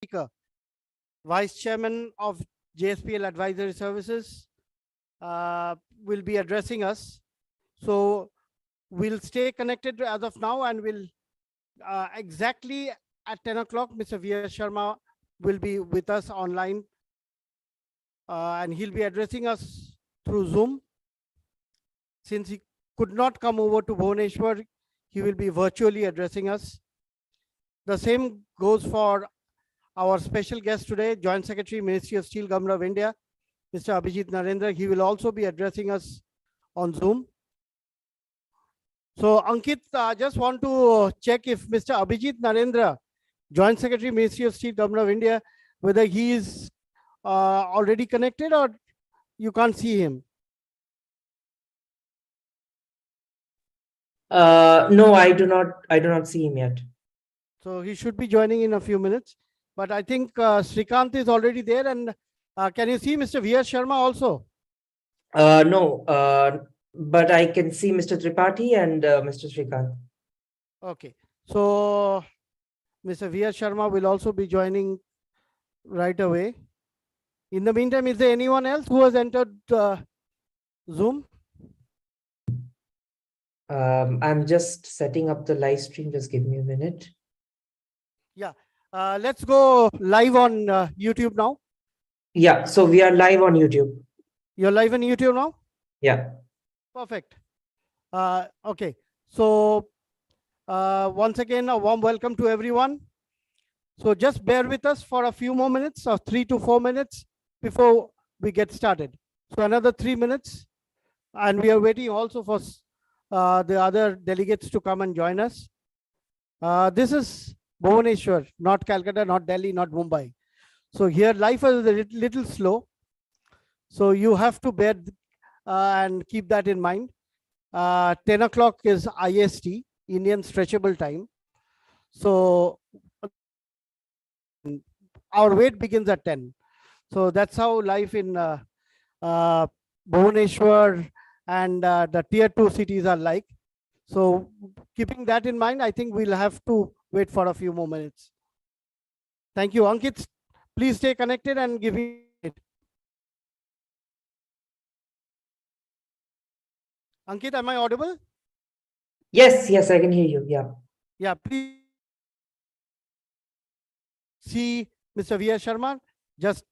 speaker, Vice Chairman of JSPL Advisory Services, will be addressing us. So we'll stay connected as of now, and we'll exactly at 10 o'clock, Mr. V.S. Sharma will be with us online, and he'll be addressing us through Zoom. Since he could not come over to Bhubaneswar, he will be virtually addressing us. The same goes for our special guest today, Joint Secretary, Ministry of Steel, Government of India, Mr. Abhijit Narendra. He will also be addressing us on Zoom. So Ankit, I just want to check if Mr. Abhijit Narendra, Joint Secretary, Ministry of Steel, Government of India, whether he is already connected or you can't see him. No, I do not see him yet. So he should be joining in a few minutes. But I think Srikanth is already there. And can you see Mr. V.S. Sharma also? No, but I can see Mr. Tripathi and Mr. Srikanth. Okay. So Mr. V.S. Sharma will also be joining right away. In the meantime, is there anyone else who has entered Zoom? I'm just setting up the live stream. Just give me a minute. Yeah. Let's go live on YouTube now. Yeah, so we are live on YouTube. You're live on YouTube now? Yeah. Perfect. Okay. So once again, a warm welcome to everyone. So just bear with us for a few more minutes, or 3 to 4 minutes before we get started. So another 3 minutes. And we are waiting also for the other delegates to come and join us. This is Bhubaneswar, not Calcutta, not Delhi, not Mumbai. So here life is a little slow. So you have to bear and keep that in mind. 10 o'clock is IST, Indian Stretchable Time. So our wait begins at 10. So that's how life in Bhubaneswar and the tier 2 cities are like. So keeping that in mind, I think we'll have to wait for a few more minutes. Thank you. Ankit, please stay connected and give me it. Ankit, am I audible? Yes, I can hear you. Yeah. Yeah, please see Mr. V.S. Sharma. Just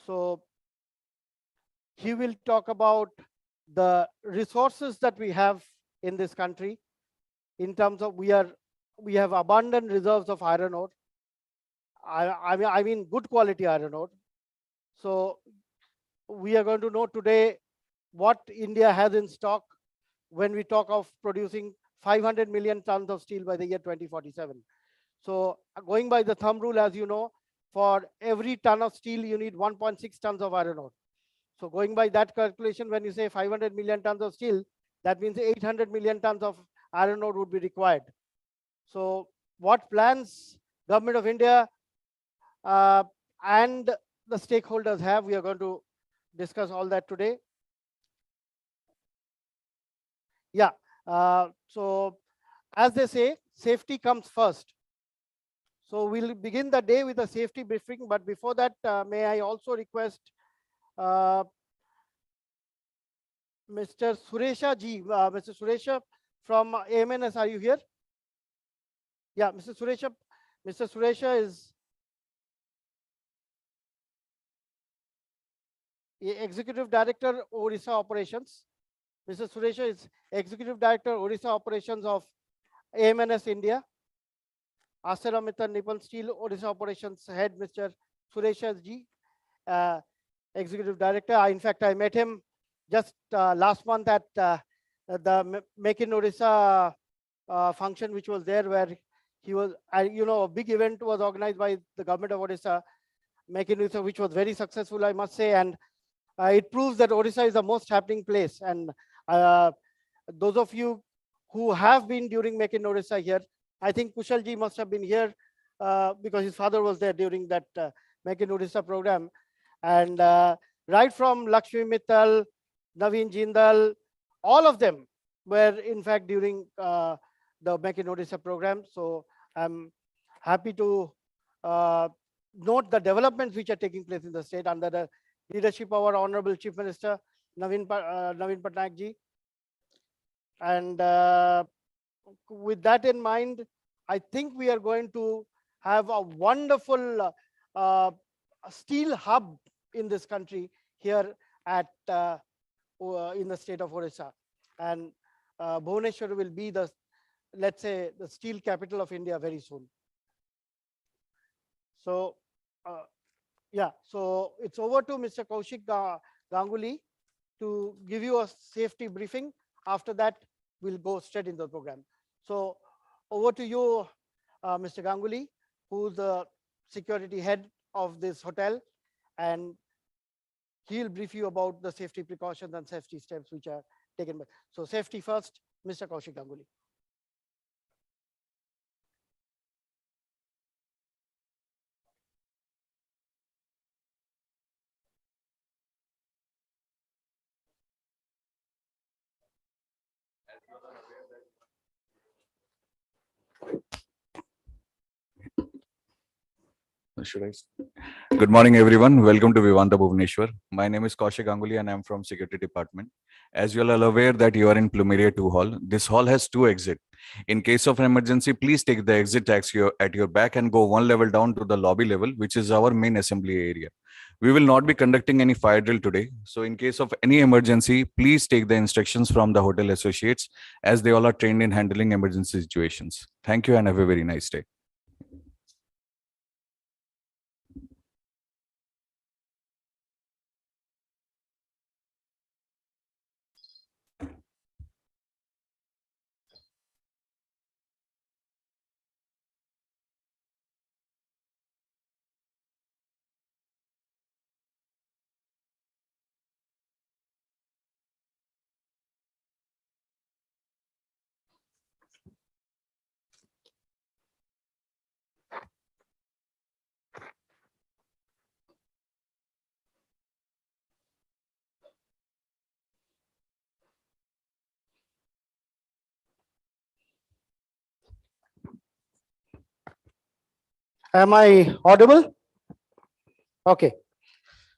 So he will talk about the resources that we have in this country in terms of we have abundant reserves of iron ore. I mean good quality iron ore. So we are going to know today what India has in stock when we talk of producing 500 million tons of steel by the year 2047. So going by the thumb rule, as you know, for every ton of steel, you need 1.6 tons of iron ore. So going by that calculation, when you say 500 million tons of steel, that means 800 million tons of iron ore would be required. So what plans Government of India and the stakeholders have, we are going to discuss all that today. Yeah, so as they say, safety comes first. So we'll begin the day with a safety briefing, but before that, may I also request Mr. Suresha ji, Mr. Suresha from AMNS, are you here? Yeah, Mr. Suresha is Executive Director, Orissa Operations. Mr. Suresha is Executive Director, Orissa Operations of AMNS India. ArcelorMittal Nippon Steel Orissa Operations Head, Mr. Suresha ji, Executive Director. In fact, I met him just last month at the Make in Orissa function, which was there, where he was, a big event was organized by the government of Orissa, Make in Orissa, which was very successful, I must say, and it proves that Orissa is the most happening place. And those of you who have been during Make in Orissa here, I think Kushal ji must have been here because his father was there during that Make in Orissa program. And right from Lakshmi Mittal, Naveen Jindal, all of them were in fact during the Make in Orissa program. So I'm happy to note the developments which are taking place in the state under the leadership of our Honorable Chief Minister Naveen Patnaik ji. And with that in mind, I think we are going to have a wonderful steel hub in this country here at in the state of Orissa. And Bhubaneswar will be the, let's say, the steel capital of India very soon. So yeah, so it's over to Mr. Kaushik Ganguly to give you a safety briefing. After that, we'll go straight into the program. So over to you, Mr. Ganguly, who's the security head of this hotel, and he'll brief you about the safety precautions and safety steps which are taken. So safety first, Mr. Kaushik Ganguly. Should I? Good morning, everyone. Welcome to Vivanta Bhubaneswar. My name is Kaushik Ganguly and I'm from Security Department. As you are all aware that you are in Plumeria 2 hall. This hall has 2 exits. In case of an emergency, please take the exit taxi at your back and go 1 level down to the lobby level, which is our main assembly area. We will not be conducting any fire drill today. So in case of any emergency, please take the instructions from the hotel associates as they all are trained in handling emergency situations. Thank you and have a very nice day. Am I audible? Okay.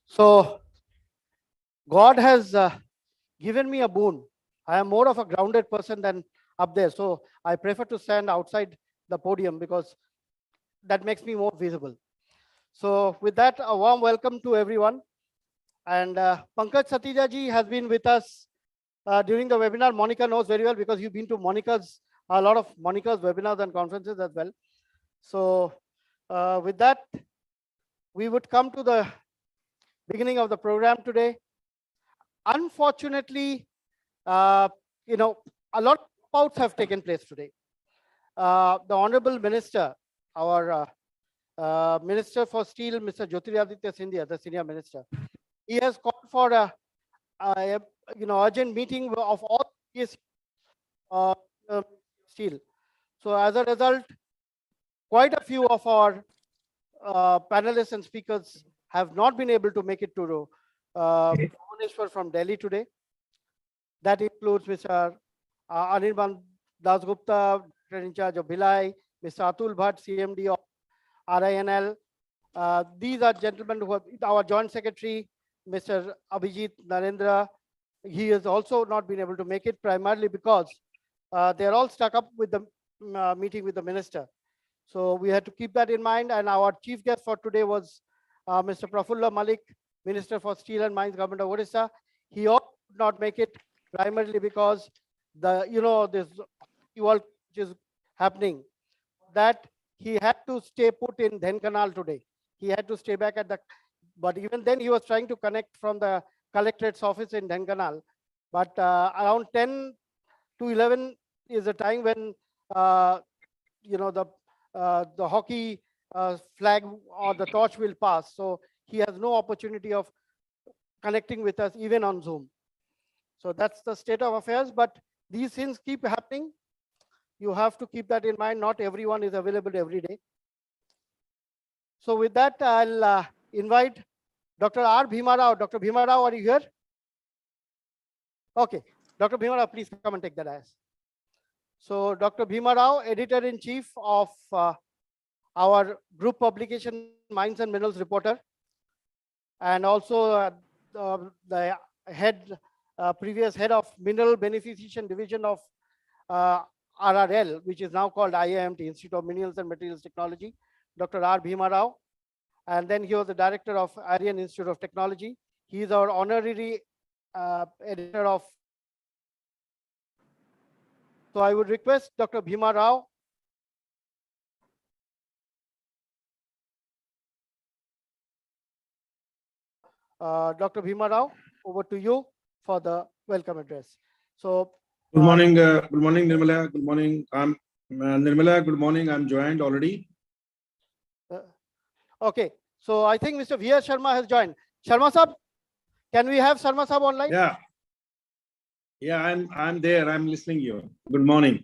So God has given me a boon. I am more of a grounded person than up there. So I prefer to stand outside the podium because that makes me more visible. So with that, a warm welcome to everyone. And Pankaj Satija ji has been with us during the webinar. Monica knows very well because you've been to a lot of Monica's webinars and conferences as well. So with that, we would come to the beginning of the program today. Unfortunately, a lot of outs have taken place today. The Honorable Minister, our Minister for Steel, Mr. Jyotiraditya Scindia, the Senior Minister, he has called for a urgent meeting of all uh, steel. So as a result, quite a few of our panelists and speakers have not been able to make it to Bhubaneswar from Delhi today. That includes Mr. Anirban Dasgupta, in charge of Bhilai, Mr. Atul Bhatt, CMD of RINL. These are gentlemen who are our Joint Secretary, Mr. Abhijit Narendra. He has also not been able to make it, primarily because they're all stuck up with the meeting with the minister. So we had to keep that in mind. And our chief guest for today was Mr. Prafulla Malik, Minister for Steel and Mines, Government of Odisha. He also could not make it, primarily because this world which is happening, that he had to stay put in Dhenkanal today. He had to stay back at but even then he was trying to connect from the collectorate's office in Dhenkanal. But around 10 to 11 is the time when the hockey flag or the torch will pass. So he has no opportunity of connecting with us even on Zoom. So that's the state of affairs, but these things keep happening. You have to keep that in mind. Not everyone is available every day. So with that, I'll invite Dr. R. Bhima Rao. Dr. Bhima Rao, are you here? Okay. Dr. Bhima Rao, please come and take the dais. So Dr. Bhima Rao, Editor-in-Chief of our group publication, Mines and Minerals Reporter, and also the previous head of Mineral Beneficiation Division of RRL, which is now called IIMT, Institute of Minerals and Materials Technology, Dr. R. Bhima Rao. And then he was the director of Aryan Institute of Technology. He is our honorary editor of. So I would request Dr. Bhima Rao. Dr. Bhima Rao, over to you for the welcome address. So good morning, Nirmala. Good morning. I'm Nirmala. Good morning. I'm joined already. Okay, so I think Mr. V.R. Sharma has joined. Sharma Sab, can we have Sharma Sab online? Yeah, I'm there. I'm listening to you. Good morning.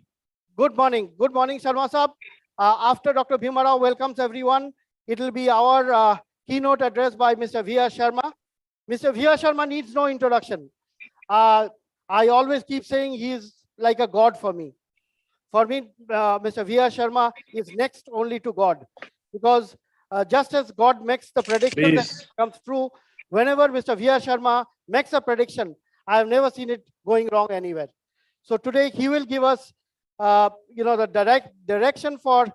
Good morning. Good morning, Sharma Sab. After Dr. Bhima Rao welcomes everyone, it will be our keynote address by Mr. V.R. Sharma. Mr. V.R. Sharma needs no introduction. I always keep saying he is like a god for me. For me, Mr. V.R. Sharma is next only to God, because just as God makes the prediction that comes true, whenever Mr. V.R. Sharma makes a prediction, I have never seen it going wrong anywhere. So today he will give us, the direction for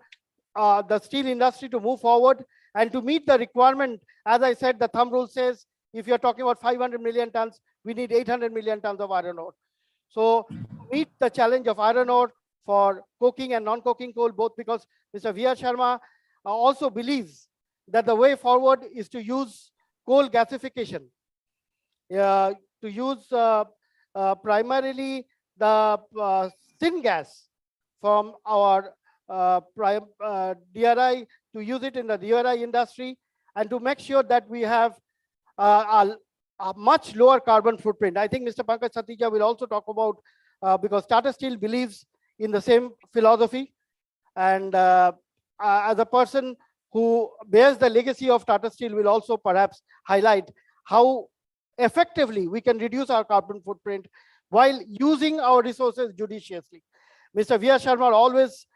the steel industry to move forward and to meet the requirement. As I said, the thumb rule says, if you're talking about 500 million tons, we need 800 million tons of iron ore. So to meet the challenge of iron ore for coking and non-coking coal, both because Mr. V.R. Sharma also believes that the way forward is to use coal gasification, to use primarily the syngas from our DRI, to use it in the DRI industry, and to make sure that we have a much lower carbon footprint. I think Mr. Pankaj Satija will also talk about, because Tata Steel believes in the same philosophy. And as a person who bears the legacy of Tata Steel, will also perhaps highlight how effectively we can reduce our carbon footprint while using our resources judiciously. Mr. V.R. Sharma always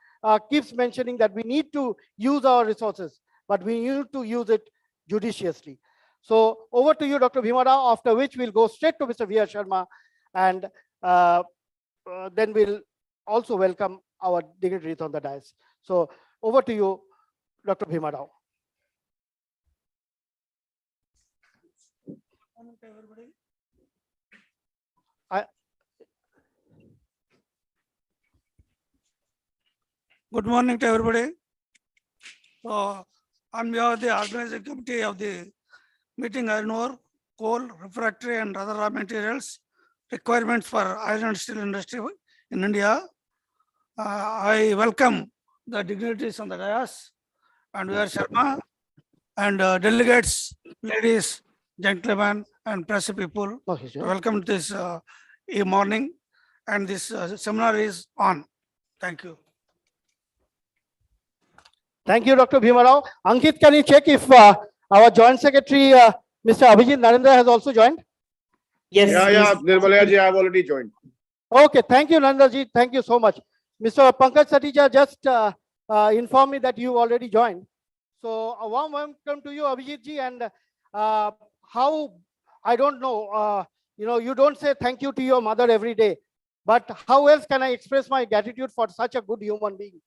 keeps mentioning that we need to use our resources, but we need to use it judiciously. So over to you, Dr. Bhima Rao, after which we'll go straight to Mr. V.R. Sharma, and then we'll also welcome our dignitaries on the dais. So over to you, Dr. Bhima Rao. morning to everybody. I- Good morning to everybody. So, on behalf of the organizing committee of the meeting iron ore, coal, refractory and other raw materials requirements for iron and steel industry in India, I welcome the dignitaries on the dais and we are Sharma and delegates, ladies, gentlemen and press people. Okay, sure. Welcome to this morning, and this seminar is on. Thank you. Thank you, Dr. Bhima Rao. Ankit, can you check if our Joint Secretary, Mr. Abhijit Narendra, has also joined? Yes. Yeah, Mr. Nirmalaya ji, I have already joined. Okay, thank you, Nandaji. Thank you so much. Mr. Pankaj Satija just informed me that you already joined. So a warm welcome to you, Abhijit ji. And how, I don't know, you don't say thank you to your mother every day, but how else can I express my gratitude for such a good human being?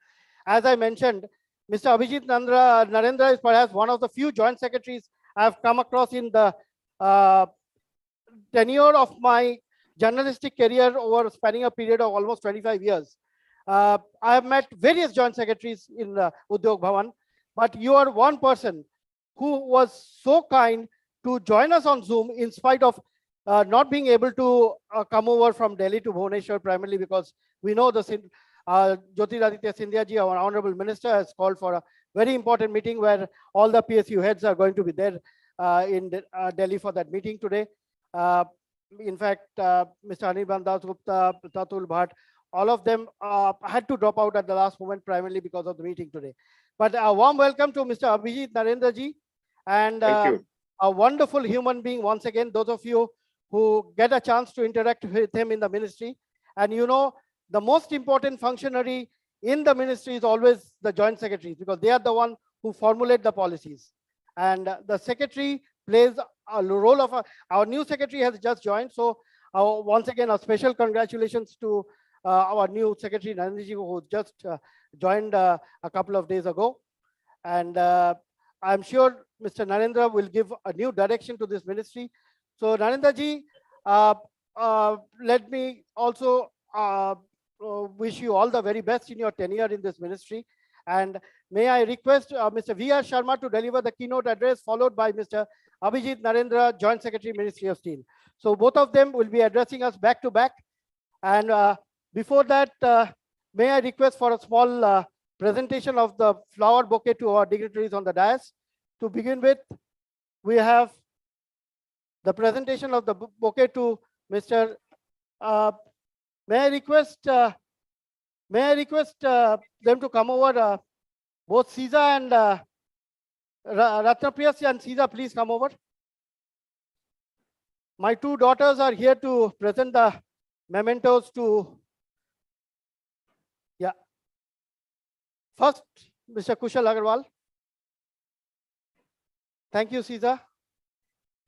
As I mentioned, Mr. Abhijit Narendra is perhaps one of the few joint secretaries I've come across in the tenure of my journalistic career over spanning a period of almost 25 years. I have met various joint secretaries in Udyog Bhavan, but you are one person who was so kind to join us on Zoom in spite of not being able to come over from Delhi to Bhubaneswar, primarily because we know the Jyotiraditya Scindia ji, our Honorable Minister, has called for a very important meeting where all the PSU heads are going to be there in Delhi for that meeting today. In fact, Mr. Anirban Das Gupta, Tatul Bhatt, all of them had to drop out at the last moment, primarily because of the meeting today. But a warm welcome to Mr. Abhijit Narendra ji, and Thank you. a wonderful human being once again, those of you who get a chance to interact with him in the ministry. And you know, the most important functionary in the ministry is always the joint secretaries, because they are the one who formulate the policies. And the secretary plays a role of our new secretary has just joined. So once again, a special congratulations to our new secretary, Nandaji, who just joined a couple of days ago. And I'm sure Mr. Narendra will give a new direction to this ministry. So Narendra ji, let me also wish you all the very best in your tenure in this ministry. And may I request Mr. V.R. Sharma to deliver the keynote address, followed by Mr. Abhijit Narendra, Joint Secretary, Ministry of Steel. So both of them will be addressing us back to back. And before that, may I request for a small presentation of the flower bouquet to our dignitaries on the dais. To begin with, we have the presentation of the bouquet to Mr. May I request them to come over, both Caesar and Ratnapriya and Caesar, please come over. My two daughters are here to present the mementos to, yeah. First, Mr. Kushal Agarwal. Thank you, Caesar.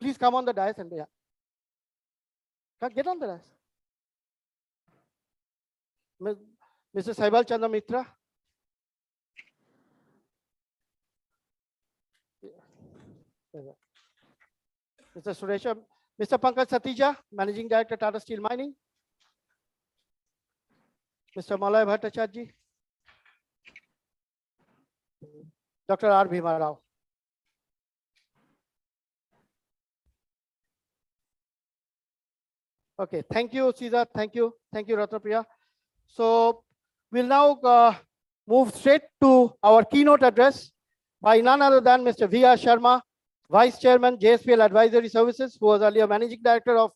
Please come on the dais and yeah. Get on the dais. Mr. Saibal Chandra Mitra. Mr. Suresh, Mr. Pankaj Satija, Managing Director, Tata Steel Mining. Mr. Malay Bhattacharya. Dr. R. Bhima Rao. Okay, thank you, Caesar. Thank you, Ratnapriya. So we'll now move straight to our keynote address by none other than Mr. V.R. Sharma, Vice Chairman, JSPL Advisory Services, who was earlier Managing Director of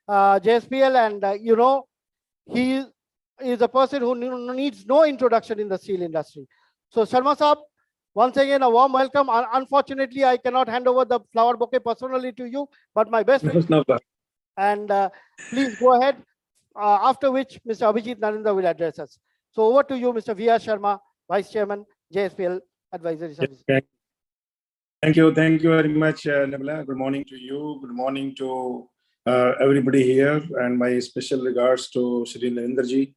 JSPL. And you know, he is a person who needs no introduction in the steel industry. So Sharma Saab, once again, a warm welcome. Unfortunately, I cannot hand over the flower bouquet personally to you, but my best wishes. And please go ahead, after which Mr. Abhijit Narendra will address us. So over to you, Mr. V.R. Sharma, Vice Chairman, JSPL Advisory Services. Thank you very much, Nirmala. Good morning to you. Good morning to everybody here, and my special regards to Shri Narendra ji,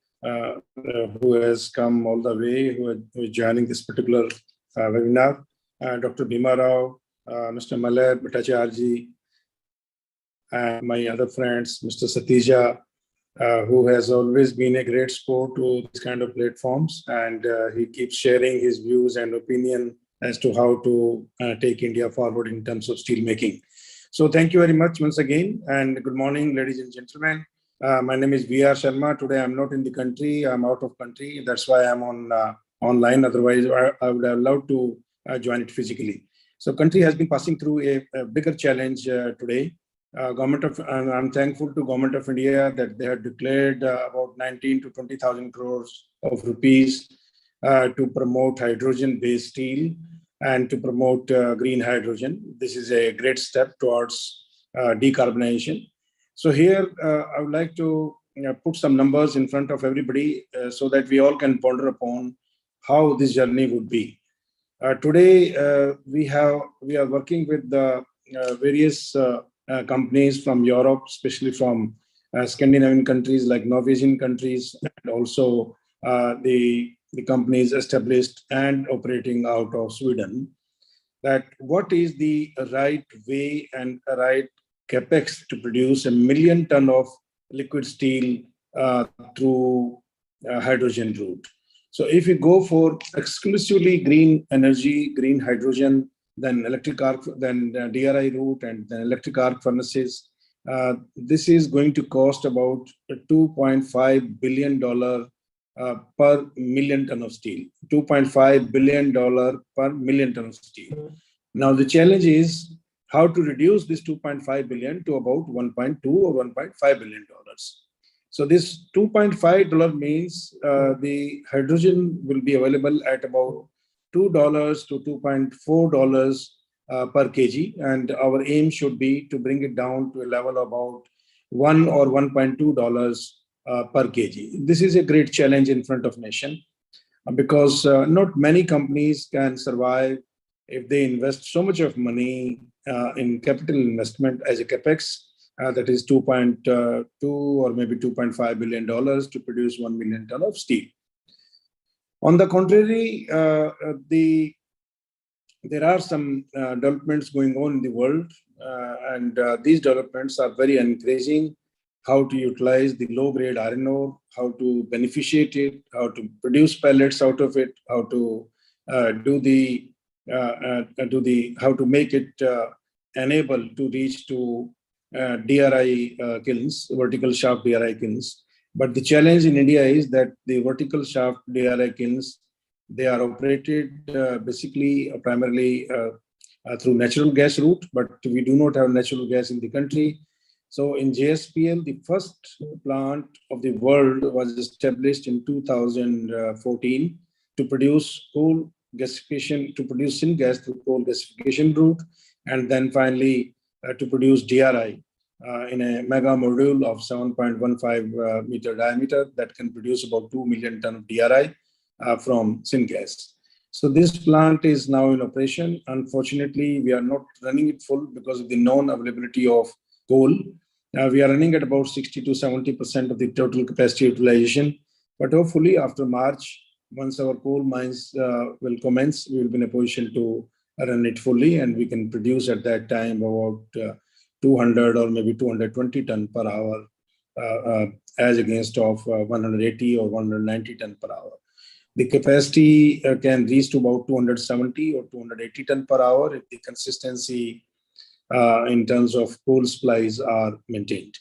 who has come all the way, who is joining this particular webinar. Dr. Bhima Rao, Mr. Malay Bhattacharya ji, and my other friends, Mr. Satija, who has always been a great support to this kind of platforms, and he keeps sharing his views and opinion as to how to take India forward in terms of steel making. So thank you very much once again, and good morning, ladies and gentlemen. My name is VR Sharma. Today I'm not in the country, I'm out of country. That's why I'm on online. Otherwise, I would have loved to join it physically. So country has been passing through a bigger challenge today. And I'm thankful to Government of India that they had declared about 19 to 20,000 crores of rupees to promote hydrogen-based steel and to promote green hydrogen. This is a great step towards decarbonization. So here, I would like to put some numbers in front of everybody so that we all can ponder upon how this journey would be. Today, we are working with the various companies from Europe, especially from Scandinavian countries like Norwegian countries, and also the companies established and operating out of Sweden, that what is the right way and right capex to produce 1 million ton of liquid steel through hydrogen route. So if you go for exclusively green energy, green hydrogen, then electric arc, then DRI route, and then electric arc furnaces, this is going to cost about $2.5 billion per million ton of steel. $2.5 billion per million ton of steel. Now the challenge is how to reduce this 2.5 billion to about 1.2 or 1.5 billion dollars. So this $2.5 means the hydrogen will be available at about $2 to $2.4 per kg, and our aim should be to bring it down to a level of about $1 or $1.2 per kg. This is a great challenge in front of nation because not many companies can survive if they invest so much of money in capital investment as a capex. That is 2.2 or maybe $2.5 billion to produce 1 million ton of steel. On the contrary, there are some developments going on in the world, and these developments are very encouraging. How to utilize the low-grade iron ore, how to beneficiate it, how to produce pellets out of it, how to how to make it enable to reach to DRI kilns, vertical shaft DRI kilns. But the challenge in India is that the vertical shaft DRI kilns, they are operated basically primarily through natural gas route, but we do not have natural gas in the country. So in JSPL, the first plant of the world was established in 2014 to produce coal gasification, to produce syngas through coal gasification route, and then finally to produce DRI in a mega module of 7.15 meter diameter that can produce about 2 million ton of DRI from syngas. So this plant is now in operation. Unfortunately, we are not running it full because of the non-availability of coal. We are running at about 60 to 70% of the total capacity utilization. But hopefully after March, once our coal mines will commence, we will be in a position to run it fully, and we can produce at that time about 200 or maybe 220 ton per hour as against of 180 or 190 ton per hour. The capacity can reach to about 270 or 280 ton per hour if the consistency in terms of coal supplies are maintained.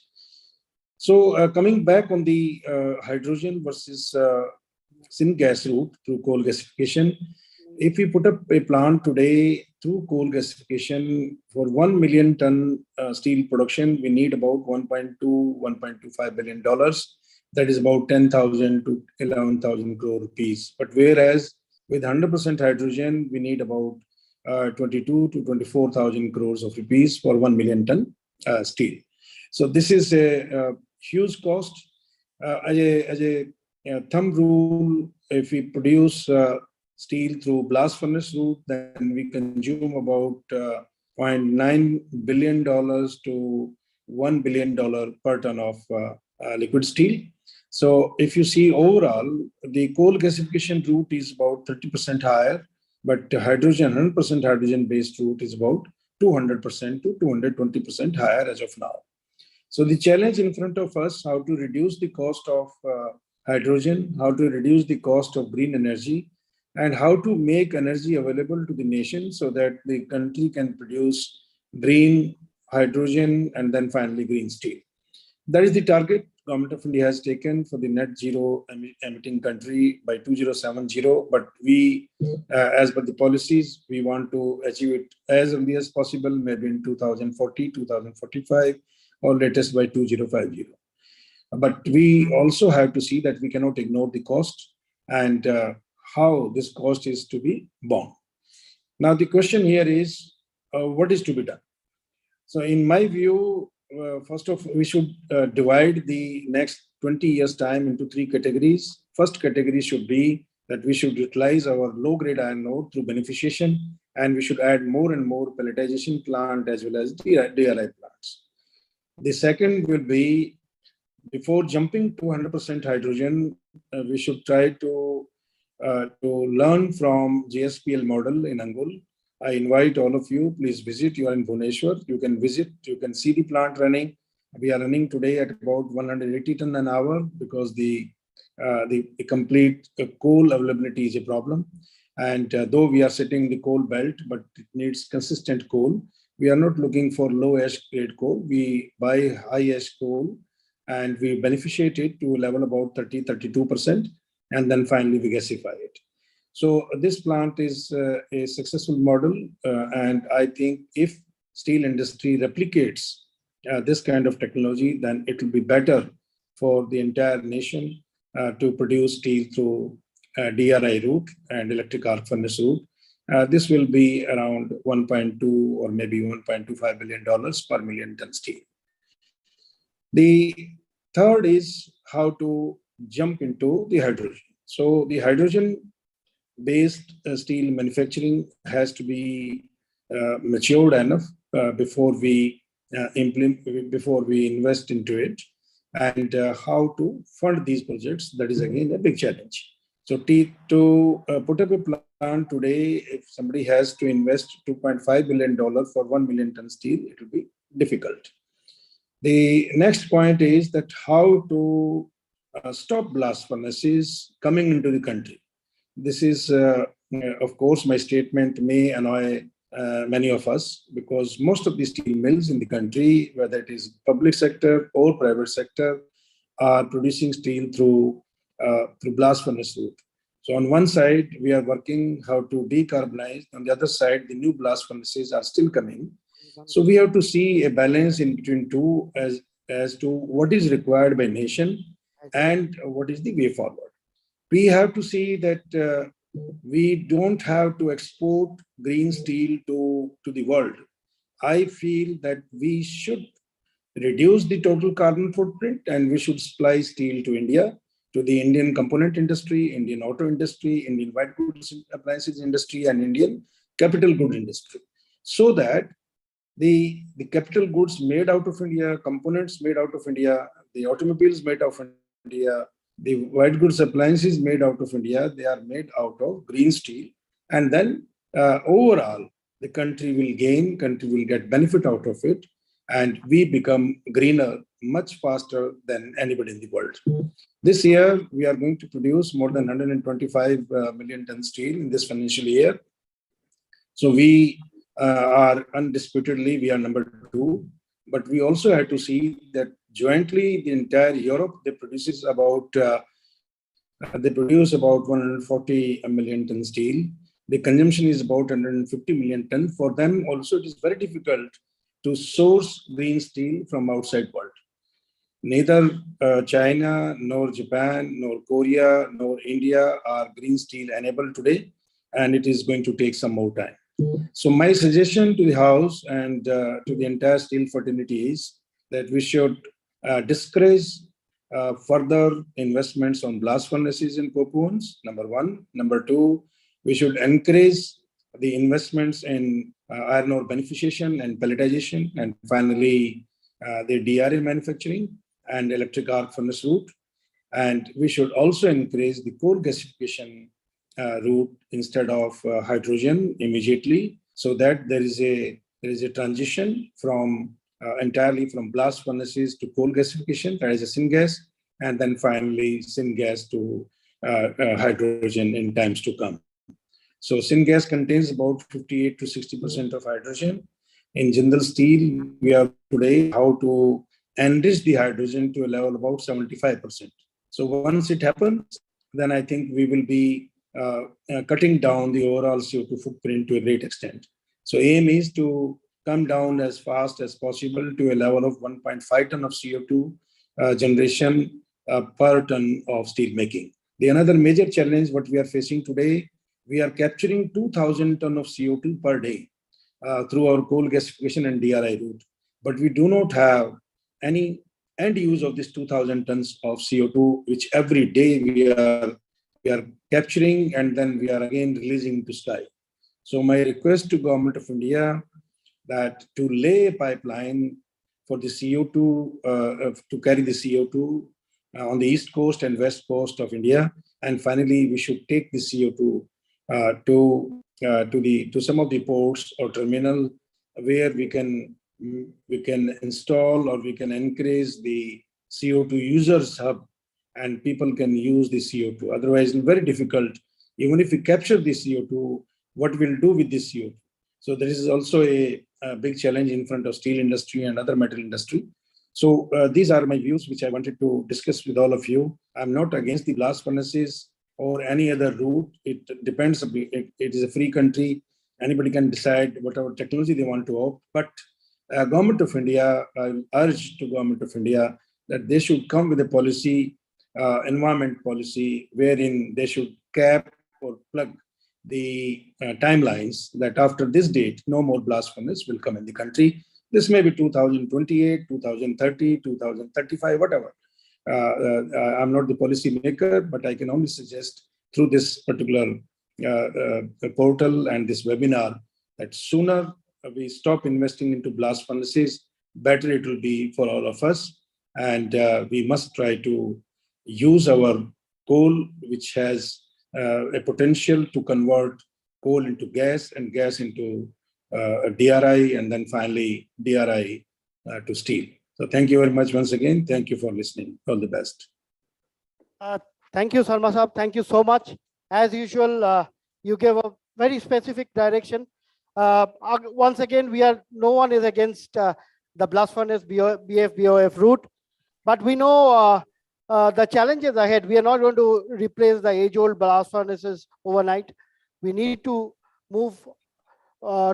So coming back on the hydrogen versus syngas route through coal gasification, if we put up a plant today through coal gasification for 1 million ton steel production, we need about $1.25 billion. That is about 10,000 to 11,000 crore rupees. But whereas with 100% hydrogen, we need about 22 to 24,000 crores of rupees for 1 million ton steel. So this is a huge cost. As a thumb rule, if we produce steel through blast furnace route, then we consume about $0.9 billion to $1 billion per ton of liquid steel. So if you see overall, the coal gasification route is about 30% higher, but hydrogen, 100% hydrogen based route is about 200% to 220% higher as of now. So the challenge in front of us, how to reduce the cost of hydrogen, how to reduce the cost of green energy, and how to make energy available to the nation so that the country can produce green hydrogen and then finally green steel. That is the target Government of India has taken for the net zero emitting country by 2070. But we, as per the policies, we want to achieve it as early as possible, maybe in 2040, 2045, or latest by 2050. But we also have to see that we cannot ignore the cost and how this cost is to be borne. Now, the question here is, what is to be done? So in my view, first of all, we should divide the next 20 years time into 3 categories. First category should be that we should utilize our low-grade iron ore through beneficiation, and we should add more and more pelletization plant as well as DRI plants. The second will be, before jumping to 100% hydrogen, we should try to learn from JSPL model in Angul. I invite all of you, please visit. You are in Bhubaneswar. You can visit, you can see the plant running. We are running today at about 180 ton an hour because the complete coal availability is a problem. And though we are setting the coal belt, but it needs consistent coal. We are not looking for low ash grade coal. We buy high ash coal and we beneficiate it to a level about 30-32%, and then finally we gasify it. So this plant is a successful model, and I think if steel industry replicates this kind of technology, then it will be better for the entire nation to produce steel through DRI route and electric arc furnace route. This will be around 1.2 or maybe $1.25 billion per million ton steel. The third is how to jump into the hydrogen. So the hydrogen-based steel manufacturing has to be matured enough before we invest into it, and how to fund these projects. That is again a big challenge. So to put up a plant today, if somebody has to invest $2.5 billion for 1 million ton steel, it will be difficult. The next point is that how to stop blast furnaces coming into the country. This is, of course, my statement may annoy many of us, because most of the steel mills in the country, whether it is public sector or private sector, are producing steel through blast furnace route. So on one side, we are working how to decarbonize. On the other side, the new blast furnaces are still coming. So we have to see a balance in between two as to what is required by nation and what is the way forward. We have to see that we don't have to export green steel to the world. I feel that we should reduce the total carbon footprint and we should supply steel to India, to the Indian component industry, Indian auto industry, Indian white goods appliances industry, and Indian capital goods industry. So that the capital goods made out of India, components made out of India, the automobiles made out of India, the white goods appliances made out of India, they are made out of green steel. And then overall, the country will gain, country will get benefit out of it, and we become greener much faster than anybody in the world. This year, we are going to produce more than 125 million ton steel in this financial year. So we are undisputedly, we are number 2, but we also have to see that jointly the entire Europe, they produce about 140 million ton steel. The consumption is about 150 million ton. For them also, it is very difficult to source green steel from outside world. Neither China, nor Japan, nor Korea, nor India are green steel enabled today, and it is going to take some more time. So my suggestion to the House and to the entire steel fraternity is that we should discourage further investments on blast furnaces in coke ovens, number 1. Number 2, we should encourage the investments in iron ore beneficiation and pelletization, and finally the DRI manufacturing and electric arc furnace route. And we should also encourage the coal gasification route instead of hydrogen immediately, so that there is a transition from entirely from blast furnaces to coal gasification, that is a syngas, and then finally syngas to hydrogen in times to come. So syngas contains about 58 to 60% of hydrogen. In Jindal Steel, we are today how to enrich the hydrogen to a level about 75%. So once it happens, then I think we will be cutting down the overall CO2 footprint to a great extent. So aim is to come down as fast as possible to a level of 1.5 ton of CO2 generation per ton of steel making. The another major challenge what we are facing today, we are capturing 2,000 ton of CO2 per day through our coal gasification and DRI route. But we do not have any end use of this 2,000 tons of CO2, which every day we are capturing and then we are again releasing to sky. So my request to Government of India that to lay a pipeline for the CO2, to carry the CO2 on the east coast and west coast of India. And finally, we should take the CO2 to some of the ports or terminal where we can install or we can encourage the CO2 users hub and people can use the CO2. Otherwise, it's very difficult. Even if we capture the CO2, what we'll do with this CO2? So there is also a big challenge in front of steel industry and other metal industry. So these are my views, which I wanted to discuss with all of you. I'm not against the blast furnaces or any other route. It depends. It is a free country. Anybody can decide whatever technology they want to opt. But Government of India, I urge to Government of India that they should come with a policy, environment policy, wherein they should cap or plug the timelines that after this date, no more blast furnace will come in the country. This may be 2028, 2030, 2035, whatever. I'm not the policy maker, but I can only suggest through this particular portal and this webinar that sooner we stop investing into blast furnaces, better it will be for all of us. And we must try to use our coal, which has a potential to convert coal into gas and gas into DRI, and then finally DRI to steel. So thank you very much once again. Thank you for listening. All the best. Thank you, Sarma Saab. Thank you so much. As usual, you gave a very specific direction. Once again, no one is against the blast furnace BF-BOF route, but we know the challenges ahead. We are not going to replace the age-old blast furnaces overnight. We need to move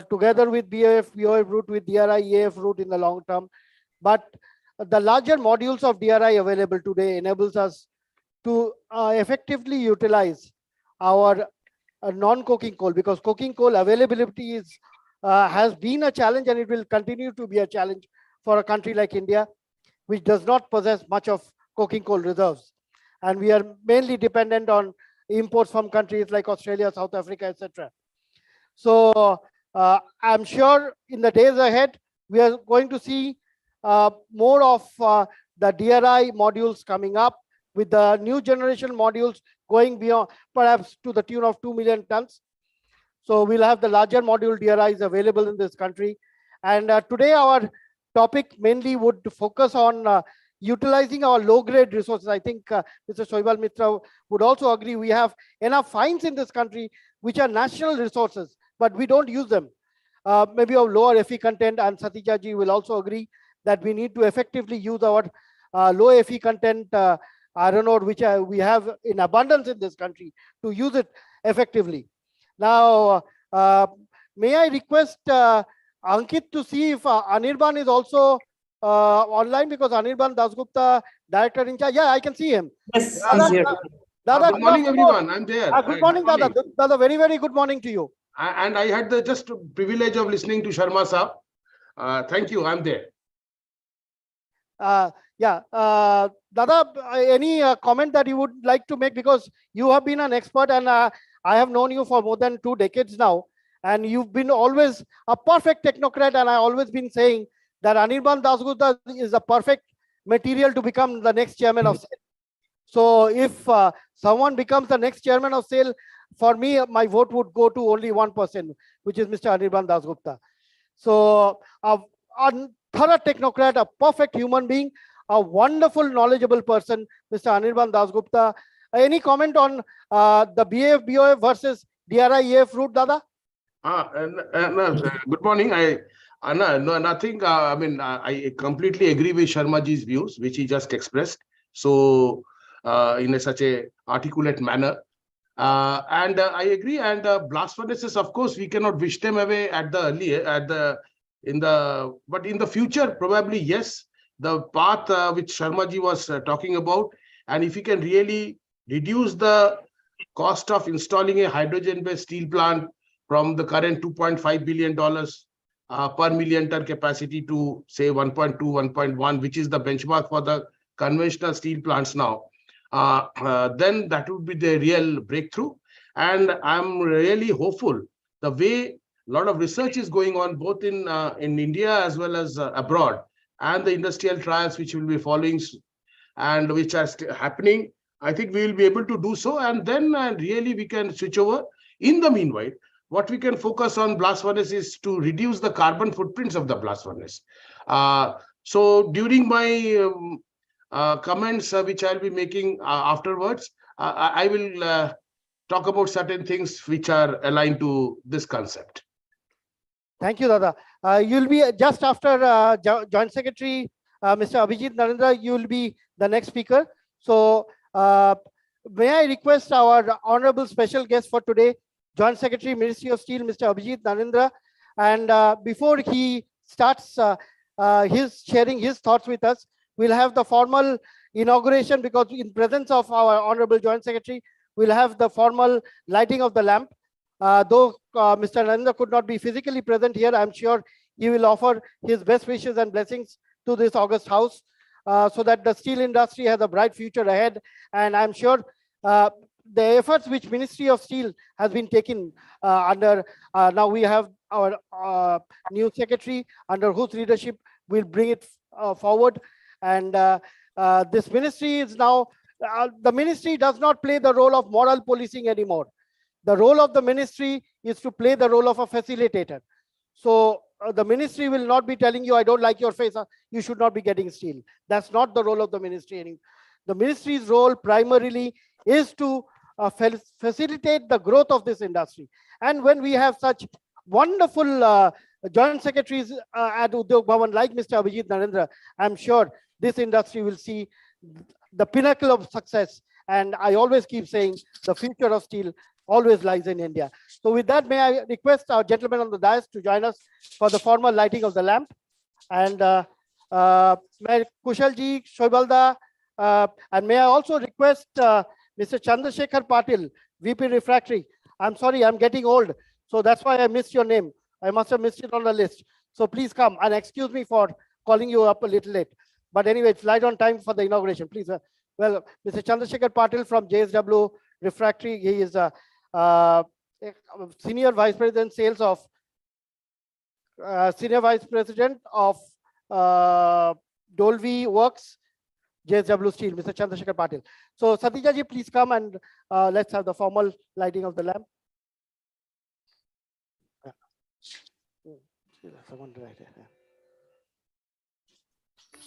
together with BF-BOF route, with DRI-EAF route in the long term. But the larger modules of DRI available today enables us to effectively utilize our non-coking coal, because coking coal availability has been a challenge, and it will continue to be a challenge for a country like India, which does not possess much of coking coal reserves. And we are mainly dependent on imports from countries like Australia, South Africa, etc. So I'm sure in the days ahead, we are going to see more of the DRI modules coming up, with the new generation modules going beyond, perhaps to the tune of 2 million tons. So we'll have the larger module DRIs available in this country. And today our topic mainly would focus on utilizing our low-grade resources. I think Mr. Shoibal Mitra would also agree we have enough finds in this country which are national resources, but we don't use them. Maybe of lower Fe content, and Satija ji will also agree that we need to effectively use our low Fe content iron ore, which we have in abundance in this country, to use it effectively. Now, may I request Ankit to see if Anirban is also online, because Anirban Dasgupta, director in charge. Yeah, I can see him. Yes, Dada, he's here. Dada, Good morning, everyone. I'm there. good morning, Dada. Dada, very, very good morning to you. And I had the just privilege of listening to Sharma Saab. Thank you. I'm there. Dada, any comment that you would like to make, because you have been an expert, and I have known you for more than 2 decades now, and you've been always a perfect technocrat, and I always been saying that Anirban Dasgupta is a perfect material to become the next chairman of SAIL. So if someone becomes the next chairman of SAIL, for me, my vote would go to only one person, which is Mr. Anirban Dasgupta. So our thorough technocrat, a perfect human being, a wonderful, knowledgeable person, Mr. Anirban Dasgupta. Any comment on the BAF, BOF versus DRI, EF route, Dada? Good morning. No, nothing. I mean, I completely agree with Sharmaji's views, which he just expressed. So, in such a articulate manner. And I agree. And blast furnaces, of course, we cannot wish them away at the but in the future, probably yes. The path which Sharmaji was talking about, and if you can really reduce the cost of installing a hydrogen-based steel plant from the current $2.5 billion per million ton capacity to say 1.2, 1.1, which is the benchmark for the conventional steel plants now, then that would be the real breakthrough. And I'm really hopeful the way a lot of research is going on both in India as well as abroad, and the industrial trials which will be following and which are happening, I think we will be able to do so. And then really we can switch over. In the meanwhile, what we can focus on blast furnace is to reduce the carbon footprints of the blast furnace. So during my comments, which I'll be making afterwards, I will talk about certain things which are aligned to this concept. Thank you, Dada. You'll be just after Joint Secretary, Mr. Abhijit Narendra, you will be the next speaker. So may I request our honorable special guest for today, Joint Secretary, Ministry of Steel, Mr. Abhijit Narendra. And before he starts his sharing his thoughts with us, we'll have the formal inauguration, because in presence of our honorable Joint Secretary, we'll have the formal lighting of the lamp. Though Mr. Narendra could not be physically present here, I'm sure he will offer his best wishes and blessings to this august house, so that the steel industry has a bright future ahead. And I'm sure the efforts which Ministry of Steel has been taken under, now we have our new secretary under whose leadership will bring it forward. And this ministry is now, the ministry does not play the role of moral policing anymore. The role of the ministry is to play the role of a facilitator. So the ministry will not be telling you, I don't like your face, you should not be getting steel. That's not the role of the ministry anymore. The ministry's role primarily is to facilitate the growth of this industry. And when we have such wonderful joint secretaries at Udyog Bhavan like Mr. Abhijit Narendra, I'm sure this industry will see the pinnacle of success. And I always keep saying the future of steel always lies in India. So with that, may I request our gentlemen on the dais to join us for the formal lighting of the lamp. And may Kushalji, Shoibalda, and may I also request Mr. Chandrasekhar Patil, VP Refractory. I'm sorry, I'm getting old, so that's why I missed your name. I must have missed it on the list. So please come, and excuse me for calling you up a little late. But anyway, it's right on time for the inauguration. Please, well, Mr. Chandrasekhar Patil from JSW Refractory. He is Senior Vice President Sales of Senior Vice President of Dolvi Works, JSW Steel, Mr. Chandrasekhar Patil. So Satija ji, please come and let's have the formal lighting of the lamp. Someone right here.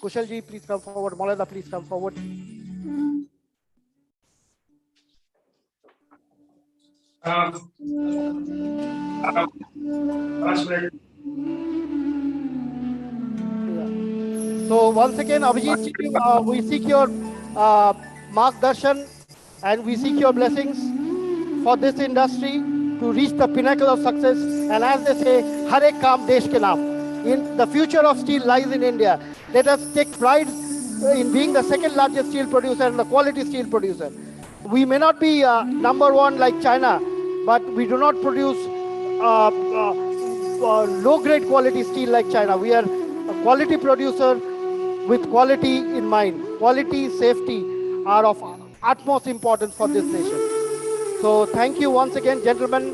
Kushal ji, please come forward. Maulana, please come forward. So once again, Abhijit ji, we seek your margdarshan and we seek your blessings for this industry to reach the pinnacle of success. And as they say, Har ek kaam desh ke naam. In the future of steel lies in India. Let us take pride in being the second largest steel producer and the quality steel producer. We may not be number one like China, but we do not produce low-grade quality steel like China. We are a quality producer with quality in mind. Quality, safety are of utmost importance for this nation. So thank you once again, gentlemen,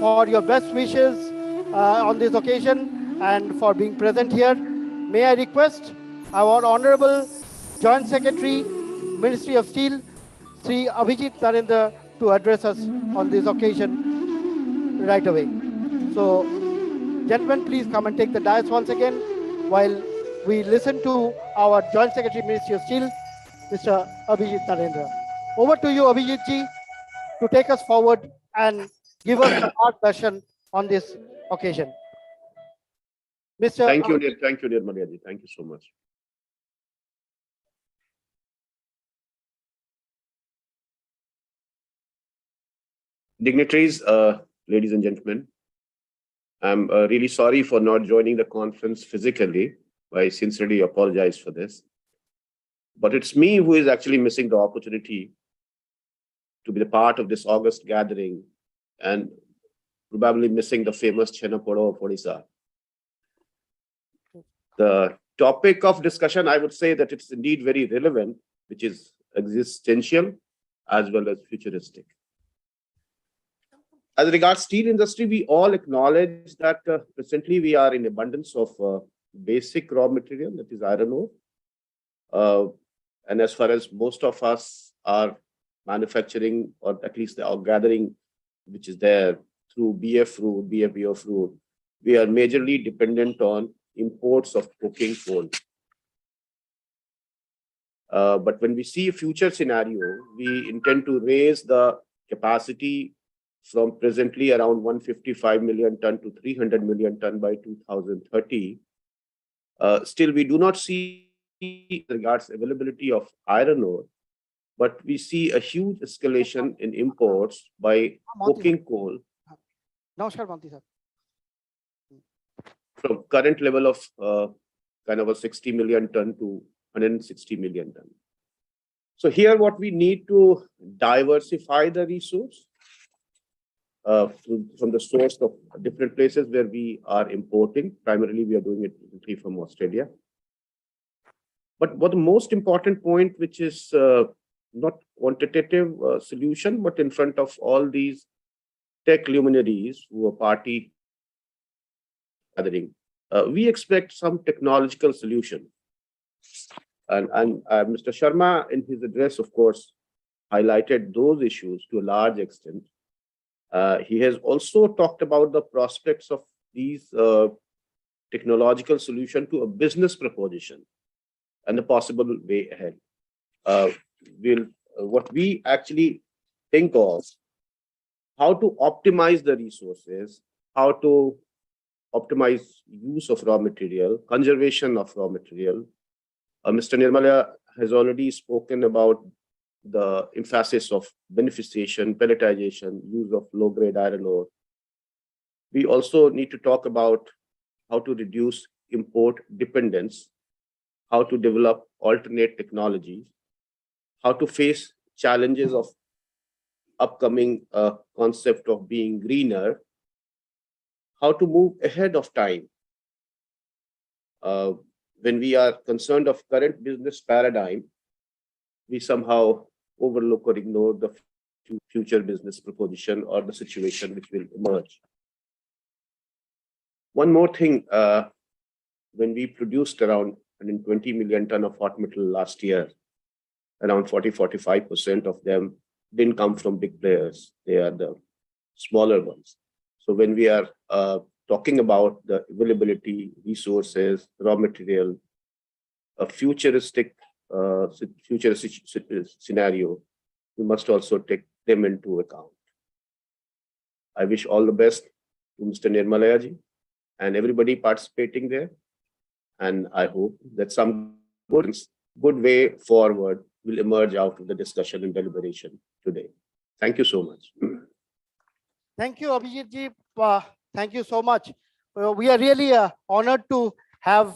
for your best wishes on this occasion and for being present here. May I request our Honorable Joint Secretary, Ministry of Steel, Sri Abhijit Narendra, to address us on this occasion right away. So, gentlemen, please come and take the dais once again. while we listen to our Joint Secretary, Ministry of Steel, Mr. Abhijit Narendra. Over to you, Abhijit ji, to take us forward and give us the art version on this occasion. Mr. Thank you, Nirmala ji. Thank you so much. Dignitaries, ladies and gentlemen, I'm really sorry for not joining the conference physically. I sincerely apologize for this. But it's me who is actually missing the opportunity to be the part of this August gathering and probably missing the famous Chenaporo of Odisha. The topic of discussion, I would say that it's indeed very relevant, which is existential as well as futuristic. As regards steel industry, we all acknowledge that presently we are in abundance of basic raw material, that is iron ore. And as far as most of us are manufacturing, or at least the gathering, which is there through BF route, BFBF route, we are majorly dependent on imports of coking coal. But when we see a future scenario, we intend to raise the capacity from presently around 155 million ton to 300 million ton by 2030. Still, we do not see regards availability of iron ore, but we see a huge escalation in imports by coking coal. Namaskar, Manti sir. From current level of kind of a 60 million ton to 160 million ton. So here what we need to diversify the resource from the source of different places where we are importing. Primarily, we are doing it from Australia. But what the most important point, which is not quantitative solution, but in front of all these tech luminaries who are party gathering, we expect some technological solution. And Mr. Sharma, in his address, of course, highlighted those issues to a large extent. He has also talked about the prospects of these technological solution to a business proposition and the possible way ahead. What we actually think of, how to optimize the resources, how to optimize use of raw material, conservation of raw material. Mr. Nirmala has already spoken about the emphasis of beneficiation, pelletization, use of low-grade iron ore. We also need to talk about how to reduce import dependence, how to develop alternate technologies, how to face challenges of upcoming concept of being greener, how to move ahead of time. When we are concerned of current business paradigm, we somehow overlook or ignore the future business proposition or the situation which will emerge. One more thing, when we produced around 120 million ton of hot metal last year, around 40-45% of them didn't come from big players. They are the smaller ones. So when we are talking about the availability, resources, raw material, a futuristic scenario, we must also take them into account. I wish all the best to Mr. Nirmalaya ji and everybody participating there. And I hope that some good way forward will emerge out of the discussion and deliberation today. Thank you so much. Thank you, Abhijit ji. Thank you so much. We are really honored to have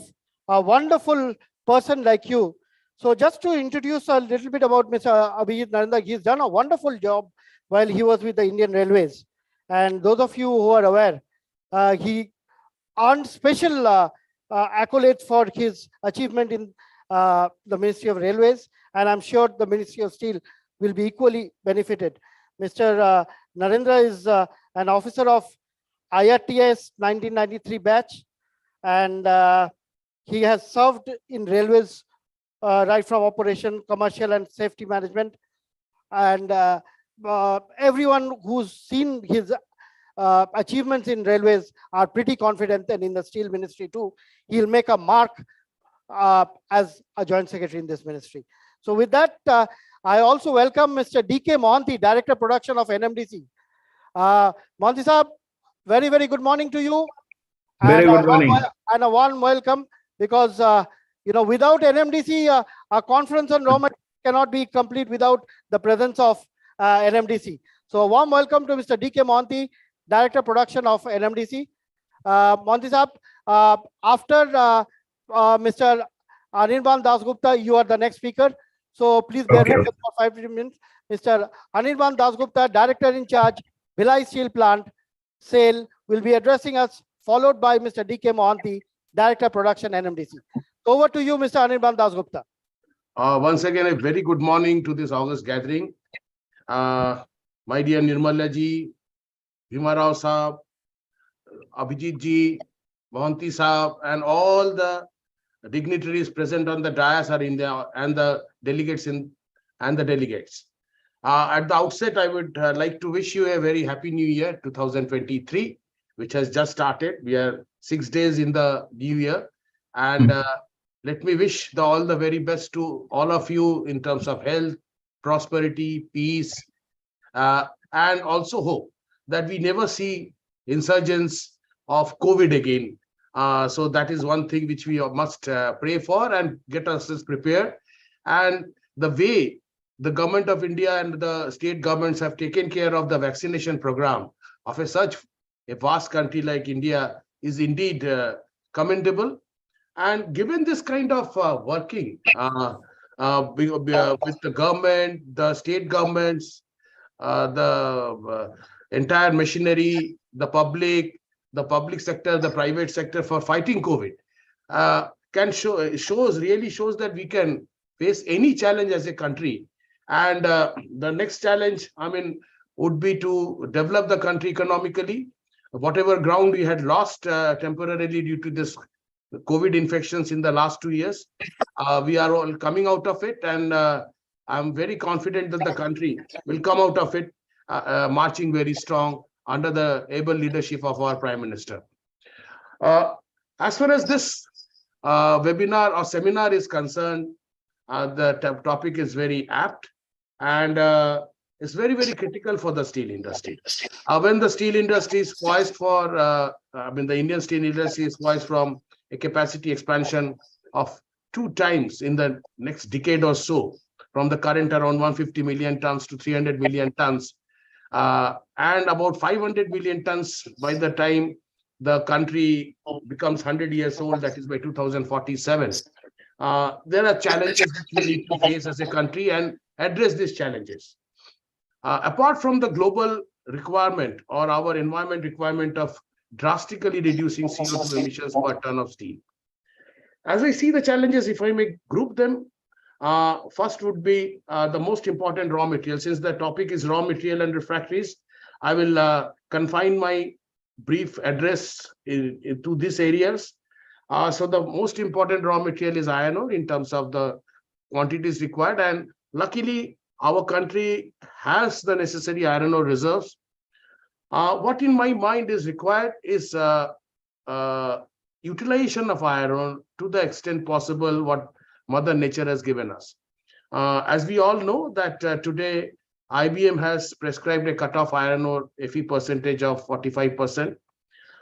a wonderful person like you. So just to introduce a little bit about Mr. Abhijit Narendra, he's done a wonderful job while he was with the Indian Railways. And those of you who are aware, he earned special accolades for his achievement in the Ministry of Railways. And I'm sure the Ministry of Steel will be equally benefited. Mr. Narendra is an officer of IRTS 1993 batch, and he has served in railways right from operation, commercial and safety management. And everyone who's seen his achievements in railways are pretty confident, and in the steel ministry too, he'll make a mark as a joint secretary in this ministry. So with that, I also welcome Mr. D.K. Mohanty, Director Production of NMDC. Mohanty Saab, very, very good morning to you. Very And good morning. and a warm welcome, because without NMDC, a conference on raw material cannot be complete without the presence of NMDC. So a warm welcome to Mr. D.K. Mohanty, Director Production of NMDC. Mohanty Saab, after Mr. Anirban Dasgupta, you are the next speaker. So please bear with us for 5 minutes. Mr. Anirban Dasgupta, Director in Charge, Bhilai Steel Plant, SAIL, will be addressing us, followed by Mr. D.K. Mohanty, Director Production, NMDC. Over to you, Mr. Anirban Dasgupta. Once again, a very good morning to this August gathering. My dear Nirmala ji, Bhima Rao Saab, Abhijit ji, Mohanty Saab, and all the dignitaries present on the dais are in there, and the delegates At the outset, I would like to wish you a very happy new year, 2023, which has just started. We are 6 days in the new year. And let me wish all the very best to all of you in terms of health, prosperity, peace, and also hope that we never see insurgence of COVID again. So that is one thing which we must pray for and get ourselves prepared. And the way the government of India and the state governments have taken care of the vaccination program of such a vast country like India is indeed commendable. And given this kind of working with the government, the state governments, the entire machinery, the public sector, the private sector for fighting COVID, really shows that we can face any challenge as a country. And the next challenge, would be to develop the country economically. Whatever ground we had lost temporarily due to this COVID infections in the last 2 years, we are all coming out of it, and I'm very confident that the country will come out of it marching very strong under the able leadership of our Prime Minister. As far as this webinar or seminar is concerned, the topic is very apt, and it's very, very critical for the steel industry. When the steel industry is poised for, the Indian steel industry is poised from a capacity expansion of 2 times in the next decade or so, from the current around 150 million tons to 300 million tons, and about 500 million tons by the time the country becomes 100 years old, that is by 2047. There are challenges that we need to face as a country and address these challenges. Apart from the global requirement or our environment requirement of drastically reducing CO2 emissions per ton of steel, as I see the challenges, if I may group them, first would be the most important raw material. Since the topic is raw material and refractories, I will confine my brief address to these areas. So the most important raw material is iron ore in terms of the quantities required, and luckily our country has the necessary iron ore reserves. What in my mind is required is utilization of iron ore to the extent possible what Mother Nature has given us. As we all know that today IBM has prescribed a cutoff iron ore Fe percentage of 45%.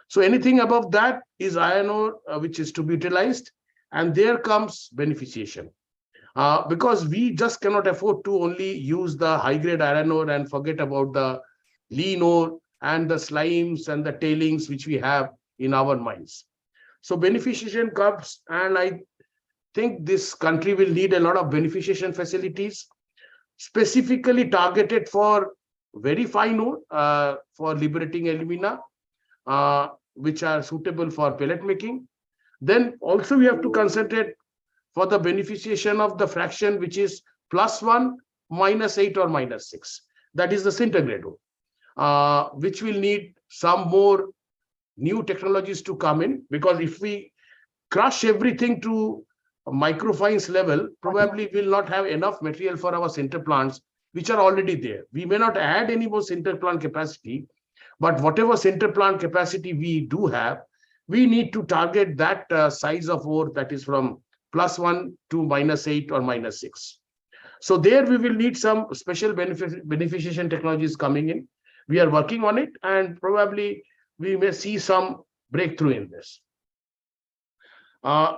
So anything above that is iron ore which is to be utilized, and there comes beneficiation. Because we just cannot afford to only use the high-grade iron ore and forget about the lean ore and the slimes and the tailings which we have in our mines. So beneficiation comes, and I think this country will need a lot of beneficiation facilities, specifically targeted for very fine ore, for liberating alumina, which are suitable for pellet making. Then also we have to concentrate for the beneficiation of the fraction which is +1, -8 or -6. That is the sinter grade ore, which will need some more new technologies to come in, because if we crush everything to microfines level, probably will not have enough material for our sinter plants which are already there. We may not add any more sinter plant capacity, But whatever center plant capacity we do have, we need to target that size of ore that is from +1 to -8 or -6. So there we will need some special beneficiation technologies coming in. We are working on it, and probably we may see some breakthrough in this. I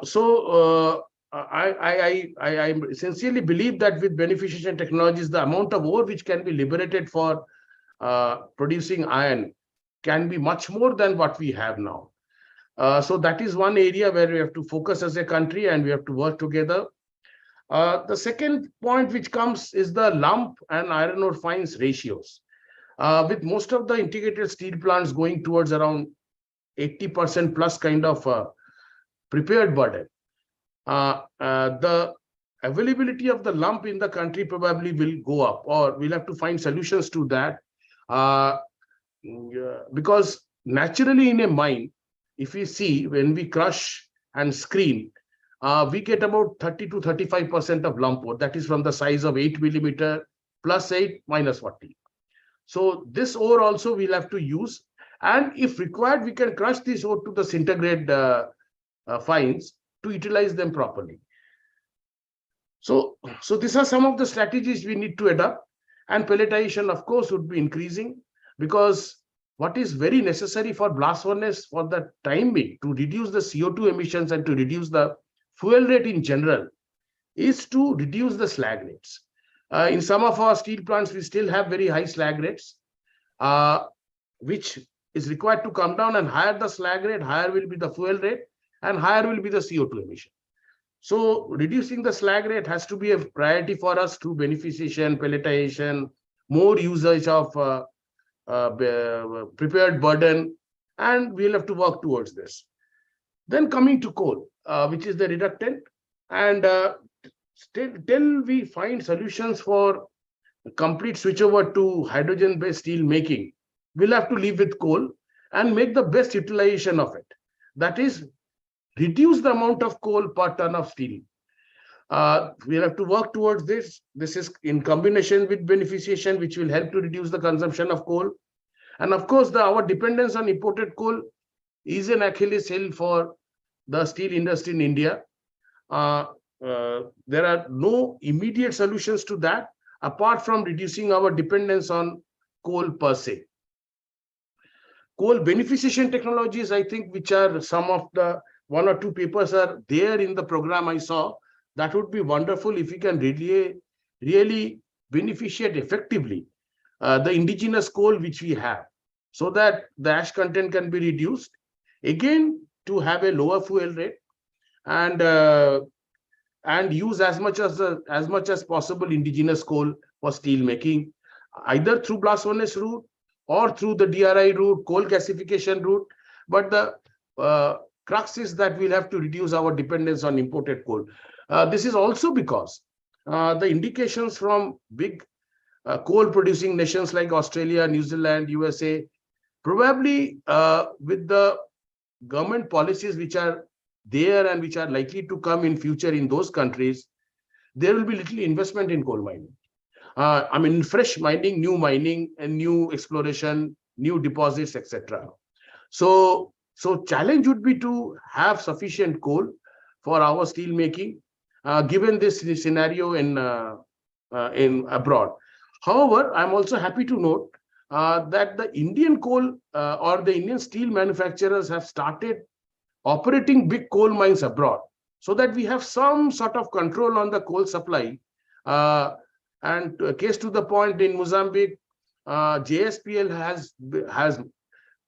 sincerely believe that with beneficiation technologies, the amount of ore which can be liberated for producing iron can be much more than what we have now. So that is one area where we have to focus as a country, and we have to work together. The second point which comes is the lump and iron ore fines ratios. With most of the integrated steel plants going towards around 80% plus kind of prepared burden, the availability of the lump in the country probably will go up, or we'll have to find solutions to that. Because naturally in a mine, if we see when we crush and screen, we get about 30 to 35% of lump ore. That is from the size of 8 millimeter +8 -40. So this ore also we'll have to use, and if required, we can crush this ore to the centigrade fines to utilize them properly. So these are some of the strategies we need to adopt, and pelletization, of course, would be increasing, because what is very necessary for blast furnace for the time being to reduce the CO2 emissions and to reduce the fuel rate in general is to reduce the slag rates. In some of our steel plants, we still have very high slag rates, which is required to come down, and higher the slag rate, higher will be the fuel rate, and higher will be the CO2 emission. So reducing the slag rate has to be a priority for us through beneficiation, pelletization, more usage of prepared burden, and we'll have to work towards this. Then coming to coal, which is the reductant, and till we find solutions for complete switchover to hydrogen-based steel making, we'll have to live with coal and make the best utilization of it. That is, reduce the amount of coal per ton of steel. We'll have to work towards this. This is in combination with beneficiation, which will help to reduce the consumption of coal. And of course, our dependence on imported coal is an Achilles heel for the steel industry in India. There are no immediate solutions to that apart from reducing our dependence on coal per se. Coal beneficiation technologies, I think, which are some of the 1 or 2 papers are there in the program I saw. That would be wonderful if we can really beneficiate effectively the indigenous coal which we have, so that the ash content can be reduced, again, to have a lower fuel rate, and use as much as possible indigenous coal for steel making, either through blast furnace route or through the DRI route, coal gasification route. But the crux is that we'll have to reduce our dependence on imported coal. This is also because the indications from big coal producing nations like Australia, New Zealand, USA, probably with the government policies which are there and which are likely to come in future in those countries, there will be little investment in coal mining. I mean, fresh mining, and new exploration, new deposits, etc. So challenge would be to have sufficient coal for our steel making, given this scenario in abroad. However, I'm also happy to note that the Indian coal or the Indian steel manufacturers have started operating big coal mines abroad, so that we have some sort of control on the coal supply. And case to the point, in Mozambique, JSPL has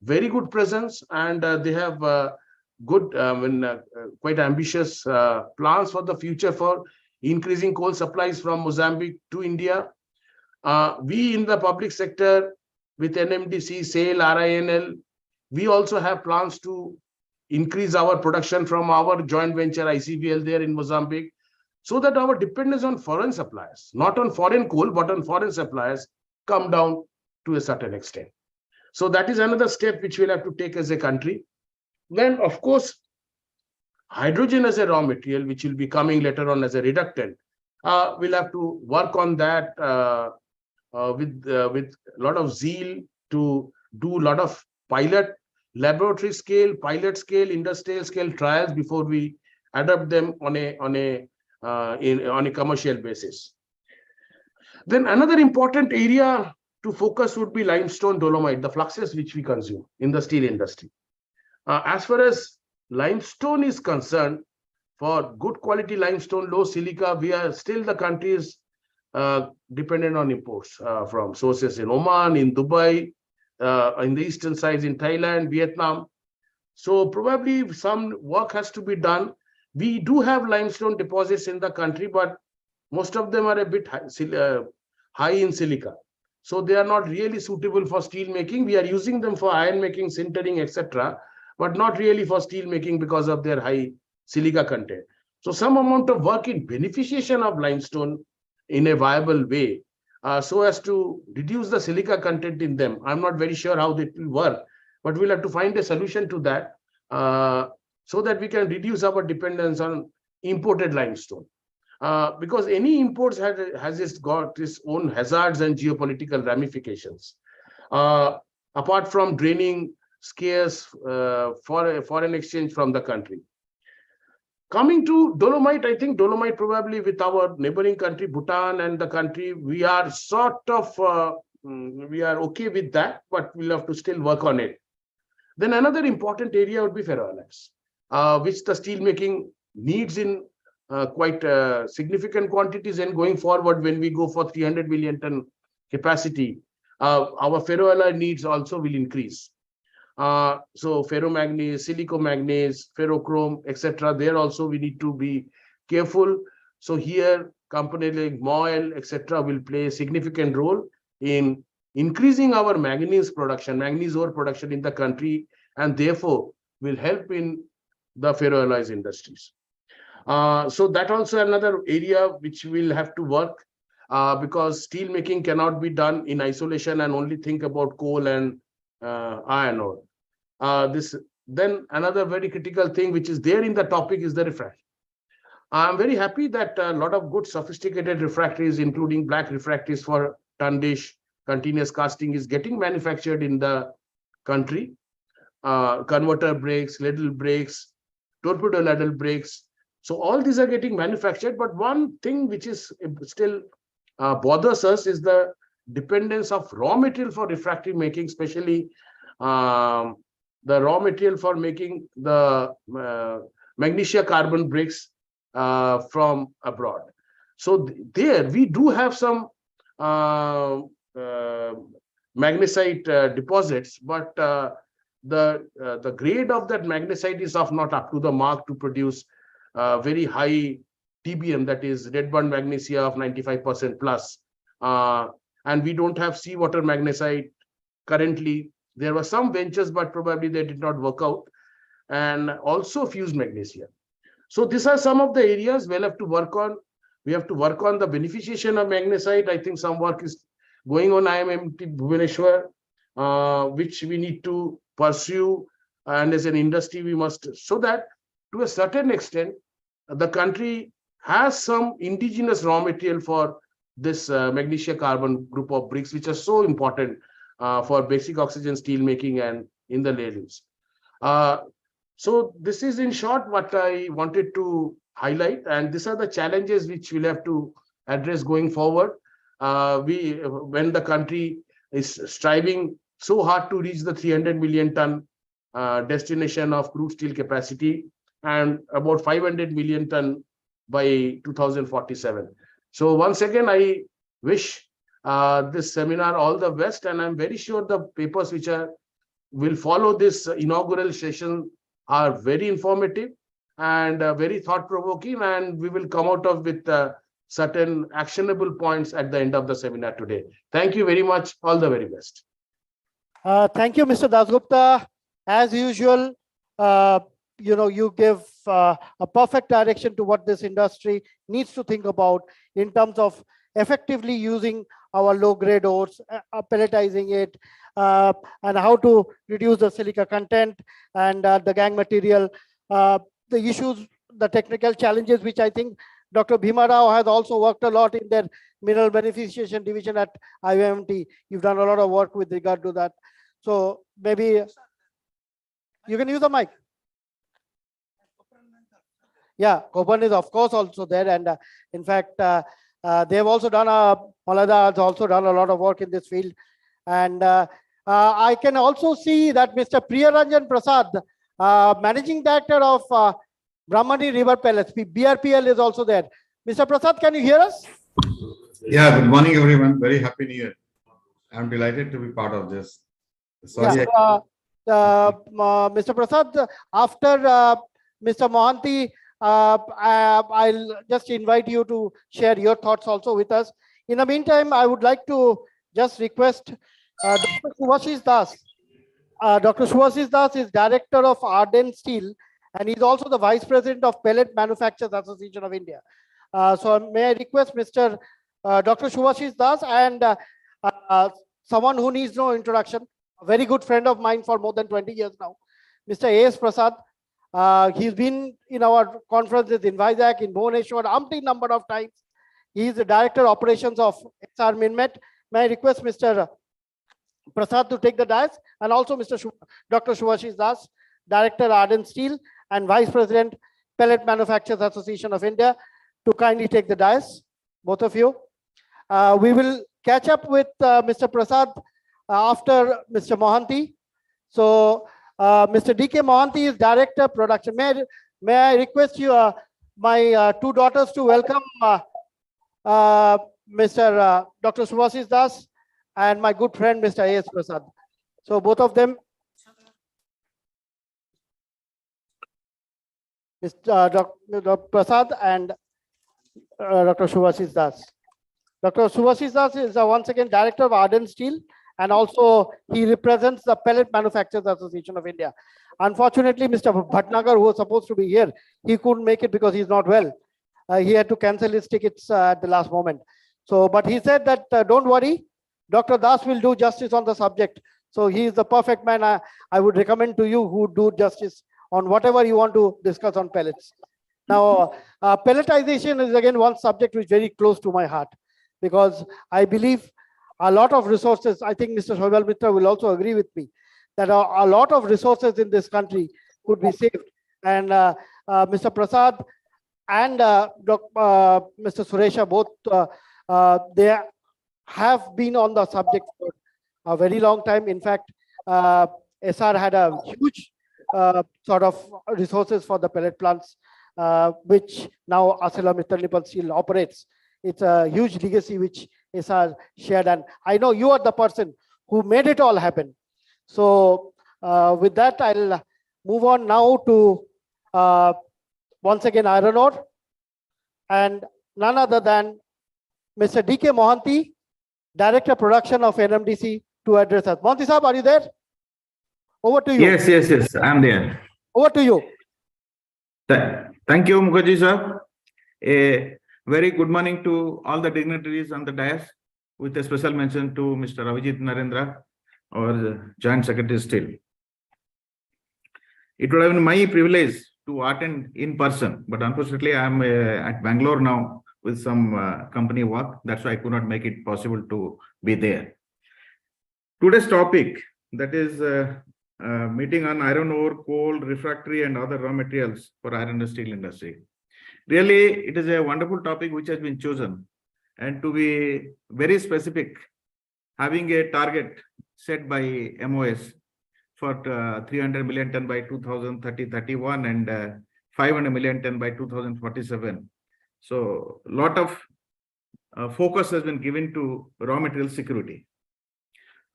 very good presence, and they have good, quite ambitious plans for the future for increasing coal supplies from Mozambique to India. We in the public sector with NMDC, SAIL, RINL, we also have plans to increase our production from our joint venture ICVL there in Mozambique, so that our dependence on foreign suppliers, not on foreign coal, but on foreign suppliers, come down to a certain extent. So that is another step which we'll have to take as a country. Then, of course, hydrogen as a raw material, which will be coming later on as a reductant, we'll have to work on that with a lot of zeal to do a lot of pilot, laboratory scale, pilot scale, industrial scale trials before we adopt them on a commercial basis. Then another important area to focus would be limestone dolomite, the fluxes which we consume in the steel industry. As far as limestone is concerned, for good quality limestone, low silica, we are still the countries dependent on imports from sources in Oman, in Dubai, in the eastern side in Thailand, Vietnam. So probably some work has to be done. We do have limestone deposits in the country, but most of them are a bit high in silica. So they are not really suitable for steel making. We are using them for iron making, sintering, etc., but not really for steel making because of their high silica content. So some amount of work in beneficiation of limestone in a viable way, so as to reduce the silica content in them. I'm not very sure how that will work, but we'll have to find a solution to that, so that we can reduce our dependence on imported limestone. Because any imports has got its own hazards and geopolitical ramifications. Apart from draining scarce foreign exchange from the country. Coming to dolomite, I think dolomite probably with our neighboring country, Bhutan and the country, we are sort of, we are okay with that, but we'll have to still work on it. Then another important area would be ferroalloys, which the steel making needs in quite significant quantities, and going forward when we go for 300 million ton capacity, our ferroalloy needs also will increase. So ferromanganese, silicomanganese, ferrochrome, etc. There also we need to be careful. So here companies like MOIL, etc. will play a significant role in increasing our manganese production, manganese ore production in the country, and therefore will help in the ferroalloys industries. So that also another area which will have to work, because steel making cannot be done in isolation and only think about coal and iron ore. Then another very critical thing which is there in the topic is the refractory. I'm very happy that a lot of good sophisticated refractories, including black refractories for tundish, continuous casting, is getting manufactured in the country. Converter brakes, ladle brakes, torpedo ladle brakes. So all these are getting manufactured. But one thing which is still bothers us is the dependence of raw material for refractory making, especially the raw material for making the magnesia carbon bricks from abroad. So there we do have some magnesite deposits, but the grade of that magnesite is not up to the mark to produce very high TBM, that is red bond magnesia of 95% plus. And we don't have seawater magnesite currently. There were some ventures, but probably they did not work out. And also fused magnesia. So these are some of the areas we'll have to work on. We have to work on the beneficiation of magnesite. I think some work is going on IMMT Bhubaneswar, which we need to pursue. And as an industry, we must, so that to a certain extent, the country has some indigenous raw material for this magnesia carbon group of bricks, which are so important for basic oxygen steel making and in the ladles. So this is in short what I wanted to highlight, and these are the challenges which we'll have to address going forward. When the country is striving so hard to reach the 300 million ton destination of crude steel capacity and about 500 million ton by 2047. So once again, I wish this seminar all the best, and I'm very sure the papers which will follow this inaugural session are very informative and very thought-provoking, and we will come out of with certain actionable points at the end of the seminar today. Thank you very much. All the very best. Thank you, Mr. Dasgupta. As usual, you give a perfect direction to what this industry needs to think about in terms of effectively using our low-grade ores, pelletizing it, and how to reduce the silica content and the gang material, the issues, the technical challenges, which I think Dr. Bhima Rao has also worked a lot in their mineral beneficiation division at IMT. You've done a lot of work with regard to that. So maybe you can use the mic. Yeah, Kopan is of course also there, and in fact, they have also done Malada has also done a lot of work in this field, and I can also see that Mr. Priyaranjan Prasad, managing director of Brahmani River Pellets, BRPL, is also there. Mr. Prasad, can you hear us? Yeah, good morning, everyone. Very happy New Year. I'm delighted to be part of this. Sorry, Mr. Prasad, after Mr. Mohanty, I'll just invite you to share your thoughts also with us. In the meantime, I would like to just request Dr. Subhashish Das. Dr. Subhashish Das is director of Arden Steel, and he's also the vice president of Pellet Manufacturers Association of India. So may I request Mr. Dr. Subhashish Das and someone who needs no introduction, a very good friend of mine for more than 20 years now, Mr. A.S. Prasad. He's been in our conferences in Vizag, in Bhubaneswar, umpteen number of times. He is the director of operations of XR Minmet. May I request Mr. Prasad to take the dais, and also Mr. Dr. Subhashish Das, director Arden Steel and vice president Pellet Manufacturers Association of India, to kindly take the dais, both of you. We will catch up with Mr. Prasad after Mr. Mohanty. So Mr. D.K. Mohanty is director production. May I request you, my two daughters, to welcome Mr. Dr. Subhashish Das and my good friend Mr. A.S. Prasad. So both of them, Mr. Dr. Prasad and Dr. Subhashish Das. Dr. Subhashish Das is once again director of Arden Steel, and also he represents the Pellet Manufacturers Association of India. Unfortunately, Mr. Bhatnagar, who was supposed to be here, he couldn't make it because he's not well. He had to cancel his tickets at the last moment. So, but he said that don't worry, Dr. Das will do justice on the subject. So he is the perfect man I would recommend to you, who do justice on whatever you want to discuss on pellets. Now, pelletization is again one subject which is very close to my heart, because I believe a lot of resources, I think Mr. Shoaib Mitra will also agree with me, that a lot of resources in this country could be saved. And Mr. Prasad and Mr. Suresha, both they have been on the subject for a very long time. In fact, SR had a huge sort of resources for the pellet plants, which now ArcelorMittal Nippon Steel operates. It's a huge legacy which SR shared, and I know you are the person who made it all happen. So with that, I'll move on now to once again iron ore, and none other than Mr. D.K. Mohanty, Director Production of NMDC, to address us. Mohanty Sahab, are you there? Over to you. Yes, I'm there. Over to you. Thank you, Mukherjee sir. A very good morning to all the dignitaries on the dais, with a special mention to Mr. Avijit Narendra, our Joint Secretary Steel. It would have been my privilege to attend in person, but unfortunately I am at Bangalore now with some company work. That's why I could not make it possible to be there. Today's topic, that is meeting on iron ore, coal, refractory and other raw materials for iron and steel industry. Really, it is a wonderful topic which has been chosen, and to be very specific, having a target set by MOS for 300 million ton by 2030-31 and 500 million ton by 2047. So a lot of focus has been given to raw material security.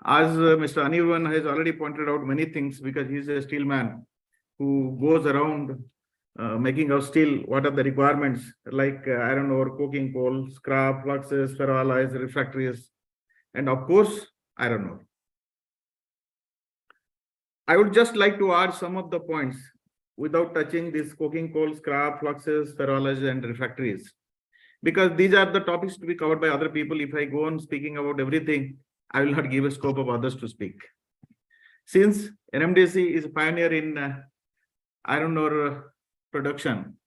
As Mr. Anirvan has already pointed out many things, because he's a steel man who goes around making our steel, what are the requirements, like iron ore, coking coal, scrap, fluxes, ferroalloys, refractories, and of course, iron ore. I would just like to add some of the points without touching this coking coal, scrap, fluxes, ferroalloys, and refractories, because these are the topics to be covered by other people. If I go on speaking about everything, I will not give a scope of others to speak. Since NMDC is a pioneer in iron ore production,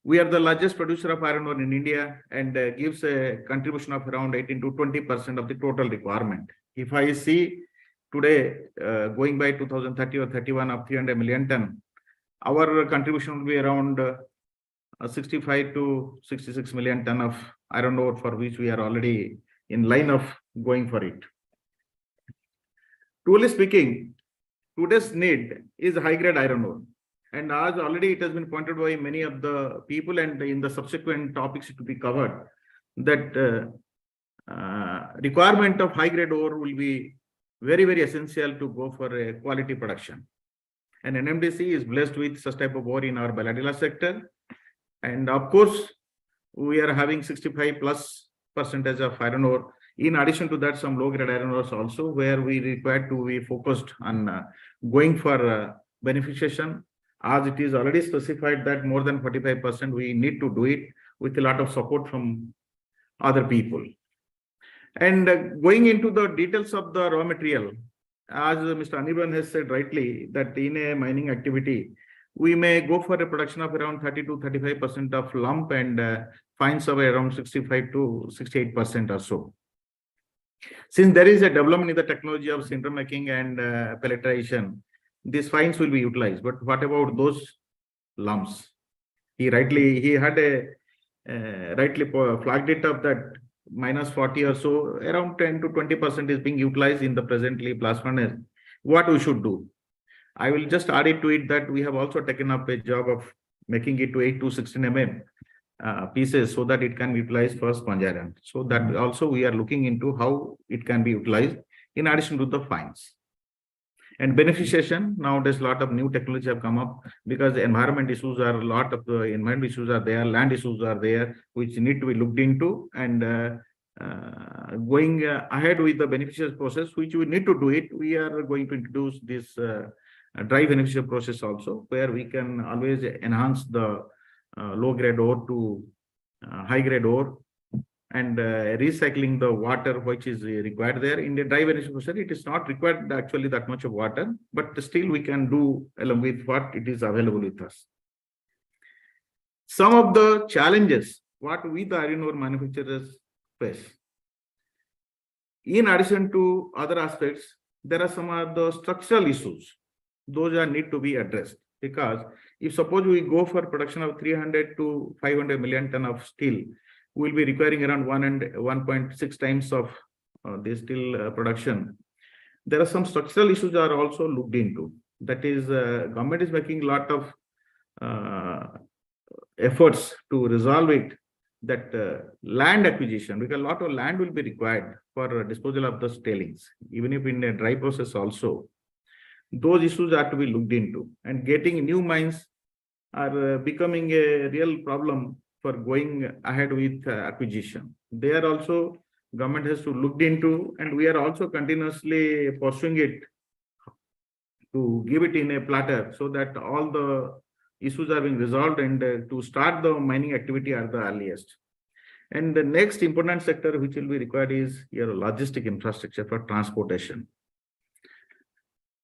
we are the largest producer of iron ore in India, and gives a contribution of around 18 to 20% of the total requirement. If I see today, going by 2030 or 31 of 300 million ton, our contribution will be around 65 to 66 million ton of iron ore, for which we are already in line of going for it. Truly speaking, today's need is high-grade iron ore. And as already it has been pointed by many of the people, and in the subsequent topics to be covered, that requirement of high-grade ore will be very, very essential to go for a quality production. And NMDC is blessed with such type of ore in our Baladila sector. And of course, we are having 65+% of iron ore. In addition to that, some low-grade iron ores also, where we require to be focused on going for beneficiation. As it is already specified that more than 45%, we need to do it with a lot of support from other people. And going into the details of the raw material, as Mr. Anirban has said rightly, that in a mining activity, we may go for a production of around 30 to 35% of lump and fines of around 65 to 68% or so. Since there is a development in the technology of sinter making and pelletization, these fines will be utilized. But what about those lumps? He had rightly flagged it up that -40 or so, around 10 to 20% is being utilized in the presently blast furnace. What we should do? I will just add it to it that we have also taken up a job of making it to 8 to 16 mm pieces so that it can be utilized for sponge iron. So that also we are looking into how it can be utilized in addition to the fines. And beneficiation, nowadays a lot of new technology have come up because environment issues are, a lot of the environment issues are there, land issues are there, which need to be looked into, and going ahead with the beneficiation process, which we need to do it, we are going to introduce this dry beneficiation process also, where we can always enhance the low grade ore to high grade ore, and recycling the water which is required there. In the dry beneficiation process, it is not required actually that much of water, but still we can do along with what it is available with us. Some of the challenges what we the iron ore manufacturers face. In addition to other aspects, there are some of the structural issues. Those are need to be addressed, because if suppose we go for production of 300 to 500 million ton of steel, we will be requiring around 1.6 times of this steel production. There are some structural issues are also looked into. That is, government is making a lot of efforts to resolve it. That land acquisition, because a lot of land will be required for disposal of the tailings, even if in a dry process also. Those issues are to be looked into, and getting new mines are becoming a real problem for going ahead with acquisition. There also government has to look into, and we are also continuously pursuing it to give it in a platter so that all the issues are being resolved, and to start the mining activity at the earliest. And the next important sector which will be required is your logistic infrastructure for transportation.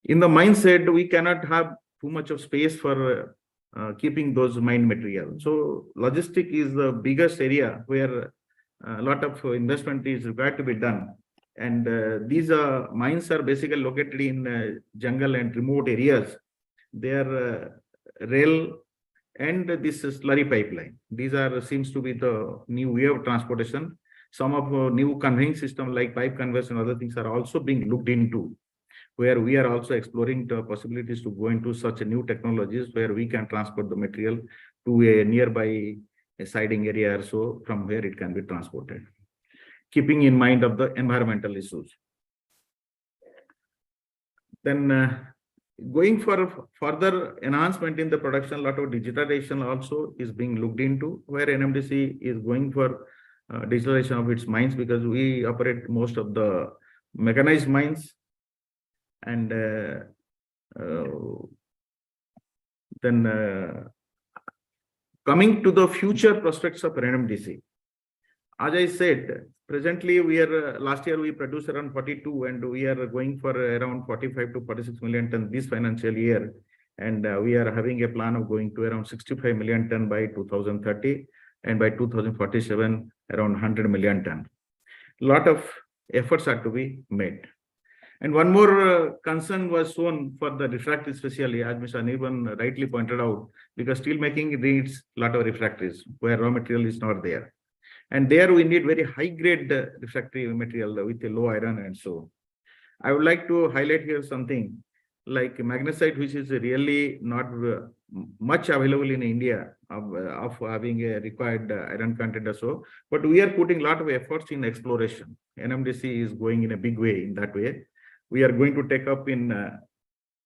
In the mine side, we cannot have too much of space for keeping those mine material. So logistic is the biggest area where a lot of investment is required to be done. And these mines are basically located in jungle and remote areas. They are rail and this slurry pipeline. These are seems to be the new way of transportation. Some of new conveying system like pipe conveyors and other things are also being looked into, where we are also exploring the possibilities to go into such a new technologies where we can transport the material to a nearby siding area or so, from where it can be transported, keeping in mind of the environmental issues. Then going for further enhancement in the production, a lot of digitalization also is being looked into, where NMDC is going for digitalization of its mines, because we operate most of the mechanized mines. And then coming to the future prospects of NMDC, as I said, presently we are last year we produced around 42, and we are going for around 45 to 46 million ton this financial year, and we are having a plan of going to around 65 million ton by 2030, and by 2047 around 100 million ton. A lot of efforts are to be made. And one more concern was shown for the refractory, especially as Mr. Anirban rightly pointed out, because steel making needs a lot of refractories where raw material is not there. And there we need very high grade refractory material with a low iron and so. I would like to highlight here something like magnesite, which is really not much available in India of having a required iron content or so. But we are putting a lot of efforts in exploration. NMDC is going in a big way in that way. We are going to take up in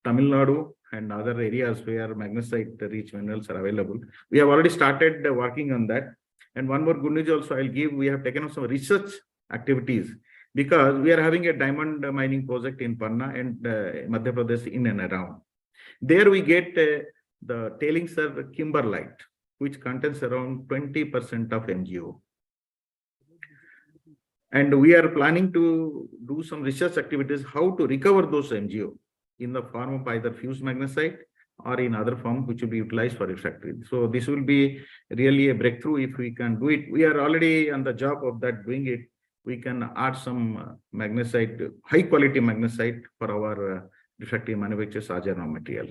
Tamil Nadu and other areas where magnesite rich minerals are available. We have already started working on that. And one more good news also I'll give, we have taken up some research activities because we are having a diamond mining project in Panna and Madhya Pradesh in and around. There we get the tailings are kimberlite, which contains around 20% of MgO. And we are planning to do some research activities how to recover those MgO in the form of either fused magnesite or in other form which will be utilized for refractory. So this will be really a breakthrough if we can do it. We are already on the job of that doing it. We can add some magnesite, high quality magnesite for our refractory manufacturers as a raw material.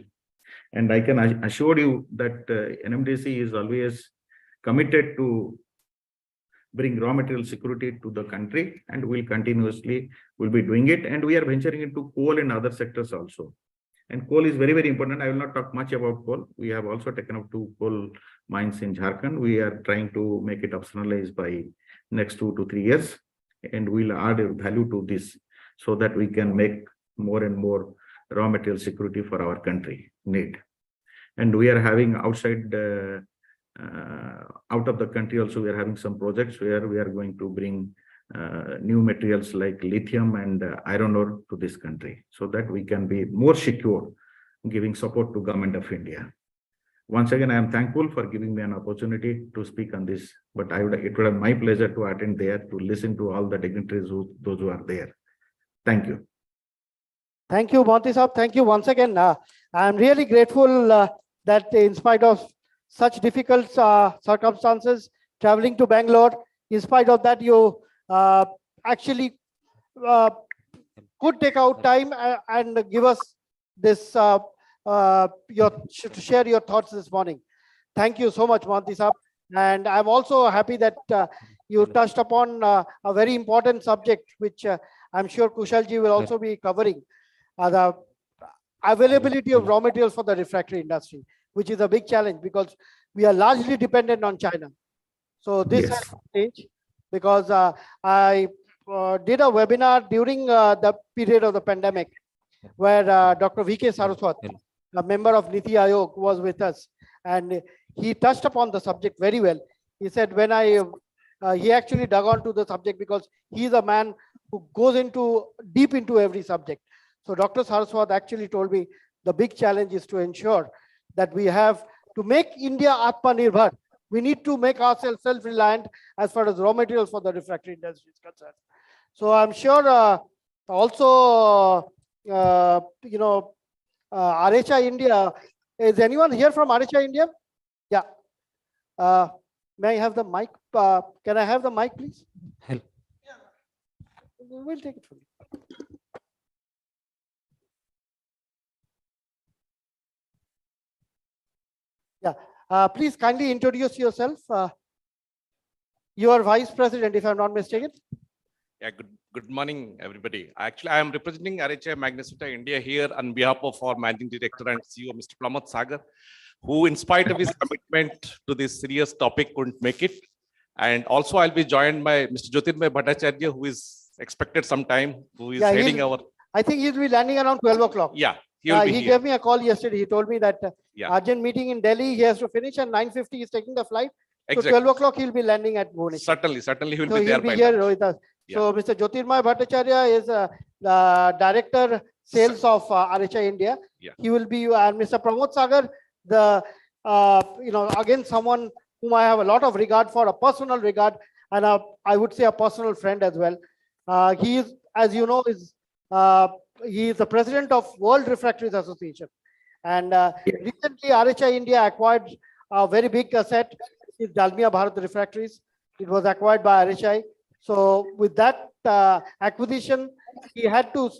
And I can assure you that NMDC is always committed to bring raw material security to the country, and will continuously will be doing it. And we are venturing into coal and other sectors also. And coal is very, very important. I will not talk much about coal. We have also taken up 2 coal mines in Jharkhand. We are trying to make it optionalized by next 2 to 3 years. And we'll add value to this so that we can make more and more raw material security for our country need. And we are having outside out of the country also, we are having some projects where we are going to bring new materials like lithium and iron ore to this country so that we can be more secure, giving support to government of India. Once again, I am thankful for giving me an opportunity to speak on this, but it would have my pleasure to attend there to listen to all the dignitaries, those who are there. Thank you. Thank you, Monty Saab. Thank you once again. I am really grateful that in spite of such difficult circumstances, traveling to Bangalore, in spite of that, you actually could take out time and give us this, to share your thoughts this morning. Thank you so much, Monty Saab. And I'm also happy that you touched upon a very important subject, which I'm sure Kushalji will also be covering, the availability of raw materials for the refractory industry, which is a big challenge because we are largely dependent on China. So this Yes. has to change, because I did a webinar during the period of the pandemic where Dr. V.K. Saraswat, a member of Niti Aayog, was with us, and he touched upon the subject very well. He said when he actually dug on to the subject because he's a man who goes deep into every subject. So Dr. Saraswat actually told me the big challenge is to ensure that we have to make India Atmanirbhar. We need to make ourselves self-reliant as far as raw materials for the refractory industry is concerned. So I'm sure also, RHI India, is anyone here from RHI India? Yeah. May I have the mic? Can I have the mic, please? Hello. We'll take it from you. Yeah, please kindly introduce yourself. You are Vice President, if I'm not mistaken. Yeah, good morning, everybody. Actually, I am representing RHI Magnesita India here on behalf of our Managing Director and CEO, Mr. Pramod Sagar, who, in spite of his commitment to this serious topic, couldn't make it. And also, I'll be joined by Mr. Jyotirmay Bhattacharya, who is expected sometime, who is heading our. I think he'll be landing around 12 o'clock. Yeah, he gave me a call yesterday. He told me that urgent meeting in Delhi, he has to finish, and 9:50 he's taking the flight. Exactly. So 12 o'clock he'll be landing at Bhubaneswar. Certainly he will so be there. He'll be here with us. Yeah. So Mr. Jyotirmay Bhattacharya is the Director Sales of RHI India. Yeah. He will be, and Mr. Pramod Sagar, the again someone whom I have a lot of regard for, a personal regard, and I would say a personal friend as well. He is, as you know, he is the president of World Refractories Association, and recently RHI India acquired a very big asset, is Dalmia Bharat Refractories. It was acquired by RHI. So with that acquisition, he had to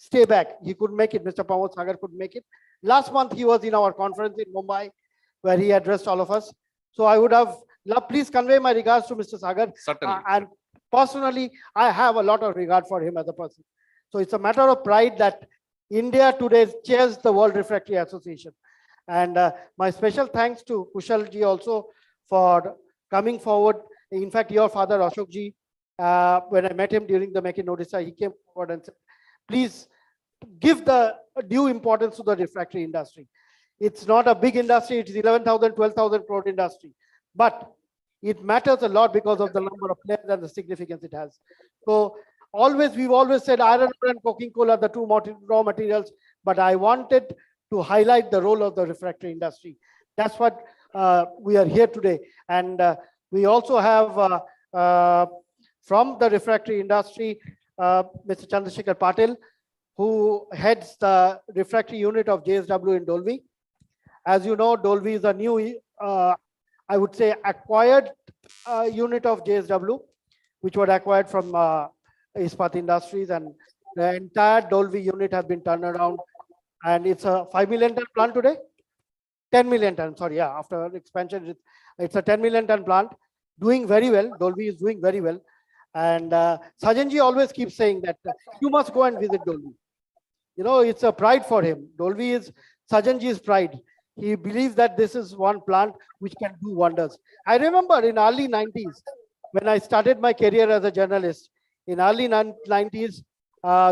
stay back. He couldn't make it. Mr. Pramod Sagar couldn't make it. Last month, he was in our conference in Mumbai, where he addressed all of us. So I would have loved, please convey my regards to Mr. Sagar. Certainly. And personally, I have a lot of regard for him as a person. So it's a matter of pride that India today chairs the World Refractory Association. And my special thanks to Kushal ji also for coming forward. In fact, your father, Ashok ji, when I met him during the Make in Odisha, he came forward and said, please give the due importance to the refractory industry. It's not a big industry, it's 11,000, 12,000 crore industry, but it matters a lot because of the number of players and the significance it has. So we've always said iron ore and coking coal are the two raw materials, but I wanted to highlight the role of the refractory industry. That's what we are here today. And we also have from the refractory industry, Mr. Chandrasekhar Patil, who heads the refractory unit of JSW in Dolvi. As you know, Dolvi is a new, I would say, acquired unit of JSW, which was acquired from Ispat Industries, and the entire Dolvi unit has been turned around, and it's a 5 million ton plant today. 10 million ton, sorry, yeah, after expansion, it's a 10 million ton plant, doing very well. Dolvi is doing very well. And Sajanji always keeps saying that you must go and visit Dolvi. You know, it's a pride for him. Dolvi is Sajanji's pride. He believes that this is one plant which can do wonders. I remember in early 90s, when I started my career as a journalist, in early 90s,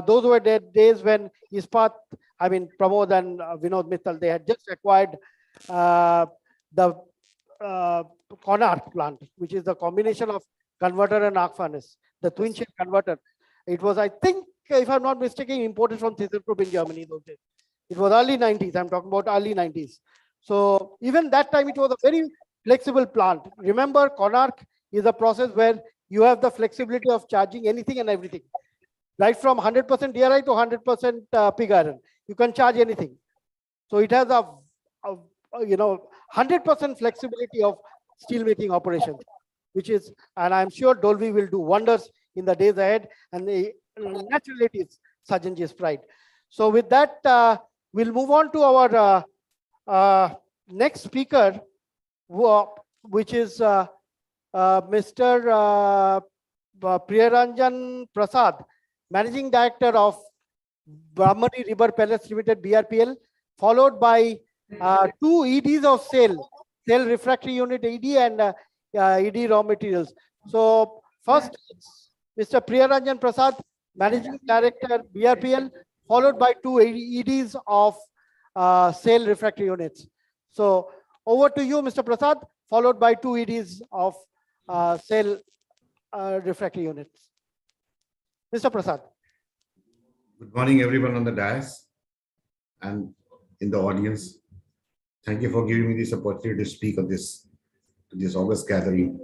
those were the days when Ispat, I mean, Pramod and Vinod Mittal, they had just acquired the Konark plant, which is the combination of converter and arc furnace, the twin shape converter. It was, I think, if I'm not mistaken, imported from ThyssenKrupp in Germany those days. It was early 90s. I'm talking about early 90s. So even that time, it was a very flexible plant. Remember, Konark is a process where you have the flexibility of charging anything and everything, right from 100% DRI to 100% pig iron. You can charge anything. So it has a 100% flexibility of steel making operations, which is, and I'm sure Dolvi will do wonders in the days ahead. And naturally, it is Sajanji's pride. So with that, we'll move on to our next speaker, which is Mr. Priyaranjan Prasad, Managing Director of Brahmani River Pellets Limited, BRPL, followed by two EDs of SAIL Refractory Unit ED and ED Raw Materials. So first, Mr. Priyaranjan Prasad, Managing Director, BRPL, followed by two EDs of SAIL Refractory Units. So over to you, Mr. Prasad, followed by two EDs of SAIL Refractory Units. Mr. Prasad. Good morning, everyone on the dais and in the audience. Thank you for giving me this opportunity to speak of this August gathering.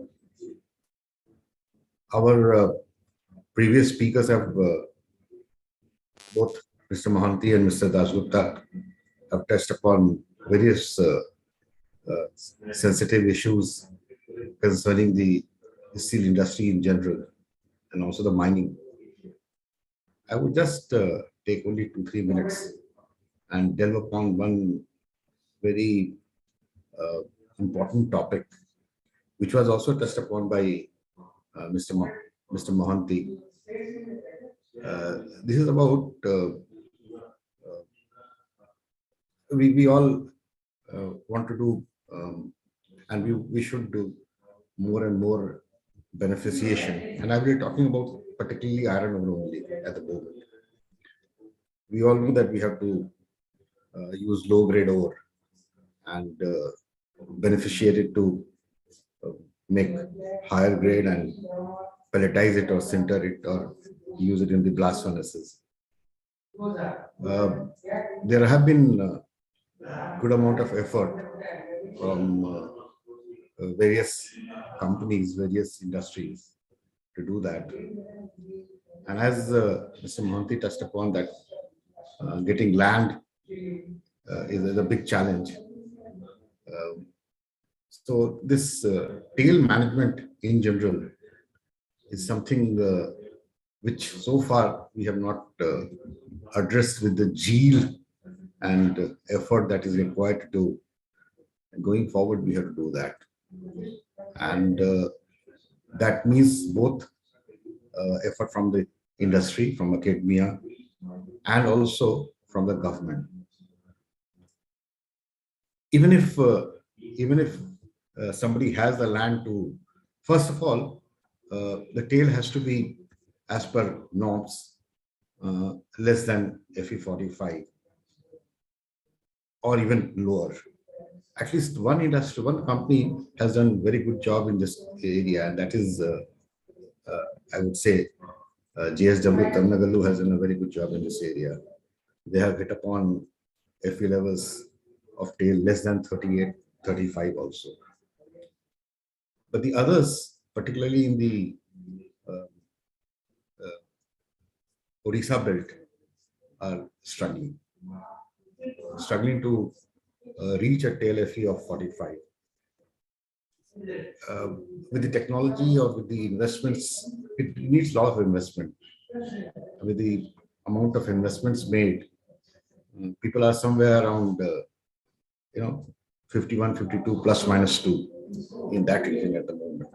Our previous speakers have both Mr. Mohanty and Mr. Dasgupta have touched upon various sensitive issues concerning the steel industry in general and also the mining. I would just take only 2-3 minutes and delve upon one very important topic, which was also touched upon by Mr. Mohanty. This is about we all want to do and we should do more and more beneficiation, and I will be talking about particularly iron ore only at the moment. We all know that we have to use low grade ore and beneficiate it to make higher grade and pelletize it or sinter it or use it in the blast furnaces. There have been good amount of effort from various companies, various industries to do that. And as Mr. Mohanty touched upon that, getting land is a big challenge. So this tail management in general is something which so far we have not addressed with the zeal and effort that is required to do. Going forward, we have to do that. And that means both effort from the industry, from academia, and also from the government. Even if somebody has the land to, first of all, the tail has to be as per norms, less than FE45 or even lower. At least one industry, one company has done very good job in this area, and that is, I would say, JSW Tamnagalu has done a very good job in this area. They have hit upon FE levels of tail less than 38, 35 also. But the others, particularly in the Odisha belt, are struggling to reach a tail FE of 45. With the technology or with the investments, it needs a lot of investment. With the amount of investments made, people are somewhere around, 51, 52 plus minus 2 in that region at the moment.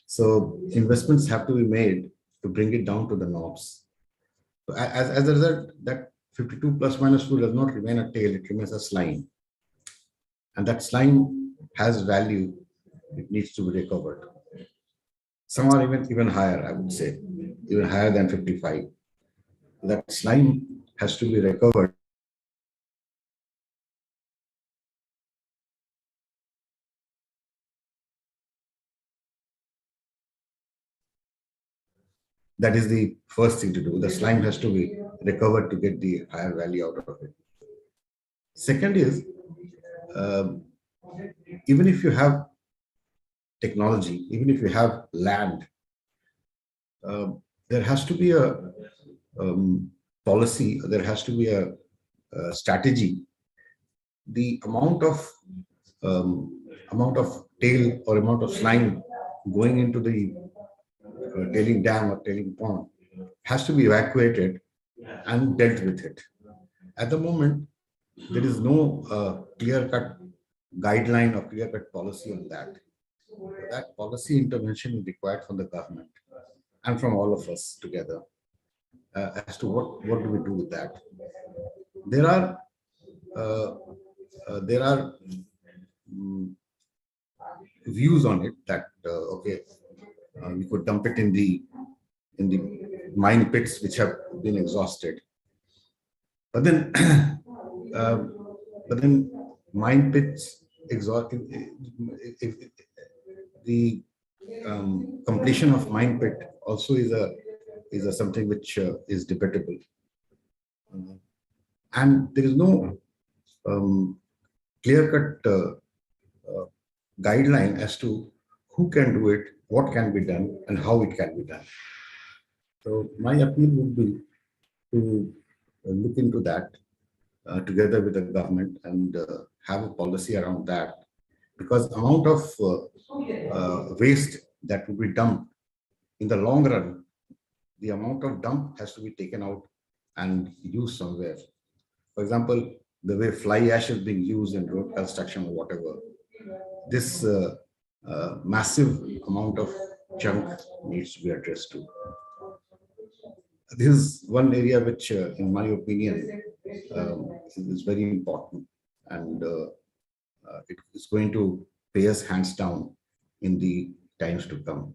So investments have to be made to bring it down to the norms. So as a result, that 52 plus minus 2 does not remain a tail, it remains a slime. And that slime has value, it needs to be recovered. Some are even higher, I would say, even higher than 55. That slime has to be recovered. That is the first thing to do. The slime has to be recovered to get the higher value out of it. Second is, even if you have technology, even if you have land, there has to be a policy, there has to be a strategy. The amount of tail or amount of slime going into the tailing dam or tailing pond has to be evacuated and dealt with it. At the moment, there is no clear-cut guideline or clear-cut policy on that. That policy intervention is required from the government and from all of us together as to what do we do with that. There are views on it that we could dump it in the mine pits which have been exhausted. But then, mine pits exhausted. The completion of mine pit also is a something which is debatable, and there is no clear-cut guideline as to who can do it, what can be done, and how it can be done. So my appeal would be to look into that together with the government and have a policy around that, because amount of waste that would be dumped in the long run, the amount of dump has to be taken out and used somewhere. For example, the way fly ash is being used in road construction or whatever, this massive amount of junk needs to be addressed to. This is one area which, in my opinion, is very important, and it is going to pay us hands down in the times to come.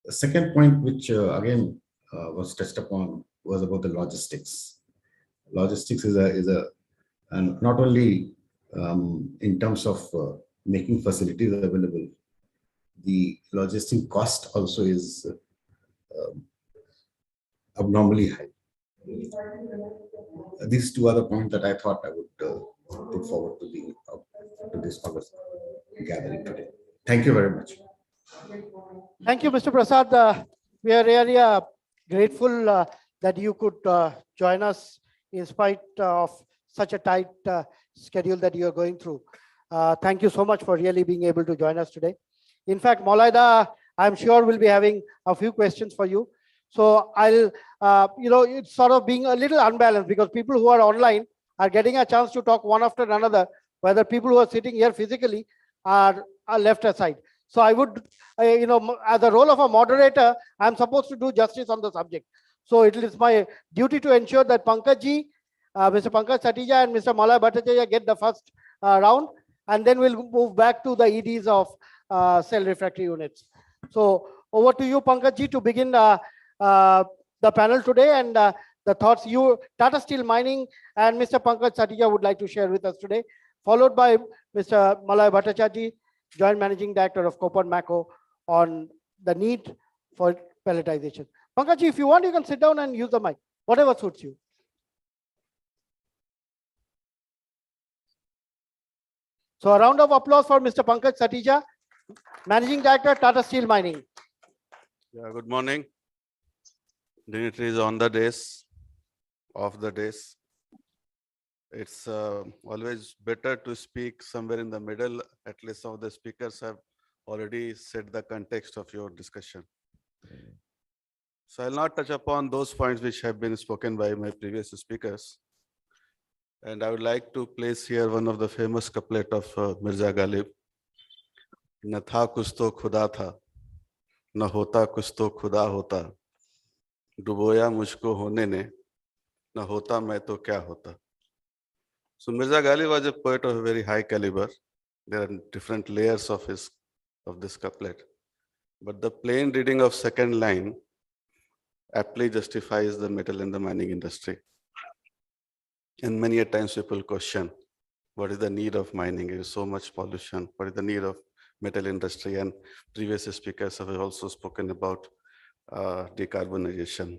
The second point, which again was touched upon, was about the logistics. Logistics is and not only in terms of making facilities available, the logistic cost also is abnormally high. These two are the points that I thought I would put forward to this August gathering today. Thank you very much. Thank you, Mr. Prasad. We are really grateful that you could join us in spite of such a tight schedule that you are going through. Thank you so much for really being able to join us today. In fact, Maulaida, I'm sure we'll be having a few questions for you. So it's sort of being a little unbalanced because people who are online are getting a chance to talk one after another, whether people who are sitting here physically are left aside. So I would, as a role of a moderator, I'm supposed to do justice on the subject. So it is my duty to ensure that Pankaj ji, Mr. Pankaj Satija and Mr. Malay Bhattacharya get the first round, and then we'll move back to the EDs of cell refractory units. So over to you, Pankaj ji, to begin the panel today and the thoughts you, Tata Steel Mining and Mr. Pankaj Satija would like to share with us today, followed by Mr. Malay Bhattacharya, Joint Managing Director of Copper Macro, on the need for pelletization. Pankaj ji, if you want, you can sit down and use the mic, whatever suits you. So a round of applause for Mr. Pankaj Satija, Managing Director, Tata Steel Mining. Yeah, good morning. Dignitaries on the days, off the days. It's always better to speak somewhere in the middle. At least some of the speakers have already set the context of your discussion. So I'll not touch upon those points which have been spoken by my previous speakers. And I would like to place here one of the famous couplet of Mirza Ghalib. न था कुछ तो खुदा था, न होता कुछ तो खुदा होता, डुबोया मुझको होने ने, न होता मैं तो क्या होता. So Mirza Ghalib was a poet of a very high caliber. There are different layers of this couplet, but the plain reading of second line aptly justifies the metal and the mining industry. And many a times people question, what is the need of mining? There is so much pollution. What is the need of metal industry? And previous speakers have also spoken about decarbonization.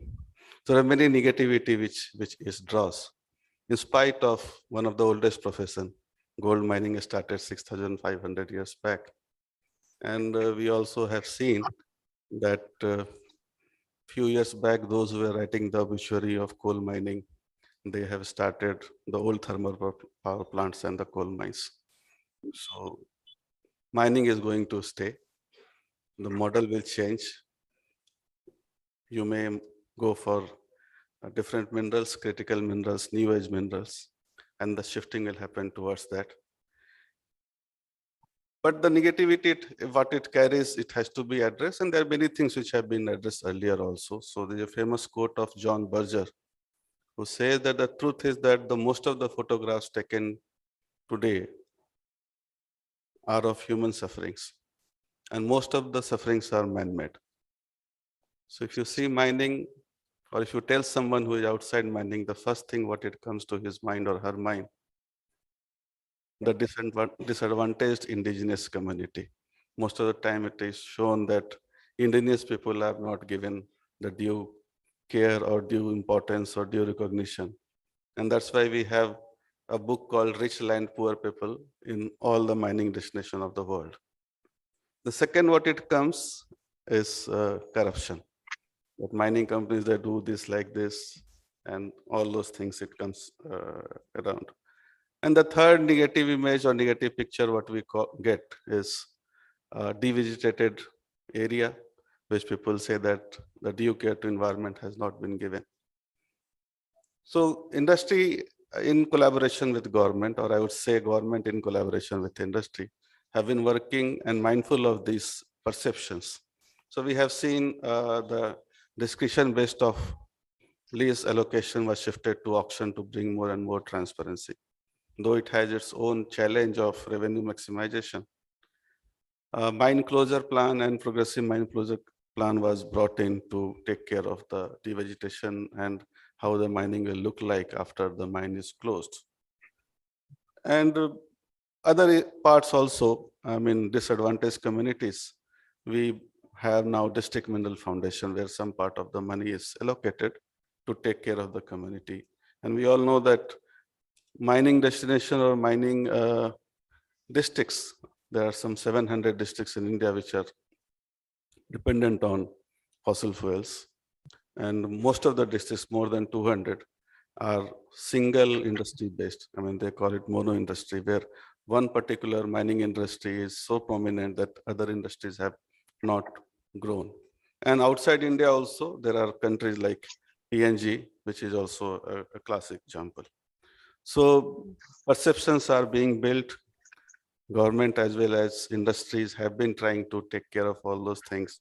So there are many negativity which is draws. In spite of one of the oldest profession, gold mining started 6,500 years back. And we also have seen that few years back, those who were writing the obituary of coal mining, they have started the old thermal power plants and the coal mines. So mining is going to stay. The model will change. You may go for different minerals, critical minerals, new age minerals, and the shifting will happen towards that. But the negativity, what it carries, it has to be addressed. And there are many things which have been addressed earlier also. So there's a famous quote of John Berger, who says that the truth is that the most of the photographs taken today are of human sufferings. And most of the sufferings are man-made. So if you see mining, or if you tell someone who is outside mining, the first thing what it comes to his mind or her mind, the disadvantaged indigenous community. Most of the time it is shown that indigenous people are not given the due care or due importance or due recognition. And that's why we have a book called Rich Land, Poor People in all the mining destinations of the world. The second what it comes is corruption. That mining companies, they do this like this, and all those things it comes around. And the third negative image or negative picture what we get is devegetated area, which people say that the due care to environment has not been given. So industry in collaboration with government, or I would say government in collaboration with industry, have been working and mindful of these perceptions. So we have seen the discretion based of lease allocation was shifted to auction to bring more and more transparency, though it has its own challenge of revenue maximization. Mine closure plan and progressive mine closure plan was brought in to take care of the devegetation and how the mining will look like after the mine is closed. And other parts also, I mean, disadvantaged communities, we have now district mineral foundation where some part of the money is allocated to take care of the community. And we all know that mining destination or mining districts, there are some 700 districts in India which are dependent on fossil fuels. And most of the districts, more than 200, are single industry based. I mean, they call it mono industry, where one particular mining industry is so prominent that other industries have not grown. And outside India also, there are countries like PNG, which is also a classic example. So perceptions are being built. Government as well as industries have been trying to take care of all those things.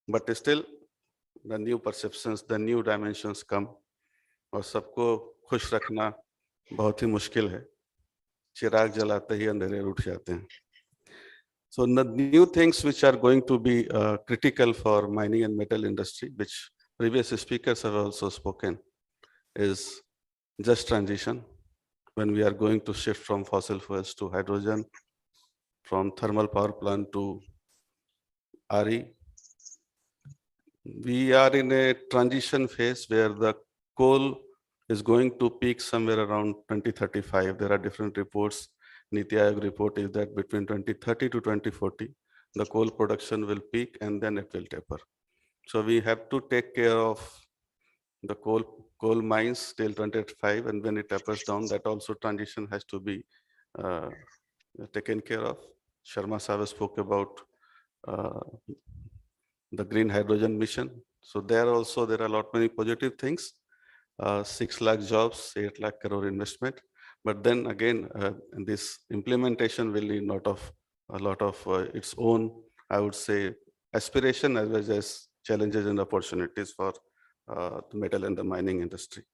But still, the new perceptions, the new dimensions come. और सबको खुश रखना बहुत ही मुश्किल है. चिराग जलाते ही अंधेरे उठ जाते हैं. So the new things which are going to be critical for mining and metal industry, which previous speakers have also spoken, is just transition. When we are going to shift from fossil fuels to hydrogen, from thermal power plant to RE, we are in a transition phase where the coal is going to peak somewhere around 2035. There are different reports. Niti Aayog report is that between 2030 to 2040, the coal production will peak and then it will taper. So we have to take care of the coal mines till 2025, and when it tapers down, that also transition has to be taken care of. Sharma Sahib spoke about the green hydrogen mission. So there also, there are a lot many positive things. 6 lakh jobs, 8 lakh crore investment. But then again, this implementation will need a lot of its own, I would say, aspiration as well as challenges and opportunities for the metal and the mining industry.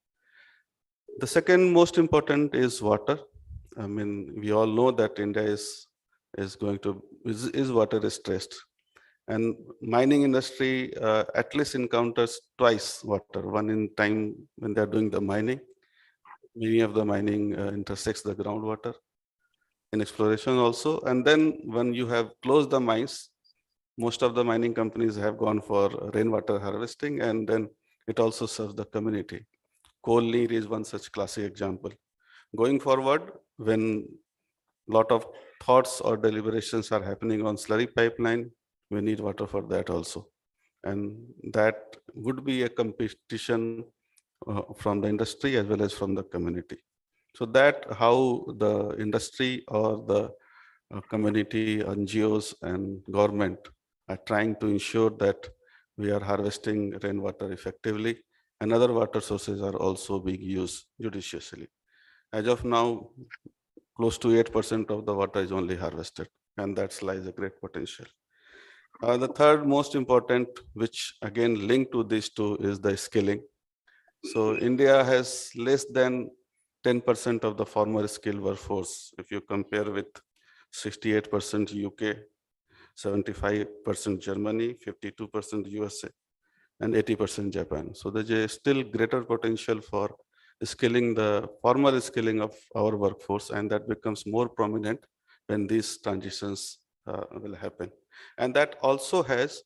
The second most important is water. I mean, we all know that India is water stressed. And mining industry at least encounters twice water, one in time when they're doing the mining. Many of the mining intersects the groundwater in exploration also. And then when you have closed the mines, most of the mining companies have gone for rainwater harvesting, and then it also serves the community. Coal neer is one such classic example. Going forward, when a lot of thoughts or deliberations are happening on slurry pipeline, we need water for that also. And that would be a competition from the industry as well as from the community. So that how the industry or the community, NGOs and government are trying to ensure that we are harvesting rainwater effectively, and other water sources are also being used judiciously. As of now, close to 8% of the water is only harvested, and that lies a great potential. The third most important, which again linked to these two, is the skilling. So India has less than 10% of the former skilled workforce. If you compare with 68% UK, 75% Germany, 52% USA, and 80% Japan. So there's a still greater potential for skilling, the formal skilling of our workforce, and that becomes more prominent when these transitions will happen. And that also has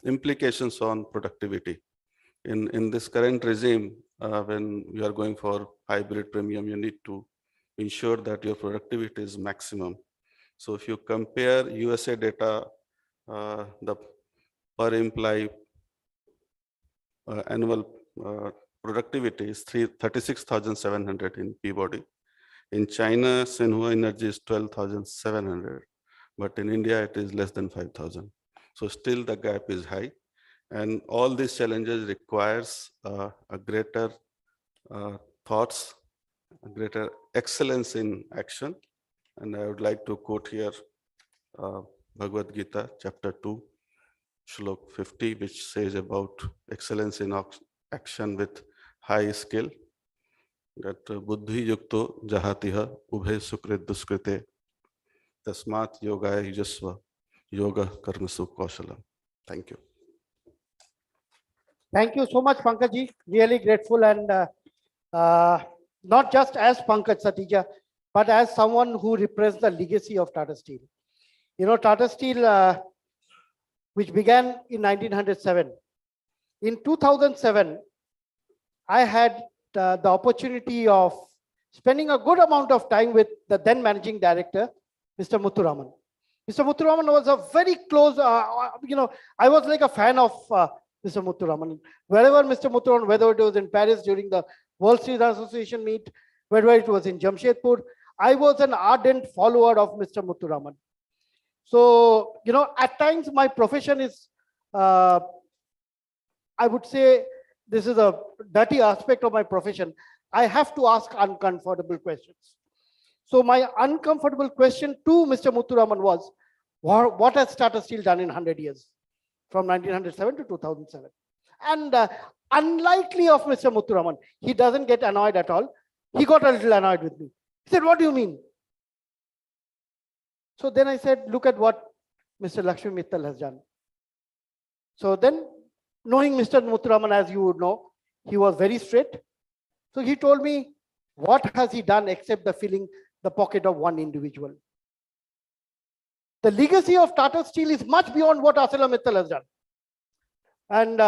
implications on productivity. In this current regime, when you are going for hybrid premium, you need to ensure that your productivity is maximum. So if you compare USA data, the per employee annual productivity is 36,700 in Peabody. In China, Senhua Energy is 12,700, but in India, it is less than 5,000. So still the gap is high. And all these challenges requires a greater thoughts, a greater excellence in action. And I would like to quote here Bhagavad Gita, chapter 2, Shlok 50, which says about excellence in action with high skill. That buddhi yukto jahatiha ubhe sukrit duskrite tasmat yogaya yujasva yoga karmasu kaushalam. Thank you. Thank you so much, Pankaj. Really grateful, and not just as Pankaj Satija, but as someone who represents the legacy of Tata Steel. You know, Tata Steel, which began in 1907. In 2007, I had the opportunity of spending a good amount of time with the then managing director, Mr. Muthuraman. Mr. Muthuraman was a very close, I was like a fan of Mr. Muthuraman. Wherever Mr. Muthuraman, whether it was in Paris during the World Steel Association meet, whether it was in Jamshedpur, I was an ardent follower of Mr. Muthuraman. So, at times my profession is uh, I would say this is a dirty aspect of my profession. I have to ask uncomfortable questions. So my uncomfortable question to Mr. Muthuraman was, what has Tata Steel done in 100 years from 1907 to 2007? And unlikely of Mr. Muthuraman, he doesn't get annoyed at all. He got a little annoyed with me. He said, what do you mean? So then I said, look at what Mr. Lakshmi Mittal has done. So then, knowing Mr. Muthuraman, as you would know, he was very straight. So he told me, what has he done except the filling the pocket of one individual? The legacy of Tata Steel is much beyond what ArcelorMittal has done. And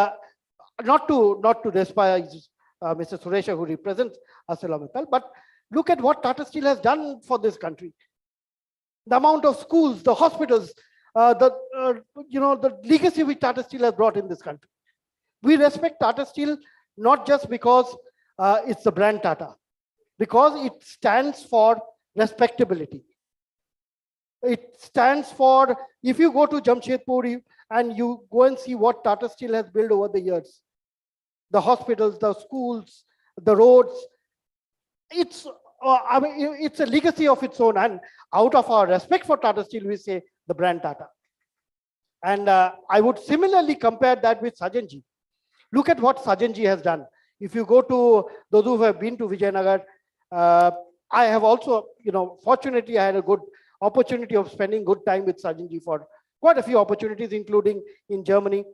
not to despise Mr. Suresha, who represents ArcelorMittal, but look at what Tata Steel has done for this country. The amount of schools, the hospitals, the legacy which Tata Steel has brought in this country. We respect Tata Steel not just because it's the brand Tata, because it stands for respectability. It stands for, if you go to Jamshedpur and you go and see what Tata Steel has built over the years, the hospitals, the schools, the roads, it's a legacy of its own. And out of our respect for Tata Steel, we say the brand Tata. And I would similarly compare that with Sajanji. Look at what Sajanji has done. If you go to those who have been to Vijayanagar, I have also, fortunately, I had a good opportunity of spending good time with Sajanji for quite a few opportunities, including in Germany.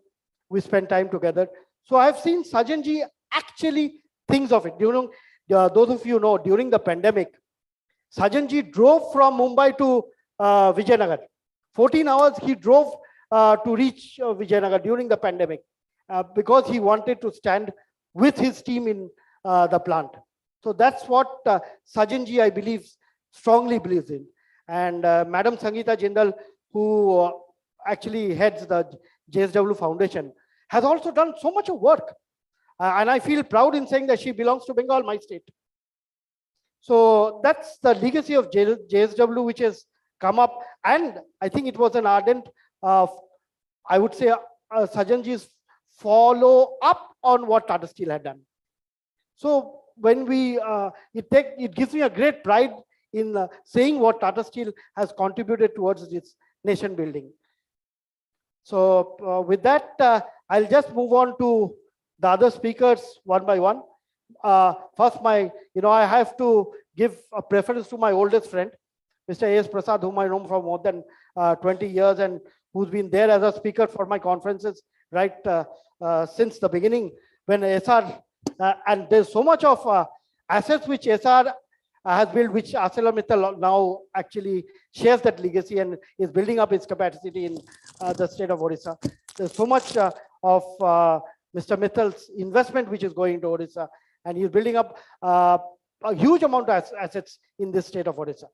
We spent time together. So I've seen Sajanji actually thinks of it. Those of you know, during the pandemic, Sajanji drove from Mumbai to Vijayanagar. 14 hours he drove to reach Vijayanagar during the pandemic because he wanted to stand with his team in the plant. So that's what Sajanji, I believe, strongly believes in. And Madam Sangeeta Jindal, who actually heads the JSW Foundation, has also done so much of work. And I feel proud in saying that she belongs to Bengal, my state. So that's the legacy of JSW, which has come up. And I think it was an ardent, I would say, Sajanji's follow up on what Tata Steel had done. So when it gives me a great pride in saying what Tata Steel has contributed towards its nation building. So with that, I'll just move on to the other speakers one by one. First, I have to give a preference to my oldest friend, Mr. A.S. Prasad, whom I know for more than 20 years and who's been there as a speaker for my conferences right since the beginning when SR, and there's so much of assets which SR has built, which ArcelorMittal now actually shares that legacy and is building up its capacity in the state of Odisha. There's so much of Mr. Mittal's investment which is going to Odisha, and he's building up a huge amount of assets in this state of Odisha.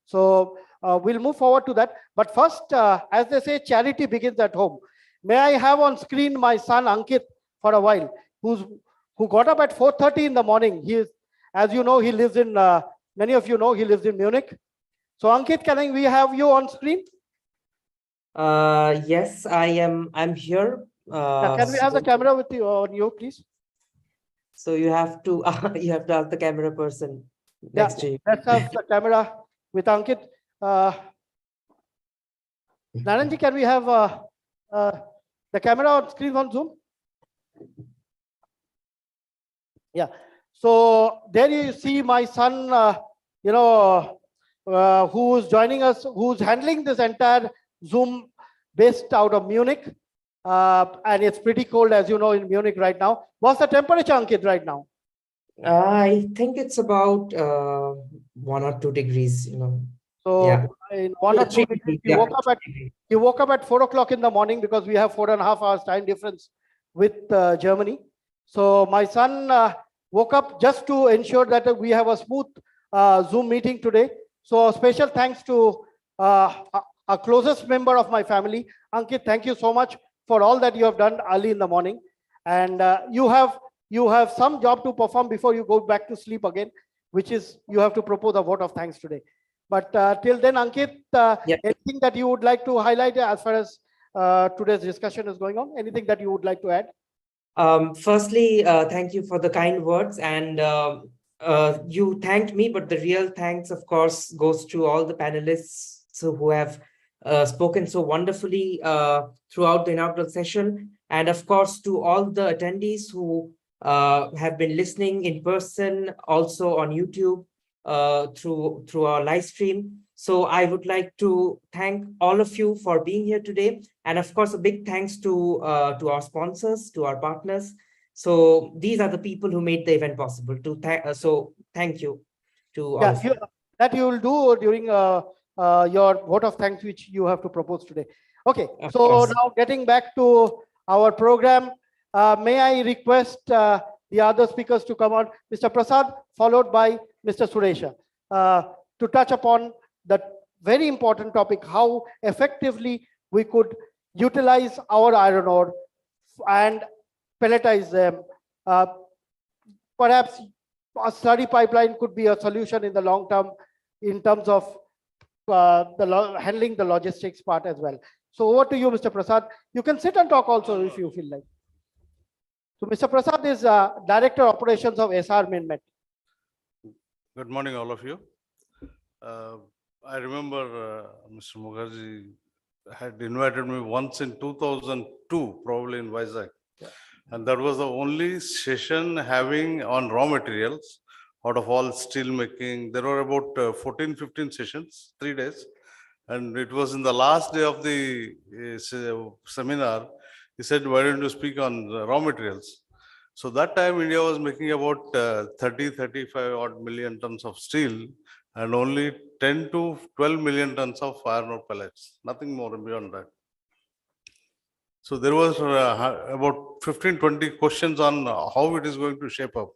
So we'll move forward to that. But first, as they say, charity begins at home. May I have on screen my son Ankit for a while, who got up at 4:30 in the morning. He is, as you know, he lives in, many of you know, he lives in Munich. So Ankit, can we have you on screen? Yes, I'm here. Can we have the camera with you on you, please? So you have to ask the camera person next to you. Let's have the camera with Ankit. Naranji, can we have the camera on screen on Zoom? Yeah. So there you see my son, who's joining us, who's handling this entire Zoom based out of Munich. And it's pretty cold, as you know, in Munich right now. What's the temperature, Ankit, right now? I think it's about 1 or 2 degrees, So yeah. in 1 or 2 degrees, he woke up at 4 o'clock in the morning because we have 4.5 hours time difference with Germany. So my son woke up just to ensure that we have a smooth Zoom meeting today. So a special thanks to a closest member of my family. Ankit, thank you so much for all that you have done early in the morning. And you have some job to perform before you go back to sleep again, which is you have to propose a vote of thanks today. But till then, Ankit, anything that you would like to highlight as far as today's discussion is going on. Anything that you would like to add? Firstly, thank you for the kind words, and you thanked me, but the real thanks, of course, goes to all the panelists who have spoken so wonderfully throughout the inaugural session, and of course to all the attendees who have been listening in person, also on YouTube through our live stream. So I would like to thank all of you for being here today. And of course, a big thanks to our sponsors, to our partners. So these are the people who made the event possible. So thank you to all of you. That you will do during your vote of thanks, which you have to propose today. Okay, Of so course. now getting back to our program, may I request the other speakers to come on, Mr. Prasad, followed by Mr. Suresha, to touch upon the very important topic, how effectively we could utilize our iron ore and pelletize them. Perhaps a slurry pipeline could be a solution in the long term in terms of handling the logistics part as well. So over to you, Mr. Prasad. You can sit and talk also if you feel like. So Mr. Prasad is Director Operations of SR Minmet. Good morning, all of you. I remember Mr. Mukherjee had invited me once in 2002, probably in Vizag. And that was the only session having on raw materials out of all steel making. There were about 14, 15 sessions, 3 days. And it was in the last day of the seminar, he said, why don't you speak on raw materials? So that time India was making about 30, 35 odd million tons of steel and only 10 to 12 million tons of iron ore pellets, nothing more beyond that. So there was about 15, 20 questions on how it is going to shape up.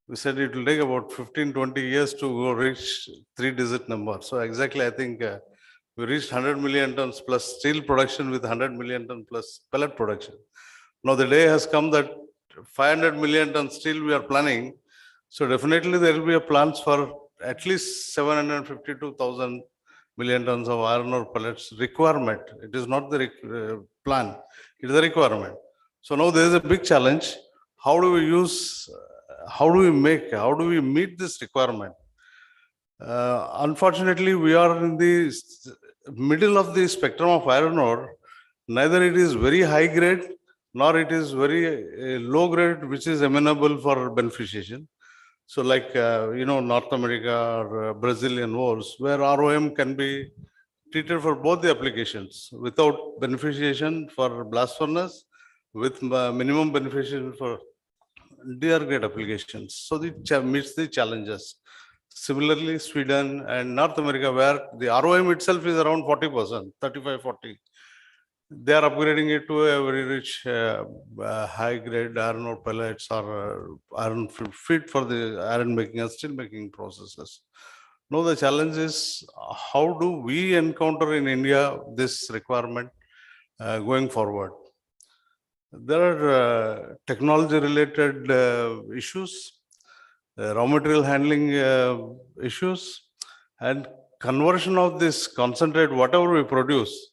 We said it will take about 15, 20 years to go reach 3-digit number. So exactly, I think we reached 100 million tons plus steel production with 100 million ton plus pellet production. Now the day has come that 500 million ton steel we are planning. So definitely there will be a plans for at least 752,000 million tons of iron ore pellets requirement. It is not the plan, it is a requirement. So now there is a big challenge. How do we use, how do we meet this requirement? Unfortunately, we are in the middle of the spectrum of iron ore. Neither it is very high grade, nor it is very low grade, which is amenable for beneficiation. So like, North America or Brazilian ores, where ROM can be treated for both the applications without beneficiation for blast furnace, with minimum beneficiation for DR grade applications. So it meets the challenges. Similarly, Sweden and North America, where the ROM itself is around 40%, 35-40. They are upgrading it to a very rich high-grade iron ore pellets or iron feed for the iron making and steel making processes. Now the challenge is how do we encounter in India this requirement going forward? There are technology-related issues, raw material handling issues, and conversion of this concentrate, whatever we produce,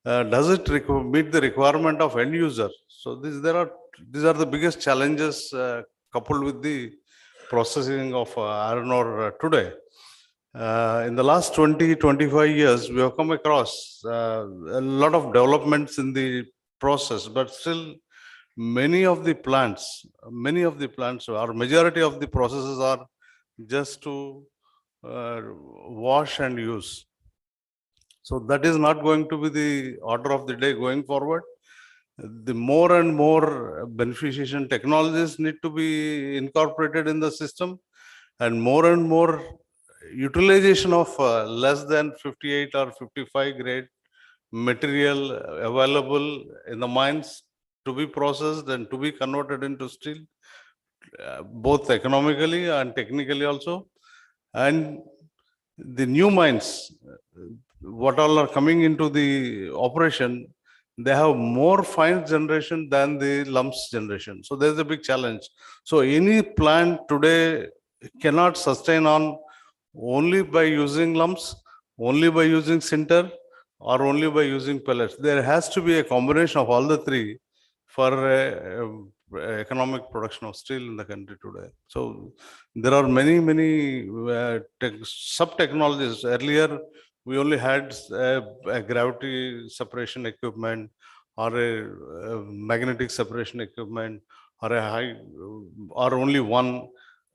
does it meet the requirement of end user? So these are the biggest challenges coupled with the processing of iron ore today. In the last 20-25 years, we have come across a lot of developments in the process, but still many of the plants or majority of the processes are just to wash and use. So that is not going to be the order of the day going forward. The more and more beneficiation technologies need to be incorporated in the system, and more utilization of less than 58 or 55 grade material available in the mines to be processed and to be converted into steel, both economically and technically also. And the new mines, what all are coming into the operation, they have more fines generation than the lumps generation. So there's a big challenge. So any plant today cannot sustain on only by using lumps, only by using sinter, or only by using pellets. There has to be a combination of all the three for economic production of steel in the country today. So there are many sub-technologies. Earlier, we only had a gravity separation equipment or a magnetic separation equipment or a high or only one.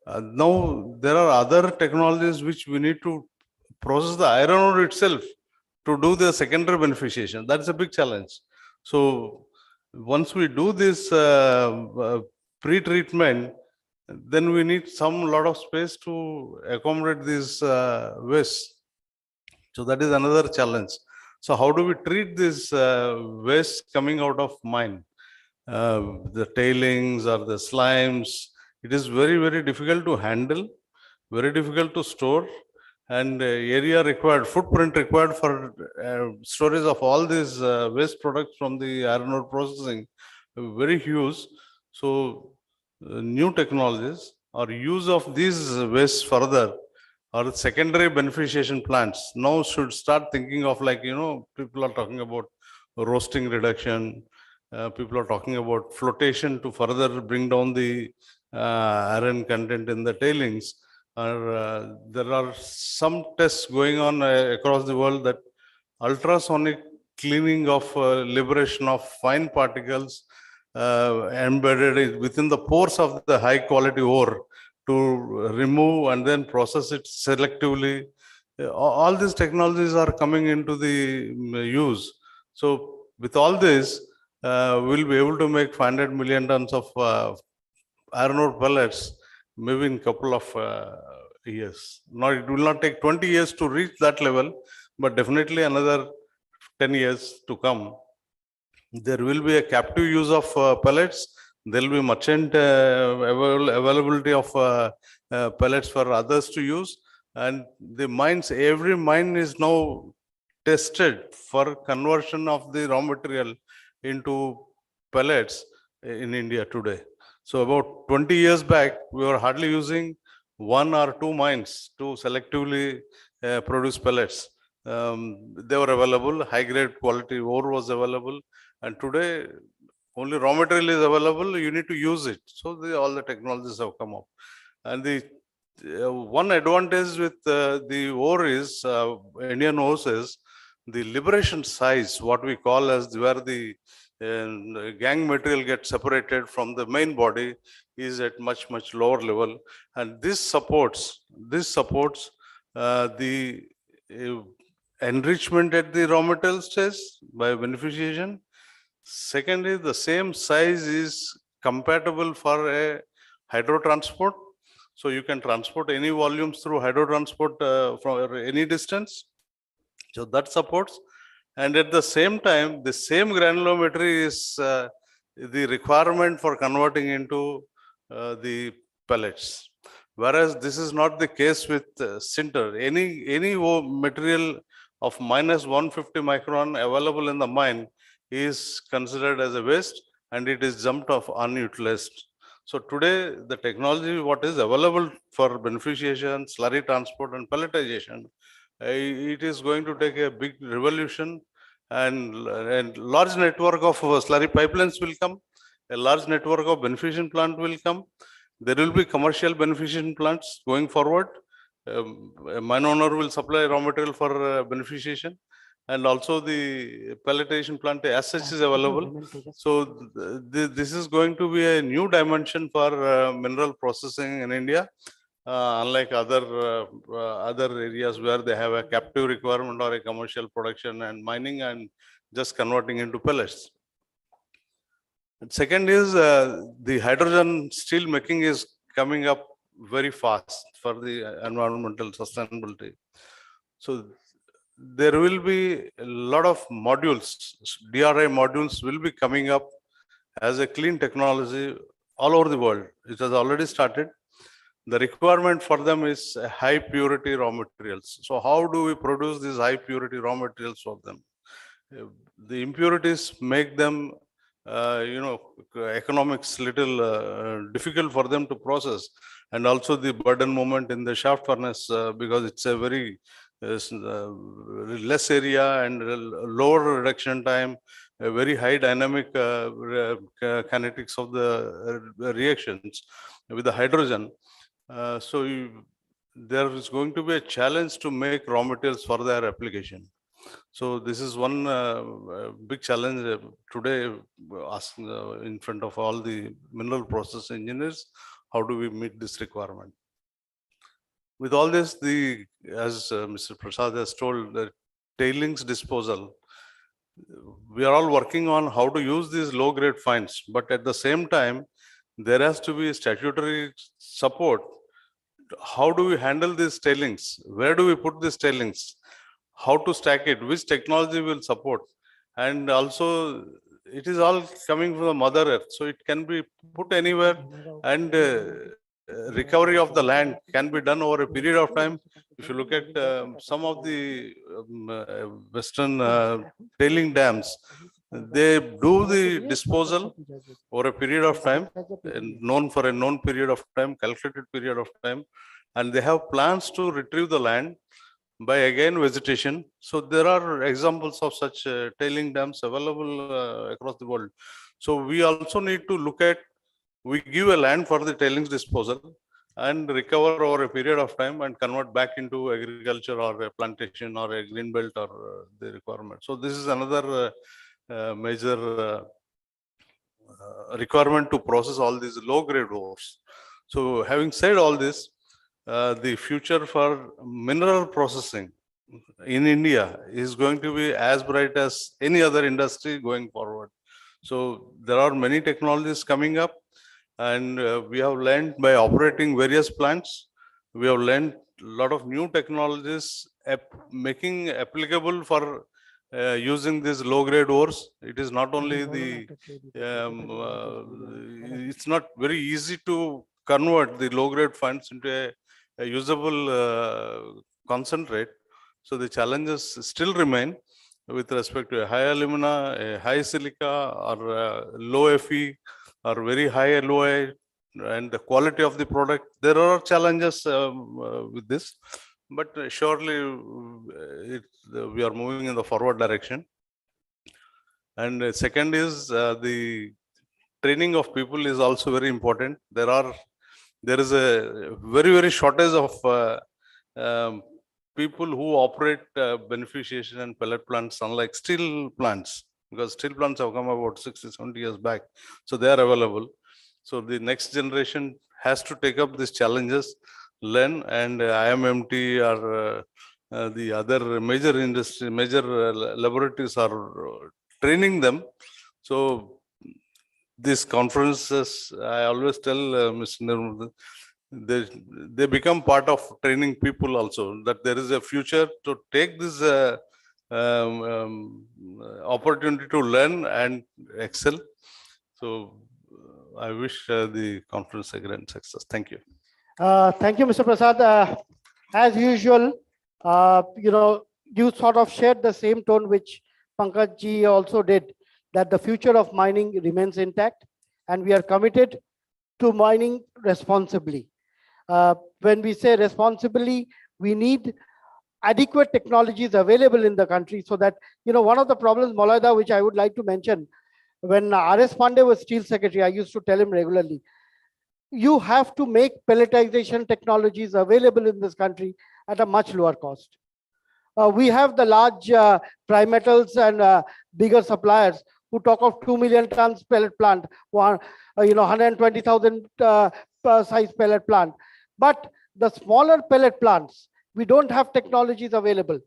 Now there are other technologies which we need to process the iron ore itself to do the secondary beneficiation. That's a big challenge. So once we do this pre-treatment, then we need some lot of space to accommodate this waste. So that is another challenge. So how do we treat this waste coming out of mine? The tailings or the slimes, it is very difficult to handle, very difficult to store, and area required, footprint required for storage of all these waste products from the iron ore processing, very huge. So new technologies or use of these waste further or secondary beneficiation plants now should start thinking of, like, people are talking about roasting reduction. People are talking about flotation to further bring down the iron content in the tailings. There are some tests going on across the world that ultrasonic cleaning of liberation of fine particles embedded within the pores of the high quality ore to remove and then process it selectively. All these technologies are coming into the use. So with all this, we'll be able to make 500 million tons of iron ore pellets maybe in couple of years. Now it will not take 20 years to reach that level, but definitely another 10 years to come. There will be a captive use of pellets. There will be merchant availability of pellets for others to use. And the mines, every mine is now tested for conversion of the raw material into pellets in India today. So about 20 years back, we were hardly using 1 or 2 mines to selectively produce pellets. They were available, high grade quality ore was available, and today only raw material is available, you need to use it. So all the technologies have come up. And the one advantage with the ore is, Indian ores, is the liberation size, what we call as where the gang material gets separated from the main body, is at much lower level. And this supports the enrichment at the raw material stage by beneficiation. Secondly, the same size is compatible for a hydro transport. So you can transport any volumes through hydro transport from any distance. So that supports. And at the same time, the same granulometry is the requirement for converting into the pellets. Whereas this is not the case with sinter. Any material of minus 150 micron available in the mine is considered as a waste, and it is jumped off unutilized. So today, the technology what is available for beneficiation, slurry transport, and pelletization, it is going to take a big revolution, and large network of slurry pipelines will come, a large network of beneficiation plant will come. There will be commercial beneficiation plants going forward. A mine owner will supply raw material for beneficiation, and also the pelletization plant as such is available. So this is going to be a new dimension for mineral processing in India, unlike other areas where they have a captive requirement or a commercial production and mining and just converting into pellets. And second is the hydrogen steel making is coming up very fast for the environmental sustainability. So there will be a lot of modules, DRI modules will be coming up as a clean technology all over the world. It has already started. The requirement for them is high purity raw materials. So how do we produce these high purity raw materials for them? The impurities make them, economics little difficult for them to process, and also the burden moment in the shaft furnace, because it's a very less area and lower reduction time, a very high dynamic kinetics of the reactions with the hydrogen. There is going to be a challenge to make raw materials for their application. So this is one big challenge today in front of all the mineral process engineers. How do we meet this requirement? With all this, as Mr. Prasad has told, the tailings disposal, we are all working on how to use these low-grade fines, but at the same time, there has to be statutory support. How do we handle these tailings? Where do we put these tailings? How to stack it? Which technology will support? And also, it is all coming from the Mother Earth, so it can be put anywhere, and recovery of the land can be done over a period of time. If you look at some of the Western tailing dams, they do the disposal over a period of time, known for a known period of time, calculated period of time, and they have plans to retrieve the land by again vegetation. So there are examples of such tailing dams available across the world. So we also need to look at, we give a land for the tailings disposal and recover over a period of time and convert back into agriculture or a plantation or a green belt or the requirement. So this is another major requirement to process all these low grade ores. So having said all this, the future for mineral processing in India is going to be as bright as any other industry going forward. So there are many technologies coming up, and we have learned by operating various plants. We have learned a lot of new technologies making applicable for using these low grade ores. It is not only the, it's not very easy to convert the low grade fines into a usable concentrate. So the challenges still remain with respect to a high alumina, a high silica, or low Fe, or very high LOI, and the quality of the product. There are challenges with this, but surely we are moving in the forward direction. And second is the training of people is also very important. There is a very shortage of people who operate beneficiation and pellet plants, unlike steel plants, because steel plants have come about 60-70 years back. So they are available. So the next generation has to take up these challenges, learn, and IMMT or the other major industry, major laboratories are training them. So these conferences, I always tell Mr. Nirmal, they become part of training people also, that there is a future to take this opportunity to learn and excel. So I wish the conference a grand success. Thank you. Thank you, Mr. Prasad. As usual, you sort of shared the same tone which Pankaj ji also did, that the future of mining remains intact and we are committed to mining responsibly. When we say responsibly, we need adequate technologies available in the country, so that, one of the problems, Maulada, which I would like to mention, when R.S. Pandey was Steel Secretary, I used to tell him regularly, you have to make pelletization technologies available in this country at a much lower cost. We have the large prime metals and bigger suppliers who talk of 2 million tons pellet plant, 120,000 size pellet plant. But the smaller pellet plants, we don't have technologies available.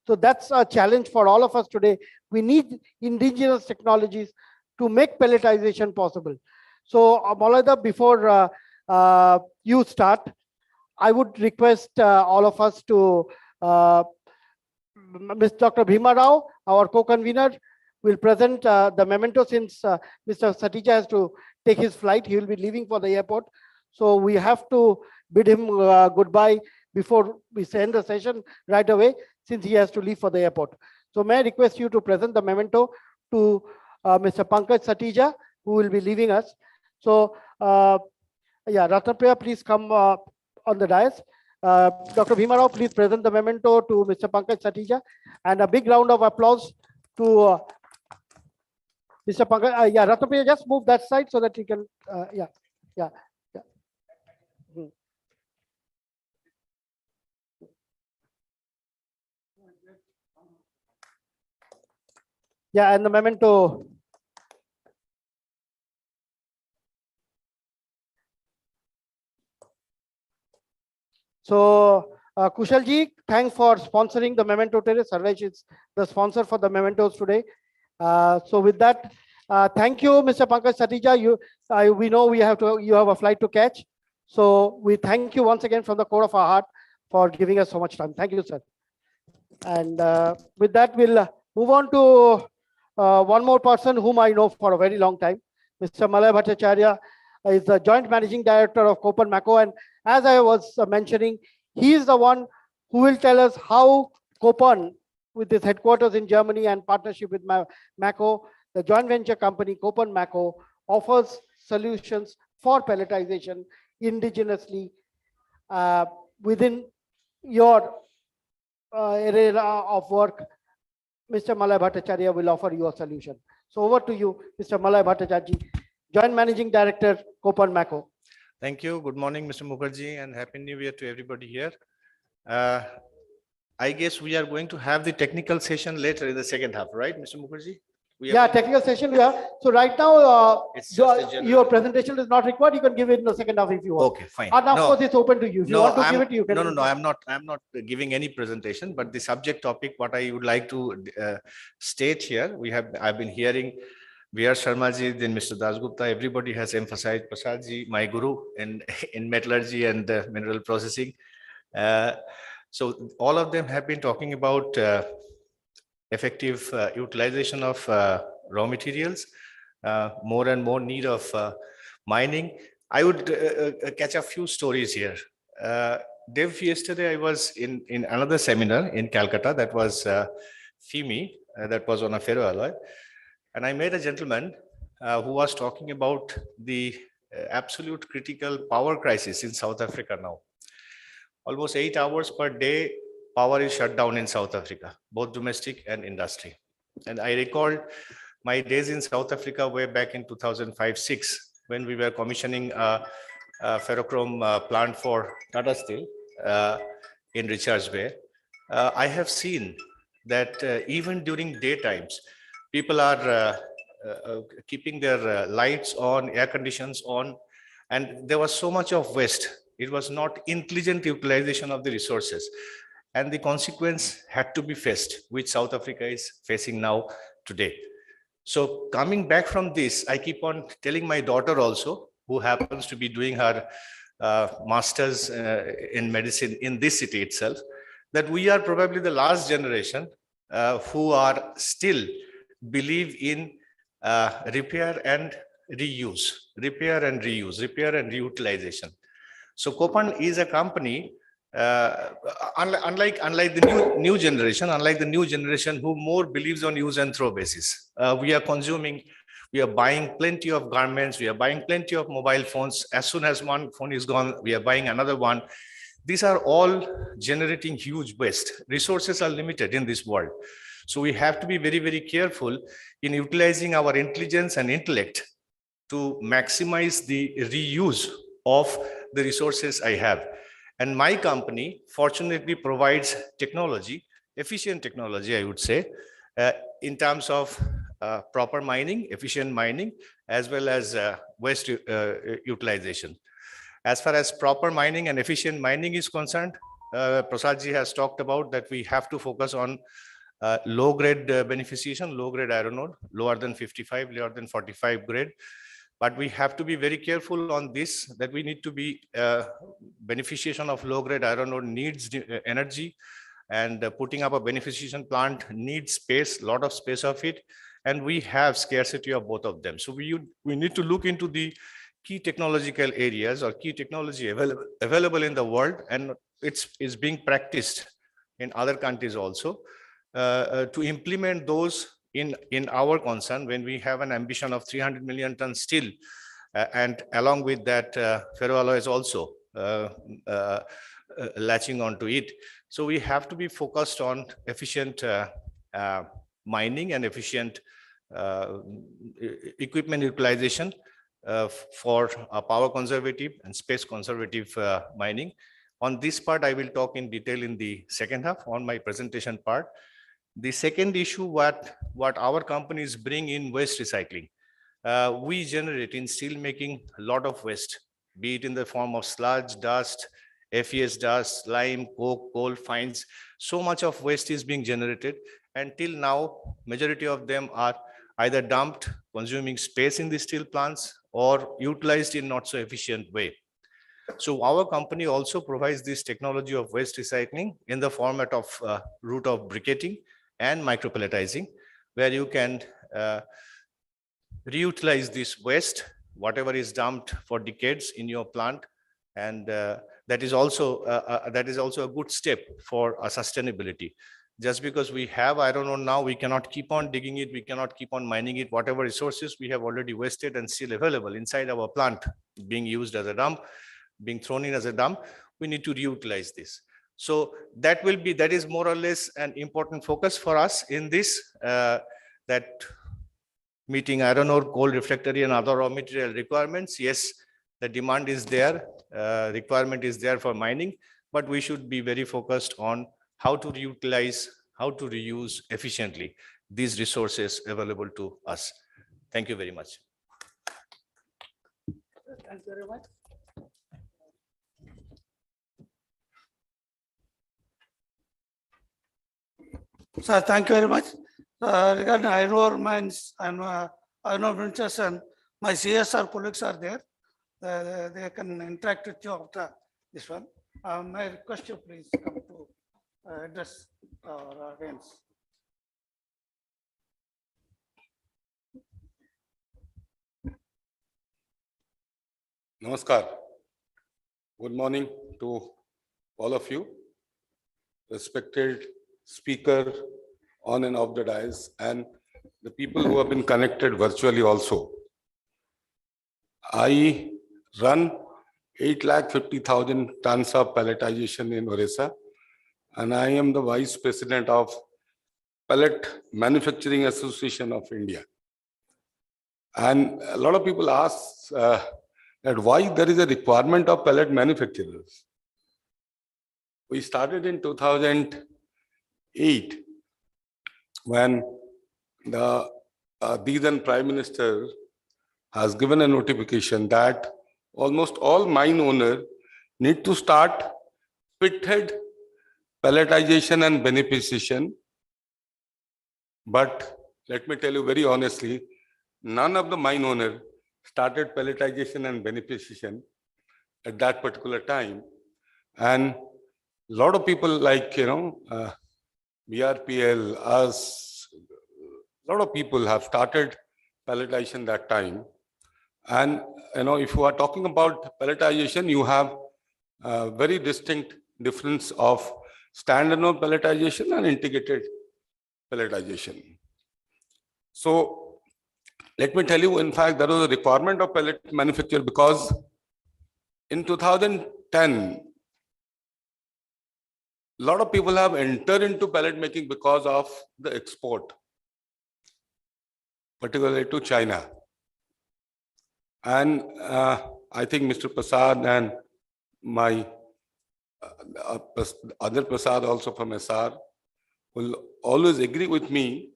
So that's a challenge for all of us today. We need indigenous technologies to make pelletization possible. So Maulada, before you start, I would request all of us to, Ms. Dr. Bhima Rao, our co-convener, will present the memento, since Mr. Satija has to take his flight. He will be leaving for the airport. So we have to bid him goodbye before we end the session right away, since he has to leave for the airport. So may I request you to present the memento to Mr. Pankaj Satija, who will be leaving us. So yeah, Ratnapriya, please come on the dais. Dr. Bhima Rao, please present the memento to Mr. Pankaj Satija, and a big round of applause to Mr. Pankaj. Yeah, Ratnapriya, just move that side so that he can. Yeah. Hmm. Yeah, and the memento. So, Kushalji, thanks for sponsoring the memento today. Sarvesh is the sponsor for the mementos today. So with that, thank you, Mr. Pankaj Satija. We know you have a flight to catch. So we thank you once again from the core of our heart for giving us so much time. Thank you, sir. And with that, we'll move on to one more person whom I know for a very long time. Mr. Malay Bhattacharya is the Joint Managing Director of Copan Mako. And as I was mentioning, he is the one who will tell us how Copan, with its headquarters in Germany and partnership with Mako, the joint venture company Copan Mako, offers solutions for pelletization indigenously within your area of work. Mr. Malay Bhattacharya will offer you a solution. So over to you, Mr. Malay Bhattacharya, Joint Managing Director, Copan Mako. Thank you. Good morning, Mr. Mukherjee, and Happy New Year to everybody here. I guess we are going to have the technical session later in the second half, right, Mr. Mukherjee? Yeah, technical session we have. So right now, It's just a your presentation is not required. You can give it in the second half if you want. Okay, fine. And of No. course, it's open to you. If you want to give it, you can. No, I'm not giving any presentation, but the subject topic, what I would like to state here, I've been hearing V.R. Sharmaji, then Mr. Dasgupta, everybody has emphasized Prasadji, my guru in metallurgy and mineral processing. So all of them have been talking about effective utilization of raw materials, more and more need of mining. I would catch a few stories here. Dev, yesterday I was in another seminar in Calcutta that was FIMI, that was on a ferroalloy. And I met a gentleman who was talking about the absolute critical power crisis in South Africa now. Almost 8 hours per day, power is shut down in South Africa, both domestic and industry. And I recalled my days in South Africa way back in 2005-06, when we were commissioning a ferrochrome plant for Tata Steel in Richards Bay. I have seen that even during daytimes, people are keeping their lights on, air conditions on, and there was so much of waste. It was not intelligent utilization of the resources. And the consequence had to be faced, which South Africa is facing now today. So coming back from this, I keep on telling my daughter also, who happens to be doing her master's in medicine in this city itself, that we are probably the last generation who are still believe in repair and reuse, repair and reutilization. So Copan is a company, unlike the new generation who more believes on use and throw basis. We are consuming, we are buying plenty of garments, we are buying plenty of mobile phones. As soon as one phone is gone, we are buying another one. These are all generating huge waste. Resources are limited in this world. So we have to be very, very careful in utilizing our intelligence and intellect to maximize the reuse of the resources I have. And my company fortunately provides technology, efficient technology, I would say, in terms of proper mining, efficient mining, as well as waste utilization. As far as proper mining and efficient mining is concerned, Prasadji has talked about that we have to focus on low-grade beneficiation, low-grade iron ore, lower than 55, lower than 45 grade. But we have to be very careful on this, that we need to be beneficiation of low-grade iron ore needs energy, and putting up a beneficiation plant needs space, lot of space of it, and we have scarcity of both of them. So we need to look into the key technological areas or key technology available in the world, and it's being practiced in other countries also, to implement those in our concern when we have an ambition of 300 million tons steel, and along with that ferroalloys also latching onto it. So we have to be focused on efficient mining and efficient equipment utilization for power conservative and space conservative mining. On this part, I will talk in detail in the second half on my presentation part. The second issue, what our companies bring in waste recycling. We generate in steel making a lot of waste, be it in the form of sludge, dust, FES dust, lime, coke, coal, fines. So much of waste is being generated. And till now, majority of them are either dumped, consuming space in the steel plants, or utilized in not so efficient way. So our company also provides this technology of waste recycling in the format of route of briquetting and micropelletizing, where you can reutilize this waste, whatever is dumped for decades in your plant. And that is also a good step for sustainability. Just because we have iron ore now, we cannot keep on digging it, we cannot keep on mining it. Whatever resources we have already wasted and still available inside our plant, being used as a dump, being thrown in as a dump, we need to reutilize this. So that is more or less an important focus for us in this, that meeting iron ore, coal, refractory and other raw material requirements. Yes, the demand is there, requirement is there for mining, but we should be very focused on how to reutilize, how to reuse efficiently these resources available to us. Thank you very much. Thank you very much. Sir, thank you very much. Regarding iron ore mines and iron ore ventures, and my CSR colleagues are there. They can interact with you after this one. May I request you please come to address our audience. Namaskar. Good morning to all of you, respected speaker on and off the dais, and the people who have been connected virtually also. I run 850,000 tons of pelletization in Orissa, and I am the Vice President of Pellet Manufacturing Association of India. And a lot of people ask that why there is a requirement of pellet manufacturers. We started in 2008 when the then Prime Minister has given a notification that almost all mine owners need to start pithead pelletization and beneficiation. But let me tell you very honestly, none of the mine owners started pelletization and beneficiation at that particular time. And a lot of people like, BRPL, us, a lot of people have started pelletization that time. And, if you are talking about pelletization, you have a very distinct difference of standalone pelletization and integrated pelletization. So let me tell you, in fact, there was a requirement of pellet manufacture because in 2010, a lot of people have entered into pellet making because of the export, particularly to China. And I think Mr. Prasad and my other Prasad also from SR will always agree with me.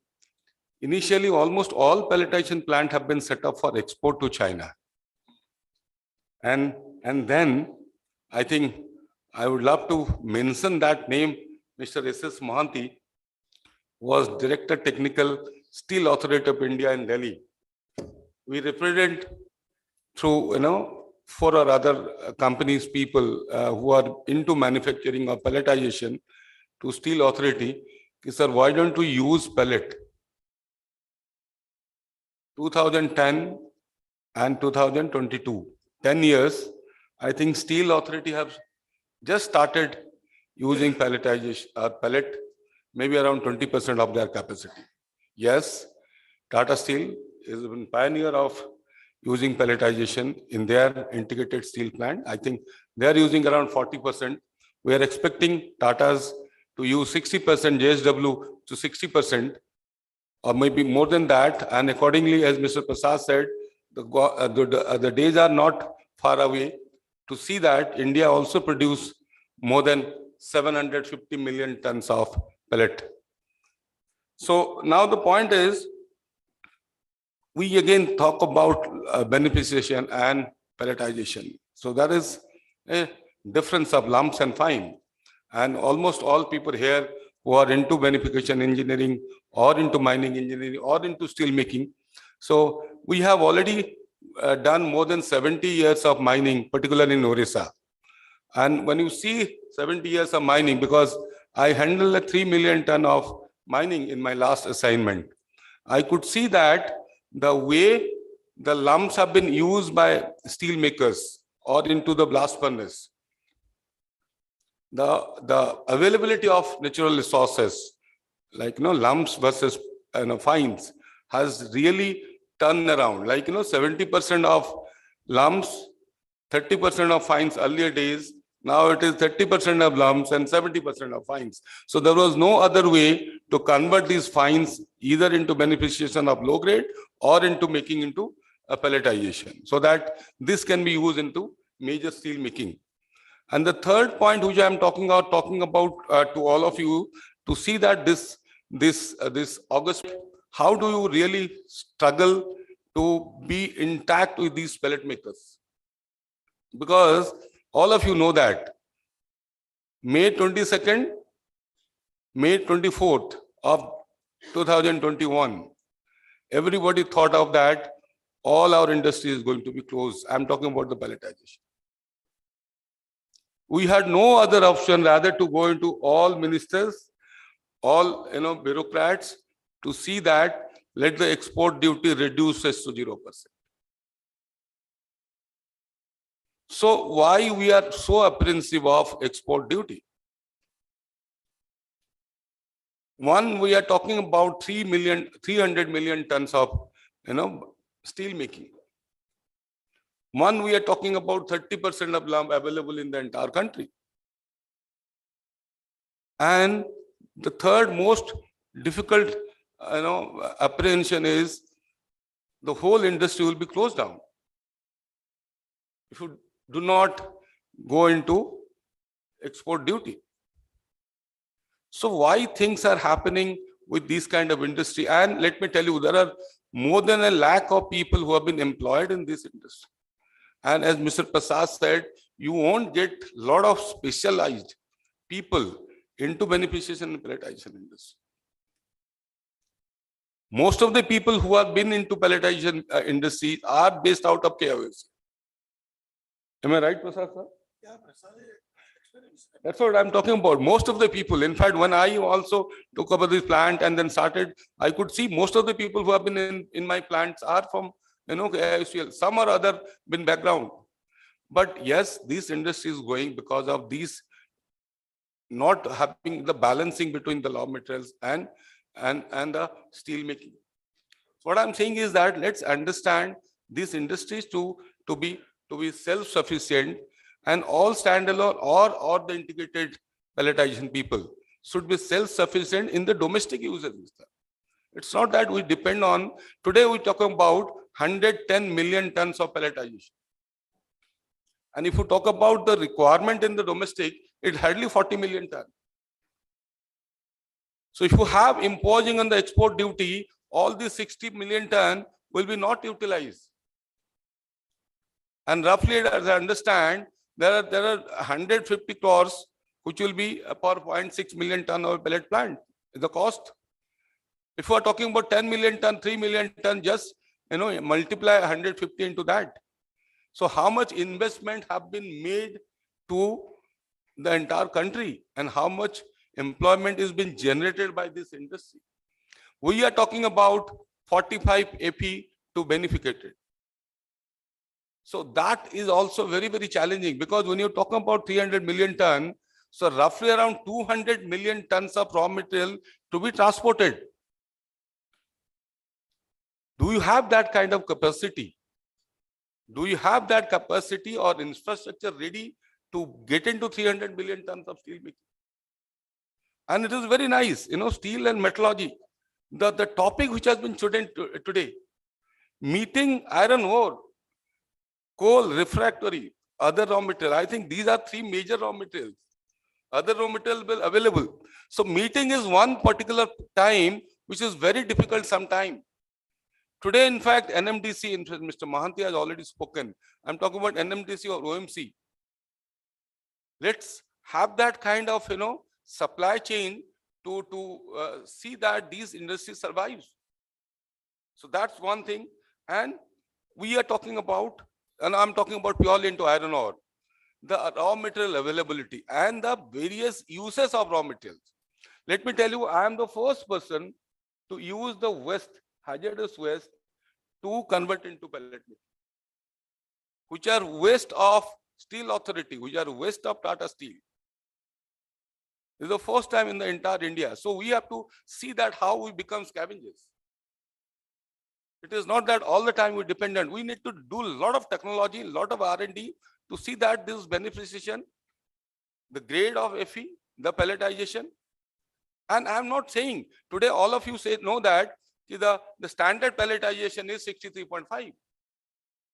Initially, almost all pelletization plants have been set up for export to China. And then I think I would love to mention that name. Mr. S.S. Mohanty was Director Technical Steel Authority of India in Delhi. We represent through, 4 or other companies, people who are into manufacturing or pelletization to Steel Authority. Sir, why don't we use pellet? 2010 and 2022, 10 years, I think Steel Authority have just started using pelletization, pellet, maybe around 20% of their capacity. Yes, Tata Steel is a pioneer of using pelletization in their integrated steel plant. I think they are using around 40%, We are expecting Tatas to use 60% JSW to 60%, or maybe more than that. And accordingly, as Mr. Prasad said, the days are not far away to see that India also produce more than 750 million tons of pellet. So now the point is, we again talk about beneficiation and pelletization. So there is a difference of lumps and fine. And almost all people here who are into beneficiation engineering or into mining engineering or into steel making. So we have already done more than 70 years of mining, particularly in Orissa. And when you see 70 years of mining, because I handle a 3 million ton of mining in my last assignment, I could see that the way the lumps have been used by steel makers or into the blast furnace, the availability of natural resources, like lumps versus fines, has really turned around. Like 70% of lumps, 30% of fines earlier days. Now it is 30% of lumps and 70% of fines. So there was no other way to convert these fines either into beneficiation of low grade or into making into a pelletization, so that this can be used into major steel making. And the third point which I am talking about to all of you, to see that this August, how do you really struggle to be intact with these pellet makers? Because all of you know that May 22nd, May 24th of 2021, everybody thought of that all our industry is going to be closed. I'm talking about the pelletization. We had no other option rather to go into all ministers, all bureaucrats, to see that let the export duty reduces to 0%. So why we are so apprehensive of export duty? One, we are talking about 300 million tons of steel making. One, we are talking about 30% of lump available in the entire country. And the third most difficult apprehension is the whole industry will be closed down if you do not go into export duty. So why things are happening with this kind of industry? And let me tell you, there are more than 1 lakh of people who have been employed in this industry. And as Mr. Prasad said, you won't get a lot of specialized people into beneficiation and pelletization industry. Most of the people who have been into pelletization industry are based out of KOS. Am I right, Prasad sir? Yeah, Prasad. That's what I'm talking about. Most of the people, in fact, when I also took over this plant and then started, I could see most of the people who have been in my plants are from KISPL, some or other been background. But yes, this industry is going because of these not having the balancing between the raw materials and the steel making. What I'm saying is that let's understand these industries to be self-sufficient, and all standalone or the integrated pelletization people should be self-sufficient in the domestic uses. It's not that we depend on, today we're talking about 110 million tons of pelletization. And if you talk about the requirement in the domestic, it's hardly 40 million tons. So if you have imposing on the export duty, all these 60 million tons will be not utilized. And roughly, as I understand, there are 150 crores which will be for 0.6 million ton of pellet plant. The cost. If you are talking about 10 million ton, 3 million ton, just multiply 150 into that. So how much investment have been made to the entire country, and how much employment is being generated by this industry? We are talking about 45 AP to benefited. So that is also very, very challenging, because when you're talking about 300 million ton, so roughly around 200 million tons of raw material to be transported. Do you have that kind of capacity? Do you have that capacity or infrastructure ready to get into 300 million tons of steel making. And it is very nice, steel and metallurgy. The topic which has been chosen today, meeting iron ore, coal, refractory, other raw material. I think these are three major raw materials. Other raw material will available. So meeting is one particular time which is very difficult sometime. Today, in fact, NMDC, Mr. Mahanti has already spoken. I'm talking about NMDC or OMC. Let's have that kind of supply chain to see that these industries survives. So that's one thing. And we are talking about, and I'm talking about purely into iron ore, the raw material availability and the various uses of raw materials. Let me tell you, I am the first person to use the waste, hazardous waste, to convert into pellet making, which are waste of Steel Authority, which are waste of Tata Steel. This is the first time in the entire India. So we have to see that how we become scavengers. It is not that all the time we're dependent. We need to do a lot of technology, a lot of R&D to see that this beneficiation, the grade of Fe, the pelletization. And I'm not saying, today all of you know that the standard pelletization is 63.5.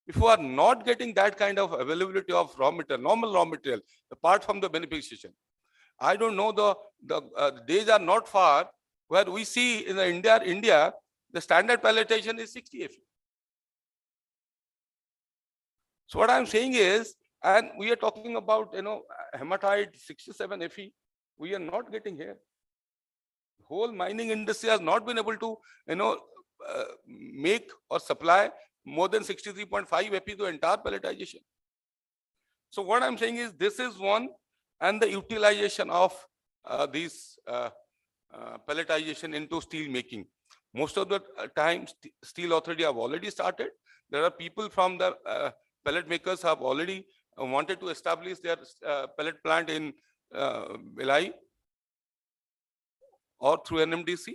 If you are not getting that kind of availability of raw material, normal raw material, apart from the beneficiation, I don't know, the days are not far where we see in India, the standard pelletization is 60 Fe. So what I'm saying is, and we are talking about, hematite 67 Fe, we are not getting here. The whole mining industry has not been able to, make or supply more than 63.5 Fe to entire pelletization. So what I'm saying is, this is one, and the utilization of these pelletization into steel making. Most of the time, Steel Authority have already started. There are people from the pellet makers have already wanted to establish their pellet plant in Bhilai or through NMDC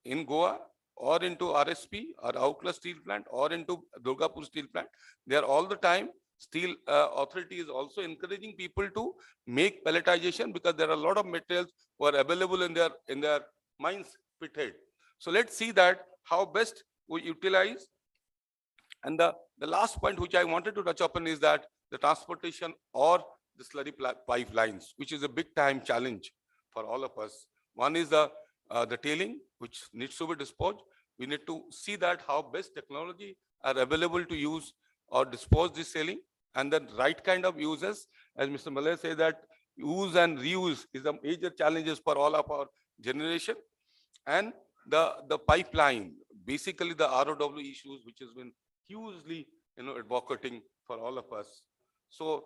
in Goa, or into RSP or Aukla steel plant, or into Durgapur steel plant. They are all the time. Steel Authority is also encouraging people to make pelletization, because there are a lot of materials who are available in their mines pithead. So let's see that how best we utilize. And the last point which I wanted to touch upon is that the transportation or the slurry pipelines, which is a big time challenge for all of us. One is the tailing, which needs to be disposed. We need to see that how best technology are available to use or dispose this tailing, and the right kind of uses. As Mr. Malay said, that use and reuse is a major challenges for all of our generation. And the pipeline, basically the ROW issues, which has been hugely advocating for all of us. So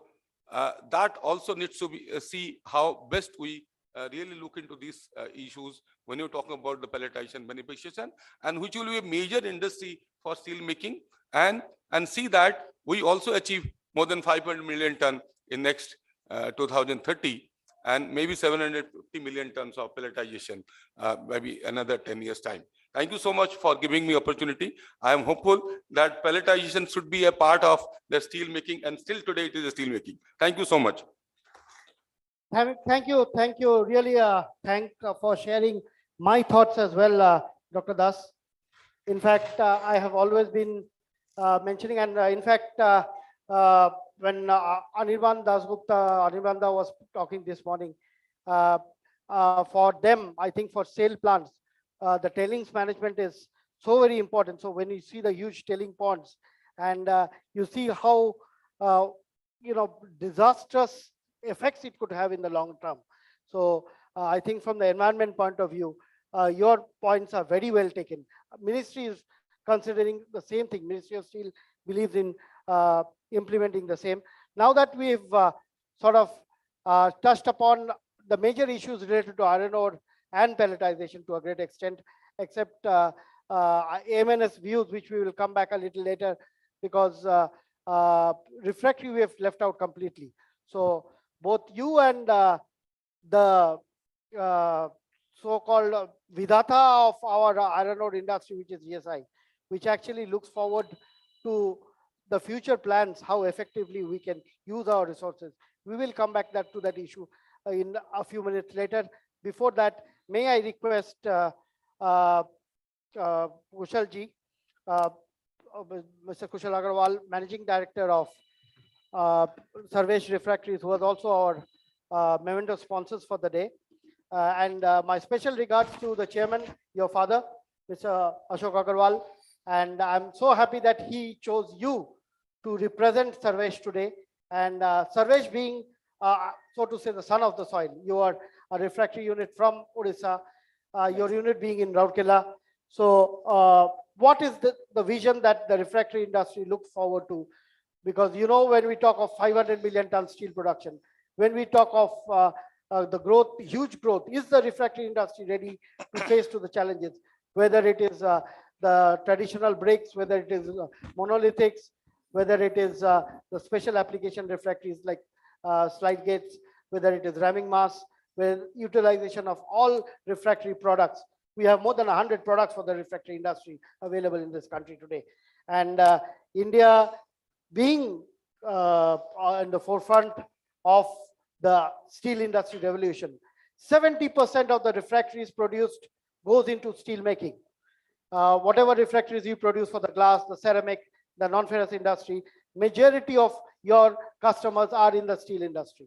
that also needs to be see how best we really look into these issues when you're talking about the pelletization beneficiation, and which will be a major industry for steel making, and see that we also achieve more than 500 million ton in next 2030, and maybe 750 million tons of pelletization maybe another 10 years time. Thank you so much for giving me opportunity. I am hopeful that pelletization should be a part of the steel making, and still today it is a steel making. Thank you so much. Thank you. Really, thank for sharing my thoughts as well, Dr. Das. In fact, I have always been mentioning, and in fact, when Anirban Dasgupta was talking this morning, for them, I think for sale plants, the tailings management is so very important. So when you see the huge tailing ponds, and you see how disastrous effects it could have in the long term. So I think from the environment point of view, your points are very well taken. Ministry is considering the same thing. Ministry of Steel believes in implementing the same. Now that we've sort of touched upon the major issues related to iron ore and pelletization to a great extent, except AMNS views, which we will come back a little later, because refractory we have left out completely. So both you and the so-called Vidata of our iron ore industry, which is GSI, which actually looks forward to the future plans, how effectively we can use our resources. We will come back to that issue in a few minutes later. Before that, may I request Kushal ji, Mr. Kushal Agarwal, Managing Director of Sarvesh Refractories, who was also our memento sponsors for the day. And my special regards to the chairman, your father, Mr. Ashok Agarwal. And I'm so happy that he chose you to represent Sarvesh today. And Sarvesh being, so to say, the son of the soil. You are a refractory unit from Odisha, your unit being in Rourkela. So what is the vision that the refractory industry looks forward to? Because, you know, when we talk of 500 million ton steel production, when we talk of the growth, huge growth, is the refractory industry ready to face to the challenges, whether it is the traditional bricks, whether it is monolithics, whether it is the special application refractories like slide gates, whether it is ramming mass, with utilization of all refractory products. We have more than 100 products for the refractory industry available in this country today. And India being in the forefront of the steel industry revolution, 70% of the refractories produced goes into steel making. Whatever refractories you produce for the glass, the ceramic, the non-ferrous industry, majority of your customers are in the steel industry.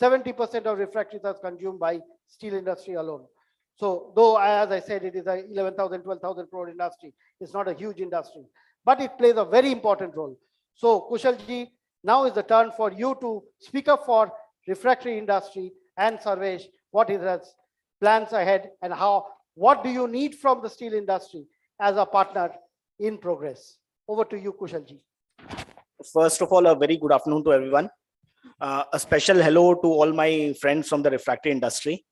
70% of refractories are consumed by steel industry alone. So though, as I said, it is a 11,000, 12,000 crore industry, it's not a huge industry, but it plays a very important role. So Kushalji, now is the turn for you to speak up for refractory industry and Sarvesh, what is his plans ahead and what do you need from the steel industry as a partner in progress? Over to you, Kushalji. First of all, a very good afternoon to everyone. A special hello to all my friends from the refractory industry.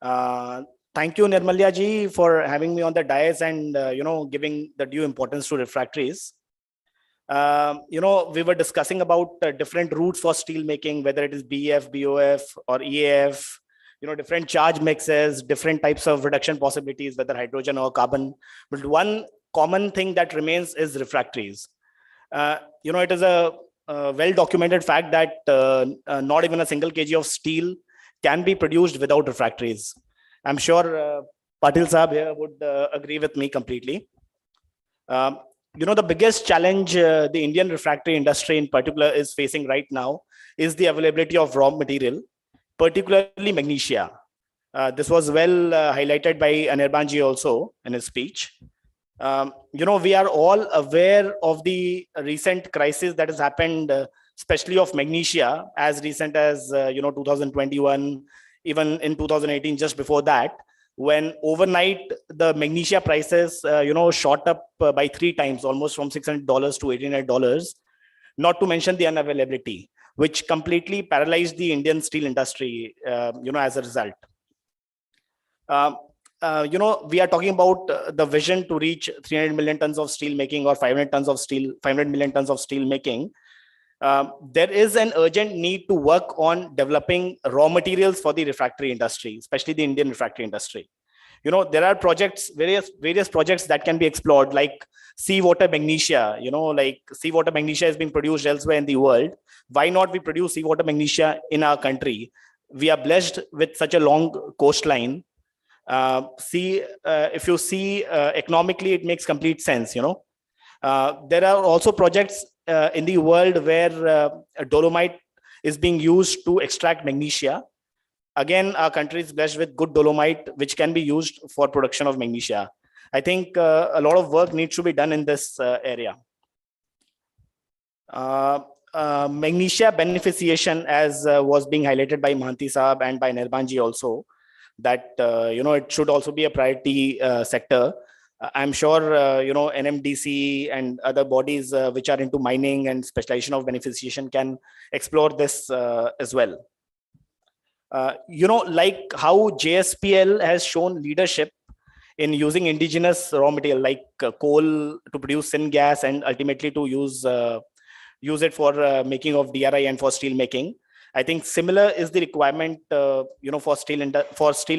Thank you, Nirmalya ji, for having me on the dais and giving the due importance to refractories. We were discussing about different routes for steel making, whether it is BF, BOF, or EAF. Different charge mixes, different types of reduction possibilities, whether hydrogen or carbon. But one common thing that remains is refractories. It is a well-documented fact that not even a single kg of steel can be produced without refractories. I'm sure Patil Saab here would agree with me completely. The biggest challenge the Indian refractory industry in particular is facing right now is the availability of raw material, particularly magnesia. This was well highlighted by Anirban ji also in his speech. We are all aware of the recent crisis that has happened, especially of magnesia, as recent as 2021, even in 2018, just before that, when overnight the magnesia prices shot up by 3 times, almost from $600 to $1,800, not to mention the unavailability, which completely paralyzed the Indian steel industry, as a result. We are talking about the vision to reach 300 million tons of steel making or 500 million tons of steel making. There is an urgent need to work on developing raw materials for the refractory industry, especially the Indian refractory industry. There are projects, various projects that can be explored, like seawater magnesia. Like seawater magnesia is being produced elsewhere in the world. Why not we produce seawater magnesia in our country? We are blessed with such a long coastline. If you see economically, it makes complete sense. There are also projects in the world where dolomite is being used to extract magnesia. Again, our country is blessed with good dolomite, which can be used for production of magnesia. I think a lot of work needs to be done in this area. Magnesia beneficiation, as was being highlighted by Mahanti Saab and by Nirbanji also, that it should also be a priority sector. I'm sure NMDC and other bodies which are into mining and specialization of beneficiation can explore this as well. Like how JSPL has shown leadership in using indigenous raw material like coal to produce syngas and ultimately to use it for making of DRI and for steel making. I think similar is the requirement, for steel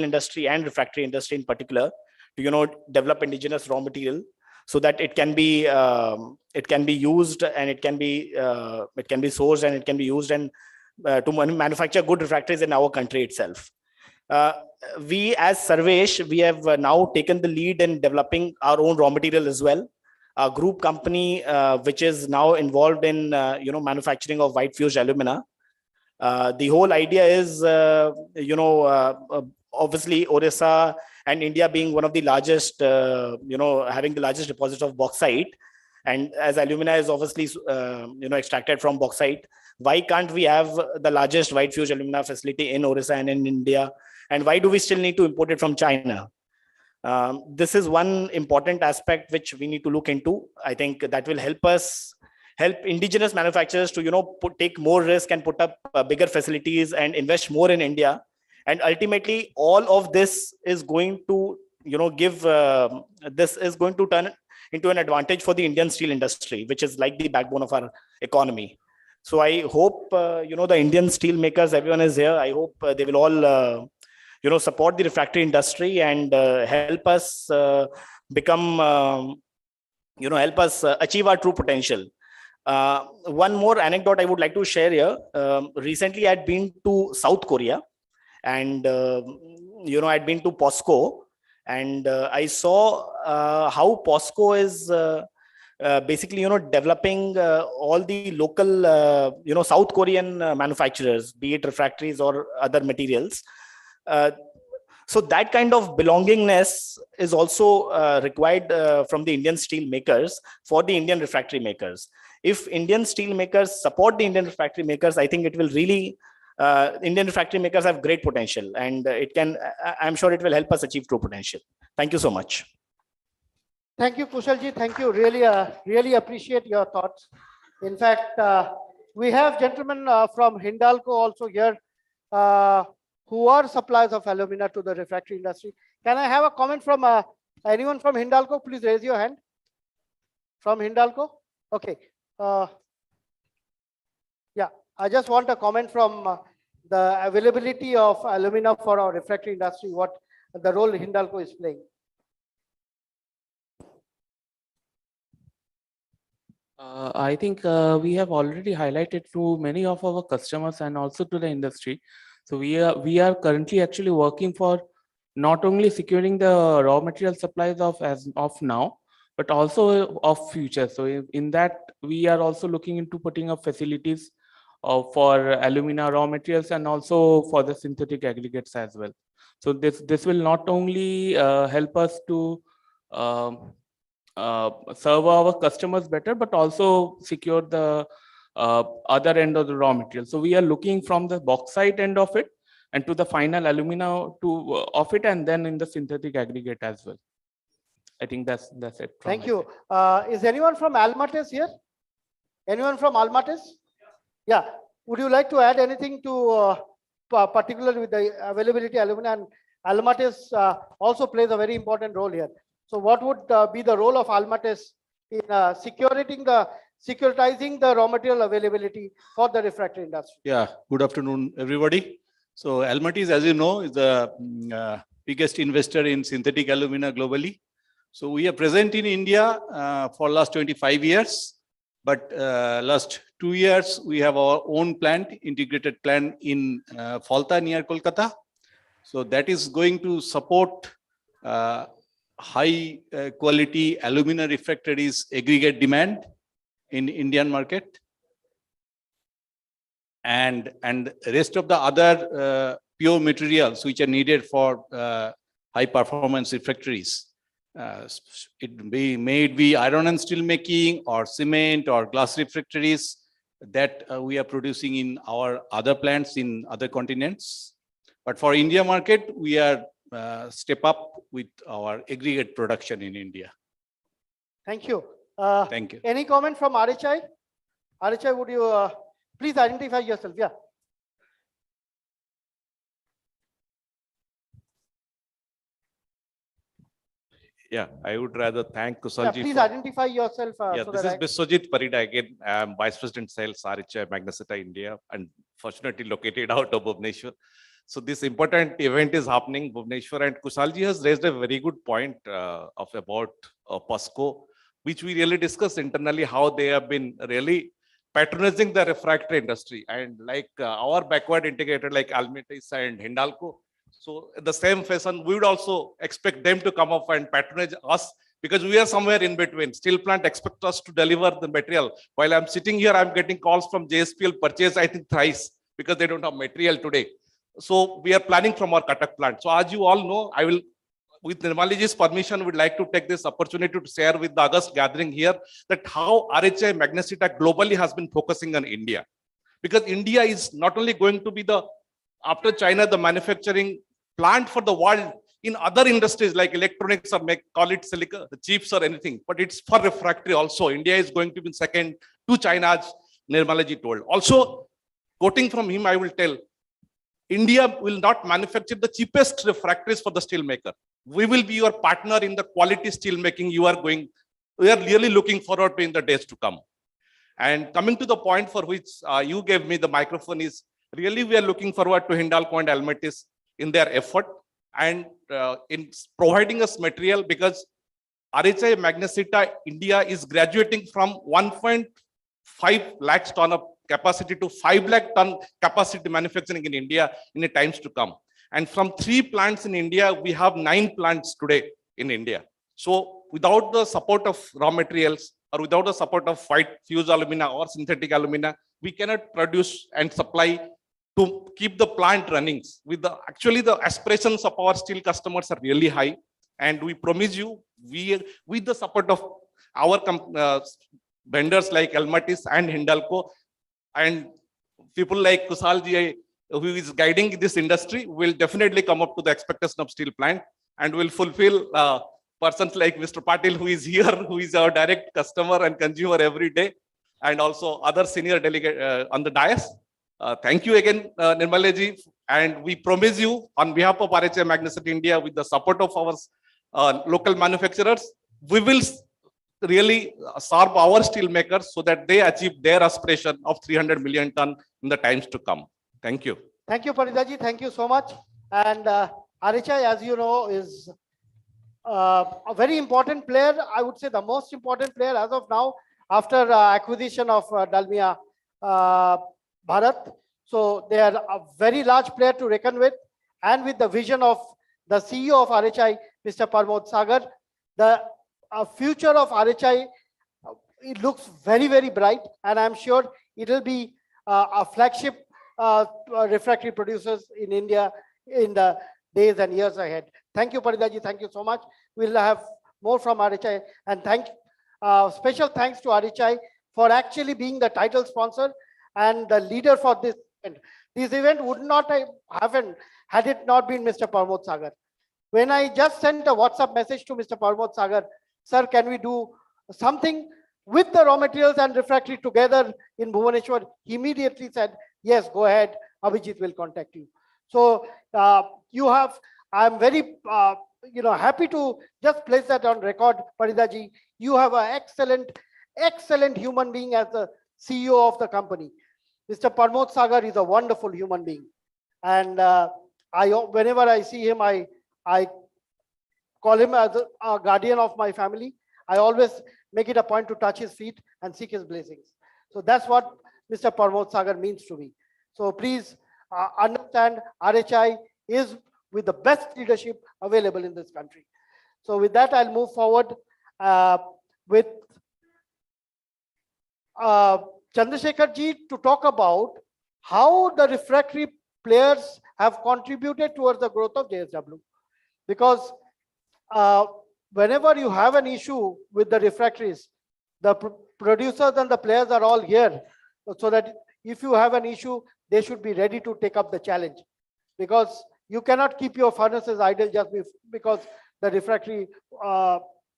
industry and refractory industry in particular, to develop indigenous raw material so that it can be used and it can be sourced and it can be used and to manufacture good refractories in our country itself. We as Sarvesh, we have now taken the lead in developing our own raw material as well. A group company which is now involved in manufacturing of white fused alumina. The whole idea is obviously Orissa and India being one of the largest having the largest deposits of bauxite, and as alumina is obviously extracted from bauxite, why can't we have the largest white fused alumina facility in Orissa and in India, and why do we still need to import it from China? This is one important aspect which we need to look into. I think that will help indigenous manufacturers to take more risk and put up bigger facilities and invest more in India. And ultimately, all of this is going to this is going to turn into an advantage for the Indian steel industry, which is like the backbone of our economy. So I hope the Indian steel makers, everyone is here. I hope they will all support the refractory industry and help us become help us achieve our true potential. One more anecdote I would like to share here. Recently, I had been to South Korea, and I'd been to POSCO, and I saw how POSCO is basically developing all the local South Korean manufacturers, be it refractories or other materials. So that kind of belongingness is also required from the Indian steel makers for the Indian refractory makers. If Indian steel makers support the Indian refractory makers, I think it will really Indian refractory makers have great potential, and I'm sure it will help us achieve true potential. Thank you so much. Thank you, Kushalji. Thank you. Really appreciate your thoughts. In fact, we have gentlemen from Hindalco also here who are suppliers of alumina to the refractory industry. Can I have a comment from anyone from Hindalco? Please raise your hand. From Hindalco? Okay. Yeah, I just want a comment from the availability of alumina for our refractory industry, what the role Hindalco is playing. I think we have already highlighted to many of our customers and also to the industry. So we are currently actually working for not only securing the raw material supplies as of now, but also of future. So in that, we are also looking into putting up facilities for alumina raw materials and also for the synthetic aggregates as well. So this will not only help us to serve our customers better, but also secure the other end of the raw material. So we are looking from the bauxite end of it and to the final alumina of it, and then in the synthetic aggregate as well. I think that's it. Thank you. Is anyone from Almatis here? Anyone from Almatis? Yeah. Would you like to add anything to particularly with the availability of alumina? And Almatis also plays a very important role here. So what would be the role of Almatis in securitizing the raw material availability for the refractory industry? Yeah, good afternoon, everybody. So Almatis, as you know, is the biggest investor in synthetic alumina globally. So we are present in India for last 25 years, but last 2 years, we have our own plant, integrated plant in Falta near Kolkata. So that is going to support high quality alumina refractories aggregate demand in Indian market, and rest of the other pure materials which are needed for high performance refractories. It may be iron and steel making or cement or glass refractories that we are producing in our other plants in other continents. But for India market, we are step up with our aggregate production in India. Thank you. Thank you. Any comment from RHI? RHI, would you please identify yourself? Yeah. Yeah, I would rather thank Kusalji. Yeah, please identify yourself. Yeah, this is Biswajit Parida again. I am Vice President Sales, RHI Magnesita India, and fortunately located out of Bhubaneswar. So this important event is happening in Bhubaneswar, and Kushalji has raised a very good point about POSCO, which we really discussed internally, how they have been really patronizing the refractory industry, and like our backward integrated like Almetis and Hindalco. So in the same fashion, we would also expect them to come up and patronize us, because we are somewhere in between. Steel plant expect us to deliver the material. While I'm sitting here, I'm getting calls from JSPL purchase, I think thrice, because they don't have material today. So we are planning from our Cuttack plant. So as you all know, I will, with Nirmalaji's permission, would like to take this opportunity to share with the August gathering here that how RHI Magnesita globally has been focusing on India. Because India is not only going to be the, after China, the manufacturing plant for the world in other industries like electronics or call it silica, the chips or anything, but it's for refractory also. India is going to be second to China, as Nirmalaji told. Also, quoting from him, I will tell, India will not manufacture the cheapest refractories for the steel maker. We will be your partner in the quality steel making we are really looking forward to in the days to come. And coming to the point for which you gave me the microphone is, really we are looking forward to Hindalco and Almetis in their effort and in providing us material, because RHI Magnesita India is graduating from 1.5 lakhs ton of capacity to 5 lakh ton capacity manufacturing in India in the times to come. And from 3 plants in India, we have 9 plants today in India. So without the support of raw materials or without the support of white fused alumina or synthetic alumina, we cannot produce and supply to keep the plant running. With the, actually the aspirations of our steel customers are really high. And we promise you, with the support of our vendors like Almatis and Hindalco, and people like Kushalji, who is guiding this industry, will definitely come up to the expectation of steel plant and will fulfill persons like Mr. Patil, who is here, who is our direct customer and consumer every day, and also other senior delegate on the dais. Thank you again, Nirmalaji, and we promise you on behalf of RHI Magnesita India, with the support of our local manufacturers, we will really serve our steel makers so that they achieve their aspiration of 300 million ton in the times to come. Thank you. Thank you, Paridaji. Thank you so much. And RHI, as you know, is a very important player. I would say the most important player as of now, after acquisition of Dalmia Bharat. So they are a very large player to reckon with. And with the vision of the CEO of RHI, Mr. Pramod Sagar, the future of RHI, it looks very, very bright. And I'm sure it will be a flagship refractory producers in India in the days and years ahead. Thank you, Paridaji. Thank you so much. We'll have more from RHI. And special thanks to RHI for actually being the title sponsor and the leader for this event. This event would not have happened had it not been Mr. Pramod Sagar. When I just sent a WhatsApp message to Mr. Pramod Sagar, sir, can we do something with the raw materials and refractory together in Bhubaneswar? He immediately said, yes, go ahead. Abhijit will contact you. So I'm very happy to just place that on record, Paridaji. You have an excellent human being as the CEO of the company. Mr. Pramod Sagar is a wonderful human being. And whenever I see him, I call him as a guardian of my family. I always make it a point to touch his feet and seek his blessings. So that's what Mr. Pramod Sagar means to me. So please understand, RHI is with the best leadership available in this country. So with that, I'll move forward with Chandrasekhar ji to talk about how the refractory players have contributed towards the growth of JSW. Because whenever you have an issue with the refractories, the producers and the players are all here, so that if you have an issue, they should be ready to take up the challenge. Because you cannot keep your furnaces idle just because the refractory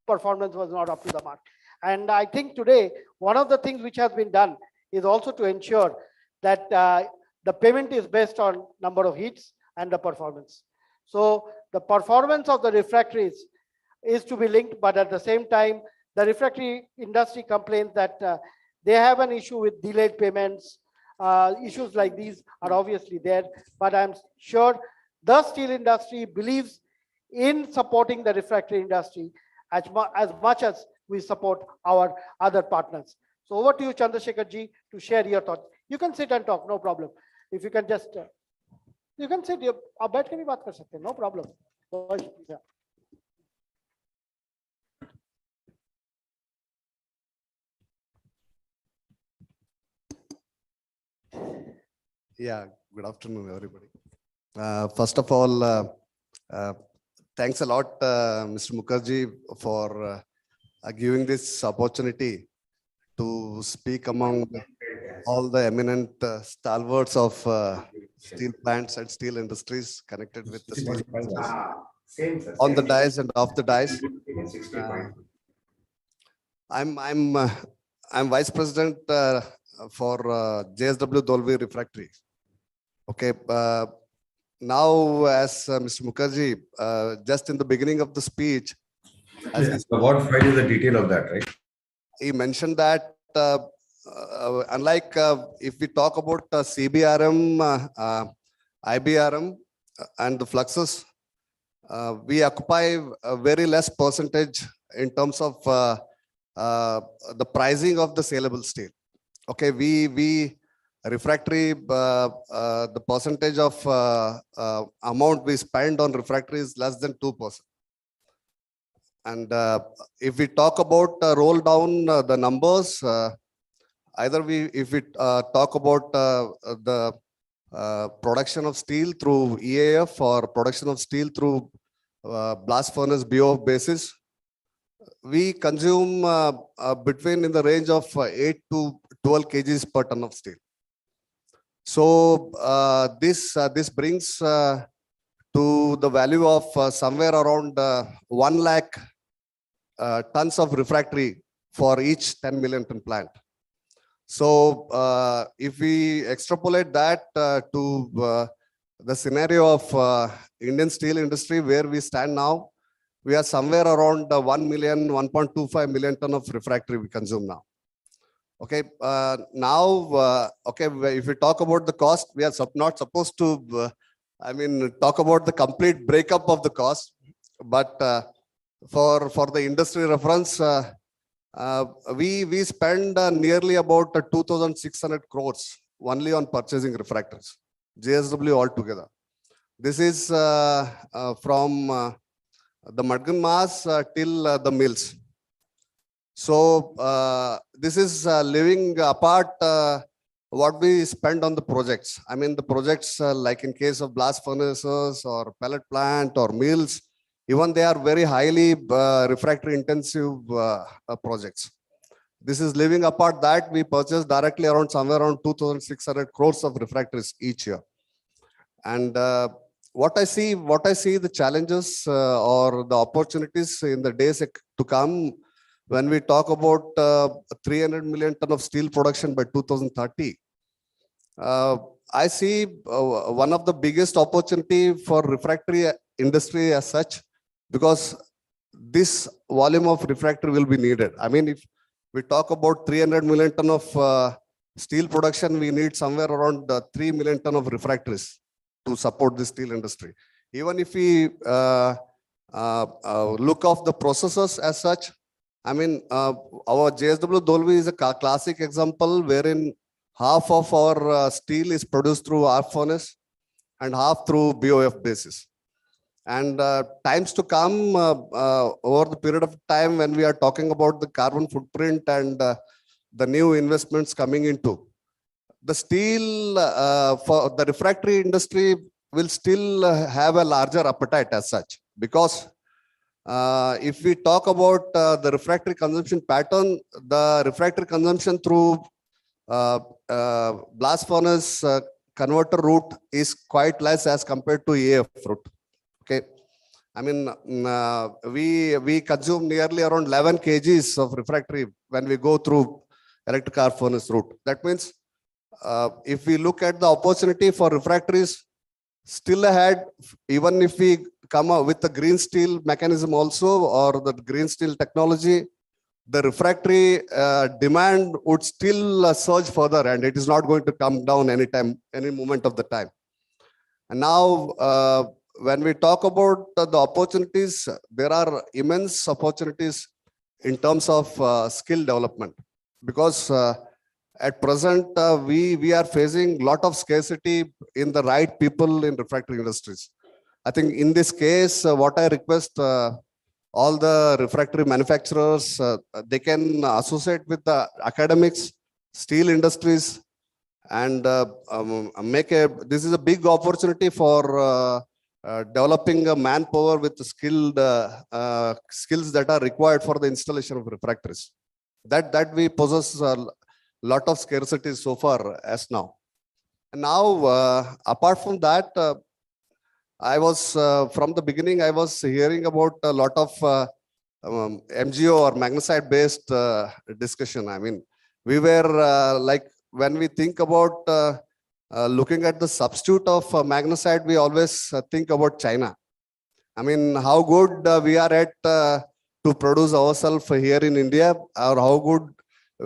performance was not up to the mark. And I think today, one of the things which has been done is also to ensure that the payment is based on number of heats and the performance. So the performance of the refractories is to be linked, but at the same time, the refractory industry complains that they have an issue with delayed payments. Issues like these are obviously there, but I'm sure the steel industry believes in supporting the refractory industry as much as we support our other partners. So over to you, Chandrasekhar ji, to share your thoughts. You can sit and talk, no problem. If you can just, you can sit. आप बैठ के भी बात कर सकते हैं, no problem. Yeah. Yeah, good afternoon, everybody. First of all, thanks a lot, Mr. Mukherjee, for giving this opportunity to speak among all the eminent stalwarts of steel plants and steel industries connected with the steel business. On the dais and off the dais. I'm Vice President for JSW Dolvi Refractory. Okay. Now, as Mr. Mukherjee, just in the beginning of the speech, the award file is the detail of that, right? He mentioned that unlike if we talk about CBRM, IBRM, and the fluxes, we occupy a very less percentage in terms of the pricing of the saleable steel. Okay, we refractory, the percentage of amount we spend on refractory is less than 2%. And if we talk about roll down the numbers, either if we talk about the production of steel through EAF or production of steel through blast furnace BOF basis, we consume between in the range of 8 to 12 kgs per ton of steel. So this brings to the value of somewhere around 1 lakh tons of refractory for each 10 million ton plant. So if we extrapolate that to the scenario of Indian steel industry where we stand now, we are somewhere around 1 million, 1.25 million ton of refractory we consume now. Okay, now, okay, if we talk about the cost, we are not supposed to, talk about the complete breakup of the cost, but for the industry reference, we spend nearly about 2,600 crores only on purchasing refractories, JSW altogether. This is from the Mudgun mass till the mills. So this is leaving apart what we spend on the projects. I mean, the projects like in case of blast furnaces or pellet plant or mills, even they are very highly refractory intensive projects. This is leaving apart that we purchase directly around somewhere around 2,600 crores of refractories each year. And what I see the challenges or the opportunities in the days to come when we talk about 300 million ton of steel production by 2030. I see one of the biggest opportunity for refractory industry as such, because this volume of refractory will be needed. I mean, if we talk about 300 million ton of steel production, we need somewhere around 3 million ton of refractories to support the steel industry. Even if we look of the processes as such, I mean, our JSW Dolvi is a classic example wherein half of our steel is produced through arc furnace and half through BOF basis. And times to come, over the period of time when we are talking about the carbon footprint and the new investments coming into, the steel for the refractory industry will still have a larger appetite as such, because if we talk about the refractory consumption pattern, the refractory consumption through blast furnace converter route is quite less as compared to EAF route. Okay, I mean, we consume nearly around 11 kgs of refractory when we go through electric arc furnace route. That means if we look at the opportunity for refractories still ahead, even if we come up with the green steel mechanism also, or the green steel technology, the refractory demand would still surge further, and it is not going to come down anytime, any moment of the time. And now, when we talk about the opportunities, there are immense opportunities in terms of skill development, because at present we are facing lot of scarcity in the right people in refractory industries. I think in this case, what I request all the refractory manufacturers, they can associate with the academics, steel industries, and this is a big opportunity for developing a manpower with skilled skills that are required for the installation of refractories. That we possess a lot of scarcity so far as now. And now, apart from that, I was from the beginning, I was hearing about a lot of MGO or magnesite based discussion. I mean, we were like, when we think about looking at the substitute of magnesite, we always think about China. I mean, how good we are at to produce ourselves here in India, or how good,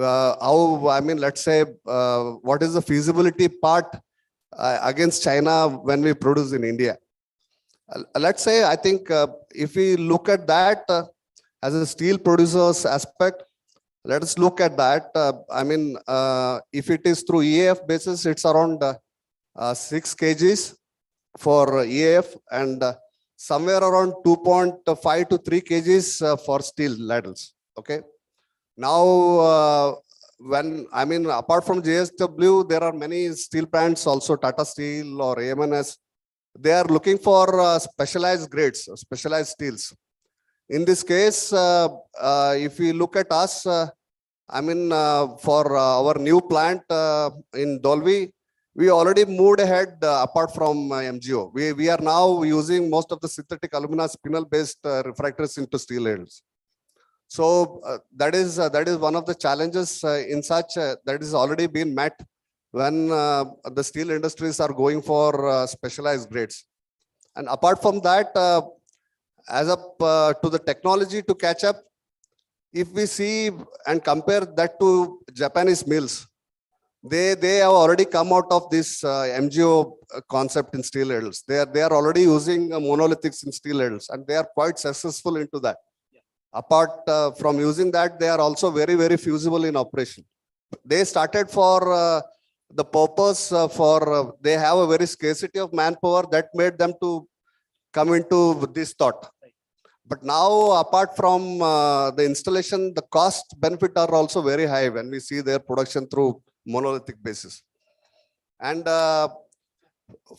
I mean, let's say, what is the feasibility part against China when we produce in India? Let's say, I think if we look at that as a steel producers aspect, let us look at that. I mean, if it is through EAF basis, it's around 6 kgs for EAF and somewhere around 2.5 to 3 kgs for steel ladles. Okay. Now, when, I mean, apart from JSW, there are many steel plants, also Tata Steel or AMNS. They are looking for specialized grades, specialized steels. In this case, if we look at us, I mean, for our new plant in Dolvi, we already moved ahead apart from MGO. We are now using most of the synthetic alumina spinel based refractories into steel ladles. So that is one of the challenges in such that is already been met when the steel industries are going for specialized grades. And apart from that, as up to the technology to catch up, if we see and compare that to Japanese mills, they have already come out of this MGO concept in steel ladles. They are already using monolithics in steel ladles, and they are quite successful into that. Yeah. Apart from using that, they are also very, very feasible in operation. They started for the purpose for they have a very scarcity of manpower that made them to come into this thought. But now, apart from the installation, the cost benefit are also very high when we see their production through monolithic basis. And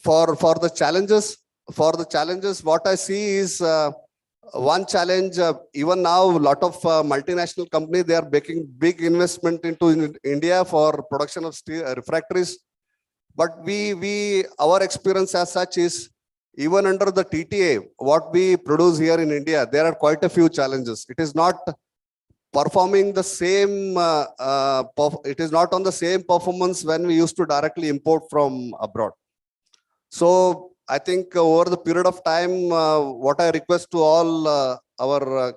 for the challenges, what I see is one challenge. Even now, a lot of multinational companies, they are making big investment into India for production of steel refractories. But our experience as such is, even under the TTA, what we produce here in India, there are quite a few challenges. It is not performing the same, it is not on the same performance when we used to directly import from abroad. So I think over the period of time, what I request to all our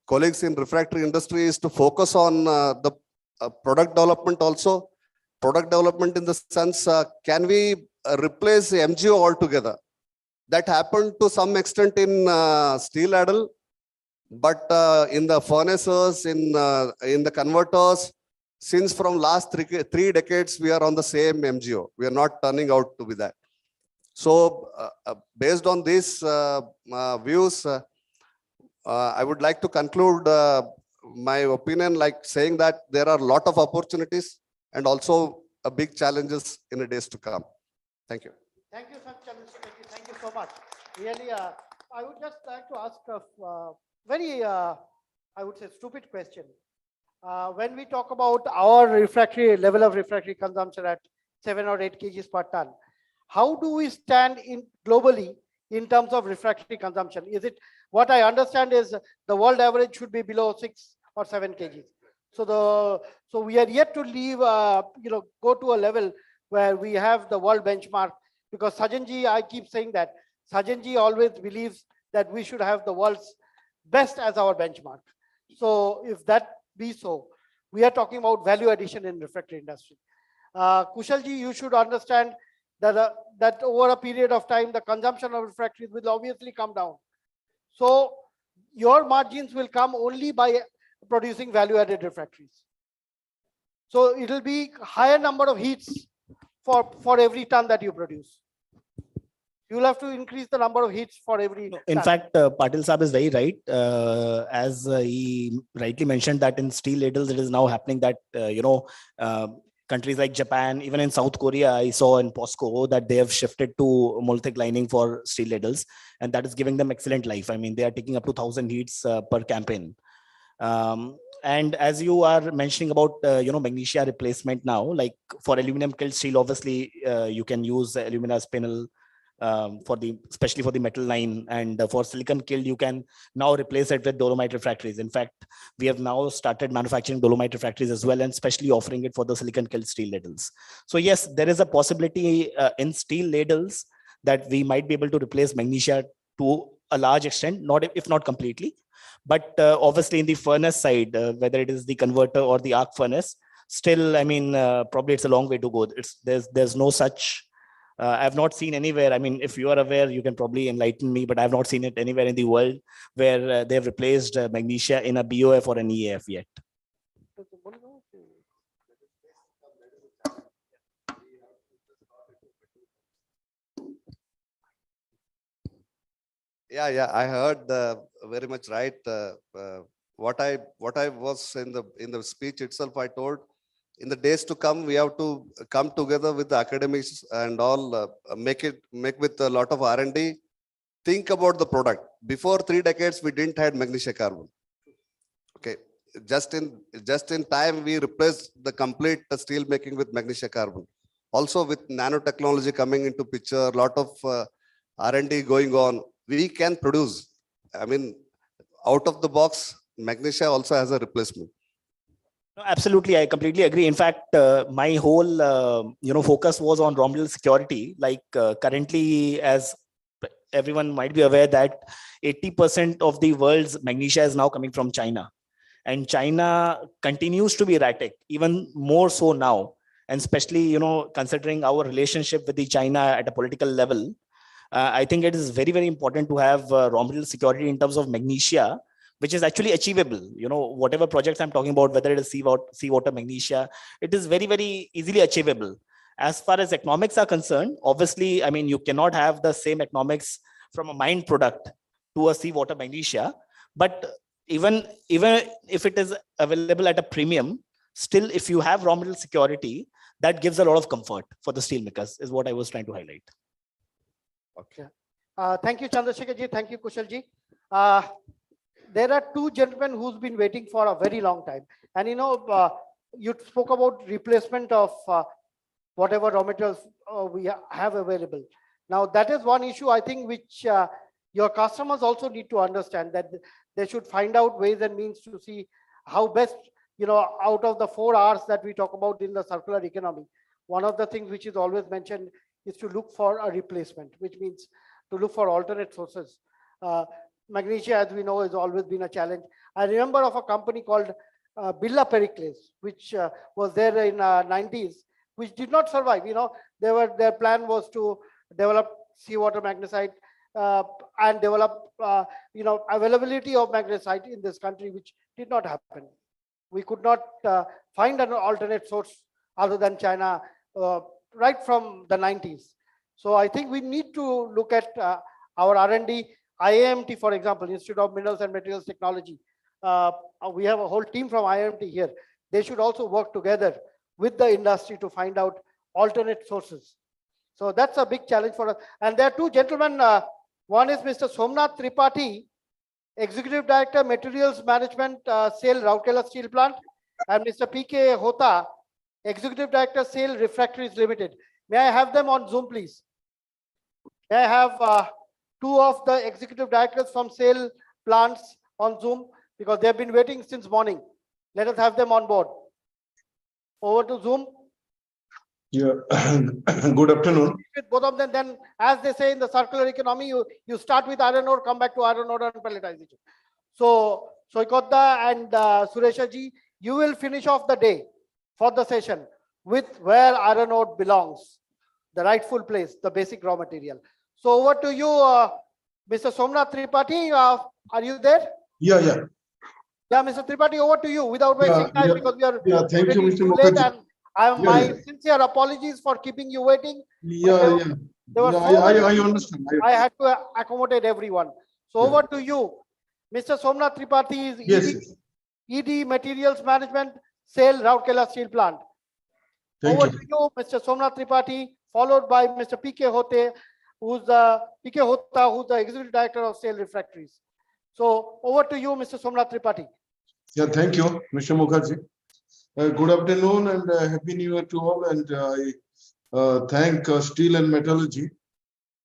colleagues in refractory industry is to focus on the product development also. Product development in the sense, can we replace MGO altogether? That happened to some extent in steel ladle, but in the furnaces, in the converters, since from last three decades, we are on the same MGO. We are not turning out to be that. So based on these views, I would like to conclude my opinion like saying that there are a lot of opportunities and also a big challenges in the days to come. Thank you. Thank you, thank you so much. Really, I would just like to ask a very, I would say, stupid question. When we talk about our refractory level of refractory consumption at 7 or 8 kgs per ton, how do we stand in globally in terms of refractory consumption? Is it, what I understand is the world average should be below 6 or 7 kgs. So we are yet to leave, go to a level where we have the world benchmark. Because Sajanji, I keep saying that Sajanji always believes that we should have the world's best as our benchmark. So if that be so, we are talking about value addition in refractory industry. Kushalji, you should understand that that over a period of time, the consumption of refractories will obviously come down. So your margins will come only by producing value-added refractories. So it'll be higher number of heats for every ton that you produce. You'll have to increase the number of heats for every In ton. fact, Patil Saab is very right. As he rightly mentioned that in steel ladles, it is now happening that, countries like Japan, even in South Korea, I saw in POSCO that they have shifted to mold-thick lining for steel ladles, and that is giving them excellent life. I mean, they are taking up to 1,000 heats per campaign. And as you are mentioning about, magnesia replacement now, like for aluminum kiln steel, obviously you can use alumina spinel especially for the metal line, and for silicon kiln you can now replace it with dolomite refractories. In fact, we have now started manufacturing dolomite refractories as well, and especially offering it for the silicon kiln steel ladles. So yes, there is a possibility in steel ladles that we might be able to replace magnesia to a large extent, not if not completely. But obviously in the furnace side, whether it is the converter or the arc furnace, still, I mean, probably it's a long way to go. There's no such, I've not seen anywhere. I mean, if you are aware, you can probably enlighten me, but I've not seen it anywhere in the world where they've replaced magnesia in a BOF or an EAF yet. Yeah, I heard very much right. What I was in the speech itself, I told in the days to come, we have to come together with the academics and all, make with a lot of R&D. Think about the product. Before 3 decades, we didn't have magnesia carbon. Okay, just in time, we replaced the complete steel making with magnesia carbon. Also, with nanotechnology coming into picture, a lot of R&D going on, we can produce. I mean, out of the box, magnesia also has a replacement. No, absolutely, I completely agree. In fact, my whole focus was on raw material security. Like currently, as everyone might be aware, that 80% of the world's magnesia is now coming from China, and China continues to be erratic, even more so now. And especially, considering our relationship with the China at a political level, I think it is very, very important to have raw material security in terms of magnesia, which is actually achievable. Whatever projects I'm talking about, whether it is seawater magnesia, it is very, very easily achievable. As far as economics are concerned, obviously, I mean, you cannot have the same economics from a mined product to a seawater magnesia. But even if it is available at a premium, still, if you have raw material security, that gives a lot of comfort for the steel makers, is what I was trying to highlight. Okay. Thank you, Chandrasekhar ji. Thank you, Kushal ji. There are two gentlemen who's been waiting for a very long time. And you spoke about replacement of whatever raw materials we have available. Now, that is one issue, I think, which your customers also need to understand, that they should find out ways and means to see how best, out of the 4 R's that we talk about in the circular economy, one of the things which is always mentioned is to look for a replacement, which means to look for alternate sources. Magnesia, as we know, has always been a challenge. I remember of a company called Birla Pericles, which was there in 90s, which did not survive. Their plan was to develop seawater magnesite and develop availability of magnesite in this country, which did not happen. We could not find an alternate source other than China right from the 90s. So I think we need to look at our R&D. IIMT, for example, Institute of Minerals and Materials Technology. We have a whole team from IIMT here. They should also work together with the industry to find out alternate sources. So that's a big challenge for us. And there are two gentlemen. One is Mr. Somnath Tripathi, Executive Director, Materials Management, SAIL, Rourkela Steel Plant, and Mr. P.K. Hota, Executive Director, SAIL Refractories Limited. May I have them on Zoom, please? May I have 2 of the executive directors from SAIL plants on Zoom, because they've been waiting since morning. Let us have them on board. Over to Zoom. Yeah. Good afternoon. With both of them, then, as they say in the circular economy, you start with iron ore, come back to iron ore and pelletization. So, Soikotta and Suresha ji, you will finish off the day for the session with where iron ore belongs, the rightful place, the basic raw material. So over to you, Mr. Somnath Tripathi. Are you there? Yeah. Yeah, Mr. Tripathi, over to you without wasting time because we are Thank you, already Mr. too late, Mukherjee. and I have Yeah, my yeah. sincere apologies for keeping you waiting. but Yeah, there, yeah. there were No, so many I people, understand. I had to accommodate everyone. So over to you, Mr. Somnath Tripathi is Yes, yes. ED Materials Management, Sale, Rourkela Steel Plant. Thank Over you. to you, Mr. Somnath Tripathi, followed by Mr. PK Hote, who's the Executive Director of Sale Refractories. So over to you, Mr. Somnath Tripathi. Yeah, thank you, Mr. Mukherjee. Good afternoon and happy new year to all. And I thank Steel and Metallurgy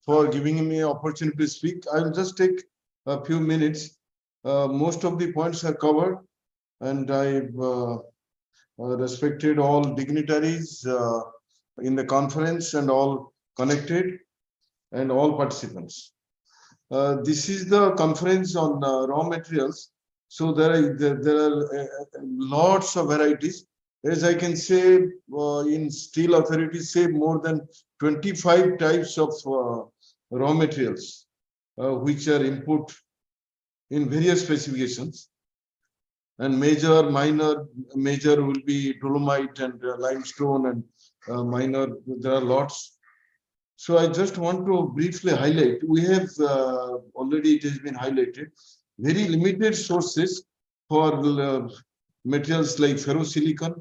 for giving me an opportunity to speak. I will just take a few minutes. Most of the points are covered, and I've respected all dignitaries in the conference and all connected and all participants. This is the conference on raw materials. So there are lots of varieties. As I can say, in Steel Authority, say more than 25 types of raw materials, which are input in various specifications. And major, minor, major will be dolomite and limestone, and minor, there are lots. So I just want to briefly highlight, we have already, it has been highlighted, very limited sources for materials like ferrosilicon,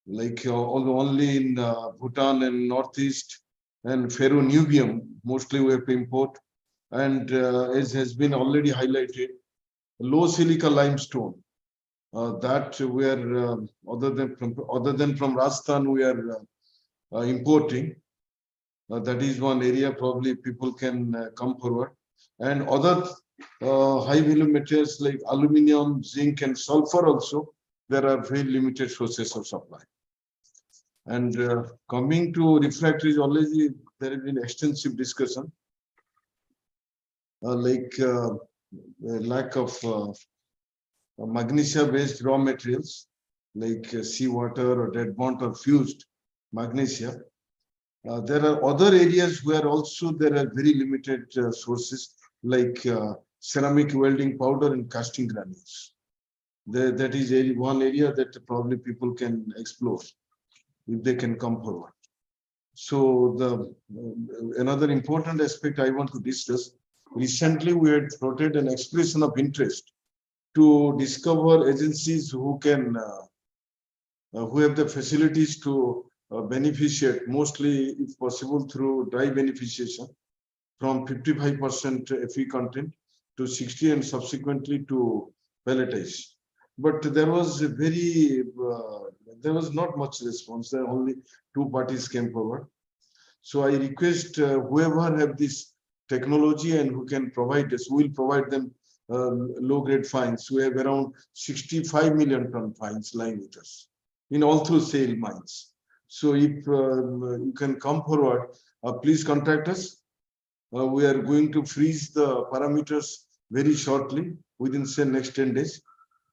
like only in Bhutan and Northeast, and ferronubium, mostly we have to import. And as has been already highlighted, low silica limestone, that we are, other than from Rajasthan, we are importing. That is one area probably people can come forward. And other high value materials like aluminum, zinc, and sulfur also, there are very limited sources of supply. And coming to refractories, already there has been extensive discussion, lack of magnesia-based raw materials like seawater or dead bond or fused magnesia. There are other areas where also there are very limited sources like ceramic welding powder and casting granules. That is one area that probably people can explore if they can come forward. So another important aspect I want to discuss, recently we had floated an expression of interest to discover agencies who can, who have the facilities to beneficiate, mostly if possible through dry beneficiation, from 55% Fe content to 60 and subsequently to pelletized. But there was there was not much response. There only 2 parties came forward. So I request whoever have this technology and who can provide us, we will provide them low-grade fines. We have around 65 million ton fines lying with us in all through sale mines. So if you can come forward, please contact us. We are going to freeze the parameters very shortly, within say next 10 days.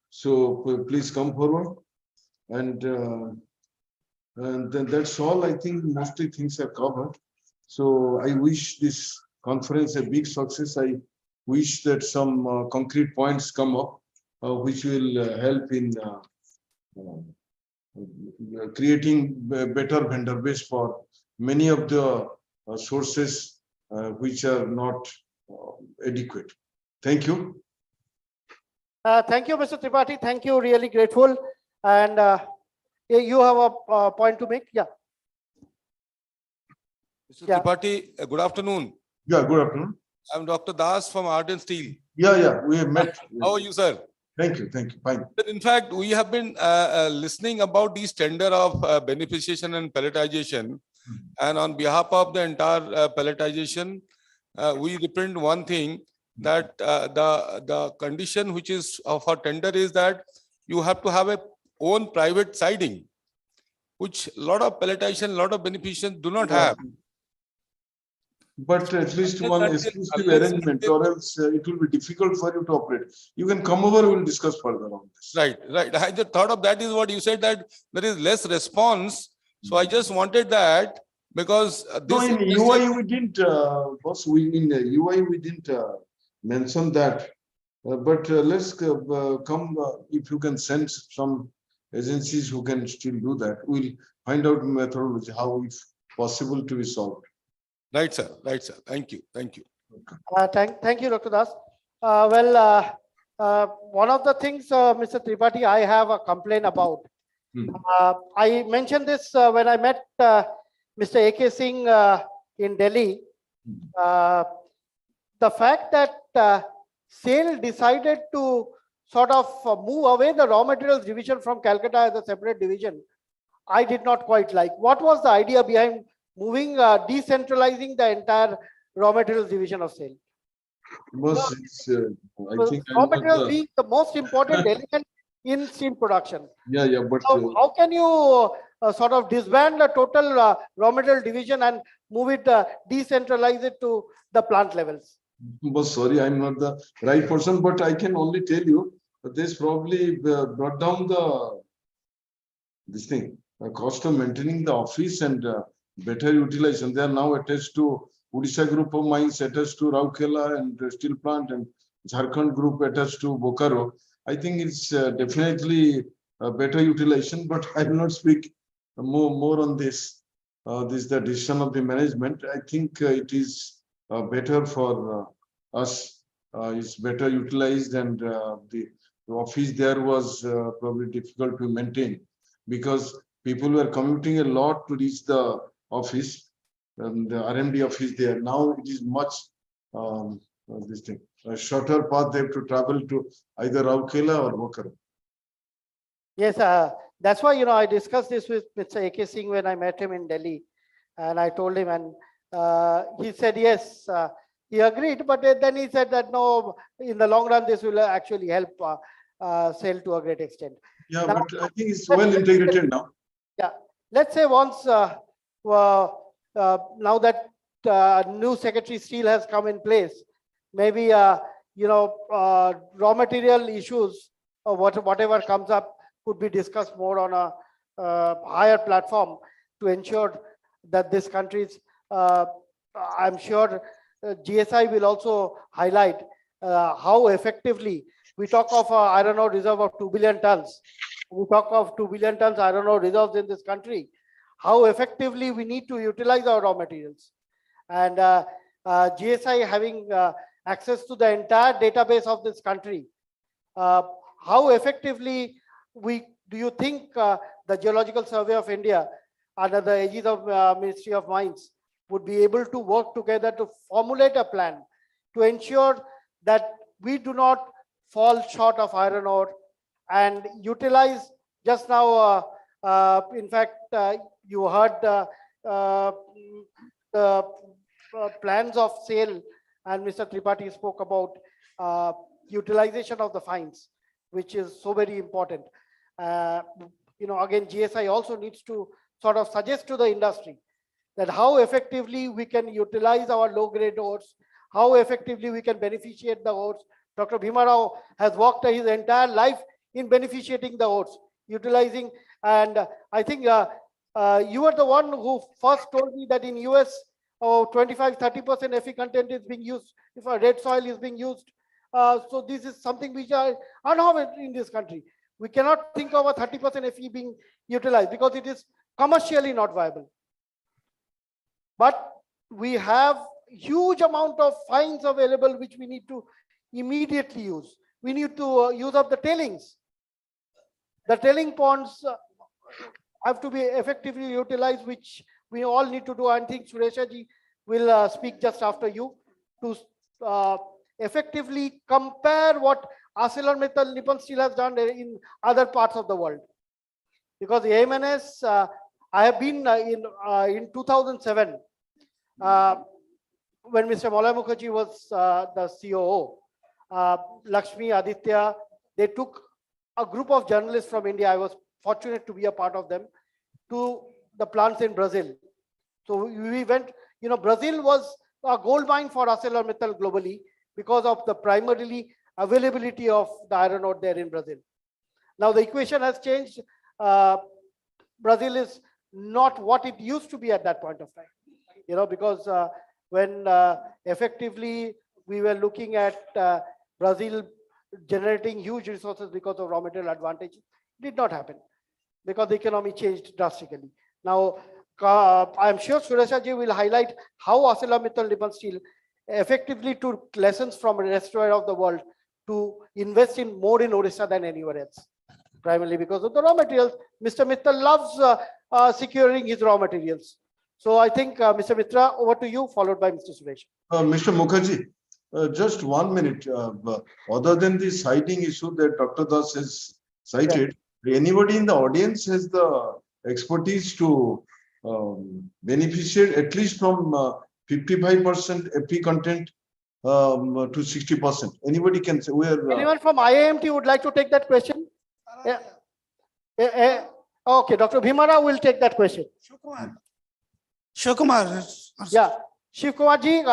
So please come forward. And then that's all. I think mostly things are covered. So I wish this conference a big success. I wish that some concrete points come up, which will help in creating a better vendor base for many of the sources which are not adequate. Thank you. Thank you, Mr. Tripathi. Thank you. Really grateful. And you have a point to make? Yeah. Mr. Tripathi, good afternoon. Yeah, good afternoon. I'm Dr. Das from Ardent Steel. Yeah, we have met. How are you, sir? Thank you, fine. In fact, we have been listening about these tender of beneficiation and pelletization. And on behalf of the entire pelletization, we represent one thing, that the condition which is of our tender is that you have to have a own private siding, which a lot of pelletization, a lot of beneficiaries do not have. But at least one exclusive arrangement, or else it will be difficult for you to operate. You can come over, we'll discuss further on this. Right. I just thought of that is what you said, that there is less response. So I just wanted that, because this. No, in UI we didn't, boss. In UI we didn't mention that But let's come, if you can send some agencies who can still do that, we'll find out methodology, how if possible to be solved. Right, sir. Right, sir. Thank you. Thank you. Thank you, Dr. Das. One of the things, Mr. Tripathi, I have a complaint about. I mentioned this when I met Mr. A.K. Singh in Delhi. The fact that SAIL decided to sort of move away the raw materials division from Calcutta as a separate division, I did not quite like. What was the idea behind moving, decentralizing the entire raw materials division of SAIL? It's, I think raw materials being the most important element in steel production. Yeah, but So how can you sort of disband the total raw material division and move it, decentralize it to the plant levels? but sorry, I'm not the right person, but I can only tell you that this probably brought down the cost of maintaining the office and better utilization. They are now attached to Odisha group of mines, attached to Rourkela and steel plant, and Jharkhand group attached to Bokaro. I think it's definitely a better utilization, but I will not speak more on this. This is the decision of the management. I think it is better for us. It's better utilized, and the office there was probably difficult to maintain because people were commuting a lot to reach the office and the RMD office there. Now it is much a shorter path. They have to travel to either Rourkela or Bokaro. Yes, that's why, I discussed this with Mr. A.K. Singh when I met him in Delhi, and I told him, and he said yes, he agreed, but then he said that no, in the long run, this will actually help SAIL to a great extent. Yeah, now, but I think it's well integrated now. Yeah, let's say once now that new Secretary Steel has come in place, maybe raw material issues or whatever comes up could be discussed more on a higher platform to ensure that this country's, I'm sure GSI will also highlight how effectively we talk of iron ore reserve of 2 billion tons. We talk of 2 billion tons iron ore reserves in this country, how effectively we need to utilize our raw materials. And GSI having access to the entire database of this country, how effectively do you think the Geological Survey of India under the aegis of Ministry of Mines would be able to work together to formulate a plan to ensure that we do not fall short of iron ore and utilize? Just now, in fact, you heard the plans of SAIL, and Mr. Tripathi spoke about utilization of the fines, which is so very important. Again, GSI also needs to sort of suggest to the industry that how effectively we can utilize our low-grade ores, how effectively we can beneficiate the ores. Dr. Bhima Rao has worked his entire life in beneficiating the ores, utilizing, and I think you were the one who first told me that in US, 25-30% Fe content is being used if a red soil is being used. So this is something which are unheard in this country. We cannot think of a 30% Fe being utilized because it is commercially not viable. But we have huge amount of fines available which we need to immediately use. We need to use up the tailings. The tailing ponds have to be effectively utilized, which we all need to do. I think Sureshaji will speak just after you to effectively compare what ArcelorMittal Nippon Steel has done in other parts of the world. Because the AMNS, I have been in 2007 when Mr. Malay Mukherjee was the COO. Lakshmi, Aditya, they took a group of journalists from India. I was fortunate to be a part of them to the plants in Brazil. So we went, Brazil was a gold mine for ArcelorMittal globally because of the primarily availability of the iron ore there in Brazil. Now the equation has changed. Brazil is not what it used to be at that point of time, because when effectively we were looking at Brazil generating huge resources because of raw material advantage. Did not happen because the economy changed drastically. Now, I'm sure Suresha will highlight how ArcelorMittal Nippon Steel effectively took lessons from the rest of the world to invest in more in Odisha than anywhere else, primarily because of the raw materials. Mr. Mittal loves securing his raw materials. So I think, Mr. Mitra, over to you, followed by Mr. Suresh. Mr. Mukherjee, just 1 minute. Other than the citing issue that Dr. Das has cited, anybody in the audience has the expertise to beneficiate at least from 55% FP content to 60%. Anybody can say where. Anyone from IIMT would like to take that question? Okay, Dr. Bhimara will take that question. Shivkumar. Yeah, Shivkumar ji,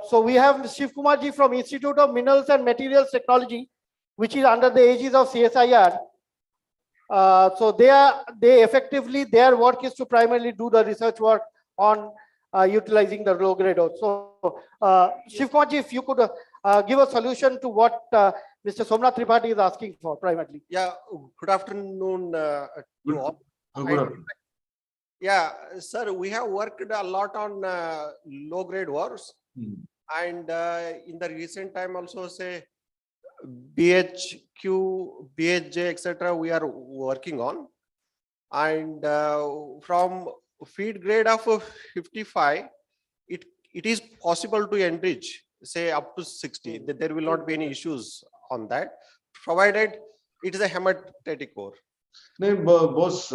so we have Shivkumar ji from Institute of Minerals and Materials Technology, which is under the aegis of CSIR. So they effectively, their work is to primarily do the research work on utilizing the low grade ore. So Shivkumar ji, if you could give a solution to what Mr. Somnath Tripathi is asking for primarily. Yeah, good afternoon to all. Yeah, sir, we have worked a lot on low grade ores, and in the recent time also say BHQ, BHJ, etc. we are working on, and from feed grade of 55, it is possible to enrich, say up to 60. There will not be any issues on that, provided it is a hematite ore. No, boss,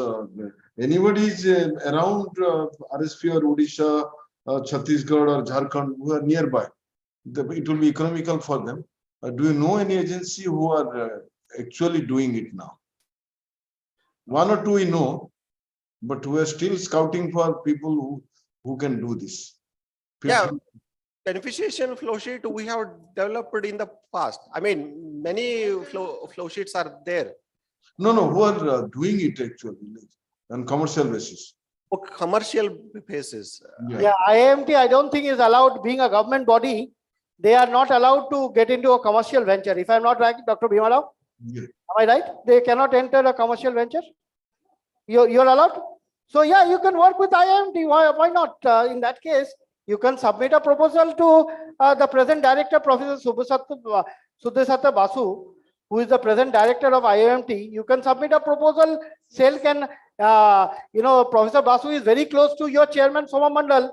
anybody is around RSP or Odisha, Chhattisgarh or Jharkhand who are nearby, it will be economical for them. Do you know any agency who are actually doing it now? One or two we know, but we are still scouting for people who can do this. Yeah, beneficiation flow sheet we have developed in the past. I mean, many flow sheets are there. No, who are doing it actually on commercial basis. Oh, commercial basis. Yeah, IIMT, I don't think is allowed, being a government body. They are not allowed to get into a commercial venture. If I'm not right, Dr. Bhimala, yeah. Am I right? They cannot enter a commercial venture. You're allowed. So yeah, you can work with IIMT. Why not? In that case, you can submit a proposal to the present director, Professor Sudesatta Basu, who is the present director of IIMT. You can submit a proposal. SAIL can, Professor Basu is very close to your chairman, Soma Mandal.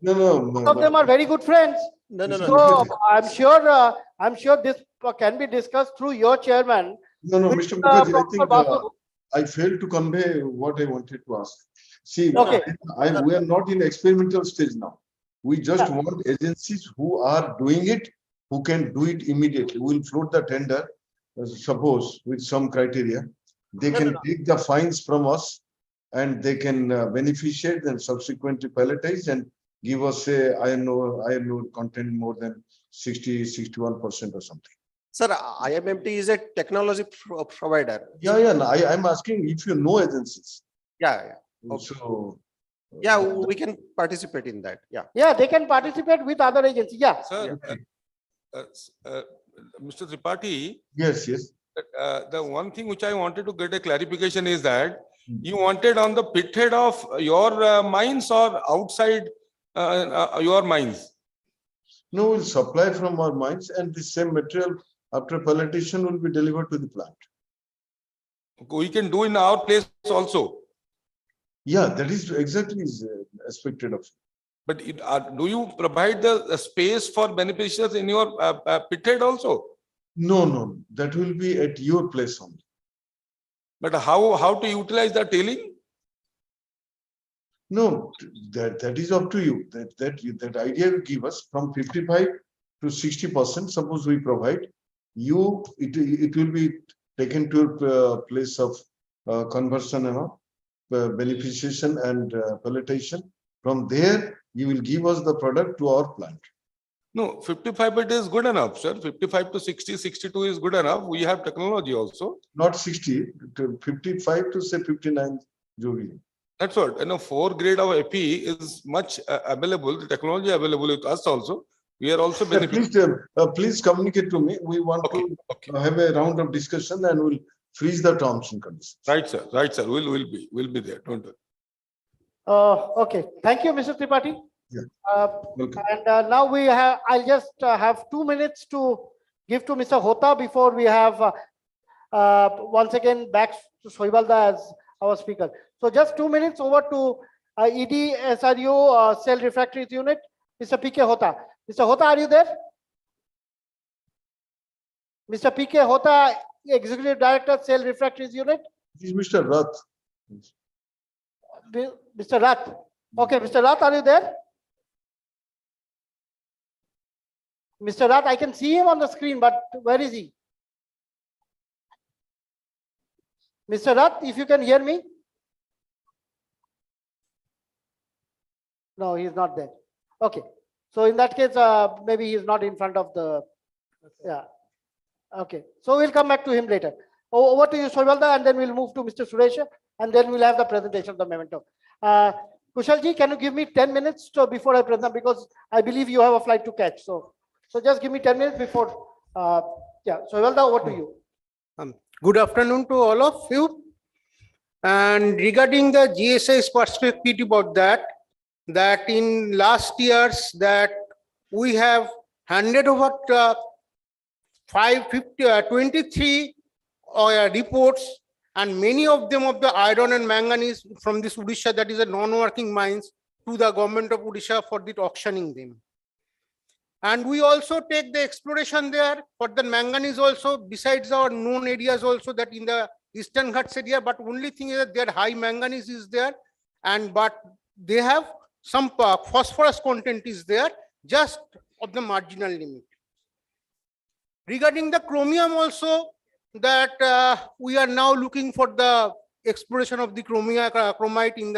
No. Both of them are very good friends. No. So I'm sure this can be discussed through your chairman. No, Mr. Mukherjee, I think I failed to convey what I wanted to ask. See, okay. We are not in experimental stage now. We just want agencies who are doing it, who can do it immediately. We'll float the tender, suppose with some criteria. They can take the fines from us and they can beneficiate and subsequently pelletize and give us, say, iron ore content more than 60-61% or something. Sir, IMMT is a technology provider. Yeah. I'm asking if you know agencies. Yeah. Okay. So, yeah, we can participate in that. Yeah, they can participate with other agencies. Yeah. Sir, Mr. Tripathi. Yes. The one thing which I wanted to get a clarification is that you wanted on the pit head of your mines or outside your mines? No, we'll supply from our mines and the same material after pelletization will be delivered to the plant. We can do in our place also. Yeah, that is exactly expected of. But do you provide the space for beneficiaries in your pit head also? No, that will be at your place only. But how to utilize the tailing? No, that is up to you. That idea will give us from 55 to 60%. Suppose we provide you, it will be taken to a place of conversion, beneficiation and pelletization. From there, you will give us the product to our plant. No, 55 it is good enough, sir. 55 to 60, 62 is good enough. We have technology also. Not 60, 55 to say 59. That's what, 4 grade of FE is much available, the technology available with us also. We are also Yeah, benefiting. please communicate to me. We want to have a round of discussion and we'll freeze the terms and conditions. Right, sir. Right, sir. We'll be there. Don't worry. Okay, thank you, Mr. Tripathi. Yeah. And now I'll just have 2 minutes to give to Mr. Hota before we have once again back to Soibalda as our speaker. So just 2 minutes over to ED SRU Cell Refractories Unit, Mr. PK Hota. Mr. Hota, are you there? Mr. PK Hota, Executive Director, Cell Refractories Unit. This is Mr. Rath. Mr. Rath. Okay, Mr. Rath, are you there? Mr. Rath, I can see him on the screen, but where is he? Mr. Rath, if you can hear me? No, he's not there. Okay. So in that case, maybe he's not in front of the, yeah. Okay. So we'll come back to him later. Over to you, Soibalda, and then we'll move to Mr. Suresh, and then we'll have the presentation of the memento. Kushalji, can you give me 10 minutes before I present, because I believe you have a flight to catch. So just give me 10 minutes before, yeah. Soibalda, over to you. Good afternoon to all of you. And regarding the GSI's perspective about that in last years that we have handed over 23 reports, and many of them of the iron and manganese from this Odisha, that is a non-working mines, to the government of Odisha for the auctioning them. And we also take the exploration there for the manganese also, besides our known areas also, that in the Eastern Ghats area, but only thing is that their high manganese is there, and but they have some phosphorus content is there, just of the marginal limit. Regarding the chromium also, that we are now looking for the exploration of the chromite in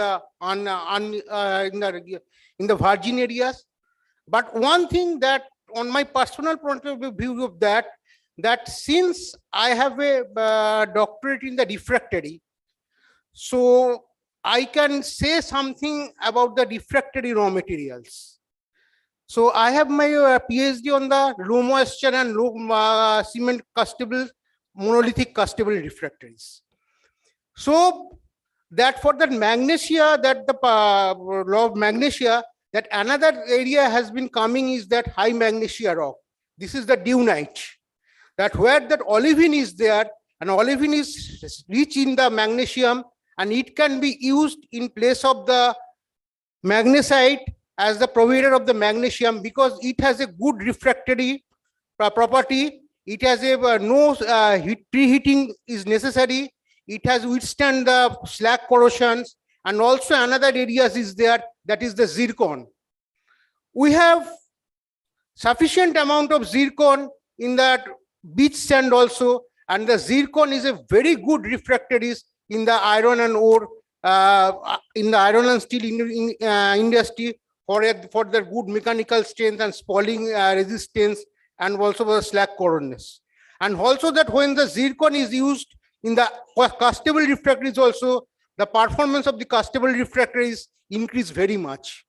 the virgin areas. But one thing that on my personal point of view of that since I have a doctorate in the refractory, so I can say something about the refractory raw materials. So I have my PhD on the low moisture and low cement castable, monolithic castable refractories. So that for that magnesia, that the law of magnesia, that another area has been coming is that high magnesia rock. This is the dunite. That where that olivine is there, and olivine is rich in the magnesium, and it can be used in place of the magnesite as the provider of the magnesium, because it has a good refractory property. It has a no preheating is necessary. It has withstand the slag corrosions, and also another areas is there, that is the zircon. We have sufficient amount of zircon in that beach sand also, and the zircon is a very good refractories in the iron and ore, in the iron and steel industry for their good mechanical strength and spalling resistance, and also for the slag corrosion. And also that when the zircon is used in the castable refractories also, the performance of the castable refractories increase very much.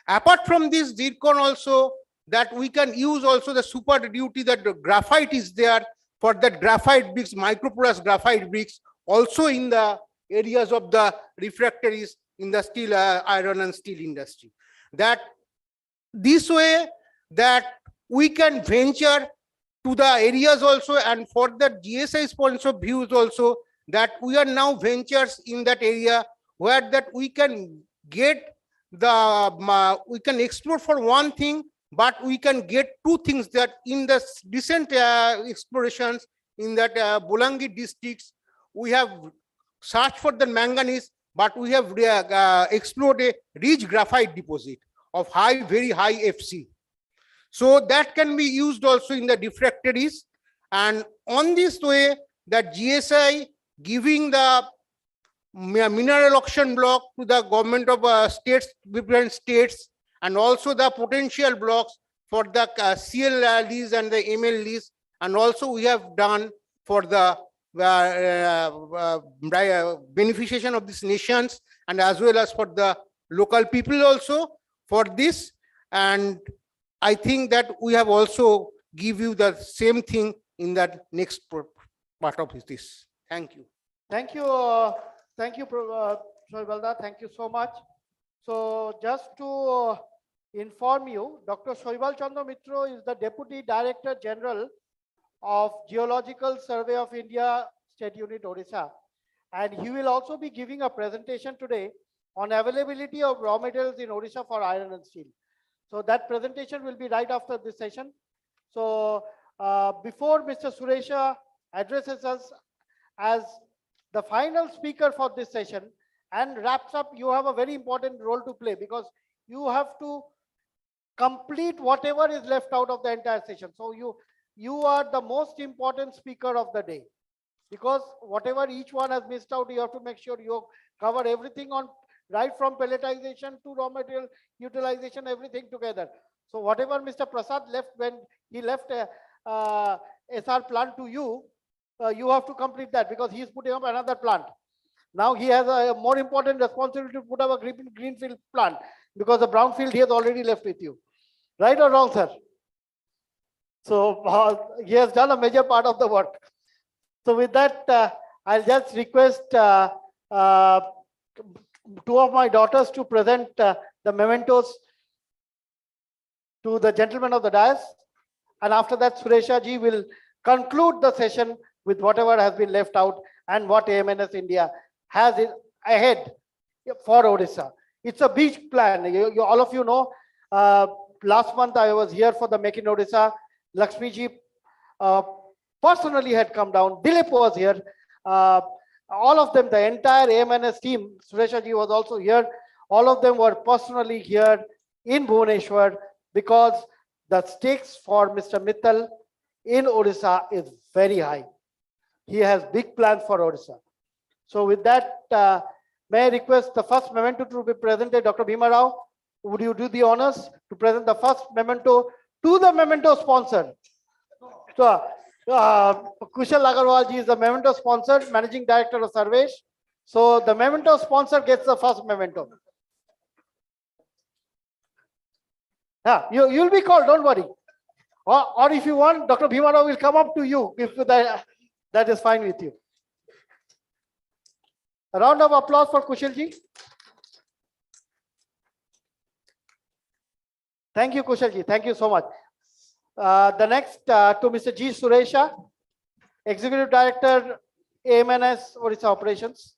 Apart from this zircon also, that we can use also the super duty that the graphite is there for that graphite bricks, microporous graphite bricks, also in the areas of the refractories in the steel, iron and steel industry. That this way that we can venture to the areas also, and for the GSI's points of views also, that we are now ventures in that area where that we can get the, we can explore for one thing, but we can get two things, that in the recent explorations in that Bolangi districts, we have searched for the manganese, but we have explored a rich graphite deposit of very high FC. So that can be used also in the refractories. And on this way, that GSI giving the mineral auction block to the government of states, different states, and also the potential blocks for the CL lease and the ML lease. And also we have done for the beneficiation of these nations, and as well as for the local people also for this. And I think that we have also give you the same thing in that next part of this. Thank you. Thank you, Shoibalda. Thank you so much. So just to inform you, Dr. Shoibal Chandra Mitro is the Deputy Director General of Geological Survey of India, State Unit, Odisha. And he will also be giving a presentation today on availability of raw materials in Odisha for iron and steel. So that presentation will be right after this session. So before Mr. Suresha addresses us as the final speaker for this session and wraps up, you have a very important role to play because you have to complete whatever is left out of the entire session. So you are the most important speaker of the day, because whatever each one has missed out, you have to make sure you cover everything on right from pelletization to raw material utilization, everything together. So whatever Mr. Prasad left when he left SR plant to you, you have to complete that because he is putting up another plant. Now he has a more important responsibility to put up a greenfield plant because the brownfield he has already left with you. Right or wrong, sir? So he has done a major part of the work. So with that, I'll just request two of my daughters to present the mementos to the gentleman of the dais. And after that, Suresha ji will conclude the session with whatever has been left out and what AMNS India has ahead for Odisha. It's a big plan. All of you know, last month I was here for the Make in Odisha. Lakshmi ji personally had come down. Dilip was here. All of them, the entire AMNS team, Suresha ji was also here. All of them were personally here in Bhubaneswar because the stakes for Mr. Mittal in Odisha is very high. He has big plans for Odisha. So with that, may I request the first memento to be presented, Dr. Bhima Rao. Would you do the honors to present the first memento to the memento sponsor? So, Kushal Agarwal ji is the memento sponsor, Managing Director of Sarvesh. So the memento sponsor gets the first memento. Yeah, you'll be called, don't worry. Or if you want, Dr. Bhima Rao will come up to you if that is fine with you. A round of applause for Kushal ji. Thank you, Kushal ji. Thank you so much. The next to Mr. G. Suresha, Executive Director, AMNS Odisha Operations.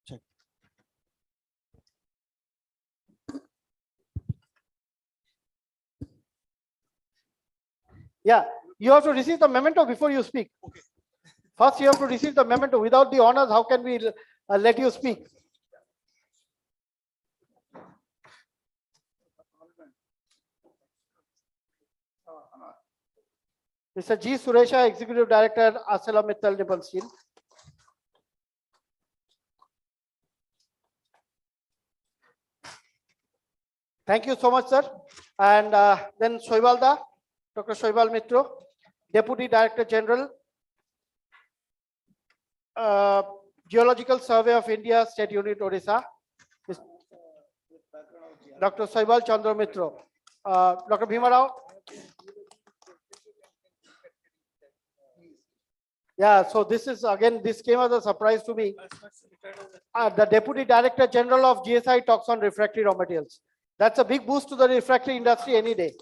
Check. Yeah, you have to receive the memento before you speak. Okay. First, you have to receive the memento. Without the honors, how can we let you speak? Mr. G. Suresha, Executive Director, ArcelorMittal Nippon Steel. Thank you so much, sir. And then Shoibalda, Dr. Shoibal Mitro, Deputy Director General, Geological Survey of India, State Unit, Odisha. Dr. Shoibal Chandra Mitro. Dr. Bhima Rao. Yeah, so this is again, this came as a surprise to me. The Deputy Director General of GSI talks on refractory raw materials. That's a big boost to the refractory industry any day.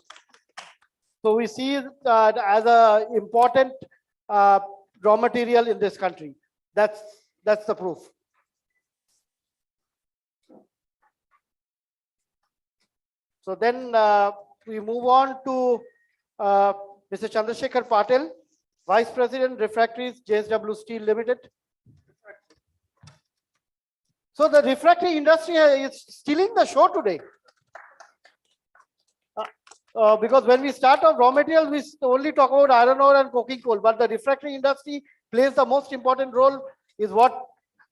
So we see it as an important raw material in this country. That's the proof. So then we move on to Mr. Chandrasekhar Patel, Vice President, Refractories, JSW Steel Limited. So the refractory industry is stealing the show today. Because when we start off raw materials, we only talk about iron ore and coking coal, but the refractory industry plays the most important role, is what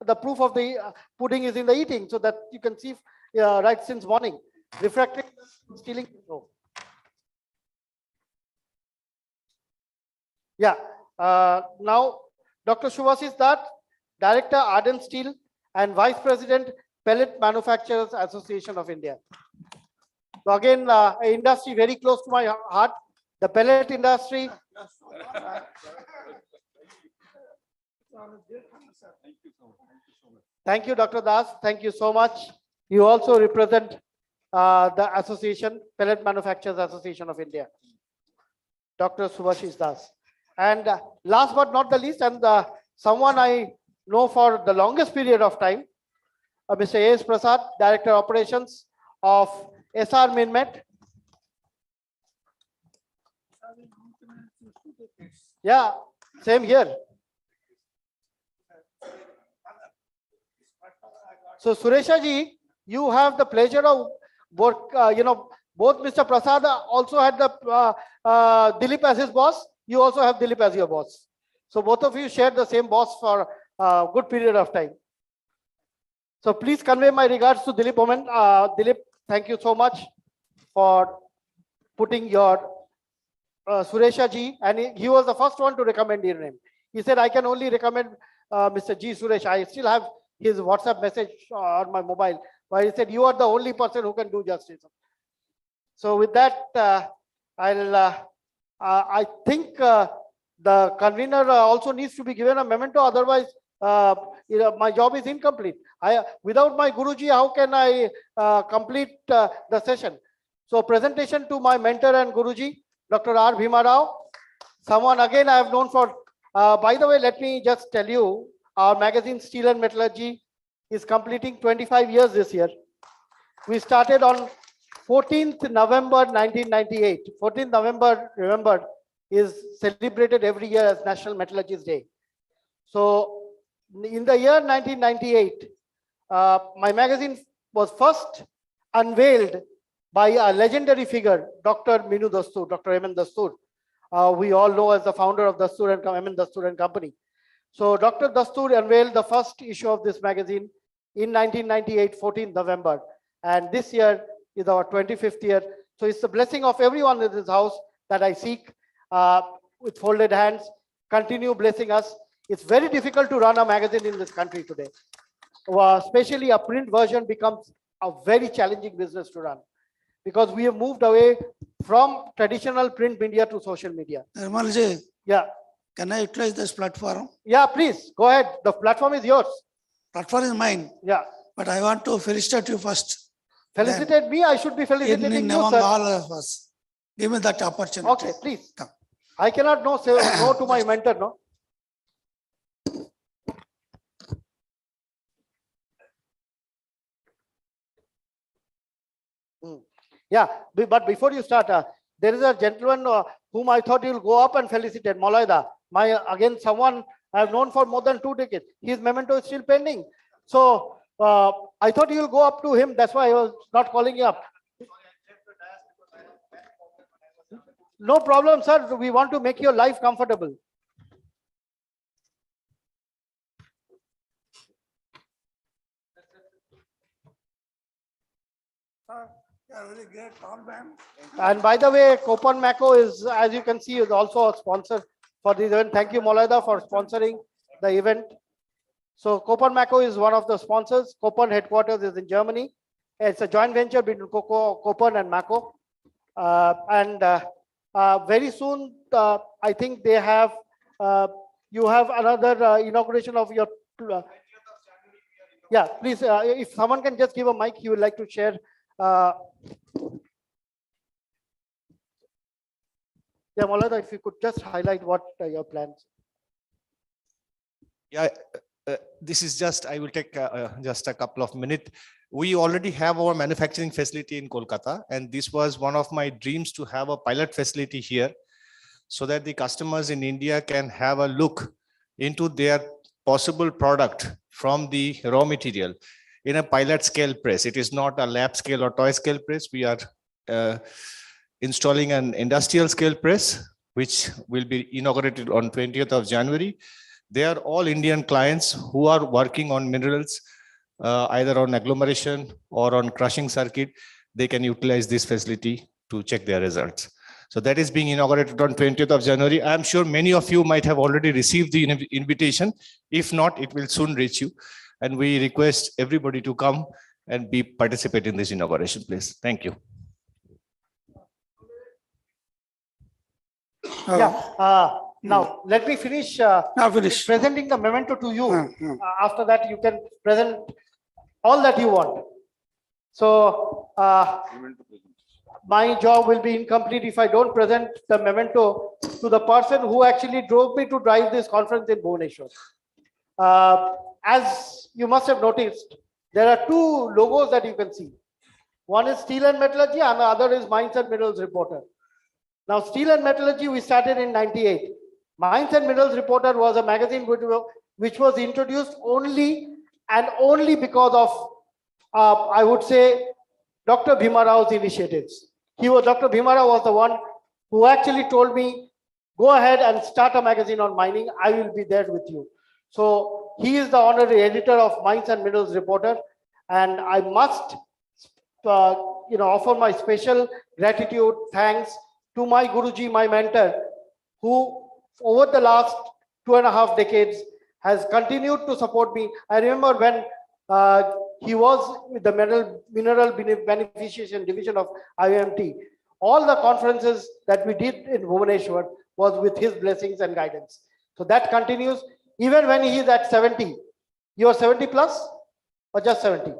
the proof of the pudding is in the eating. So that you can see right since morning, refractory stealing the show. Yeah, now Dr. Shubhasish Dutt, Director, Ardent Steel and Vice President, Pellet Manufacturers Association of India. So again, industry very close to my heart, the pellet industry. Thank you, Dr. Das. Thank you so much. You also represent the association, Pellet Manufacturers Association of India, Dr. Subhashish Das. And last but not the least, and someone I know for the longest period of time, Mr. A.S. Prasad, Director Operations of SR Minmet. Yeah, same here. So Suresha ji, you have the pleasure of work, both Mr. Prasad also had the Dilip as his boss. You also have Dilip as your boss. So both of you shared the same boss for a good period of time. So please convey my regards to Dilip Oman. Dilip, thank you so much for putting your Suresha ji, and he was the first one to recommend your name. He said, I can only recommend Mr. G. Suresh. I still have his WhatsApp message on my mobile, where he said, you are the only person who can do justice. So with that, I think the convener also needs to be given a memento. Otherwise, my job is incomplete. Without my Guruji, how can I complete the session? So presentation to my mentor and Guruji, Dr. R. Bhima Rao. Someone again I have known for, by the way, let me just tell you, our magazine Steel and Metallurgy is completing 25 years this year. We started on 14th November 1998. 14th November, remember, is celebrated every year as National Metallurgist Day. So in the year 1998, my magazine was first unveiled by a legendary figure, Dr. Minu Dastur, Dr. M.N. Dastur. We all know as the founder of Dastur and M.N. Dastur and Company. So Dr. Dastur unveiled the first issue of this magazine in 1998, 14th November. And this year is our 25th year. So it's the blessing of everyone in this house that I seek with folded hands. Continue blessing us. It's very difficult to run a magazine in this country today. Especially a print version becomes a very challenging business to run, because we have moved away from traditional print media to social media. Nirmalji, yeah. Can I utilize this platform? Yeah, please, go ahead. The platform is yours. Platform is mine. Yeah. But I want to felicitate you first. Felicitate me, I should be felicitating you, among sir. all of us. Give me that opportunity. Okay, please. Come. I cannot say no to my mentor, no? Yeah, but before you start, there is a gentleman whom I thought you'll go up and felicitate, Malaida. Again, someone I've known for more than 2 decades. His memento is still pending. So I thought you'll go up to him. That's why I was not calling you up. No problem, sir. We want to make your life comfortable. Really great, tall man. And by the way, Copan Mako is, as you can see, is also a sponsor for this event. Thank you, Molaida, for sponsoring the event. So Copan Mako is one of the sponsors. Copan headquarters is in Germany. It's a joint venture between Copan and Mako. Very soon, I think they have, you have another inauguration of your, yeah, please, if someone can just give a mic, you would like to share. Yeah, Maulana, if you could just highlight what your plans. Yeah, this is just, I will take just a couple of minutes. We already have our manufacturing facility in Kolkata, and this was one of my dreams to have a pilot facility here so that the customers in India can have a look into their possible product from the raw material in a pilot scale press. It is not a lab scale or toy scale press. We are installing an industrial scale press, which will be inaugurated on 20th of January. They are all Indian clients who are working on minerals, either on agglomeration or on crushing circuit. They can utilize this facility to check their results. So that is being inaugurated on 20th of January. I'm sure many of you might have already received the invitation. If not, it will soon reach you. And we request everybody to come and participate in this inauguration, please. Thank you. Now, let me finish presenting the memento to you. After that, you can present all that you want. So, my job will be incomplete if I don't present the memento to the person who actually drove me to drive this conference in Bhubaneswar. As you must have noticed, there are two logos that you can see. One is Steel and Metallurgy and the other is Mines and Minerals Reporter. Now, Steel and Metallurgy we started in '98. Mines and Minerals Reporter was a magazine which was introduced only and only because of, I would say, Dr. Bhima Rao's initiatives. Dr. Bhima Rao was the one who actually told me, go ahead and start a magazine on mining. I will be there with you. So he is the honorary editor of Mines and Minerals Reporter, and I must, offer my special gratitude, thanks to my Guruji, my mentor, who over the last 2.5 decades has continued to support me. I remember when he was with the Mineral Beneficiation Division of IMT. All the conferences that we did in Bhubaneswar was with his blessings and guidance. So that continues even when he is at 70. You are 70 plus or just 70?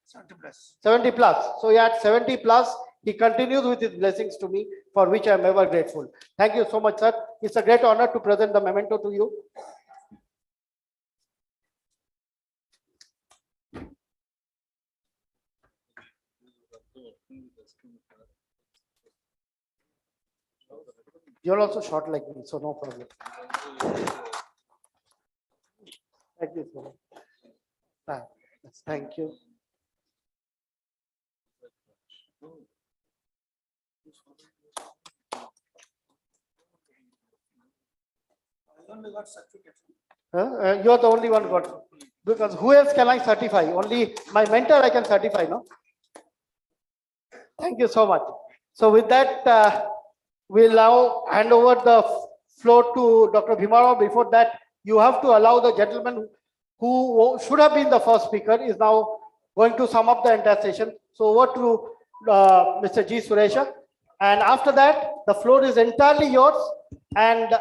70 plus. 70 plus. So he at 70 plus, he continues with his blessings to me, for which I am ever grateful. Thank you so much, sir. It's a great honor to present the memento to you. You're also short like me, so no problem. Thank you so much. Thank you. You are the only one got, because who else can I certify? Only my mentor I can certify, no? Thank you so much. So with that, we'll now hand over the floor to Dr. Bhima Rao. Before that, you have to allow the gentleman who should have been the first speaker is now going to sum up the entire session. So over to Mr. G. Suresha. And after that, the floor is entirely yours. And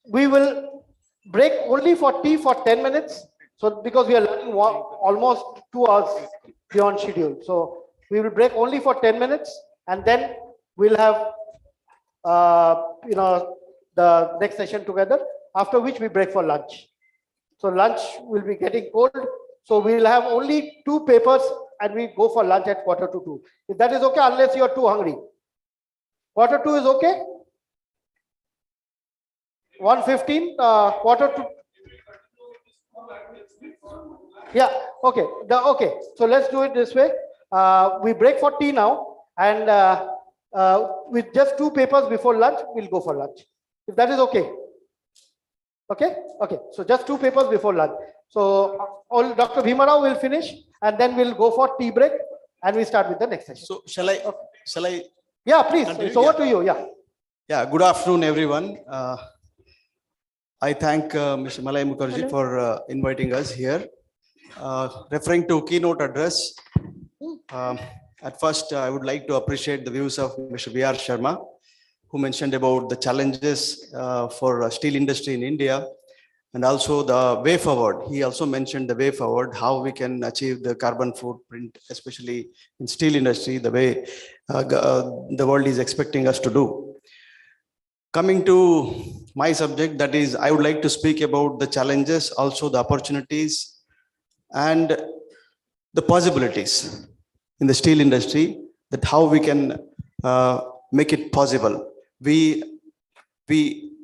we will break only for tea for 10 minutes. So because we are running almost 2 hours beyond schedule. So we will break only for 10 minutes and then we'll have the next session together, after which we break for lunch. So lunch will be getting cold. So we will have only 2 papers and we go for lunch at 1:45. If that is okay, unless you are too hungry. 1:45 is okay? 1:15, 1:45. Yeah, okay. Okay. So let's do it this way. We break for tea now, and with just 2 papers before lunch, we'll go for lunch. If that is okay. Okay. Okay. So just 2 papers before lunch. So Dr. Bhima Rao will finish, and then we'll go for tea break, and we start with the next session. So shall I? Yeah, please. Continue? It's over to you. Yeah. Yeah. Good afternoon, everyone. I thank Mr. Malay Mukherjee for inviting us here. Referring to keynote address, at first I would like to appreciate the views of Mr. B.R. Sharma, who mentioned about the challenges for steel industry in India and also the way forward. He also mentioned the way forward, how we can achieve the carbon footprint, especially in steel industry, the way the world is expecting us to do. Coming to my subject, that is, I would like to speak about the challenges, also the opportunities and the possibilities in the steel industry, that how we can make it possible. We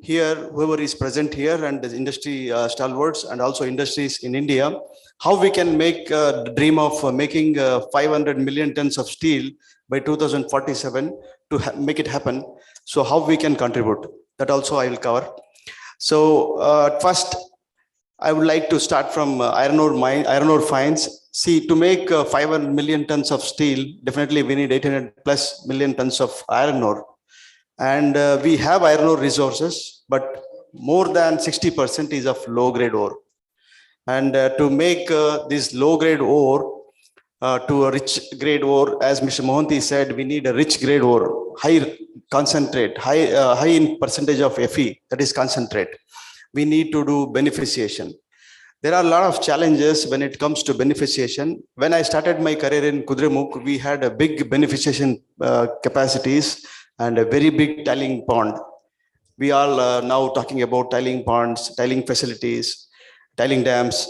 here, whoever is present here and the industry stalwarts and also industries in India, how we can make the dream of making 500 million tons of steel by 2047 to make it happen. So how we can contribute, that also I will cover. So first, I would like to start from iron ore finds. See, to make 500 million tons of steel, definitely we need 800 plus million tons of iron ore. And we have iron ore resources, but more than 60% is of low grade ore. And to make this low grade ore, to a rich grade ore. As Mr. Mohanty said, we need a rich grade ore, high concentrate, high in percentage of Fe, that is concentrate. We need to do beneficiation. There are a lot of challenges when it comes to beneficiation. When I started my career in Kudremukh, we had a big beneficiation capacities and a very big tiling pond. We are now talking about tiling ponds, tiling facilities, tiling dams.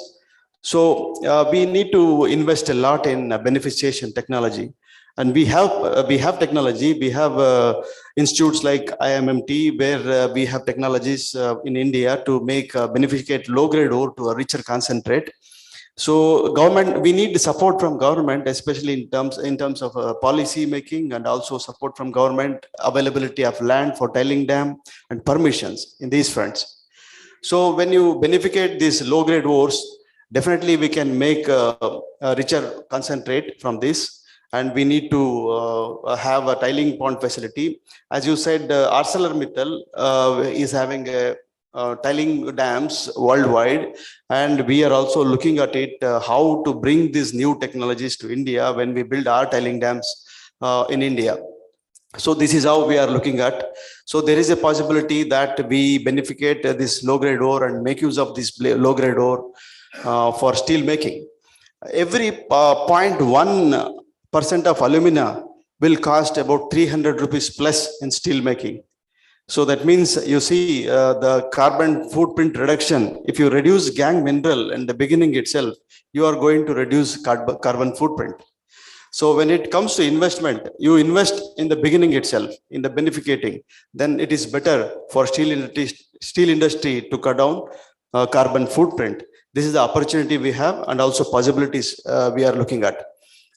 So we need to invest a lot in beneficiation technology. And we have technology. We have institutes like IMMT, where we have technologies in India to make beneficiate low-grade ore to a richer concentrate. So government, we need support from government, especially in terms of policy making, and also support from government, availability of land for tiling dam and permissions in these fronts. So when you beneficiate these low-grade ores, definitely we can make a richer concentrate from this. And we need to have a tiling pond facility. As you said, ArcelorMittal is having a tiling dams worldwide, and we are also looking at it how to bring these new technologies to India when we build our tiling dams in India. So this is how we are looking at. So there is a possibility that we beneficiate this low-grade ore and make use of this low-grade ore for steel making. Every 0.1% of alumina will cost about 300 rupees plus in steel making. So that means, you see, the carbon footprint reduction, if you reduce gangue mineral in the beginning itself, you are going to reduce carbon footprint. So when it comes to investment, you invest in the beginning itself, in the beneficiating, then it is better for steel industry to cut down carbon footprint. This is the opportunity we have, and also possibilities we are looking at.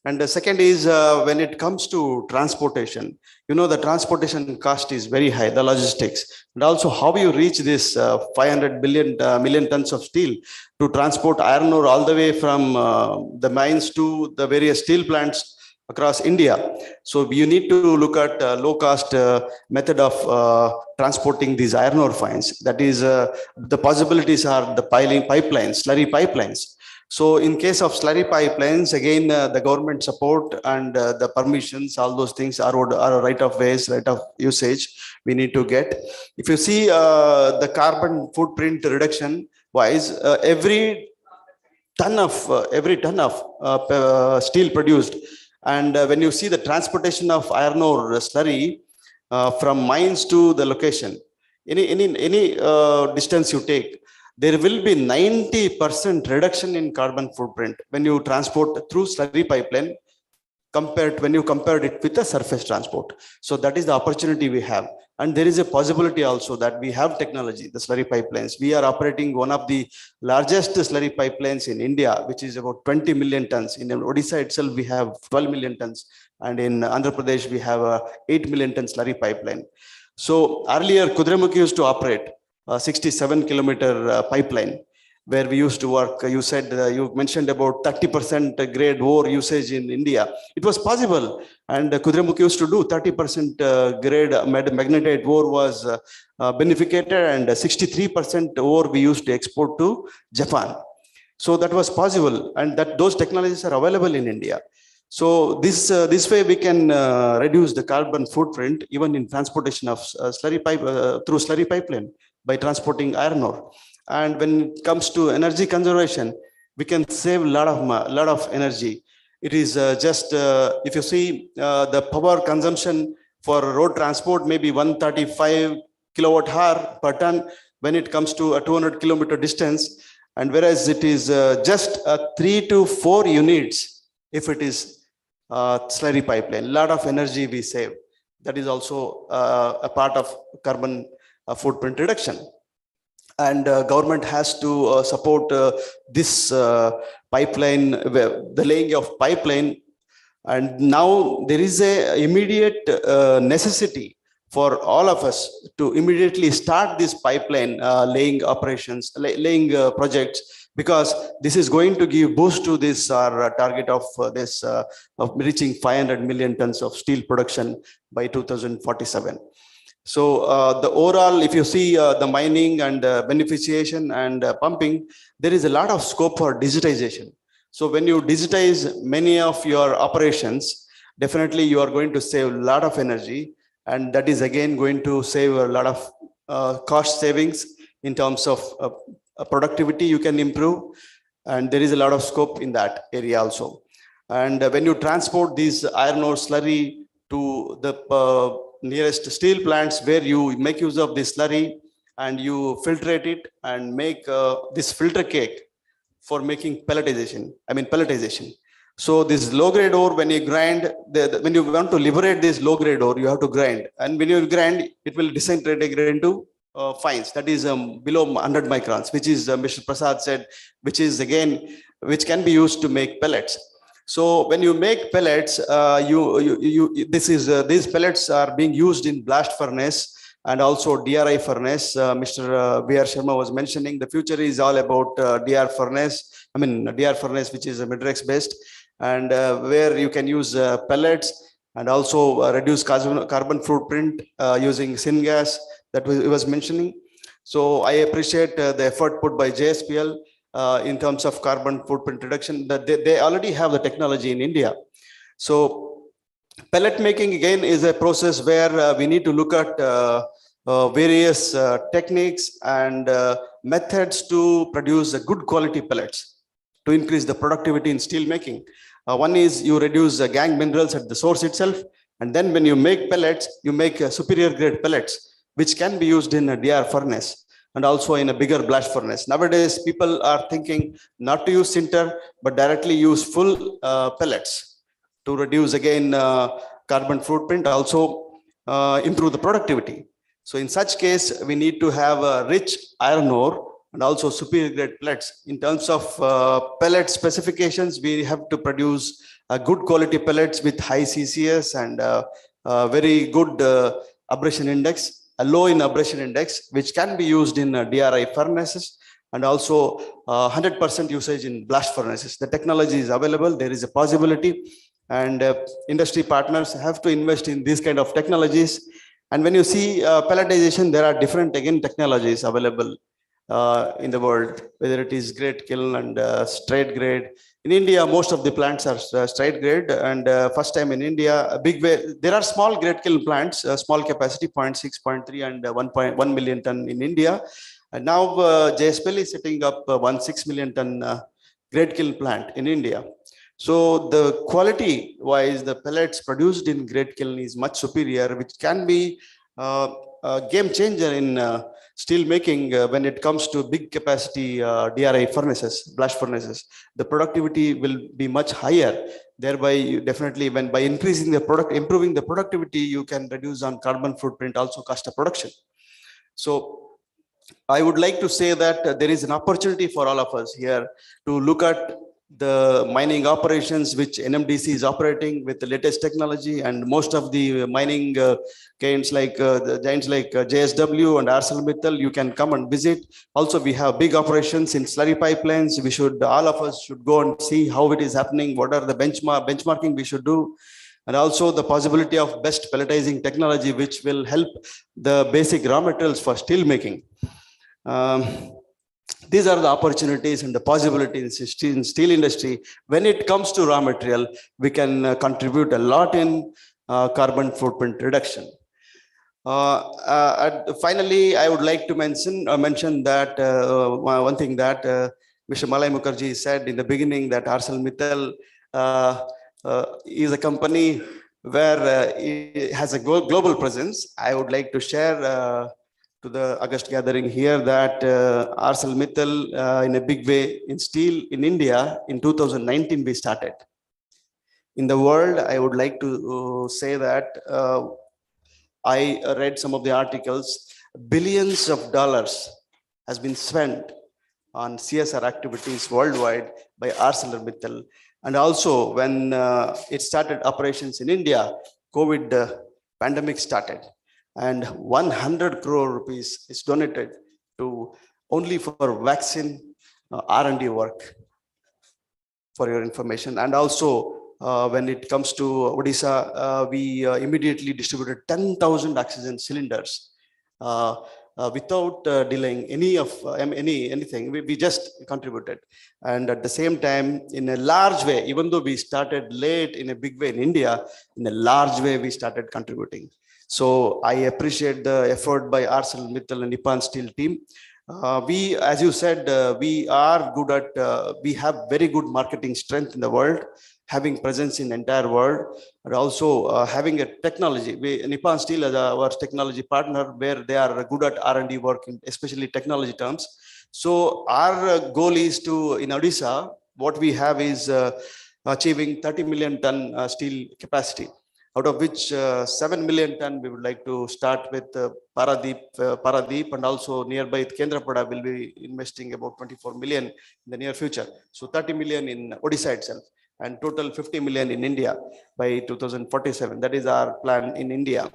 And the second is when it comes to transportation, the transportation cost is very high, the logistics, and also how you reach this 500 million tons of steel to transport iron ore all the way from the mines to the various steel plants across India. So you need to look at low cost method of transporting these iron ore fines. That is, the possibilities are the pipelines, slurry pipelines. So in case of slurry pipelines, again, the government support and the permissions, all those things are a right of ways, right of usage we need to get. If you see the carbon footprint reduction wise, every ton of steel produced, and when you see the transportation of iron ore slurry from mines to the location, any distance you take, there will be 90% reduction in carbon footprint when you transport through slurry pipeline when you compared it with the surface transport. So that is the opportunity we have. And there is a possibility also that we have technology, the slurry pipelines. We are operating one of the largest slurry pipelines in India, which is about 20 million tons. In Odisha itself, we have 12 million tons. And in Andhra Pradesh, we have a 8 million ton slurry pipeline. So earlier, Kudremukh used to operate 67-kilometer pipeline where we used to work. You said, you mentioned about 30% grade ore usage in India. It was possible. And Kudremukh used to do 30% grade magnetite ore was beneficiated, and 63% ore we used to export to Japan. So that was possible, and those technologies are available in India. So this way we can reduce the carbon footprint even in transportation of through slurry pipeline by transporting iron ore. And when it comes to energy conservation, we can save a lot of energy. It is just if you see the power consumption for road transport may be 135 kilowatt hour per ton when it comes to a 200-kilometer distance, and whereas it is just 3 to 4 units if it is slurry pipeline. A lot of energy we save. That is also a part of carbon footprint reduction. And government has to support this pipeline, the laying of pipeline. And now there is a immediate necessity for all of us to immediately start this pipeline laying operations, laying projects, because this is going to give boost to this our target of reaching 500 million tons of steel production by 2047. So the overall, if you see the mining and beneficiation and pumping, there is a lot of scope for digitization. So when you digitize many of your operations, definitely you are going to save a lot of energy, and that is again going to save a lot of cost savings in terms of productivity you can improve, and there is a lot of scope in that area also. And when you transport these iron ore slurry to the nearest steel plants where you make use of this slurry and you filtrate it and make this filter cake for making pelletization. So this low grade ore, when you grind, when you want to liberate this low grade ore, you have to grind. And when you grind, it will disintegrate into fines, that is below 100 microns, which is Mr. Prasad said, which is again, which can be used to make pellets. So when you make pellets, these pellets are being used in blast furnace and also DRI furnace. Mr. B.R. Sharma was mentioning the future is all about DR furnace, which is Midrex based, and where you can use pellets and also reduce carbon footprint using syngas that he was mentioning. So I appreciate the effort put by JSPL in terms of carbon footprint reduction, that they already have the technology in India. So pellet making again is a process where we need to look at various techniques and methods to produce a good quality pellets to increase the productivity in steel making. One is you reduce gangue minerals at the source itself, and then when you make pellets, you make superior grade pellets, which can be used in a DR furnace and also in a bigger blast furnace. Nowadays, people are thinking not to use sinter, but directly use full pellets to reduce again carbon footprint, also improve the productivity. So in such case, we need to have a rich iron ore and also superior grade pellets. In terms of pellet specifications, we have to produce good quality pellets with high CCS and very good abrasion index, a low in abrasion index, which can be used in DRI furnaces and also 100% usage in blast furnaces. The technology is available, there is a possibility, and industry partners have to invest in these kind of technologies. And when you see pelletization, there are different technologies available in the world, whether it is grade kiln and straight grade. In India, most of the plants are straight grade, and first time in India, a big way. There are small grade kiln plants, small capacity 0.6, 0.3, and 1.1 million ton in India. And now JSPL is setting up 1.6 million ton grade kiln plant in India. So the quality wise, the pellets produced in grade kiln is much superior, which can be a game changer in steel making when it comes to big capacity DRI furnaces, blast furnaces. The productivity will be much higher. Thereby, you definitely, when by increasing the improving the productivity, you can reduce on carbon footprint, also cost of production. So I would like to say that there is an opportunity for all of us here to look at the mining operations which NMDC is operating with the latest technology, and most of the mining giants like the giants like JSW and ArcelorMittal, you can come and visit. Also, we have big operations in slurry pipelines. We should, all of us should go and see how it is happening, what are the benchmarking we should do, and also the possibility of best pelletizing technology, which will help the basic raw materials for steel making. These are the opportunities and the possibilities in steel industry. When it comes to raw material, we can contribute a lot in carbon footprint reduction. Finally, I would like to mention that one thing that Mr. Malay Mukherjee said in the beginning, that ArcelorMittal is a company where it has a global presence. I would like to share to the August gathering here that ArcelorMittal in a big way in steel in India in 2019 we started. In the world, I would like to say that I read some of the articles, billions of dollars has been spent on CSR activities worldwide by ArcelorMittal. And also when it started operations in India, COVID pandemic started. And 100 crore rupees is donated to only for vaccine R&D work, for your information. And also when it comes to Odisha, we immediately distributed 10,000 oxygen cylinders without delaying anything. We just contributed. And at the same time, in a large way, even though we started late in a big way in India, in a large way, we started contributing. So I appreciate the effort by ArcelorMittal and Nippon Steel team. We, as you said, we are good at, we have very good marketing strength in the world, having presence in the entire world, and also having a technology. Nippon Steel is our technology partner, where they are good at R&D work, especially technology terms. So our goal is to, in Odisha, what we have is achieving 30 million ton steel capacity, out of which 7 million ton we would like to start with Paradeep, and also nearby Kendrapada will be investing about 24 million in the near future. So 30 million in Odisha itself, and total 50 million in India by 2047. That is our plan in India.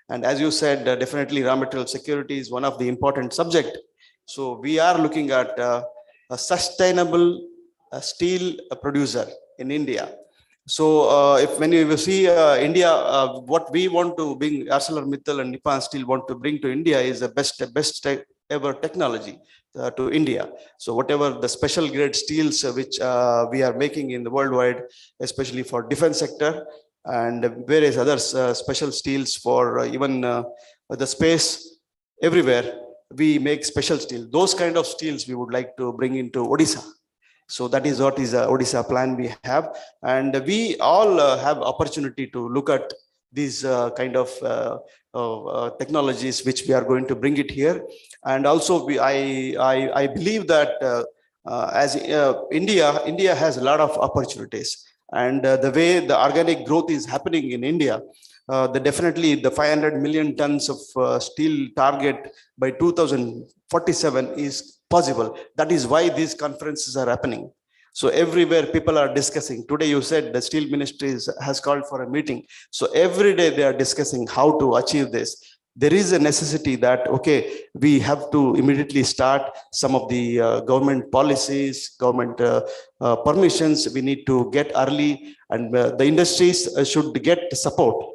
And as you said, definitely raw material security is one of the important subject. So we are looking at a sustainable steel producer in India. So when you see India, what we want to bring, ArcelorMittal and Nippon Steel want to bring to India is the best ever technology to India. So whatever the special grade steels which we are making in the worldwide, especially for defense sector, and various other special steels for even the space, everywhere we make special steel. Those kind of steels we would like to bring into Odisha. So that is what is Odisha plan we have. And we all have opportunity to look at these kind of technologies which we are going to bring it here. And also I believe that as India has a lot of opportunities. And the way the organic growth is happening in India, definitely the 500 million tons of steel target by 2047 is possible. That is why these conferences are happening. So everywhere people are discussing. Today you said the steel ministry has called for a meeting. So every day they are discussing how to achieve this. There is a necessity that, okay, we have to immediately start some of the government policies, government permissions we need to get early, and the industries should get support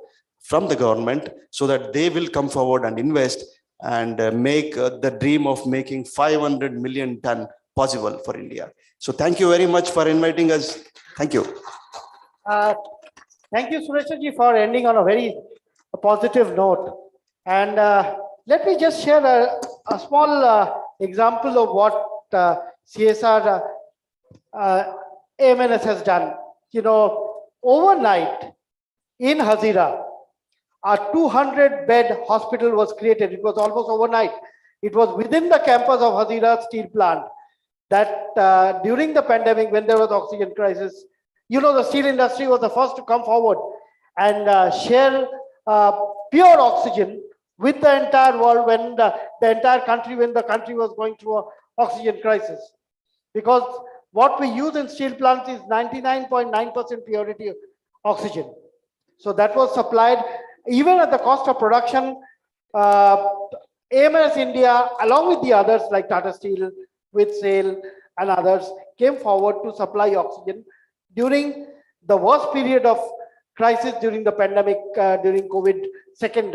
from the government so that they will come forward and invest and make the dream of making 500 million ton possible for India. So thank you very much for inviting us. Thank you. Thank you, Suresh-ji, for ending on a very positive note. And let me just share a small example of what CSR AMNS has done. You know, overnight in Hazira, a 200-bed hospital was created. It was almost overnight. It was within the campus of Hazira steel plant that during the pandemic, when there was oxygen crisis, you know, the steel industry was the first to come forward and share pure oxygen with the entire world when the entire country, when the country was going through an oxygen crisis. Because what we use in steel plants is 99.9% purity oxygen. So that was supplied even at the cost of production. AMS India, along with the others like Tata Steel, with SAIL and others, came forward to supply oxygen during the worst period of crisis during the pandemic, during COVID, second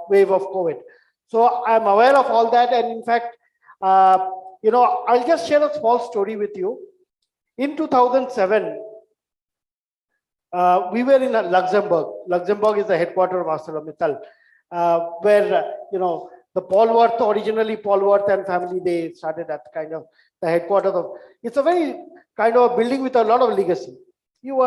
wave of COVID. So I'm aware of all that. And in fact, you know, I'll just share a small story with you. In 2007, we were in Luxembourg. Luxembourg is the headquarters of ArcelorMittal, where, you know, the Paul Worth, originally Paul Worth and family, they started that kind of the headquarters of, it's a very kind of a building with a lot of legacy. You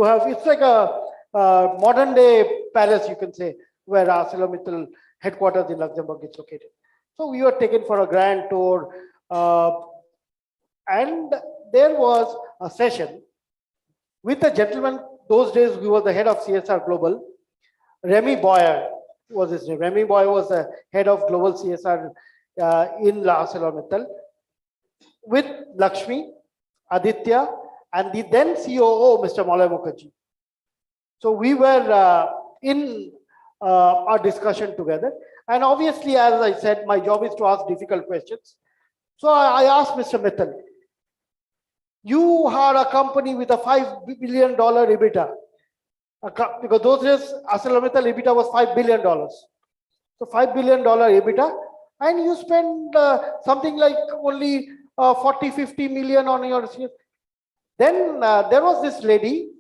have, it's like a modern day palace, you can say, where ArcelorMittal headquarters in Luxembourg is located. So we were taken for a grand tour, and there was a session with a gentleman. Those days we were the head of CSR Global. Remy Boyer was his name. Remy Boyer was the head of Global CSR in ArcelorMittal, with Lakshmi, Aditya, and the then COO, Mr. Malay Mukherjee. So we were in our discussion together. And obviously, as I said, my job is to ask difficult questions. So I asked Mr. Mittal, you are a company with a $5 billion EBITDA. Because those days, ArcelorMittal EBITDA was $5 billion. So $5 billion EBITDA, and you spend something like only 40, 50 million on your CS. Then there was this lady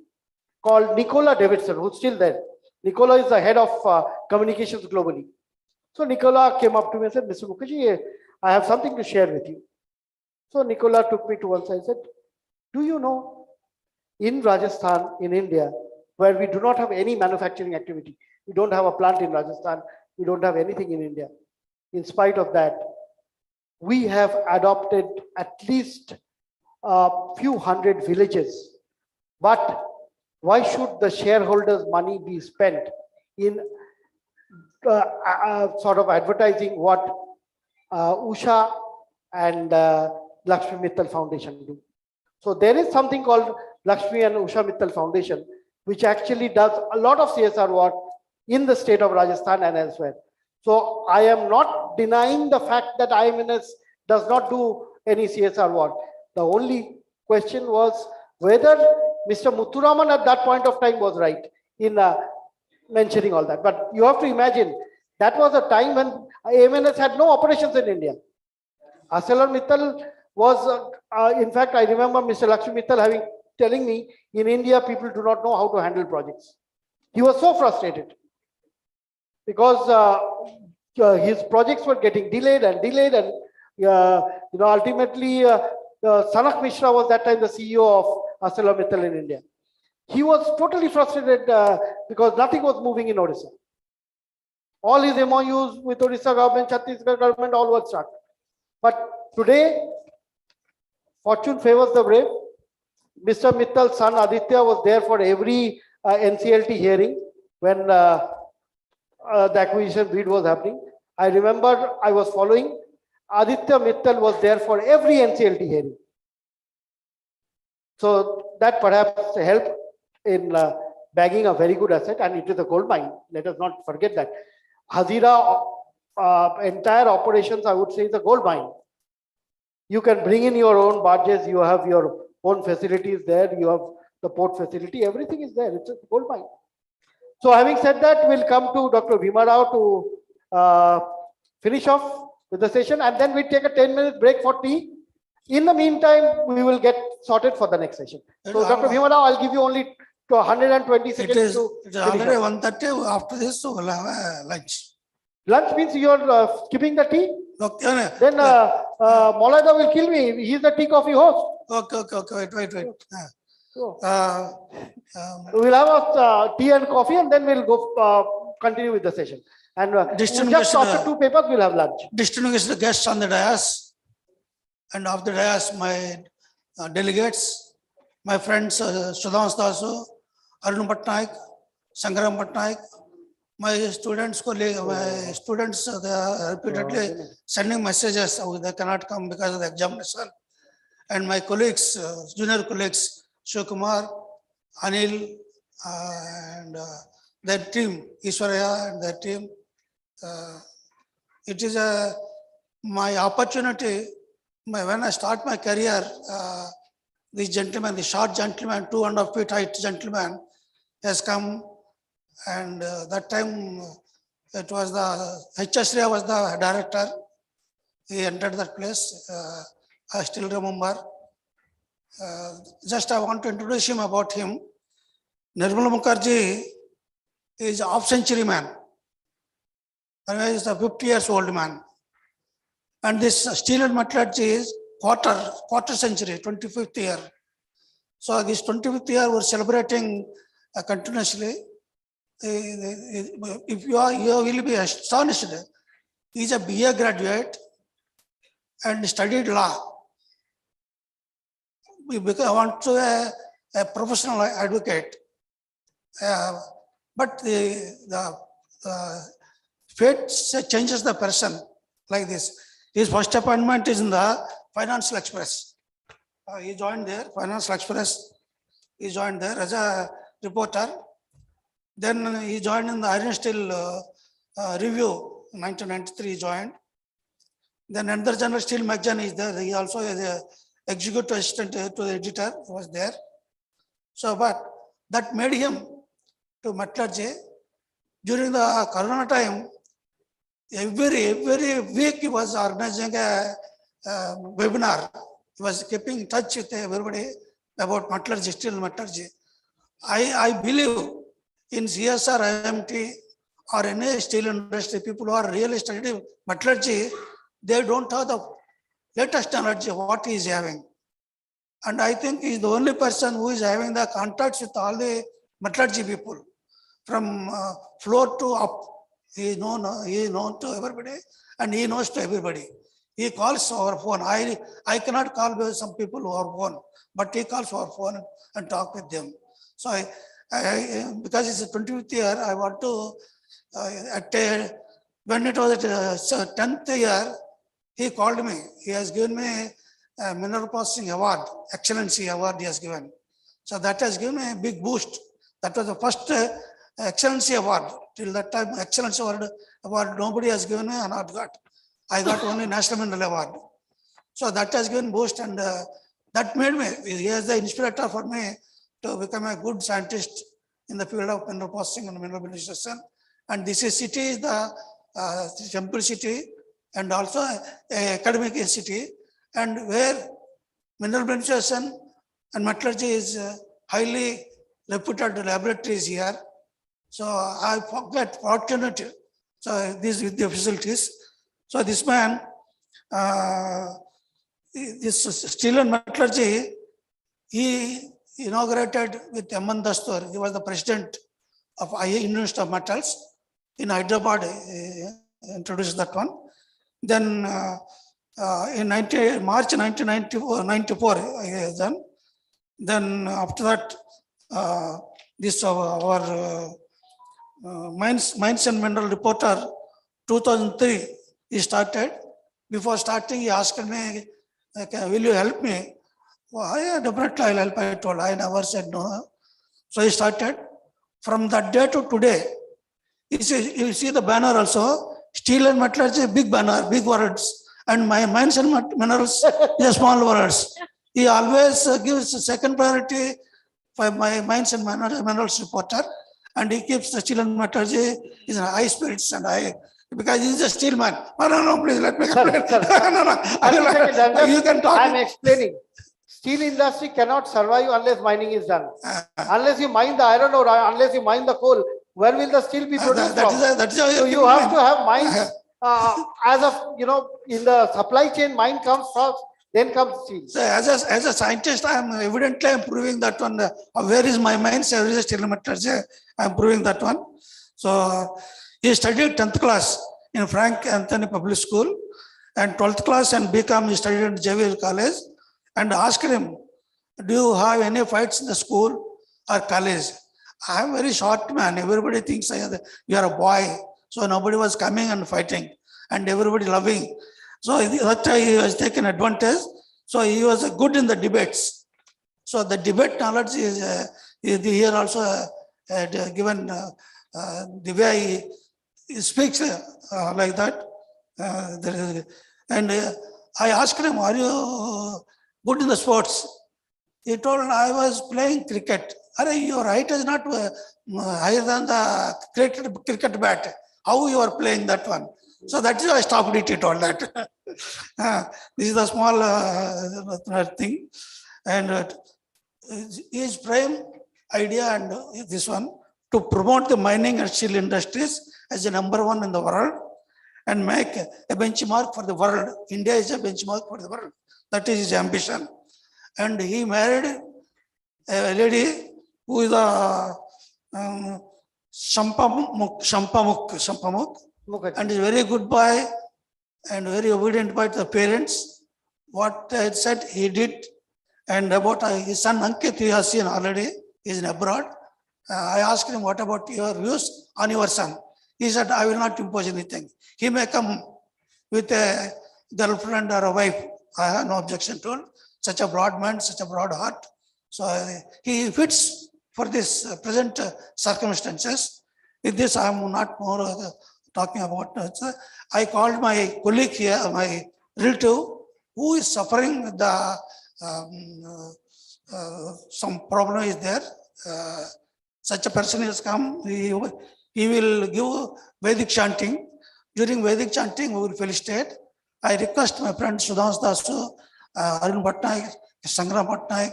called Nicola Davidson, who's still there. Nicola is the head of communications globally. So Nicola came up to me and said, Mr. Mukherjee, I have something to share with you. So Nicola took me to one side and said, do you know, in Rajasthan, in India, where we do not have any manufacturing activity, we don't have a plant in Rajasthan, we don't have anything in India. In spite of that, we have adopted at least a few hundred villages. But why should the shareholders' money be spent in sort of advertising what Usha and Lakshmi Mittal Foundation do? So there is something called Lakshmi and Usha Mittal Foundation, which actually does a lot of CSR work in the state of Rajasthan and elsewhere. So I am not denying the fact that IMNS does not do any CSR work. The only question was whether Mr. Muthuraman at that point of time was right in mentioning all that. But you have to imagine that was a time when IMNS had no operations in India. ArcelorMittal was, in fact, I remember Mr. Lakshmi Mittal telling me, in India, people do not know how to handle projects. He was so frustrated because his projects were getting delayed, and ultimately, Sanak Mishra was that time the CEO of ArcelorMittal in India. He was totally frustrated because nothing was moving in Odisha. All his MOUs with Odisha government, Chhattisgarh government, all were stuck. But today, fortune favors the brave. Mr. Mittal's son Aditya was there for every NCLT hearing when the acquisition bid was happening. I remember I was following. Aditya Mittal was there for every NCLT hearing. So that perhaps helped in bagging a very good asset, and it is a gold mine. Let us not forget that. Hazira entire operations, I would say, is a gold mine. You can bring in your own barges, you have your own facilities there, you have the port facility, everything is there. It's a gold mine. So having said that, we'll come to Dr. Bhima Rao to finish off with the session, and then we take a 10-minute break for tea. In the meantime, we will get sorted for the next session. So Dr. Bhima Rao, I'll give you only 120 seconds. It is already 1:30. After this, so we'll have a lunch. Lunch means you're skipping the tea? Okay. Then Maulada will kill me. He's the tea coffee host. Okay. Wait. We'll have a tea and coffee, and then we'll go continue with the session. And just after 2 papers, we'll have lunch. Distinguished guests on the dais, and off the dais, my delegates, my friends Sudhans Dasu, Arun Patnaik, Sangram Patnaik, my students, colleagues, my students, they are repeatedly sending messages. They cannot come because of the examination. And my colleagues, junior colleagues, Shivakumar, Anil, and their team, Ishwarya and their team. It is my opportunity. When I start my career, this gentleman, the short gentleman, 2.5 feet height gentleman, has come. And that time, it was the H.S. was the director. He entered that place. I still remember. Just I want to introduce him about him. Nirmal Mukherjee is a half-century man. And he is a 50 years old man. And this steel and metallurgy is quarter century, 25th year. So this 25th year we're celebrating continuously. If you will be astonished. He is a BA graduate and studied law. I want to a professional advocate. But the fate changes the person like this. His first appointment is in the Financial Express. He joined there, Financial Express. He joined there as a reporter. Then he joined in the Iron Steel Review, 1993 he joined. Then another General Steel magazine is there. He also is an executive assistant to the editor, he was there. So, but that made him to metallurgy. During the Corona time, Every week he was organizing a webinar. He was keeping in touch with everybody about metallurgy, steel metallurgy. I believe in CSR, IMT, or any steel industry, people who are really studying metallurgy, they don't have the latest technology, what he is having. And I think he is the only person who is having the contacts with all the metallurgy people from floor to up. He is known to everybody and he knows to everybody. He calls our phone. I cannot call with some people who are phone, but he calls our phone and talk with them. So because it's the 25th year, I want to, when it was at 10th year, he called me. He has given me a mineral processing award, excellency award he has given. So that has given me a big boost. That was the first excellency award. Till that time, excellency award nobody has given me and not got. I got only national mineral award. So that has given boost, and that made me, he is the inspirator for me to become a good scientist in the field of mineral processing and mineral beneficiation. And this city is the temple city and also a academic city, and where mineral beneficiation and metallurgy is highly reputed laboratories here. So I get fortunate. So these with the facilities. So this man, this steel and metallurgy, he inaugurated with M.N. Dastur. He was the president of Indian Institute of Metals in Hyderabad. Introduced that one. Then in March 1994, then after that, this our Mines and Mineral Reporter 2003 he started. Before starting, he asked me, will you help me? Well, yeah, definitely I'll help. I told. I never said no. So he started. From that day to today, you see the banner also, steel and metallurgy, big banner, big words. And my mines and minerals, the small words. He always gives second priority for my mines and minerals reporter. And he keeps the steel and metallurgy in high spirits, and because he's a steel man. No, please let me explain. You can talk. I'm explaining. Steel industry cannot survive unless mining is done. Unless you mine the iron ore, unless you mine the coal, where will the steel be produced from? So you have to have mines as of, in the supply chain, mine comes first, then comes steel. So as a scientist, I am evidently proving that one. Where is my mines? Where is steel metallurgy? I am proving that one. So he studied 10th class in Frank Anthony Public School, and 12th class and BCom he studied at Xavier College. And asked him, do you have any fights in the school or college? I am very short man. Everybody thinks you are a boy. So nobody was coming and fighting and everybody loving. So that time he was taken advantage. So he was good in the debates. So the debate knowledge is here also given the way he speaks like that. And I asked him, are you good in the sports? He told, I was playing cricket. Your height is not higher than the cricket bat. How you are playing that one? So that is why I stopped it, he told that. This is a small thing. And his prime idea and this one, to promote the mining and steel industries as the #1 in the world and make a benchmark for the world. India is a benchmark for the world. That is his ambition. And he married a lady who is a Shampamuk, and is very good boy and very obedient by the parents. What I said, he did. And about his son Ankit, he has seen already, he is in abroad. I asked him, what about your views on your son? He said, I will not impose anything. He may come with a girlfriend or a wife. I have no objection to it. Such a broad man, such a broad heart. So he fits for this present circumstances. With this, I am not more talking about. I called my colleague here, my relative, who is suffering with the some problem is there. Such a person has come. He will give Vedic chanting. During Vedic chanting, we will felicitate. I request my friend Sudhans Dasu, Arun Bhatnaik, Sangram Bhatnaik,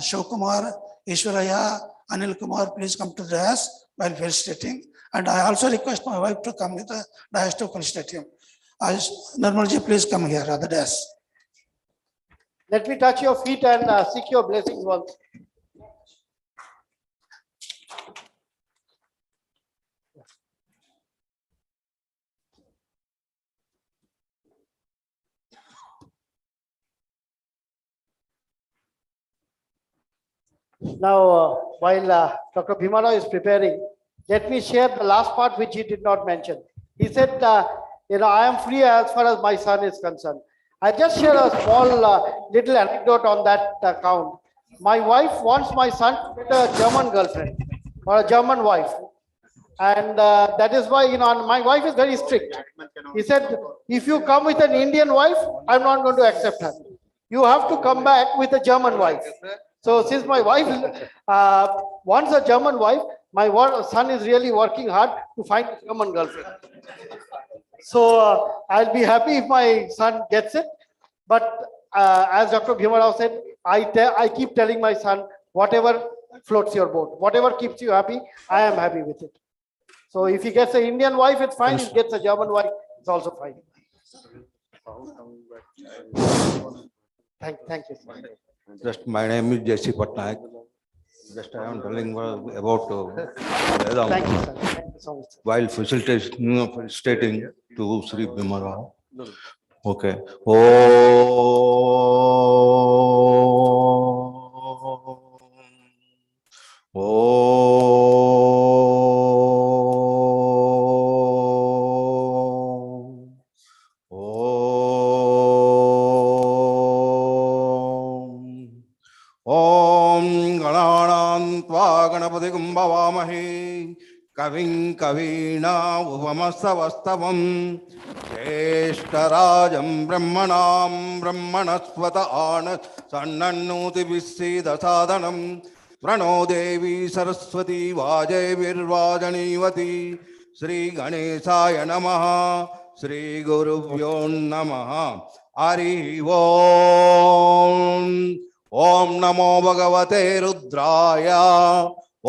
Shivkumar, Ishwaraya, Anil Kumar, please come to the dais while felicitating. And I also request my wife to come with the dais to felicitate him. Nirmalji, please come here at the dais. Let me touch your feet and seek your blessings once. Now, while Dr. Bhimara is preparing, let me share the last part which he did not mention. He said, I am free as far as my son is concerned. I just share a small little anecdote on that account. My wife wants my son to get a German girlfriend or a German wife. And that is why, my wife is very strict. He said, if you come with an Indian wife, I'm not going to accept her. You have to come back with a German wife. So since my wife wants a German wife, my son is really working hard to find a German girlfriend. So I'll be happy if my son gets it. But as Dr. Bhimarao said, I keep telling my son, whatever floats your boat, whatever keeps you happy, I am happy with it. So if he gets an Indian wife, it's fine. If he gets a German wife, it's also fine. Thank you. Just my name is J.C. Patnaik. Just I am telling about Vedanta. Thank you, sir. Thank you so much. While felicitating to Sri Bhimara. Okay. Ganpati कुंभवामहे कविं कवीना उपमस्तवस्तवं ज्येष्ठराजं ब्रह्मणां ब्रह्मणस्पत आन सन्नन्नोतिभिस्सीदसादनं प्रणो देवी सरस्वती वाजयविर्वाजनीवती श्री गणेशाय नमः श्री गुरुभ्यो नमः हरि ओम ओम नमो भगवते रुद्राय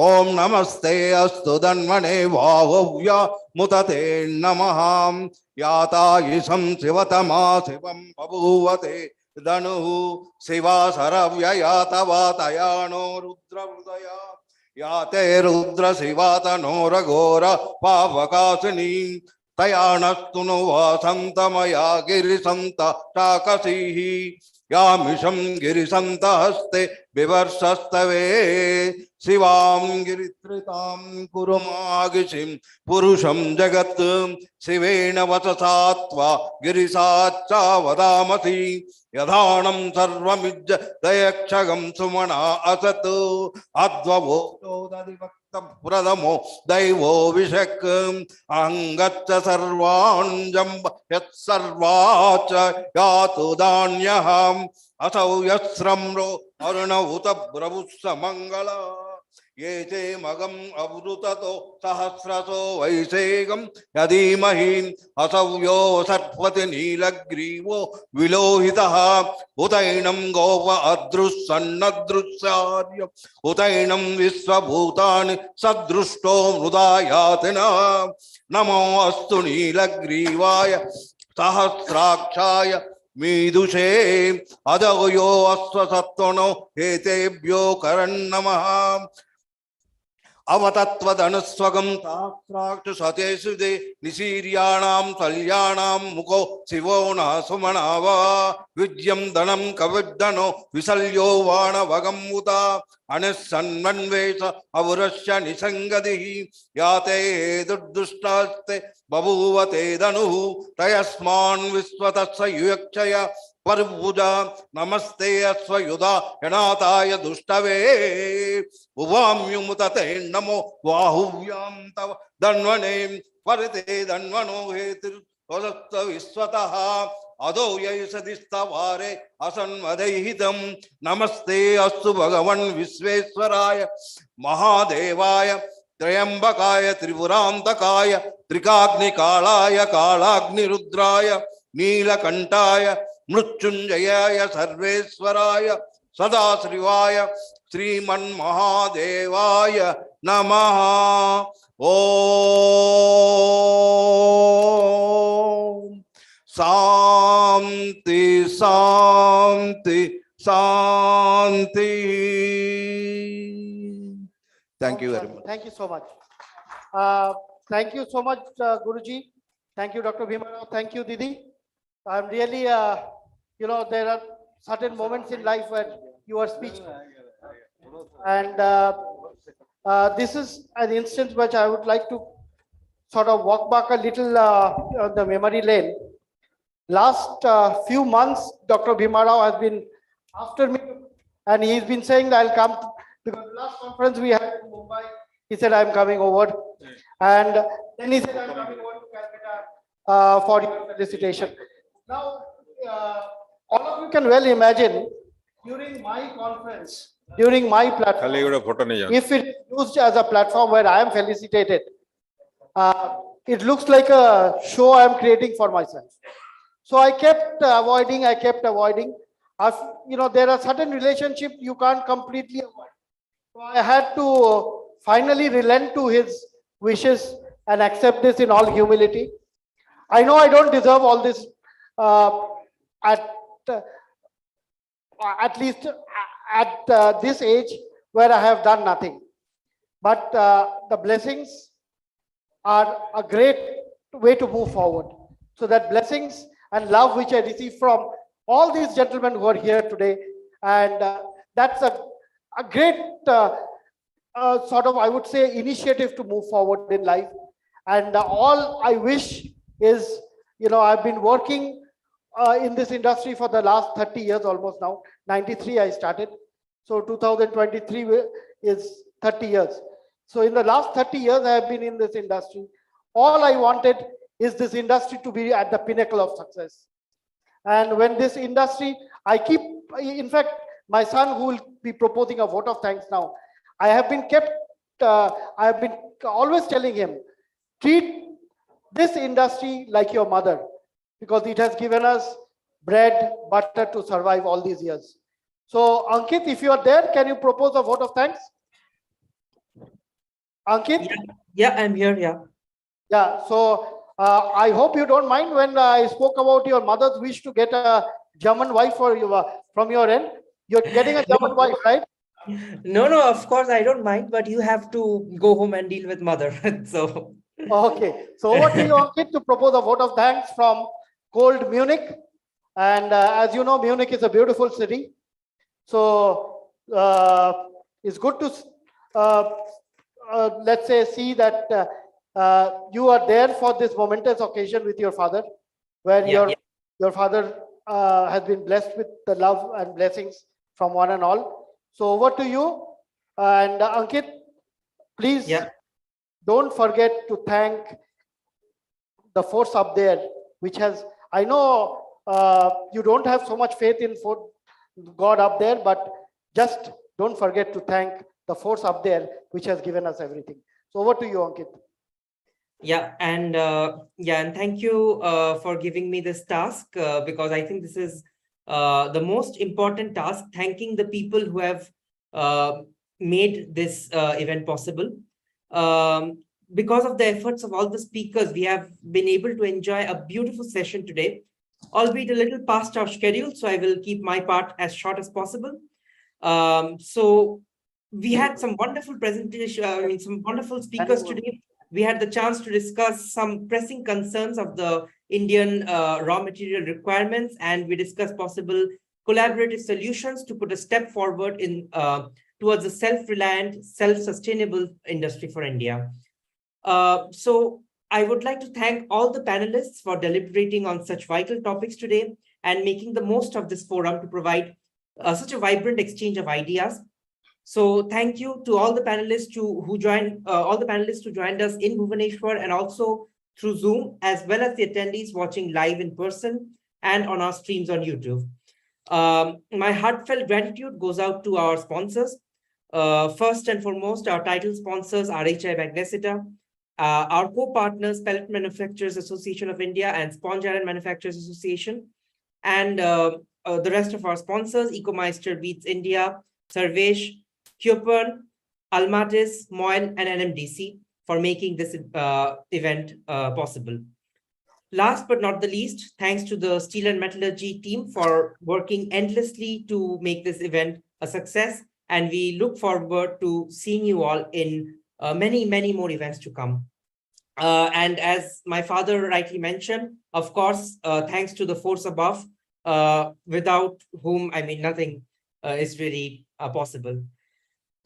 ओम नमस्ते अस्तु धन्वने वाहुव्य मुतते नमः यातायिषं शिवतमा शिवं बभूवते धनुः शिवा सरव्ययातवातयानो रुद्रहृदया याते रुद्र शिवा तनोरघोर पावकासिनी तयानस्तु नु वासन्तमया गिरिसन्त टाकसीः यामिषं गिरिसन्त हस्ते विवर्षस्तवे शिवां गिरित्रितां कुरुमागिषिं पुरुषं जगत् शिवेन वचसा त्वा गिरिसाच्चा वदामसि यदानं सर्वमिज्ज दयक्षगं सुमना असत् अद्वभूतोदधिभक्तप्रदमो दैवो विषक् अहङ्गच्च सर्वाञ्जम्ब यत्सर्वाच यातु दान्यहम् असौ यस्रम्रो अरुण उत ब्रवुस्स मंगल ये चे मगम अवृततो सहस्रसो वैसेगम यदीमहि असौ यो सर्पति नीलग्रीवो विलोहितः उतैनं गोप अदृश्सन्नदृश्यार्य उतैनं विश्वभूतानि सदृष्टो मृदा यातिना नमो अस्तु नीलग्रीवाय सहस्राक्षाय मीदुषे अदयो अश्वसत्वनो हेतेभ्यो करन्नमः अवतत्वदनुस्वगं सहस्राक्ष सतेषु दे निशीर्याणां कल्याणां मुखो शिवो न सुमनाव विद्यं धनं कविर्धनो विशल्यो वाणवगं उता अनिस्सन्वन्वेष अवुरस्य निसङ्गतिः याते दुर्दुष्टास्ते बभूवते धनुः तयस्मान् विश्वतस्य युयक्षय परभुजा नमस्ते अश्वयुधा यनाताय दुष्टवे उवाम्युमुतते नमो बाहुव्यां तव धन्वने परते धन्वनो हेतुर्वदत्त विश्वतः अदो यैषदिस्तवारे असन्मदैहितं नमस्ते अस्तु भगवन् विश्वेश्वराय महादेवाय Trayambakaya Tripurantakaya Trikagni Kalaya Kalagni Rudraya Neelakantaya Mrutyunjayaya Sarveswaraya Sadasrivaya Sriman Mahadevaya Namaha. Om Santi Santi Santi. Thank you very much. Thank you so much. Thank you so much, Guruji. Thank you, Dr. Bhimarao. Thank you, Didi. I'm really, there are certain moments in life where you are speechless. And this is an instance which I would like to sort of walk back a little on the memory lane. Last few months, Dr. Bhimarao has been after me, and he's been saying that I'll come, because the last conference we had in Mumbai, he said, I'm coming over. And then he said, I'm coming over to Calcutta for your felicitation. Now, all of you can well imagine, during my conference, during my platform, if it is used as a platform where I am felicitated, it looks like a show I am creating for myself. So I kept avoiding. There are certain relationships you can't completely avoid. So I had to finally relent to his wishes and accept this in all humility. I know I don't deserve all this at least at this age where I have done nothing. But the blessings are a great way to move forward. So that blessings and love which I receive from all these gentlemen who are here today, and that's a great sort of, I would say, initiative to move forward in life. And all I wish is, I've been working in this industry for the last 30 years almost now. 93 I started. So 2023 is 30 years. So in the last 30 years I have been in this industry. All I wanted is this industry to be at the pinnacle of success. And when this industry, in fact, my son who will be proposing a vote of thanks now, I have been always telling him, treat this industry like your mother, because it has given us bread, butter to survive all these years. So Ankit, if you are there, can you propose a vote of thanks? Ankit? Yeah, I'm here, yeah. Yeah, so I hope you don't mind when I spoke about your mother's wish to get a German wife from your end. You're getting a German wife, right? No, of course I don't mind, but you have to go home and deal with mother. So okay, so over to you, Ankit, to propose a vote of thanks from cold Munich. And as you know, Munich is a beautiful city. So it's good to let's say see that you are there for this momentous occasion with your father, where your father has been blessed with the love and blessings from one and all. So over to you. And Ankit, please don't forget to thank the force up there, which has, I know you don't have so much faith in God up there, but just don't forget to thank the force up there, which has given us everything. So over to you, Ankit. And thank you for giving me this task, because I think this is the most important task, thanking the people who have made this event possible. Because of the efforts of all the speakers, we have been able to enjoy a beautiful session today, albeit a little past our schedule, so I will keep my part as short as possible. So we had some wonderful presentation, some wonderful speakers today. We had the chance to discuss some pressing concerns of the Indian raw material requirements, and we discussed possible collaborative solutions to put a step forward in towards a self-reliant, self-sustainable industry for India. So I would like to thank all the panelists for deliberating on such vital topics today and making the most of this forum to provide such a vibrant exchange of ideas. So thank you to all the panelists who joined us in Bhubaneswar and also through Zoom, as well as the attendees watching live in person and on our streams on YouTube. My heartfelt gratitude goes out to our sponsors, First and foremost, our title sponsors, RHI Magnesita, our co-partners, Pellet Manufacturers Association of India and Sponge Iron Manufacturers Association, and the rest of our sponsors, Ecomeister Beats India, Sarvesh, Cupern, Almatis, Moyle, and NMDC for making this event possible. Last but not the least, thanks to the Steel and Metallurgy team for working endlessly to make this event a success. And we look forward to seeing you all in many, many more events to come. And as my father rightly mentioned, of course, thanks to the force above, without whom, I mean, nothing is really possible.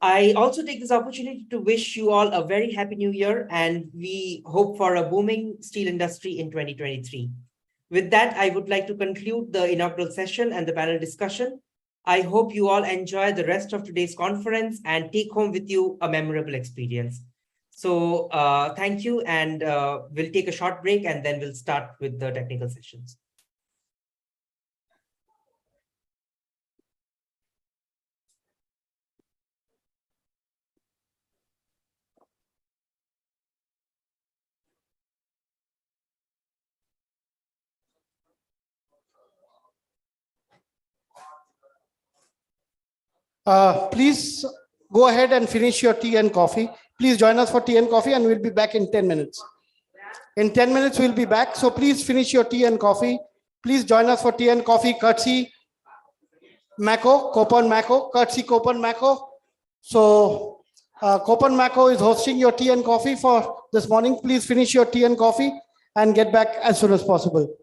I also take this opportunity to wish you all a very happy new year, and we hope for a booming steel industry in 2023. With that, I would like to conclude the inaugural session and the panel discussion. I hope you all enjoy the rest of today's conference and take home with you a memorable experience. So thank you, and we'll take a short break and then we'll start with the technical sessions. Please go ahead and finish your tea and coffee. Please join us for tea and coffee, and we'll be back in 10 minutes. In 10 minutes, we'll be back. So please finish your tea and coffee. Please join us for tea and coffee, courtesy Mako, Copan Mako, courtesy Copan Mako. So Copan Mako is hosting your tea and coffee for this morning. Please finish your tea and coffee and get back as soon as possible.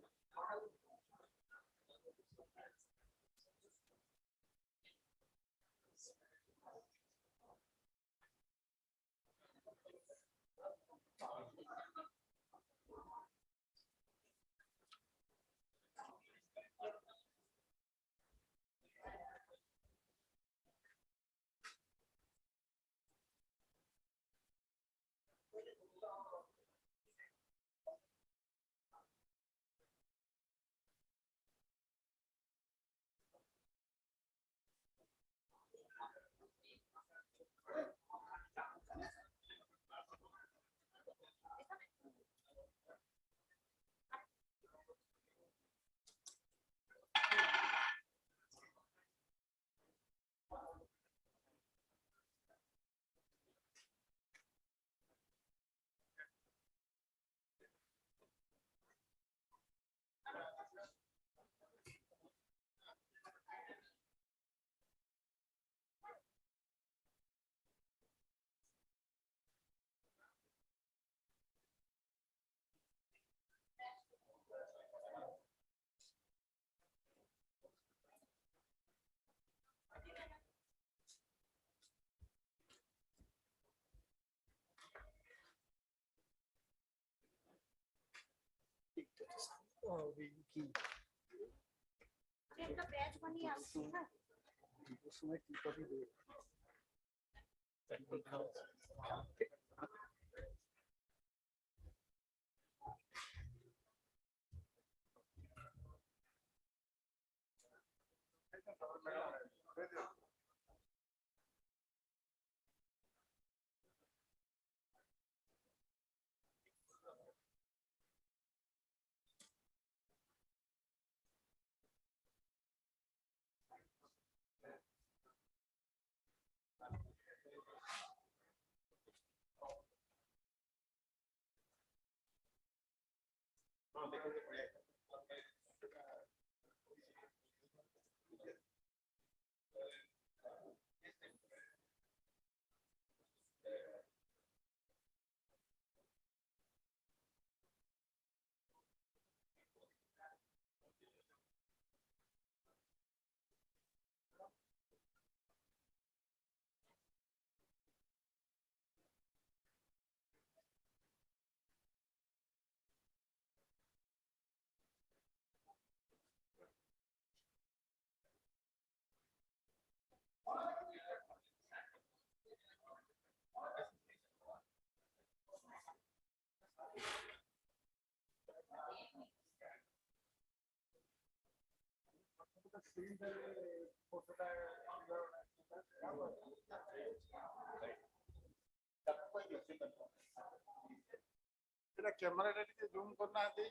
କ୍ୟାମେରାଟା ଟିକେ zoom କରୁନାହାନ୍ତି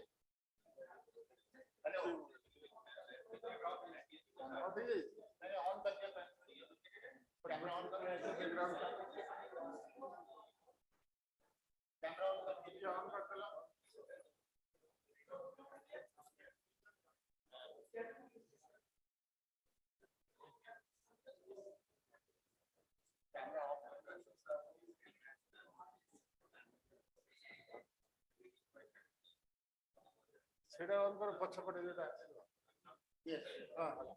ସେଇଟା on କର ପଛପଟେ ଯୋଉଟା ଆସିବ ହଁ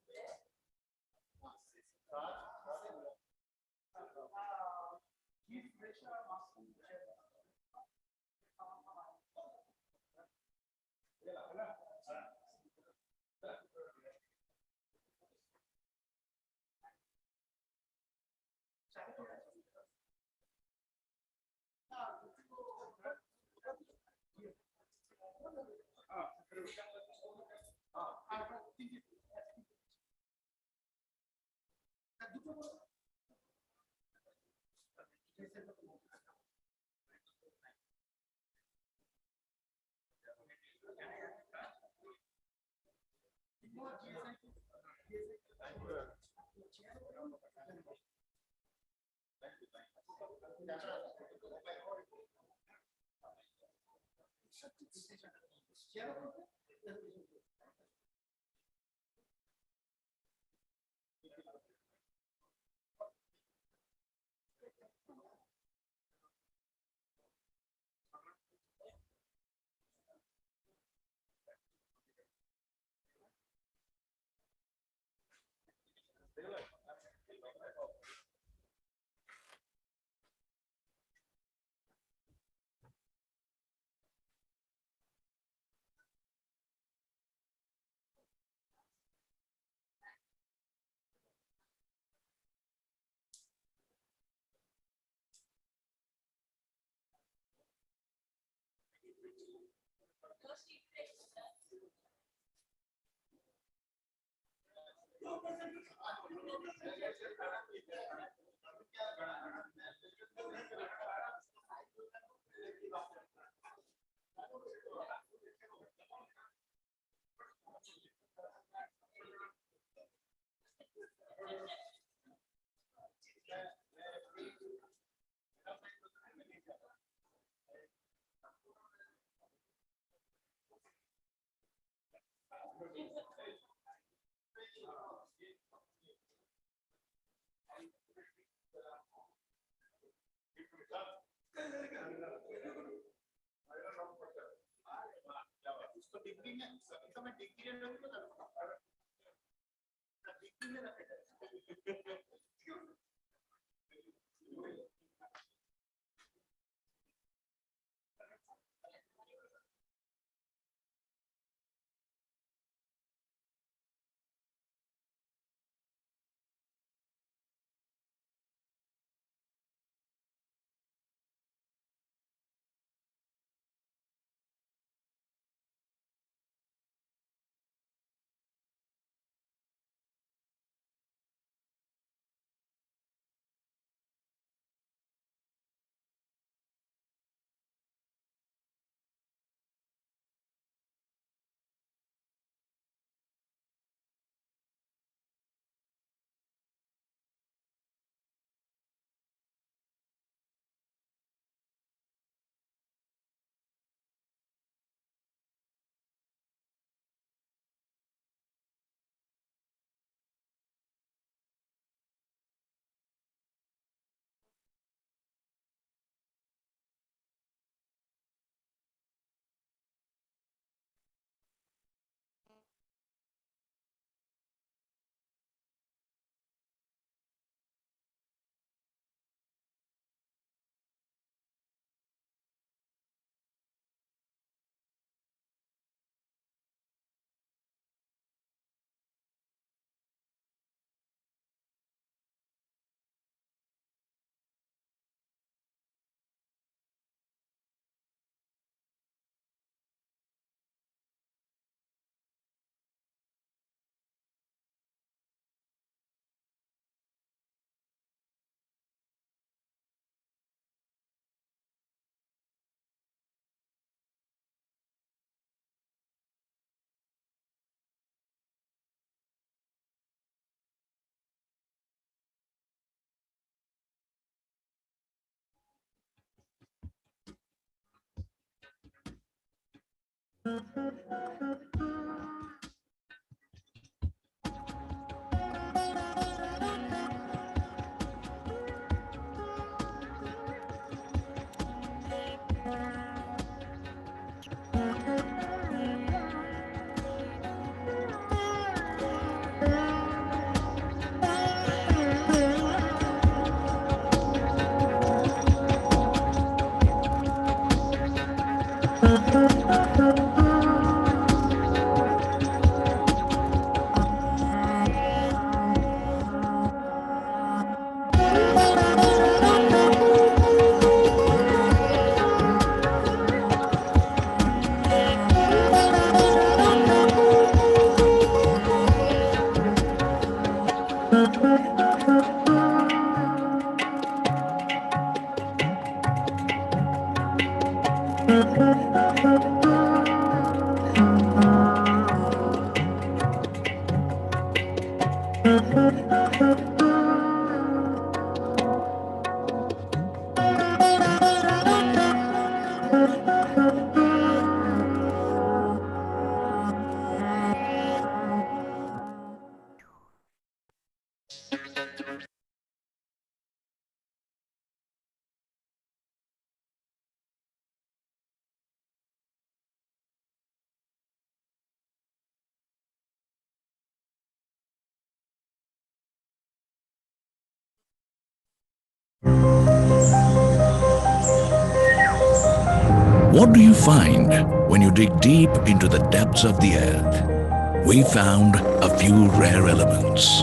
What do you find when you dig deep into the depths of the earth? We found a few rare elements,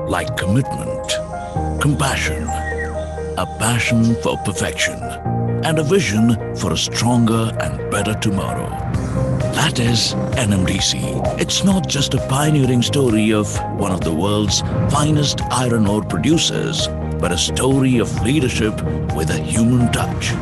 like commitment, compassion, a passion for perfection, and a vision for a stronger and better tomorrow. That is NMDC. It's not just a pioneering story of one of the world's finest iron ore producers, but a story of leadership with a human touch.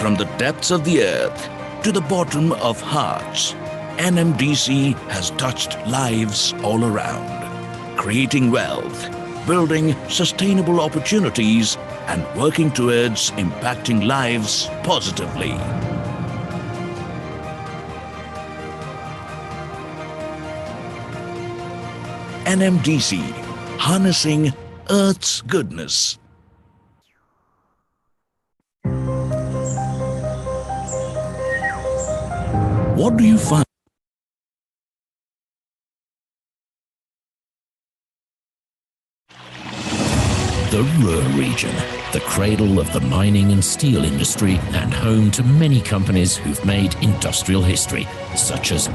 From the depths of the earth to the bottom of hearts, NMDC has touched lives all around, creating wealth, building sustainable opportunities, and working towards impacting lives positively. NMDC, harnessing Earth's goodness. What do you find? The Ruhr region, the cradle of the mining and steel industry and home to many companies who've made industrial history, such as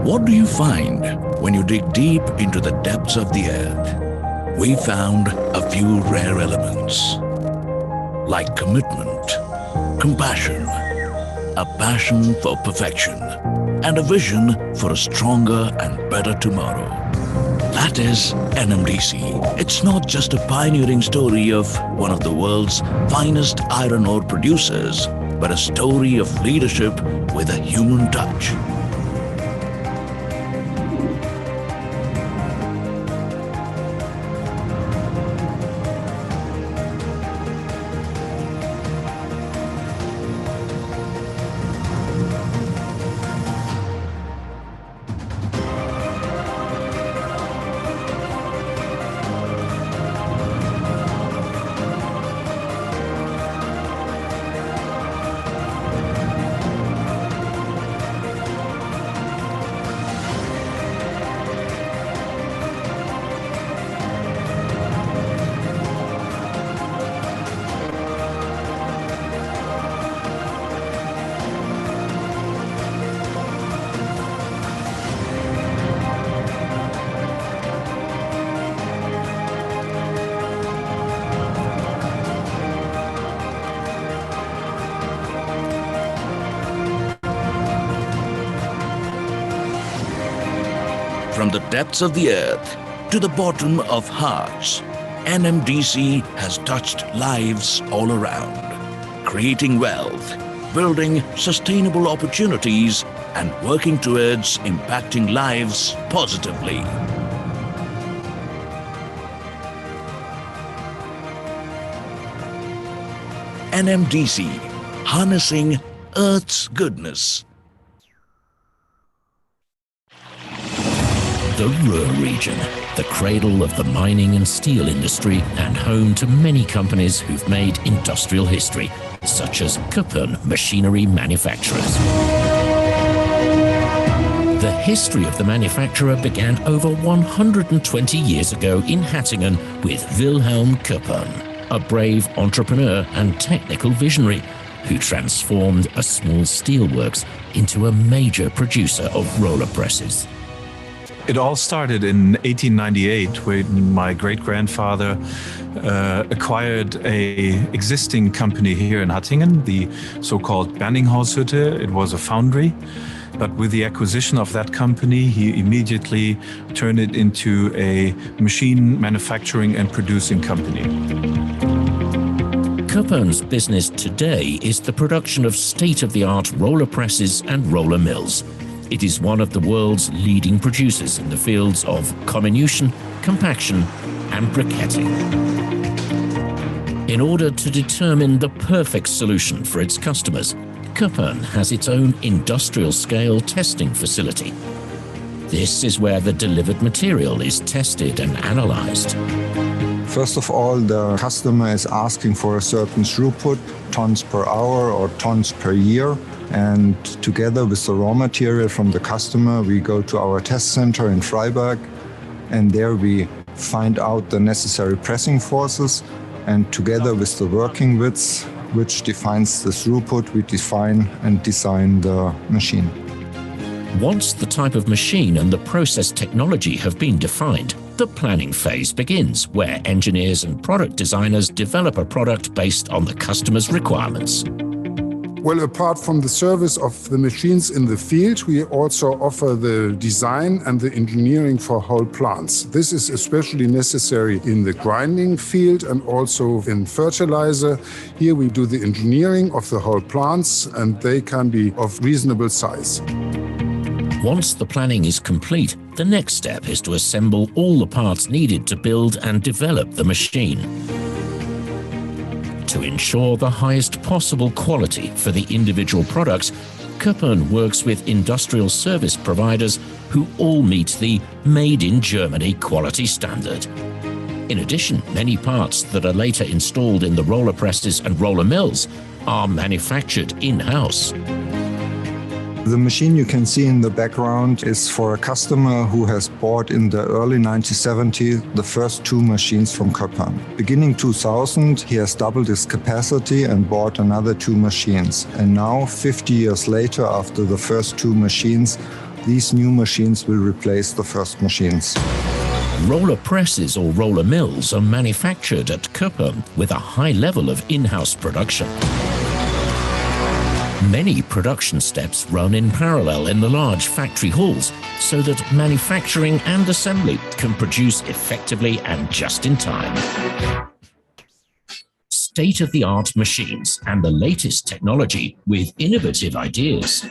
What do you find when you dig deep into the depths of the earth? We found a few rare elements, like commitment, compassion, a passion for perfection, and a vision for a stronger and better tomorrow. That is NMDC. It's not just a pioneering story of one of the world's finest iron ore producers, but a story of leadership with a human touch. From the depths of the earth to the bottom of hearts, NMDC has touched lives all around, creating wealth, building sustainable opportunities, and working towards impacting lives positively. NMDC, harnessing Earth's goodness. The Ruhr region, the cradle of the mining and steel industry and home to many companies who've made industrial history, such as Köppen Machinery Manufacturers. The history of the manufacturer began over 120 years ago in Hattingen with Wilhelm Köppen, a brave entrepreneur and technical visionary who transformed a small steelworks into a major producer of roller presses. It all started in 1898 when my great-grandfather acquired an existing company here in Hattingen, the so-called Berninghaushütte. It was a foundry, but with the acquisition of that company, he immediately turned it into a machine manufacturing and producing company. Köppen's business today is the production of state-of-the-art roller presses and roller mills. It is one of the world's leading producers in the fields of comminution, compaction, and briquetting. In order to determine the perfect solution for its customers, Köppen has its own industrial-scale testing facility. This is where the delivered material is tested and analyzed. First of all, the customer is asking for a certain throughput, tons per hour or tons per year. And together with the raw material from the customer, we go to our test center in Freiberg, and there we find out the necessary pressing forces, and together with the working widths, which defines the throughput, we define and design the machine. Once the type of machine and the process technology have been defined, the planning phase begins, where engineers and product designers develop a product based on the customer's requirements. Well, apart from the service of the machines in the field, we also offer the design and the engineering for whole plants. This is especially necessary in the grinding field and also in fertilizer. Here we do the engineering of the whole plants, and they can be of reasonable size. Once the planning is complete, the next step is to assemble all the parts needed to build and develop the machine. To ensure the highest possible quality for the individual products, Köppen works with industrial service providers who all meet the Made in Germany quality standard. In addition, many parts that are later installed in the roller presses and roller mills are manufactured in-house. The machine you can see in the background is for a customer who has bought in the early 1970s the first two machines from Köppen. Beginning 2000, he has doubled his capacity and bought another two machines. And now, 50 years later, after the first two machines, these new machines will replace the first machines. Roller presses or roller mills are manufactured at Köppen with a high level of in-house production. Many production steps run in parallel in the large factory halls so that manufacturing and assembly can produce effectively and just in time. State-of-the-art machines and the latest technology with innovative ideas.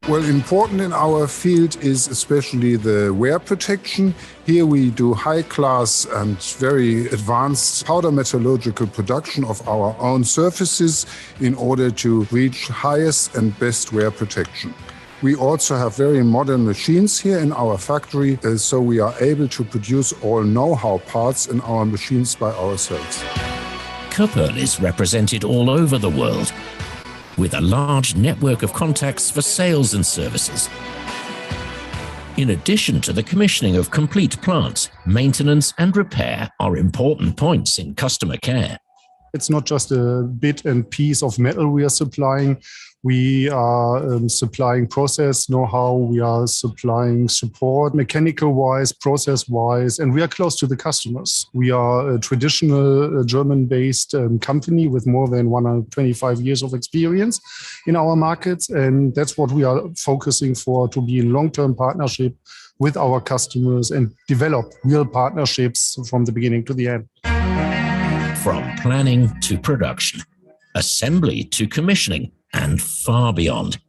Well, important in our field is especially the wear protection. Here we do high-class and very advanced powder metallurgical production of our own surfaces in order to reach highest and best wear protection. We also have very modern machines here in our factory, so we are able to produce all know-how parts in our machines by ourselves. Köppen is represented all over the world, with a large network of contacts for sales and services. In addition to the commissioning of complete plants, maintenance and repair are important points in customer care. It's not just a bit and piece of metal we are supplying. We are supplying process know-how, we are supplying support, mechanical-wise, process-wise, and we are close to the customers. We are a traditional German-based company with more than 125 years of experience in our markets, and that's what we are focusing for, to be in long-term partnership with our customers and develop real partnerships from the beginning to the end. From planning to production, assembly to commissioning, and far beyond,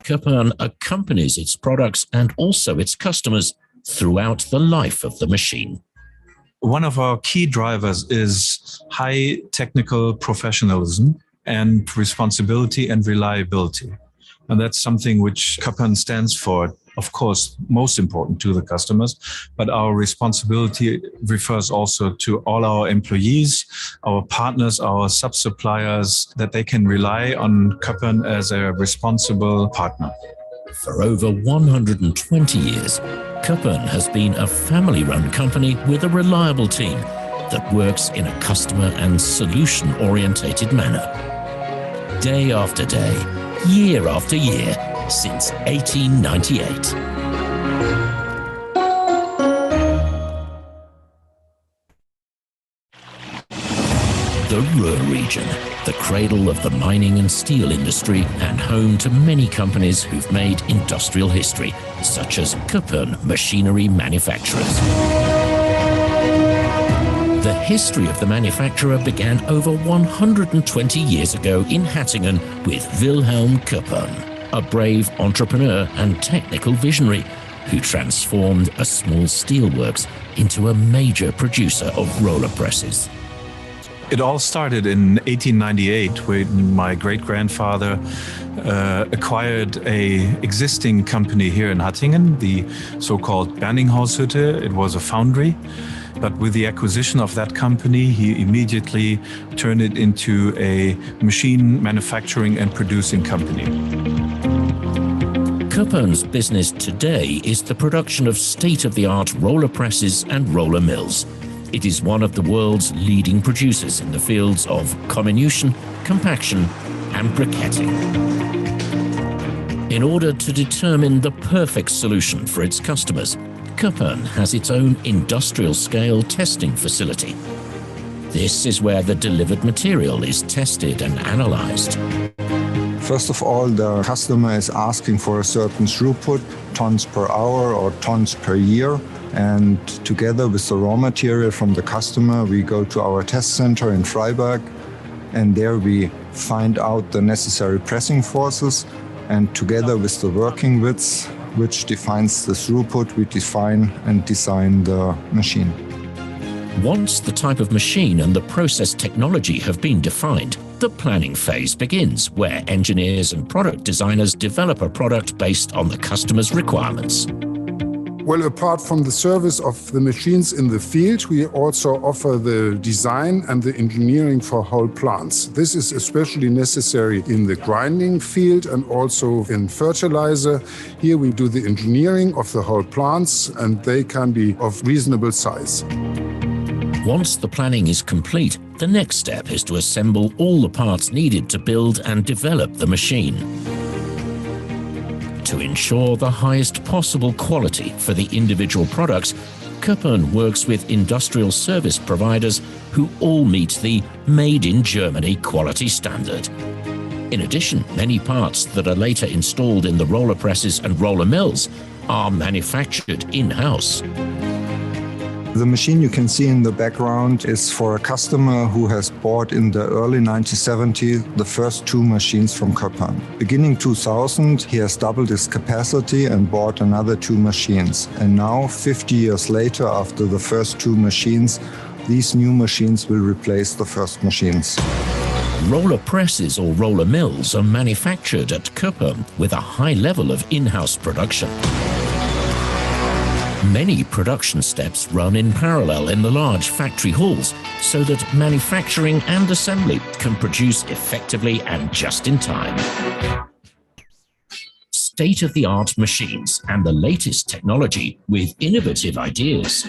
Köppen accompanies its products and also its customers throughout the life of the machine. One of our key drivers is high technical professionalism and responsibility and reliability. And that's something which Köppen stands for. Of course, most important to the customers, but our responsibility refers also to all our employees, our partners, our sub-suppliers, that they can rely on Köppen as a responsible partner. For over 120 years, Köppen has been a family-run company with a reliable team that works in a customer and solution-orientated manner. Day after day, year after year, since 1898. The Ruhr region, the cradle of the mining and steel industry and home to many companies who've made industrial history, such as Köppen machinery manufacturers. The history of the manufacturer began over 120 years ago in Hattingen with Wilhelm Köppen, a brave entrepreneur and technical visionary who transformed a small steelworks into a major producer of roller presses. It all started in 1898 when my great-grandfather acquired an existing company here in Hattingen, the so-called Berningshaushütte. It was a foundry. But with the acquisition of that company, he immediately turned it into a machine manufacturing and producing company. Köppen's business today is the production of state-of-the-art roller presses and roller mills. It is one of the world's leading producers in the fields of comminution, compaction, and briquetting. In order to determine the perfect solution for its customers, Köppen has its own industrial-scale testing facility. This is where the delivered material is tested and analyzed. First of all, the customer is asking for a certain throughput, tons per hour or tons per year. And together with the raw material from the customer, we go to our test center in Freiberg. And there we find out the necessary pressing forces. And together with the working widths, which defines the throughput, we define and design the machine. Once the type of machine and the process technology have been defined, the planning phase begins, where engineers and product designers develop a product based on the customer's requirements. Well, apart from the service of the machines in the field, we also offer the design and the engineering for whole plants. This is especially necessary in the grinding field and also in fertilizer. Here we do the engineering of the whole plants, and they can be of reasonable size. Once the planning is complete, the next step is to assemble all the parts needed to build and develop the machine. To ensure the highest possible quality for the individual products, Köppern works with industrial service providers who all meet the Made in Germany quality standard. In addition, many parts that are later installed in the roller presses and roller mills are manufactured in-house. The machine you can see in the background is for a customer who has bought in the early 1970s the first two machines from Köppern. Beginning 2000, he has doubled his capacity and bought another two machines. And now, 50 years later, after the first two machines, these new machines will replace the first machines. Roller presses or roller mills are manufactured at Köppern with a high level of in-house production. Many production steps run in parallel in the large factory halls so that manufacturing and assembly can produce effectively and just in time. State-of-the-art machines and the latest technology with innovative ideas.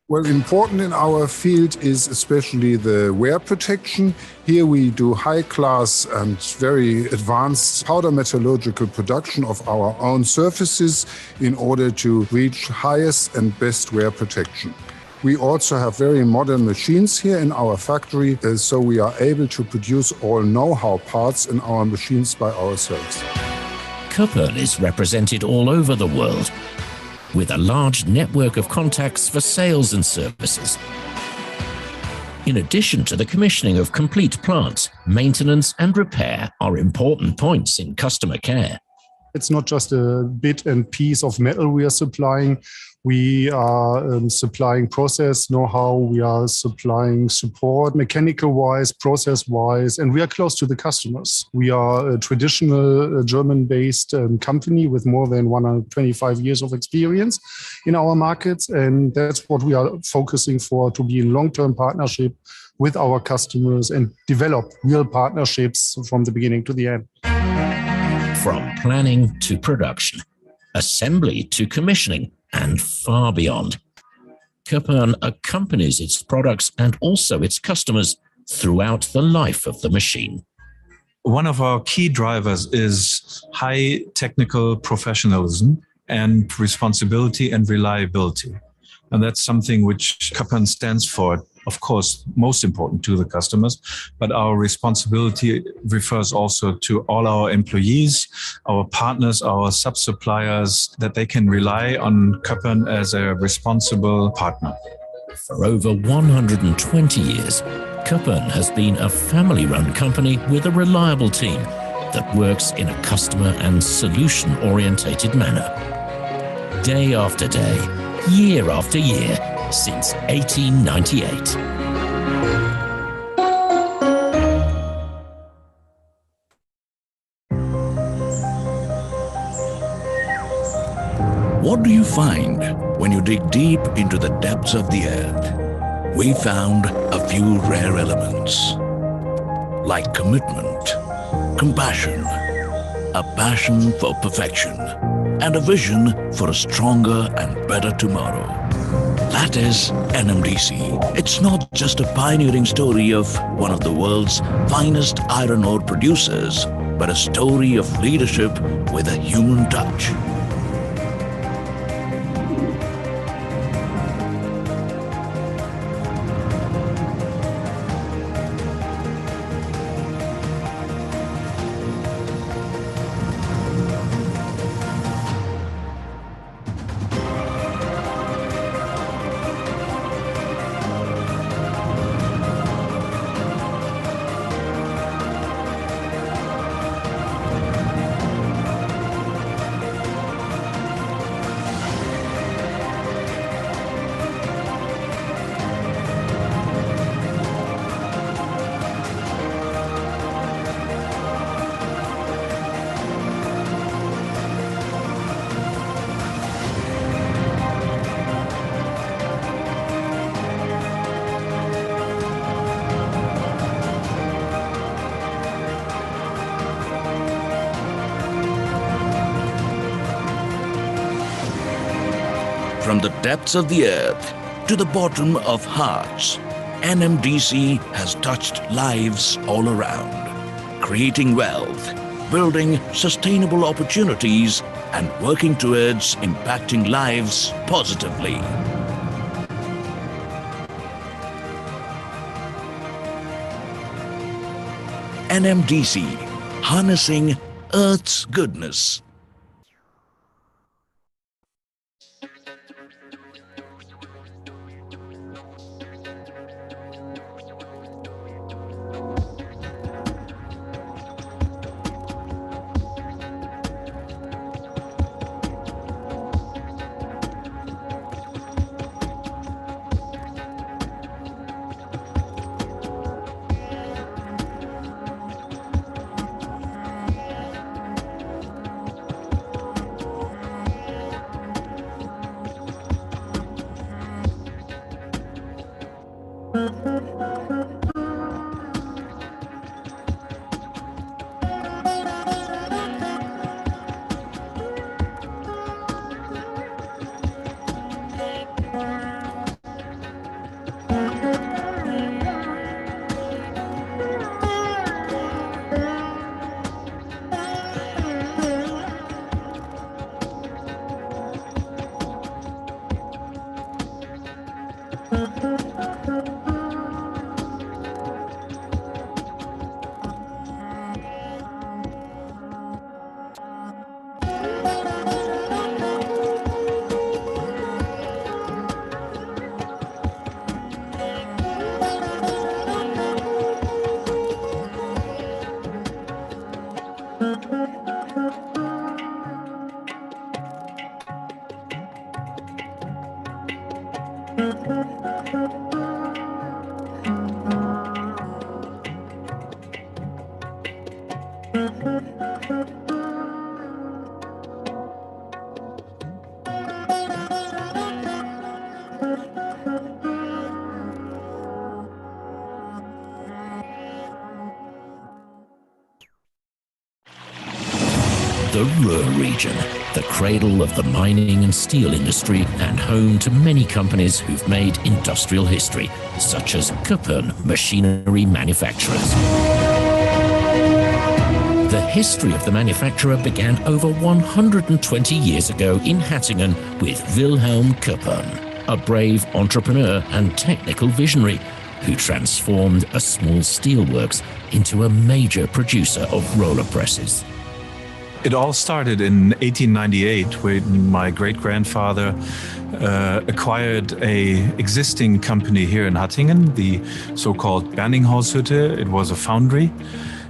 Well, important in our field is especially the wear protection. Here we do high-class and very advanced powder metallurgical production of our own surfaces in order to reach highest and best wear protection. We also have very modern machines here in our factory, so we are able to produce all know-how parts in our machines by ourselves. Köppern is represented all over the world, with a large network of contacts for sales and services. In addition to the commissioning of complete plants, maintenance and repair are important points in customer care. It's not just a bit and piece of metal we are supplying. We are supplying process know-how, we are supplying support, mechanical-wise, process-wise, and we are close to the customers. We are a traditional German-based company with more than 125 years of experience in our markets, and that's what we are focusing for, to be in long-term partnership with our customers and develop real partnerships from the beginning to the end. From planning to production, assembly to commissioning, and far beyond, Köppern accompanies its products and also its customers throughout the life of the machine. One of our key drivers is high technical professionalism and responsibility and reliability. And that's something which Köppern stands for. Of course, most important to the customers, but our responsibility refers also to all our employees, our partners, our sub-suppliers, that they can rely on Köppern as a responsible partner. For over 120 years, Köppern has been a family-run company with a reliable team that works in a customer and solution-orientated manner. Day after day, year after year, since 1898. What do you find when you dig deep into the depths of the earth? We found a few rare elements, like commitment, compassion, a passion for perfection, and a vision for a stronger and better tomorrow. That is NMDC. It's not just a pioneering story of one of the world's finest iron ore producers, but a story of leadership with a human touch. From the depths of the earth to the bottom of hearts, NMDC has touched lives all around, creating wealth, building sustainable opportunities and working towards impacting lives positively. NMDC, harnessing Earth's goodness. The Ruhr region, the cradle of the mining and steel industry and home to many companies who've made industrial history, such as Köppen machinery manufacturers. The history of the manufacturer began over 120 years ago in Hattingen with Wilhelm Köppen, a brave entrepreneur and technical visionary who transformed a small steelworks into a major producer of roller presses. It all started in 1898 when my great-grandfather acquired a existing company here in Hattingen, the so-called Berningshaushütte. It was a foundry,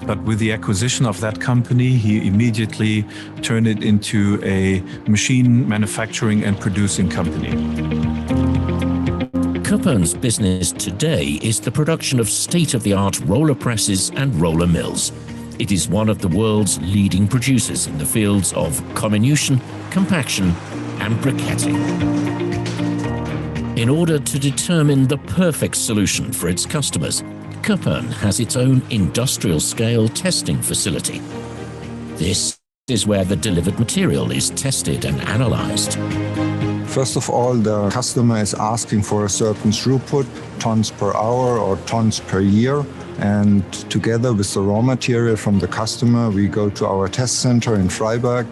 but with the acquisition of that company, he immediately turned it into a machine manufacturing and producing company. Köppen's business today is the production of state-of-the-art roller presses and roller mills. It is one of the world's leading producers in the fields of comminution, compaction, and briquetting. In order to determine the perfect solution for its customers, Köppen has its own industrial-scale testing facility. This is where the delivered material is tested and analyzed. First of all, the customer is asking for a certain throughput, tons per hour or tons per year. And together with the raw material from the customer, we go to our test center in Freiberg,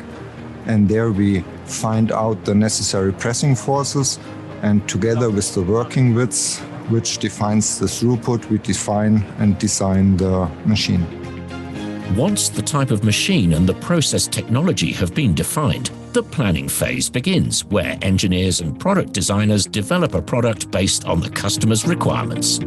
and there we find out the necessary pressing forces, and together with the working widths, which defines the throughput, we define and design the machine. Once the type of machine and the process technology have been defined, the planning phase begins, where engineers and product designers develop a product based on the customer's requirements.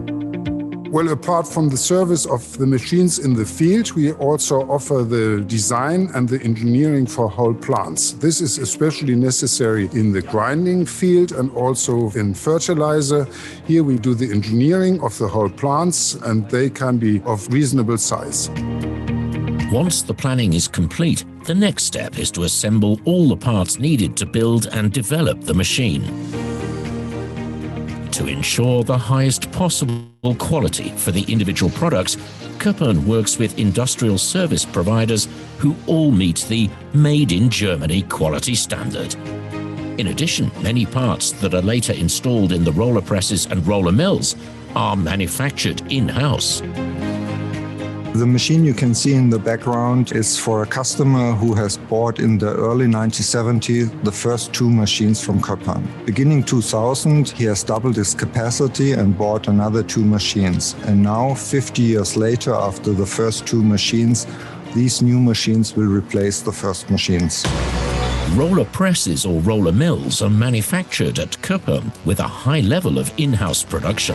Well, apart from the service of the machines in the field, we also offer the design and the engineering for whole plants. This is especially necessary in the grinding field and also in fertilizer. Here we do the engineering of the whole plants, and they can be of reasonable size. Once the planning is complete, the next step is to assemble all the parts needed to build and develop the machine. To ensure the highest possible quality for the individual products, Köppen works with industrial service providers who all meet the Made in Germany quality standard. In addition, many parts that are later installed in the roller presses and roller mills are manufactured in-house. The machine you can see in the background is for a customer who has bought in the early 1970s the first two machines from Köppen. Beginning 2000, he has doubled his capacity and bought another two machines. And now, 50 years later, after the first two machines, these new machines will replace the first machines. Roller presses or roller mills are manufactured at Köppen with a high level of in-house production.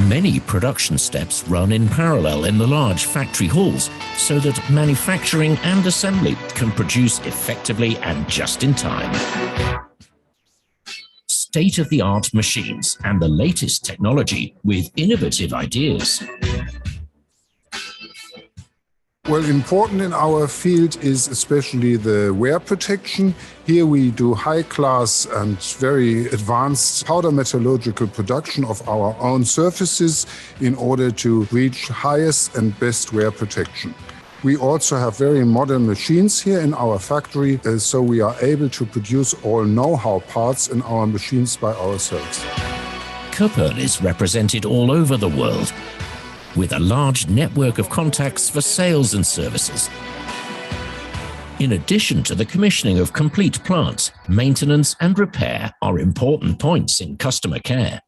Many production steps run in parallel in the large factory halls so that manufacturing and assembly can produce effectively and just in time. State-of-the-art machines and the latest technology with innovative ideas. Well, important in our field is especially the wear protection. Here we do high-class and very advanced powder metallurgical production of our own surfaces in order to reach highest and best wear protection. We also have very modern machines here in our factory, so we are able to produce all know-how parts in our machines by ourselves. Köppen is represented all over the world, with a large network of contacts for sales and services. In addition to the commissioning of complete plants, maintenance and repair are important points in customer care.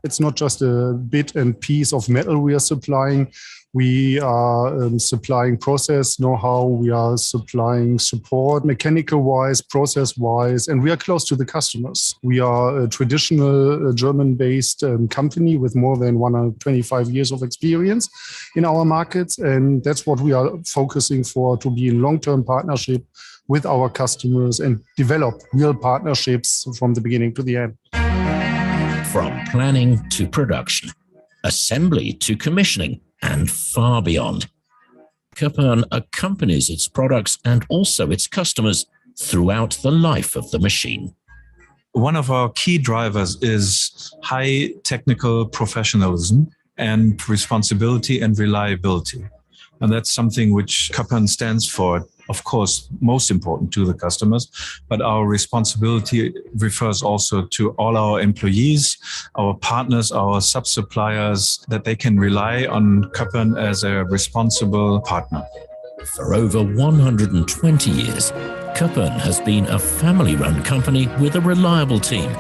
It's not just a bit and piece of metal we are supplying. We are supplying process know-how, we are supplying support, mechanical-wise, process-wise, and we are close to the customers. We are a traditional German-based company with more than 125 years of experience in our markets, and that's what we are focusing for, to be in long-term partnership with our customers and develop real partnerships from the beginning to the end. From planning to production, assembly to commissioning, and far beyond, Köppen accompanies its products and also its customers throughout the life of the machine. One of our key drivers is high technical professionalism and responsibility and reliability. And that's something which Köppen stands for. Of course, most important to the customers, but our responsibility refers also to all our employees, our partners, our sub-suppliers, that they can rely on Köppen as a responsible partner. For over 120 years, Köppen has been a family-run company with a reliable team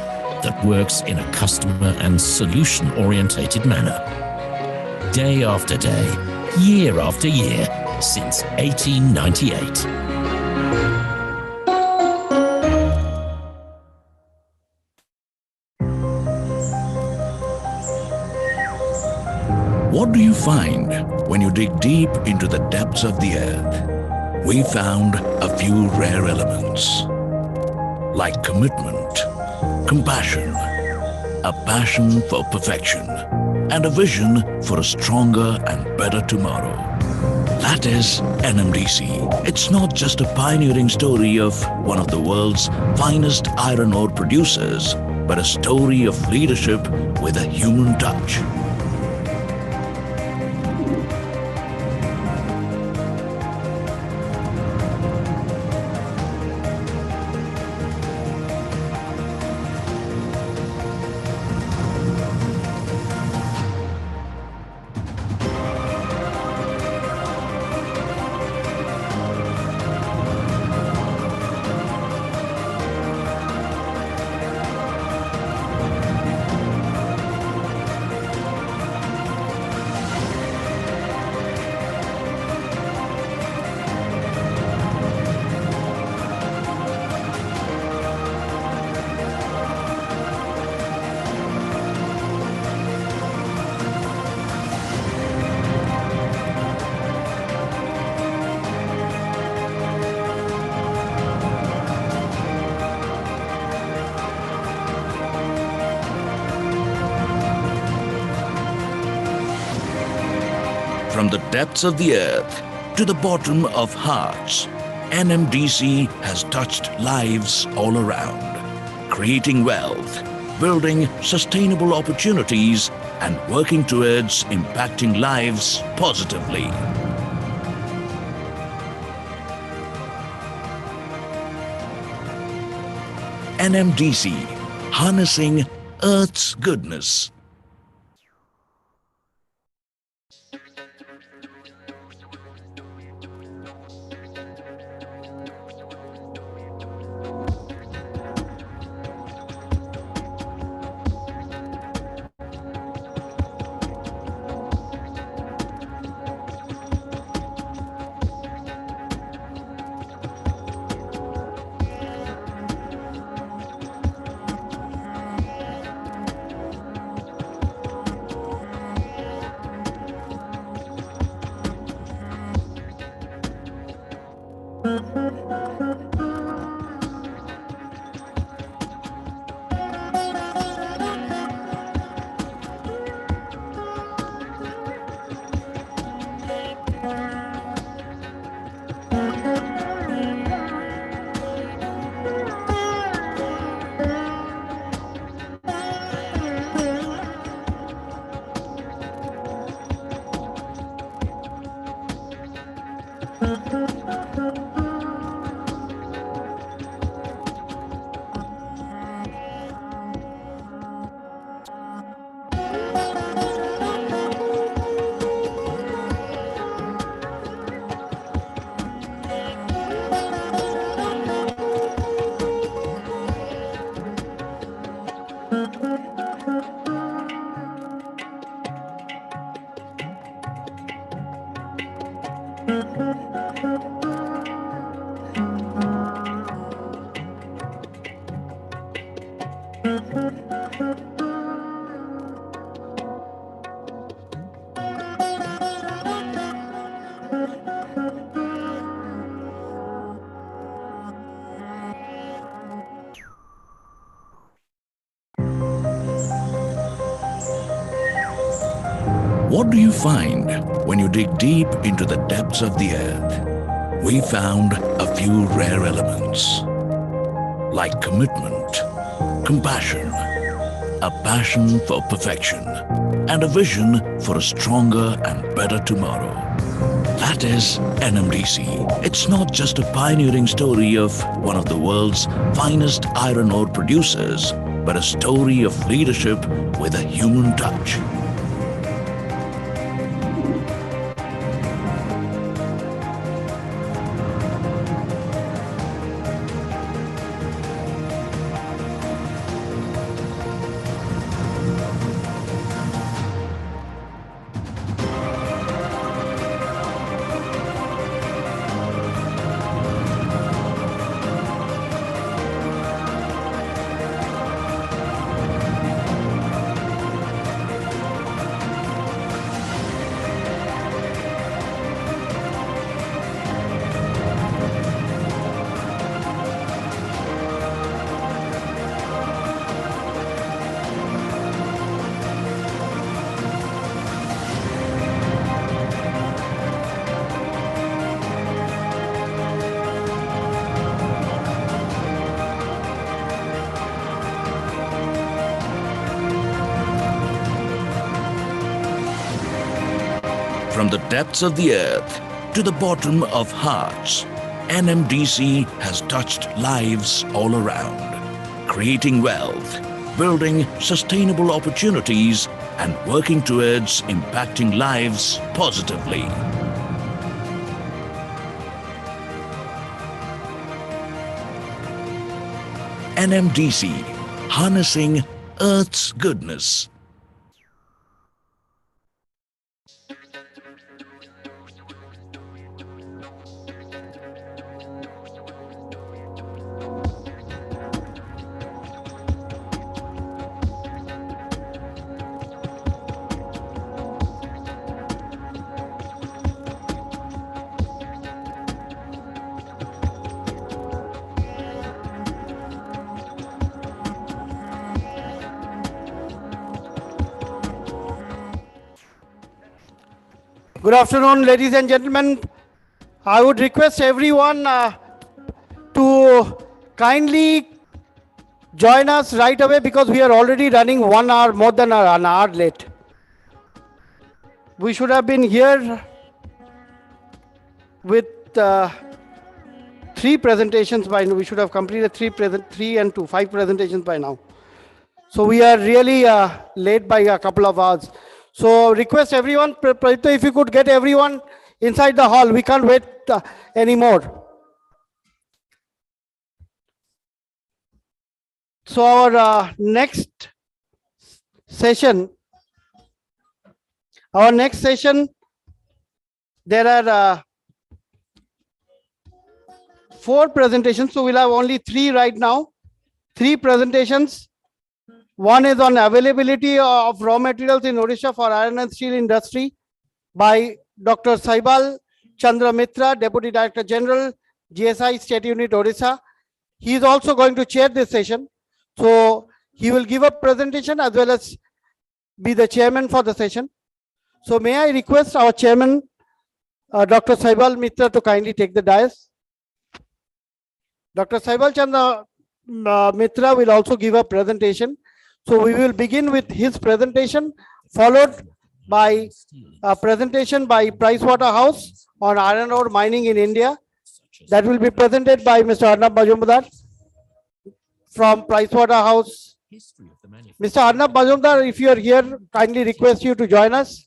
that works in a customer and solution-orientated manner. Day after day, year after year, since 1898. What do you find when you dig deep into the depths of the earth? We found a few rare elements, like commitment, compassion, a passion for perfection, and a vision for a stronger and better tomorrow. That is NMDC. It's not just a pioneering story of one of the world's finest iron ore producers, but a story of leadership with a human touch. From the depths of the earth to the bottom of hearts, NMDC has touched lives all around, creating wealth, building sustainable opportunities, and working towards impacting lives positively. NMDC, harnessing Earth's goodness. What do you find when you dig deep into the depths of the earth? We found a few rare elements, like commitment, compassion, a passion for perfection, and a vision for a stronger and better tomorrow. That is NMDC. It's not just a pioneering story of one of the world's finest iron ore producers, but a story of leadership with a human touch. From the depths of the earth to the bottom of hearts, NMDC has touched lives all around, creating wealth, building sustainable opportunities, and working towards impacting lives positively. NMDC, harnessing Earth's goodness. Good afternoon, ladies and gentlemen. I would request everyone to kindly join us right away because we are already running 1 hour, more than an hour late. We should have been here with 3 presentations by now. We should have completed 3 and 2, 5 presentations by now. So we are really late by a couple of hours. So request everyone, if you could get everyone inside the hall, we can't wait anymore. So our next session, there are 4 presentations. So we'll have only 3 right now, 3 presentations. One is on availability of raw materials in Odisha for iron and steel industry by Dr. Saibal Chandra Mitra, Deputy Director General, GSI State Unit Odisha. He is also going to chair this session. So he will give a presentation as well as be the chairman for the session. So may I request our chairman, Dr. Saibal Mitra, to kindly take the dais. Dr. Saibal Chandra Mitra will also give a presentation. So we will begin with his presentation, followed by a presentation by Pricewaterhouse on iron ore mining in India. That will be presented by Mr. Arnab Majumdar from Pricewaterhouse. Mr. Arnab Majumdar, if you are here, kindly request you to join us.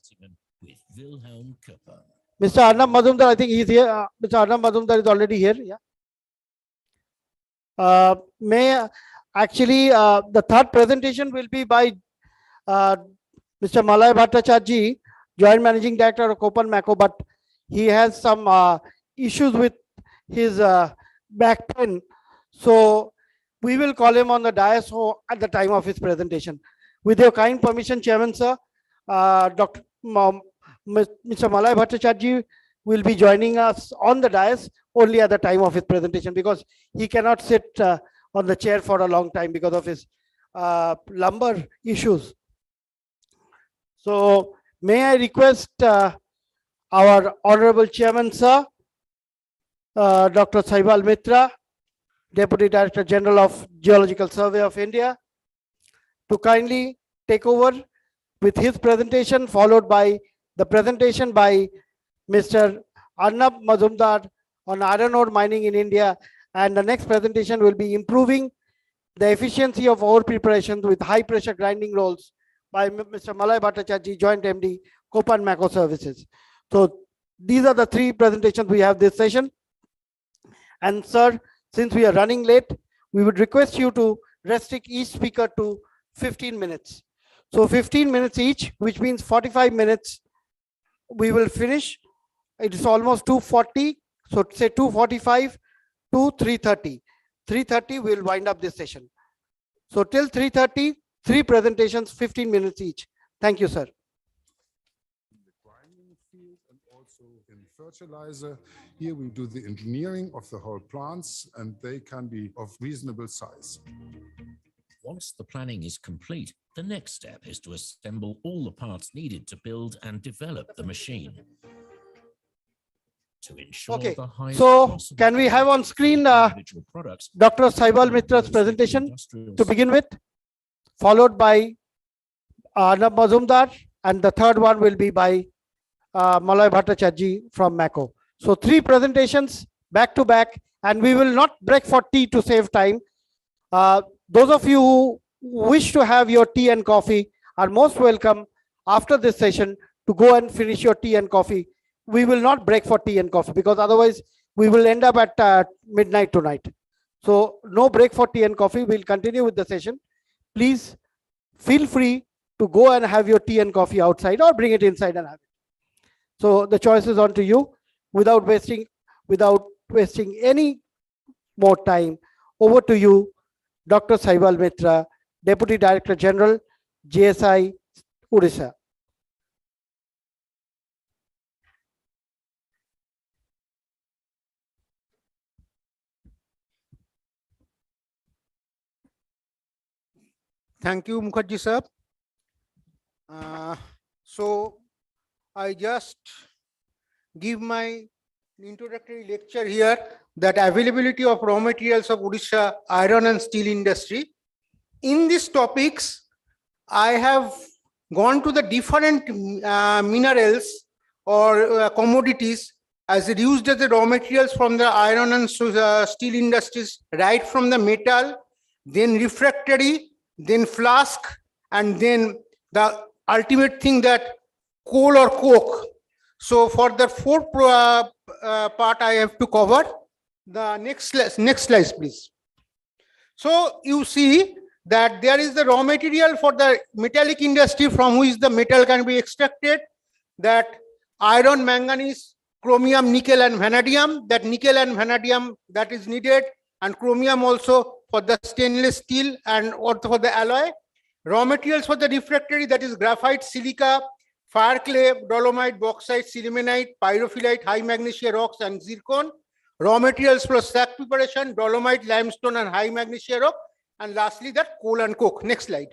Mr. Arnab Majumdar, I think he is here. Mr. Arnab Majumdar is already here. Yeah. Actually, the third presentation will be by Mr. Malay Bhattacharjee, Joint Managing Director of Copan Mako, but he has some issues with his back pain. So we will call him on the dais at the time of his presentation. With your kind permission, Chairman, sir, Mr. Malay Bhattacharjee will be joining us on the dais only at the time of his presentation because he cannot sit on the chair for a long time because of his lumbar issues. So May I request our Honorable Chairman, sir, Dr. Saibal Mitra, Deputy Director General of Geological Survey of India, to kindly take over with his presentation, followed by the presentation by Mr. Arnab Mazumdar on iron ore mining in India. And the next presentation will be improving the efficiency of ore preparations with high pressure grinding rolls by Mr. Malay Bhattacharjee, Joint MD, Kopan Mako Services. So these are the three presentations we have this session. And sir, since we are running late, we would request you to restrict each speaker to 15 minutes. So 15 minutes each, which means 45 minutes we will finish. It is almost 2:40, so say 2:45 to 3:30. 3:30 we'll wind up this session. So till 3:30, three presentations, 15 minutes each. Thank you, sir. In fertilizer, here we do the engineering of the whole plants, and they can be of reasonable size. Once the planning is complete, the next step is to assemble all the parts needed to build and develop the machine. To ensure Okay, the highest so possible can we have on screen individual products, Dr. Saibal Mitra's presentation to begin with, followed by Arnab Mazumdar, and the third one will be by Malay Bhattacharjee from Mako. So three presentations back to back, and we will not break for tea to save time. Those of you who wish to have your tea and coffee are most welcome after this session to go and finish your tea and coffee. We will not break for tea and coffee because otherwise we will end up at midnight tonight. So no break for tea and coffee. We'll continue with the session. Please feel free to go and have your tea and coffee outside or bring it inside and have it. So the choice is on to you. Without wasting any more time, over to you, Dr. Saibal Mitra, Deputy Director General, GSI, Odisha. Thank you, Mukherjee sir. So I just give my introductory lecture here that availability of raw materials of Odisha iron and steel industry. In these topics, I have gone to the different minerals or commodities as used as the raw materials from the iron and steel industries, right from the metal, then refractory, then flask, and then the ultimate thing that coal or coke. So for the fourth part I have to cover. The next slide, please. So you see that there is the raw material for the metallic industry from which the metal can be extracted, that iron, manganese, chromium, nickel and vanadium, that nickel and vanadium that is needed, and chromium also for the stainless steel and also for the alloy. Raw materials for the refractory, that is graphite, silica, fire clay, dolomite, bauxite, sillimanite, pyrophyllite, high magnesia rocks and zircon. Raw materials for slag preparation, dolomite, limestone and high magnesia rock. And lastly, that coal and coke. Next slide.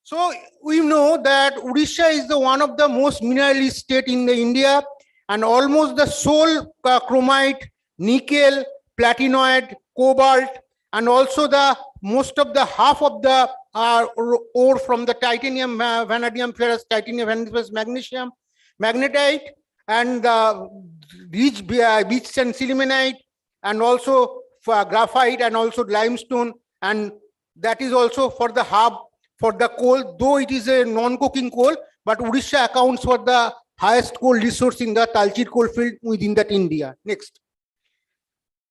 So we know that Odisha is the one of the most minerally state in the India, and almost the sole chromite, nickel, platinoid, cobalt, and also the most of the half of the ore from the titanium, vanadium, ferrous, titanium, ferrous, magnesium, magnetite, and beach and sillimanite, and also for graphite and also limestone, and that is also for the hub for the coal, though it is a non-coking coal, but Odisha accounts for the highest coal resource in the Talcher coal field within that India. Next.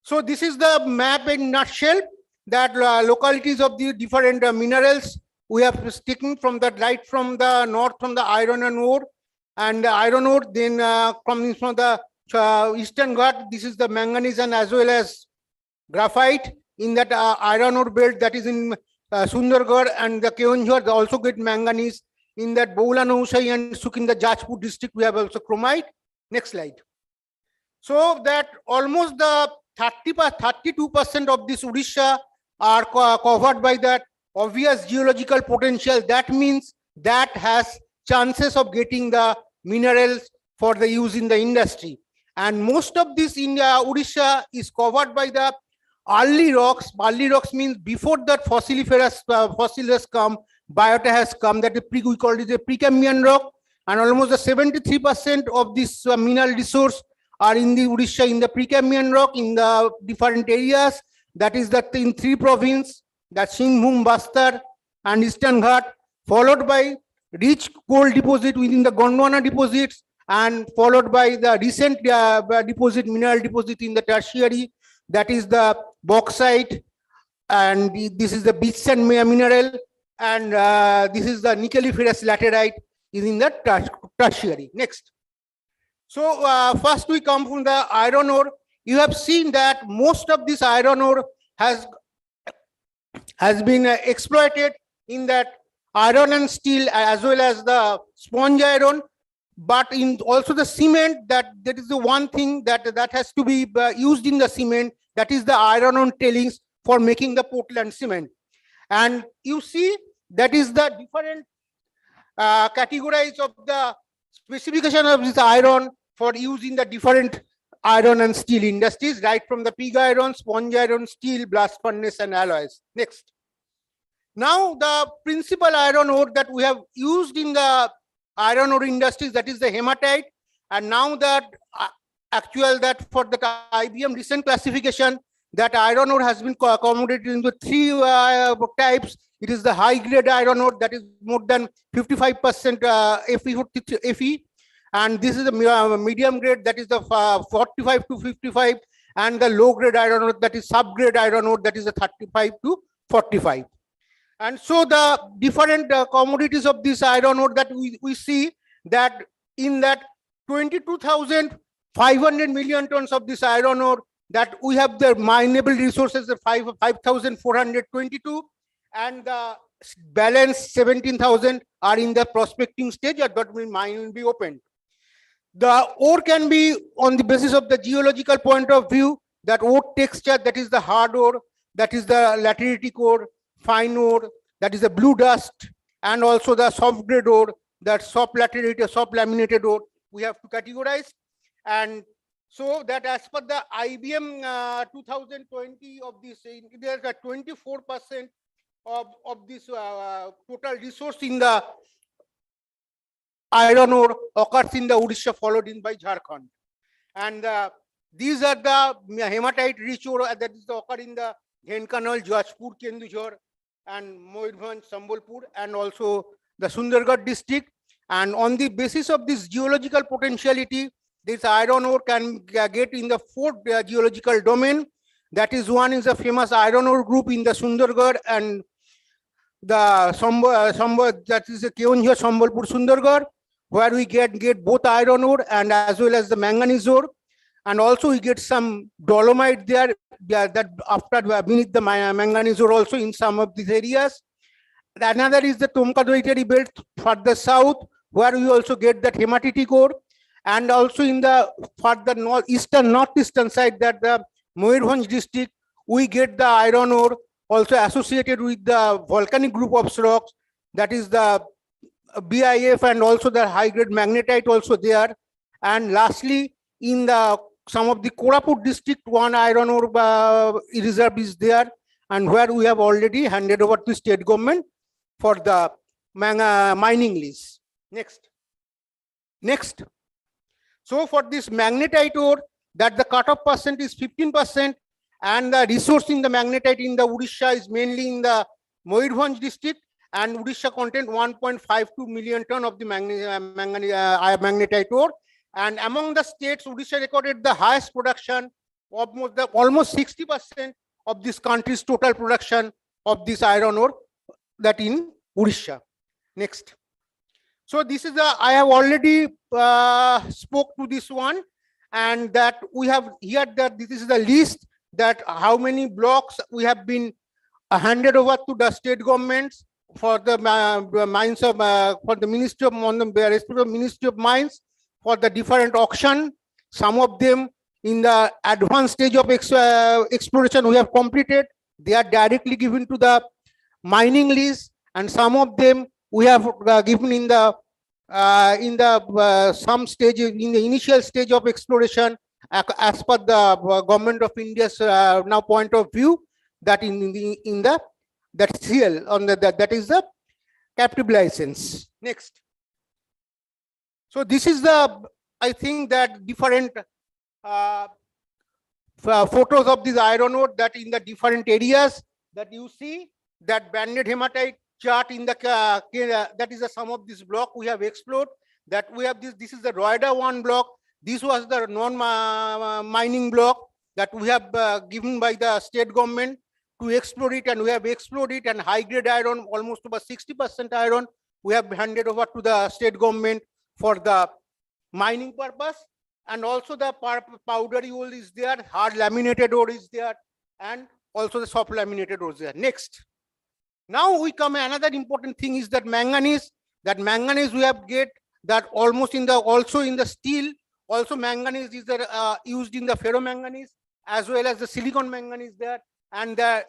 So this is the map in nutshell, that localities of the different minerals we have taken from the right from the north, from the iron and ore, and the iron ore, then coming from the eastern Ghat, this is the manganese and as well as graphite. In that iron ore belt that is in Sundargarh and the Keonjhar, they also get manganese. In that Boula Nausai and Sukinda Jajpur district, we have also chromite. Next slide. So that almost the 32% of this Odisha are covered by that obvious geological potential. That means that has chances of getting the minerals for the use in the industry. And most of this in Odisha is covered by the early rocks. Early rocks means before that fossiliferous fossil has come, biota has come, that we call it a Precambrian rock. And almost the 73% of this mineral resource are in the Odisha in the Precambrian rock in the different areas. That is that in 3 provinces, that Singhbhum, Bastar and Eastern Ghat, followed by rich coal deposit within the Gondwana deposits, and followed by the recent deposit, mineral deposit in the tertiary, that is the bauxite, and this is the beach sand mineral, and this is the nickelferous laterite is in the tertiary. Next. So first we come from the iron ore. You have seen that most of this iron ore has been exploited in that iron and steel as well as the sponge iron, but in also the cement, that is the one thing that has to be used in the cement, that is the iron ore tailings for making the Portland cement. And you see that is the different categories of the specification of this iron for use in the different iron and steel industries, right from the pig iron, sponge iron, steel, blast furnace and alloys. Next. Now the principal iron ore that we have used in the iron ore industries, that is the hematite. And now that actual that for the IBM recent classification, that iron ore has been accommodated into 3 types. It is the high grade iron ore, that is more than 55% Fe, and this is the medium grade, that is the 45 to 55, and the low grade iron ore, that is subgrade iron ore, that is the 35 to 45. And so the different commodities of this iron ore that we see that in that 22,500 million tons of this iron ore, that we have the mineable resources of 5,422, and the balance 17,000 are in the prospecting stage, but mine will be opened. The ore can be on the basis of the geological point of view, that ore texture, that is the hard ore, that is the lateritic ore, fine ore, that is the blue dust, and also the soft grade ore, that soft laterite, soft laminated ore, we have to categorize. And so that as per the IBM 2020 of this, there's a 24% of this total resource in the iron ore occurs in the Odisha, followed in by Jharkhand. And these are the hematite rich ore that is occur in the Dhenkanal, Jajpur, Kendujhar, and Moyurbhanj, Sambalpur, and also the Sundargarh district. And on the basis of this geological potentiality, this iron ore can get in the 4th geological domain. That is, one is a famous iron ore group in the Sundargarh and the that is the Keonjhar, Sambalpur, Sundargarh, where we get both iron ore and as well as the manganese ore. And also we get some dolomite there, that after beneath the manganese ore also in some of these areas. Another is the Tomkadwaitari belt further south, where we also get that hematitic ore. And also in the further northeastern side, that the Moyurbhanj district, we get the iron ore also associated with the volcanic group of rocks, that is the BIF, and also the high grade magnetite also there. And lastly, in the some of the Koraput district, one iron ore reserve is there, and where we have already handed over to state government for the mining lease. Next. So for this magnetite ore, that the cutoff percent is 15%, and the resource in the magnetite in the Odisha is mainly in the Moyurbhanj district, and Odisha contain 1.52 million ton of the magnetite ore. And among the states, Odisha recorded the highest production of almost 60% of this country's total production of this iron ore, that in Odisha. Next. So this is I have already spoke to this one, and that we have here that this is the list, that how many blocks we have been handed over to the state governments for the mines of for the Ministry of Ministry of Mines for the different auction. Some of them in the advanced stage of exploration we have completed. They are directly given to the mining lease, and some of them we have given in the in the some stage, in the initial stage of exploration, as per the government of India's now point of view, that in the that CL on that is the captive license. Next. So this is the, I think that different photos of this iron ore that in the different areas that you see, that banded hematite chart in the that is the sum of this block we have explored, that we have this is the Roida 1 block, this was the non mining block that we have given by the state government to explore it, and we have explored it, and high grade iron, almost about 60% iron we have handed over to the state government for the mining purpose. And also the powdery ore is there, hard laminated ore is there, and also the soft laminated ore is there. Next. Now we come, another important thing is that manganese. That manganese we have get that almost in the, also in the steel, also manganese is there, used in the ferromanganese as well as the silicon manganese there, and the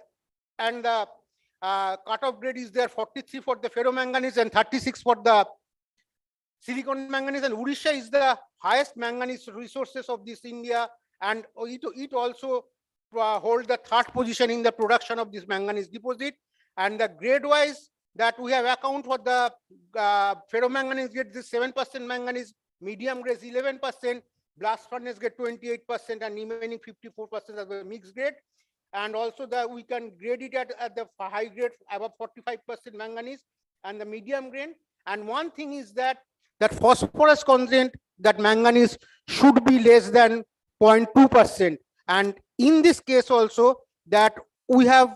cutoff grade is there 43 for the ferromanganese and 36 for the silicon manganese. And Odisha is the highest manganese resources of this India, and it also hold the third position in the production of this manganese deposit. And the grade wise that we have account for the ferromanganese grade is 7% manganese, medium grade is 11%, blast furnace grade 28%, and remaining 54% of the mixed grade. And also that we can grade it at the high grade above 45% manganese and the medium grade. And one thing is that phosphorus content, that manganese should be less than 0.2%. And in this case also, that we have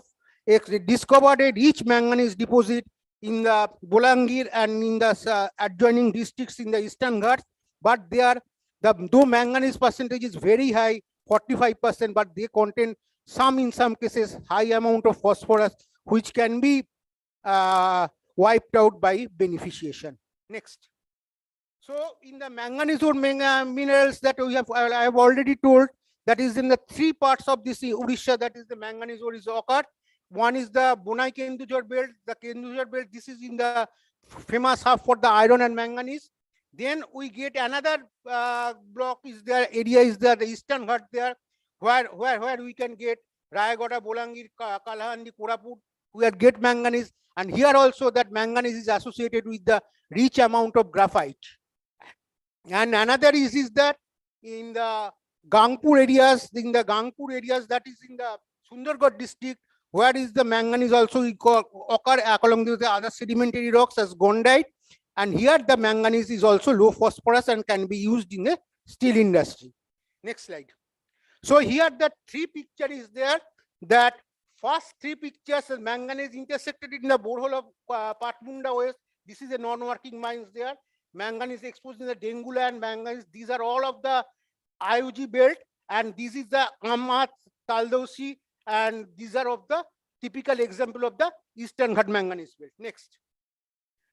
discovered a rich manganese deposit in the Bolangir and in the adjoining districts in the Eastern Ghats, but there though manganese percentage is very high, 45%, but they contain in some cases high amount of phosphorus which can be wiped out by beneficiation. Next. So in the manganese ore minerals that we have, I have already told, that is in the three parts of this Odisha, that is the manganese ore is occurred. One is the Bonai Kendujhar belt. The Kendujhar belt, this is in the famous hub for the iron and manganese. Then we get another block is there, area is there, the Eastern Ghat there, where we can get Rayagada, Bolangir, Kalahandi, Koraput, we get manganese. And here also that manganese is associated with the rich amount of graphite. And another is that in the Gangpur areas, that is in the Sundargarh district, where is the manganese also occur along with the other sedimentary rocks as gondite. And here the manganese is also low phosphorus and can be used in the steel industry. Next slide. So here the three picture is there, that first three pictures, manganese intersected in the borehole of Patmunda West. This is a non-working mines there. Manganese exposed in the Dengula and manganese. These are all of the IUG belt, and this is the Amat, Taldosi, and these are of the typical example of the Eastern Ghat manganese belt. Next.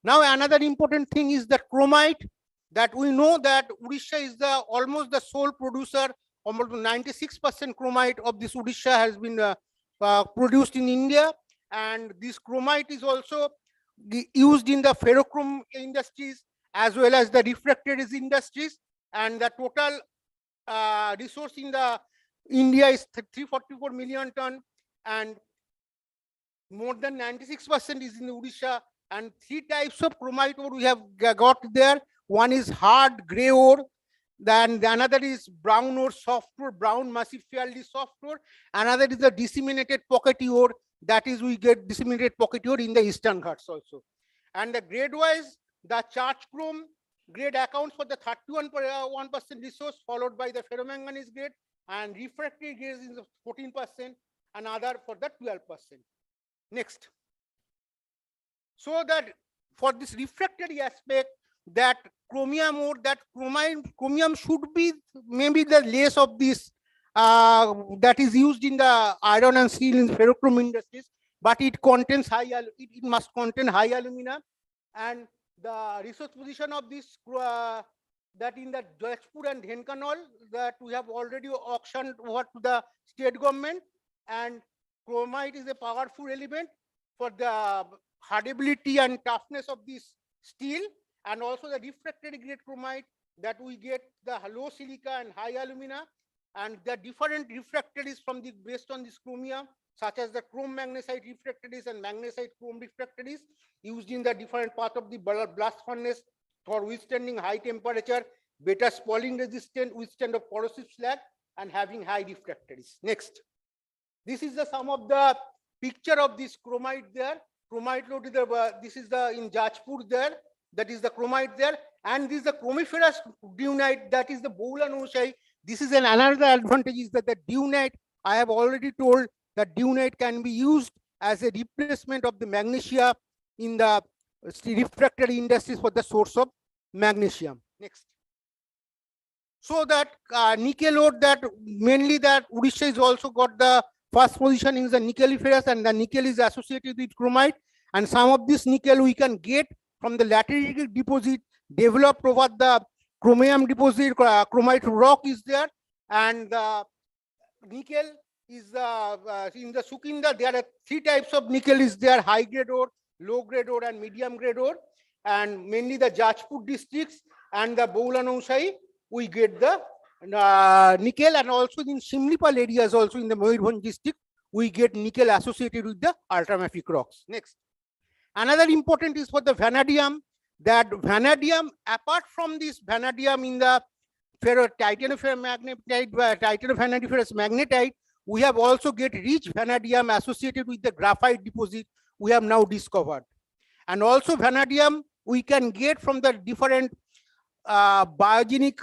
Now another important thing is the chromite, that we know that Odisha is the almost the sole producer, almost 96% chromite of this Odisha has been produced in India, and this chromite is also used in the ferrochrome industries as well as the refractories industries, and the total resource in the India is 344 million ton, and more than 96% is in Odisha. And three types of chromite ore we have got there. One is hard gray ore, then the another is brown ore, soft ore, brown massive fairly soft ore. Another is the disseminated pockety ore, that is we get disseminated pockety ore in the Eastern Ghats also. And the grade wise, the charge chrome grade accounts for the 31% resource, followed by the ferromanganese grade, and refractory grade is 14%, and other for the 12%. Next. So that for this refractory aspect, that chromium ore, that chromium should be maybe the less of this that is used in the iron and steel in ferrochrome industries, but it contains it must contain high alumina. And the resource position of this that in the Jajpur and Dhenkanal, that we have already auctioned over to the state government, and chromite is a powerful element for the hardenability and toughness of this steel, and also the refractory grade chromite that we get the low silica and high alumina, and the different refractories from the based on this chromium, such as the chrome magnesite refractories and magnesite chrome refractories used in the different part of the blast furnace for withstanding high temperature, better spalling resistant, withstand of corrosive slag, and having high refractories. Next, this is the some of the picture of this chromite there. Chromite load is the this is the in Jajpur there. That is the chromite there, and this is the chromiferous dunite. That is the Boulan. This is another advantage is that the dunite, I have already told that dunite can be used as a replacement of the magnesia in the refractory industries for the source of magnesium. Next. So that nickel ore, that mainly that Odisha is also got the first position in the nickeliferous, and the nickel is associated with chromite, and some of this nickel we can get from the lateritic deposit developed over the chromium deposit. Chromite rock is there, and the nickel is in the Sukinda. There are 3 types of nickel is there: high grade ore, low grade ore, and medium grade ore. And mainly the Jajpur districts and the Boulan we get the nickel, and also in Shimlipal areas, also in the Mayurbhanj district, we get nickel associated with the ultramafic rocks. Next, another important is for the vanadium. That vanadium, apart from this vanadium in the titanovanadiferous magnetite, we have also get rich vanadium associated with the graphite deposit we have now discovered. And also vanadium we can get from the different biogenic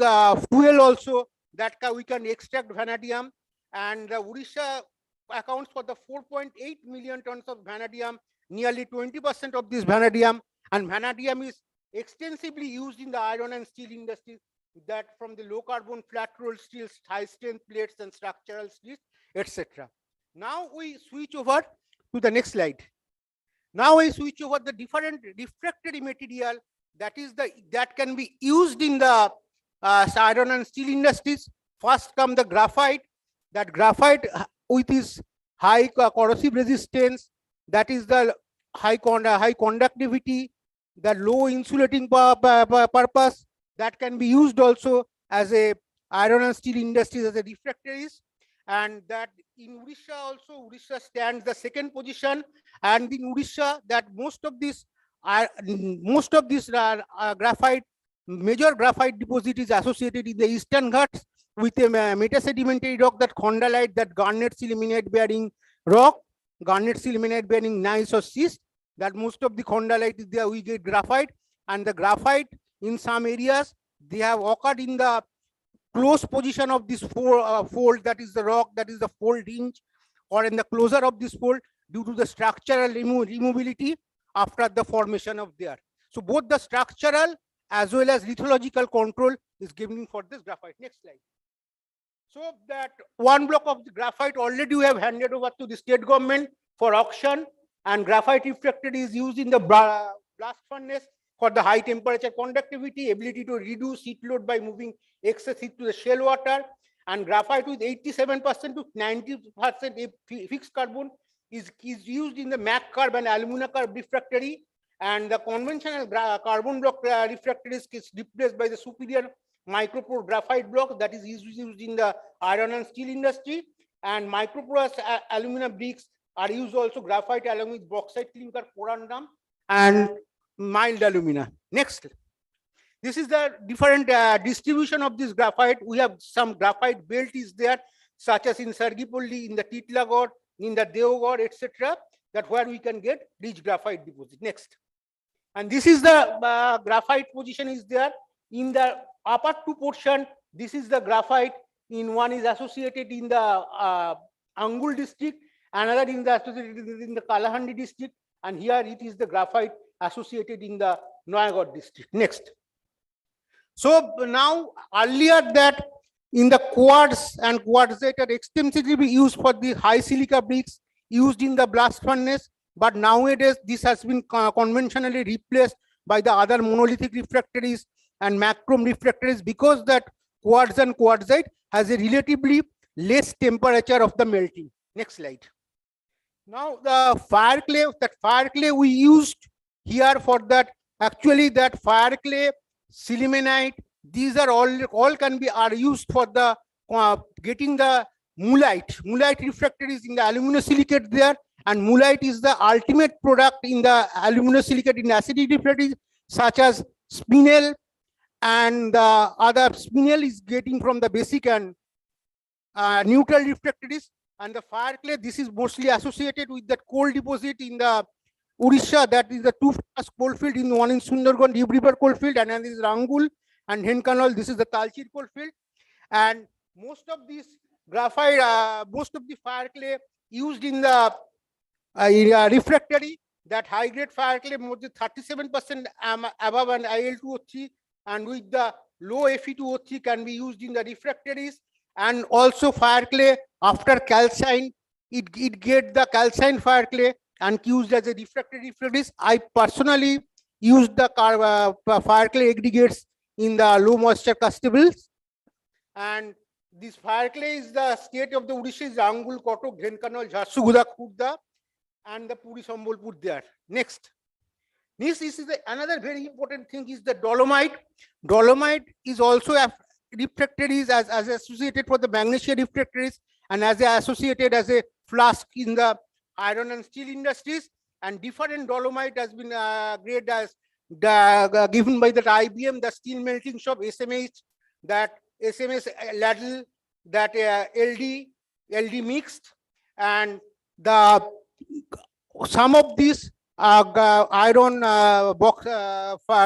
fuel also, that we can extract vanadium. And Odisha accounts for the 4.8 million tons of vanadium, nearly 20% of this vanadium. And vanadium is extensively used in the iron and steel industry, that from the low carbon flat rolled steels, high strength plates and structural steels, etc. Now we switch over to the next slide. Now I switch over the different refractory material that can be used in the iron and steel industries. First come the graphite. That graphite with its high corrosive resistance, that is the high conductivity, the low insulating purpose, that can be used also as a iron and steel industries as a refractories. And that in Odisha also, Odisha stands the second position. And in Odisha, that most of this graphite, major graphite deposit is associated in the Eastern Ghats with a metasedimentary rock, that chondrite, that garnet sillimanite bearing rock, garnet sillimanite bearing gneiss or schist. That most of the chondrite is there, we get graphite. And the graphite in some areas, they have occurred in the close position of this fold, that is the rock, that is the fold hinge, or in the closure of this fold, due to the structural removability after the formation of there. So both the structural as well as lithological control is given for this graphite. Next slide. So that one block of the graphite already we have handed over to the state government for auction, and graphite refractory is used in the blast furnace for the high temperature conductivity, ability to reduce heat load by moving excess heat to the shell water. And graphite with 87% to 90% fixed carbon is used in the MAC carb and alumina carb refractory. And the conventional carbon block refractories is replaced by the superior micropore graphite block that is used in the iron and steel industry. And microporous alumina bricks are used also, graphite along with bauxite clinker, corundum, and mild alumina. Next. This is the different distribution of this graphite. We have some graphite belt is there, such as in Sargipolli, in the Titlagor, in the Deogor, etc. That where we can get rich graphite deposit. Next. And this is the graphite position is there. In the upper two portion, this is the graphite. In one is associated in the Angul district, another in the associated in the Kalahandi district, and here it is the graphite associated in the Noyagod district. Next. So now earlier that in the quartz and quartzite are extensively used for the high silica bricks used in the blast furnace, but nowadays this has been conventionally replaced by the other monolithic refractories and macrome refractories, because that quartz and quartzite has a relatively less temperature of the melting. Next slide. Now the fire clay, that fire clay we used here for that actually that fire clay, sillimanite, these are all are used for the getting the mullite. Mullite refractories in the aluminosilicate there, and mullite is the ultimate product in the aluminosilicate in acidic refractories such as spinel, and the other spinel is getting from the basic and neutral refractories. And the fire clay, this is mostly associated with that coal deposit in the Odisha, that is the two famous coalfield, in one in Sundargarh Deep River coalfield, and another is Rangul and Henkanal. This is the Talchir coalfield. And most of these graphite, most of the fire clay used in the refractory, that high grade fire clay more than 37% above an IL2O3, and with the low Fe2O3 can be used in the refractories. And also fire clay after calcine, it get the calcine fire clay and used as a refractory refractories. I personally used the fire clay aggregates in the low moisture crustables. And this fire clay is the state of the Odisha is Angul, Kotok, Dhenkanal, Jharsuguda, Khurda, and the Puri Sambalpur there. Next. This is another very important thing is the dolomite. Dolomite is also a refractories as associated for the magnesia refractories, and as associated as a flask in the iron and steel industries. And different dolomite has been graded as given by the IBM, the steel melting shop, SMH, that SMS ladle, that LD mixed, and the some of these iron box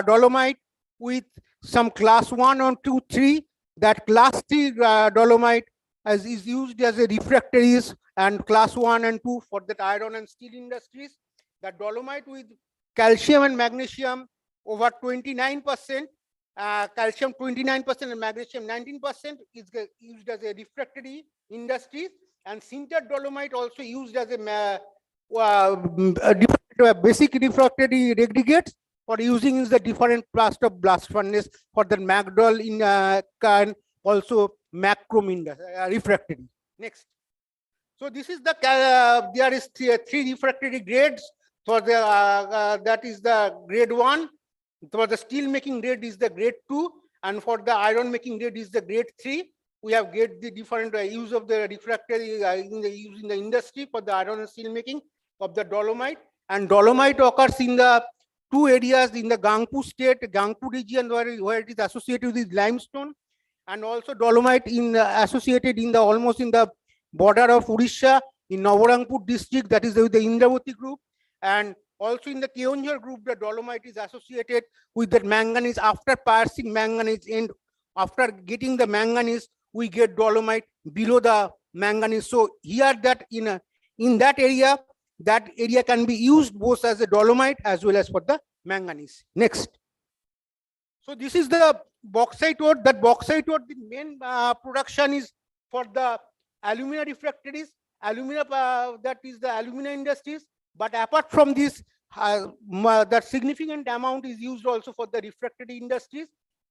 dolomite with some class 1 or 2, 3. That class 3 dolomite is used as a refractories, and class 1 and 2 for the iron and steel industries. That dolomite with calcium and magnesium over 29%, calcium 29% and magnesium 19% is used as a refractory industries. And sintered dolomite also used as a basic refractory aggregates for using in the different blast furnace for the Magdol in can also macrome refractory. Next. So this is the there is three refractory grades for the that is the grade 1. For the steel making grade is the grade 2, and for the iron making grade is the grade 3. We have get the different use of the refractory in the industry for the iron and steel making of the dolomite. And dolomite occurs in the two areas in the Gangpur state, Gangpur region, where it is associated with limestone, and also dolomite in associated in the almost in the border of Odisha in Nabarangpur district, that is with the Indravati group. And also in the Keonjhar group, the dolomite is associated with the manganese. After piercing manganese, and after getting the manganese, we get dolomite below the manganese. So here that in that area can be used both as a dolomite as well as for the manganese. Next. So this is the bauxite ore. That bauxite ore, the main production is for the alumina refractories, alumina that is the alumina industries. But apart from this, that significant amount is used also for the refractory industries.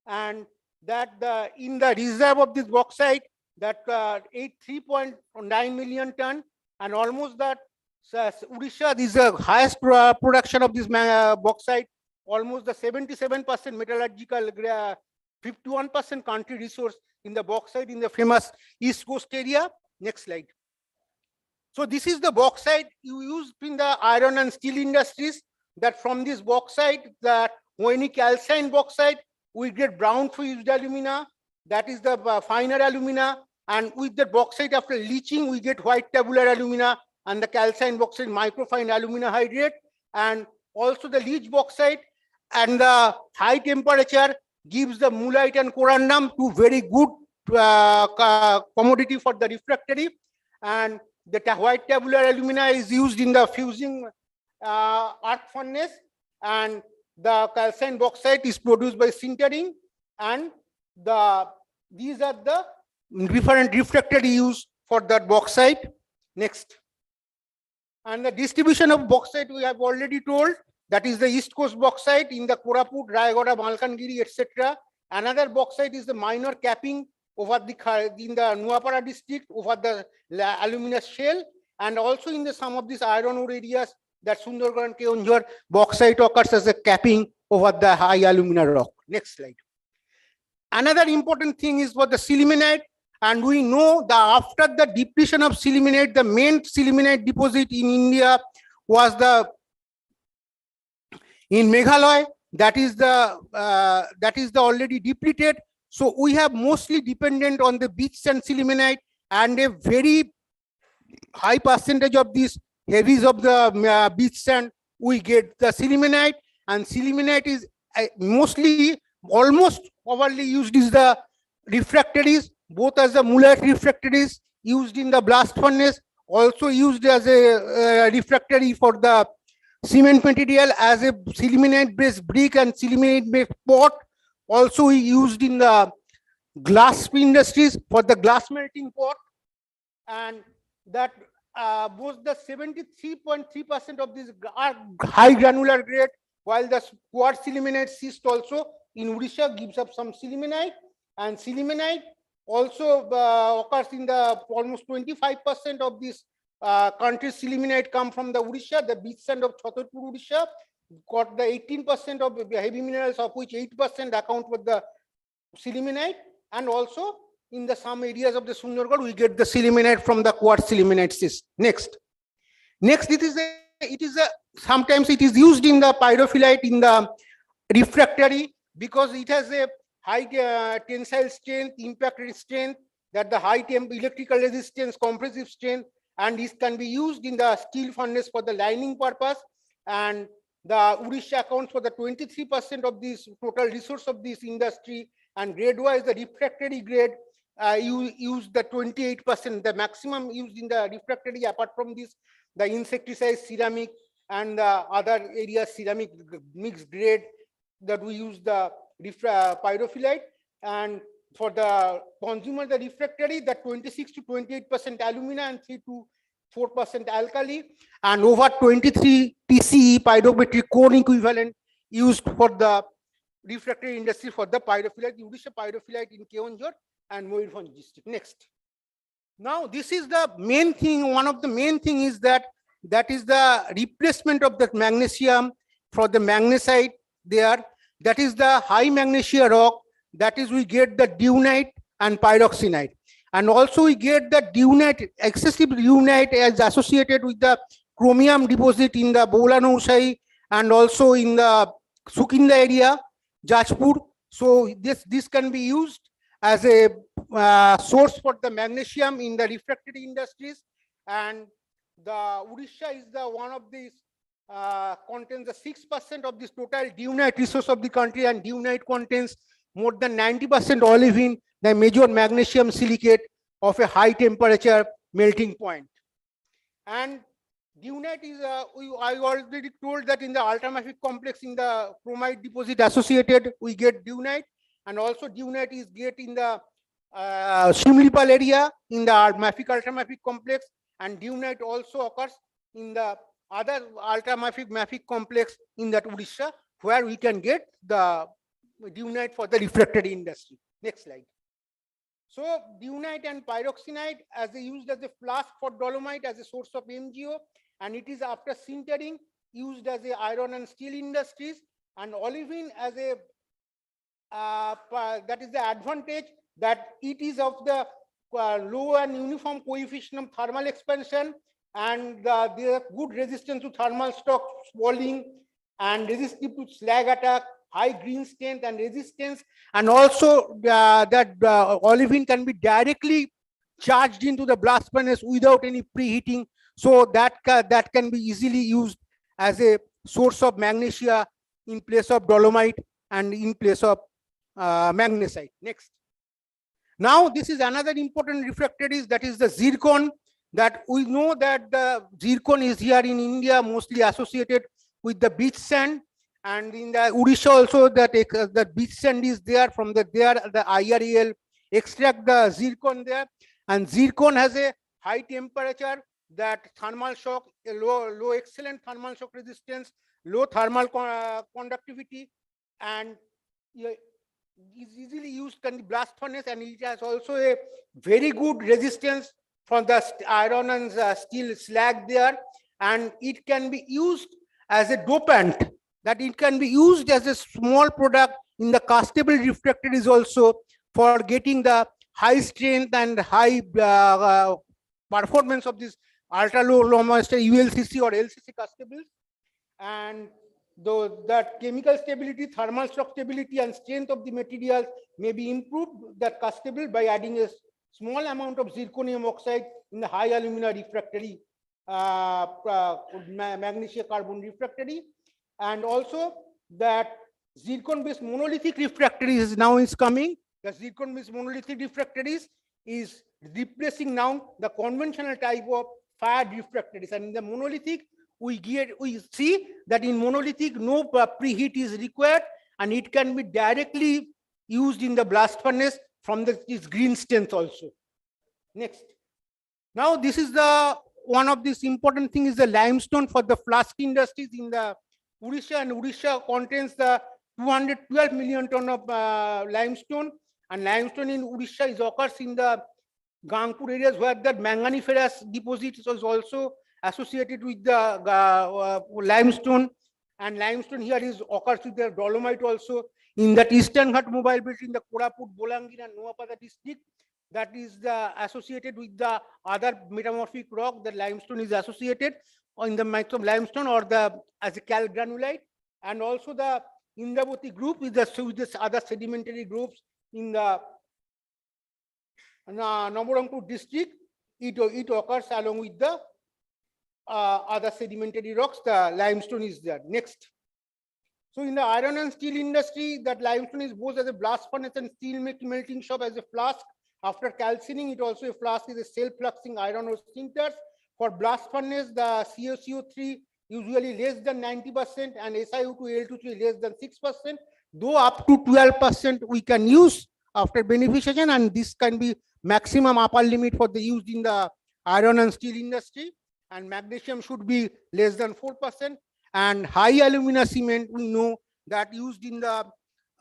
And that in the reserve of this bauxite, that 3.9 million ton, and almost that Odisha is the highest production of this bauxite, almost the 77% metallurgical, 51% country resource in the bauxite in the famous East Coast area. Next slide. So this is the bauxite you use in the iron and steel industries. That from this bauxite, that when calcine bauxite, we get brown fused alumina. That is the finer alumina. And with the bauxite, after leaching, we get white tabular alumina, and the calcine bauxite microfine alumina hydrate. And also the leach bauxite and the high temperature gives the mullite and corundum, two very good commodity for the refractory. And the white tabular alumina is used in the fusing arc furnace, and the calcine bauxite is produced by sintering. And these are the different refractory use for that bauxite. Next. And the distribution of bauxite we have already told. That is the East Coast bauxite in the Koraput, Rayagada, Malkangiri, etc. Another bauxite is the minor capping over in the Nuapara district over the alumina shell, and also in the some of these iron ore areas that Sundargarh, Keonjhar, bauxite occurs as a capping over the high alumina rock. Next slide. Another important thing is for the sillimanite, and we know that after the depletion of sillimanite, the main sillimanite deposit in India was in Meghalaya. That is the already depleted. So we have mostly dependent on the beach sand sillimanite, and a very high percentage of these heavies of the beach sand we get the sillimanite, and sillimanite is mostly almost overly used is the refractories, both as the mullite refractories used in the blast furnace, also used as a refractory for the cement material, as a sillimanite based brick and sillimanite based pot, also used in the glass industries for the glass melting pot, and that both the 73.3% of these are high granular grade, while the quartz sillimanite schist also in Odisha gives up some sillimanite, and sillimanite also occurs in the almost 25% of this country's sillimanite come from the Odisha, the beach sand of Chhatarpur, Odisha, got the 18% of heavy minerals, of which 8% account for the sillimanite, and also in the some areas of the Sundargarh we get the sillimanite from the quartz sillimanite schist. Next, it is a sometimes it is used in the pyrophyllite in the refractory because it has a high tensile strength, impact strength, that the high electrical resistance, compressive strength, and this can be used in the steel furnace for the lining purpose. And the Odisha accounts for the 23% of this total resource of this industry, and grade wise the refractory grade use the 28%, the maximum used in the refractory. Apart from this, the insecticide, ceramic, and the other areas ceramic mixed grade that we use the pyrophyllite. And for the consumer, the refractory, the 26 to 28% alumina and 3 to 4% alkali, and over 23 TCE pyrometric cone equivalent used for the refractory industry for the pyrophyllite, Odisha pyrophyllite in Keonjhar and Mayurbhanj district. Next. Now this is the main thing. One of the main thing is that is the replacement of the magnesium for the magnesite there. That is the high magnesia rock. That is we get the dunite and pyroxenite. And also we get the dunite, excessive dunite as associated with the chromium deposit in the Boulanausai and also in the Sukinda area, Jajpur. So this can be used as a source for the magnesium in the refractory industries. And the Odisha is the one of these contains the 6% of this total dunite resource of the country, and dunite contains more than 90% olivine, the major magnesium silicate of a high temperature melting point. And dunite is, I already told that in the ultramafic complex in the chromite deposit associated, we get dunite, and also dunite is get in the Shimlipal area in the mafic ultramafic complex, and dunite also occurs in the other ultramafic complex in that Odisha, where we can get the dunite for the refractory industry. Next slide. So dunite and pyroxenite as they used as a flask for dolomite as a source of MgO, and it is after sintering used as a iron and steel industries, and olivine as a that is the advantage that it is of the low and uniform coefficient of thermal expansion, and they have good resistance to thermal shock swelling and resistive to slag attack, high green strength and resistance, and also that olivine can be directly charged into the blast furnace without any preheating, so that can be easily used as a source of magnesia in place of dolomite and in place of magnesite. Next. Now this is another important refractories, that is the zircon. That we know that the zircon is here in India mostly associated with the beach sand, and in the Odisha also that beach sand is there. From the IREL extract the zircon there, and zircon has a high temperature, that thermal shock, a low excellent thermal shock resistance, low thermal conductivity, and is easily used in the blast furnace, and it has also a very good resistance from the iron and steel slag there. and it can be used as a dopant, that it can be used as a small product in the castable refractories also for getting the high strength and high performance of this ultra low moisture ULCC or LCC castables. And though that chemical stability, thermal shock stability and strength of the materials may be improved that castable by adding a small amount of zirconium oxide in the high alumina refractory, magnesium carbon refractory. And also that zircon based monolithic refractories now is coming. The zircon based monolithic refractories is replacing now the conventional type of fired refractories. And in the monolithic, we see that in monolithic no preheat is required, and it can be directly used in the blast furnace from this green strength also. Next. Now this is the one of this important thing is the limestone for the flask industries in the Odisha, and Odisha contains the 212 million ton of limestone, and limestone in Odisha is occurs in the Gangpur areas where the manganiferous deposit is also associated with the limestone, and limestone here is occurs with the dolomite also in that Eastern Ghat mobile belt in the Koraput, Bolangir and Noapada district. That is associated with the other metamorphic rock. The limestone is associated in the mix of limestone or the as a granulite, and also the Indravati group with the other sedimentary groups in the Nabarangpur district. It occurs along with the other sedimentary rocks. The limestone is there. Next. So in the iron and steel industry, that limestone is both as a blast furnace and steel melting shop as a flask. After calcining, it also a flask is a self-fluxing iron ore sinters. For blast furnace, the CaCO3 usually less than 90% and SiO2 L23 less than 6%, though up to 12% we can use after beneficiation, and this can be maximum upper limit for the use in the iron and steel industry. And magnesium should be less than 4%. And high alumina cement, we know that used in the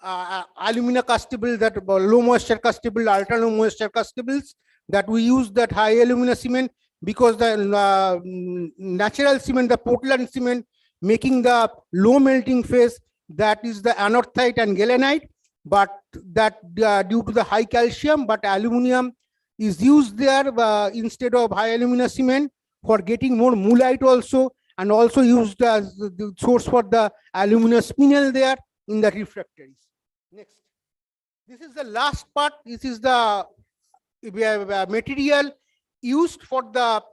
alumina castable, that low moisture castable, ultra low moisture castables, that we use that high alumina cement because the natural cement, the Portland cement, making the low melting phase, that is the anorthite and galenite, but that due to the high calcium, but aluminum is used there instead of high alumina cement for getting more mullite also, and also used as the source for the alumina spinel there in the refractories. Next. This is the last part. This is the material used for the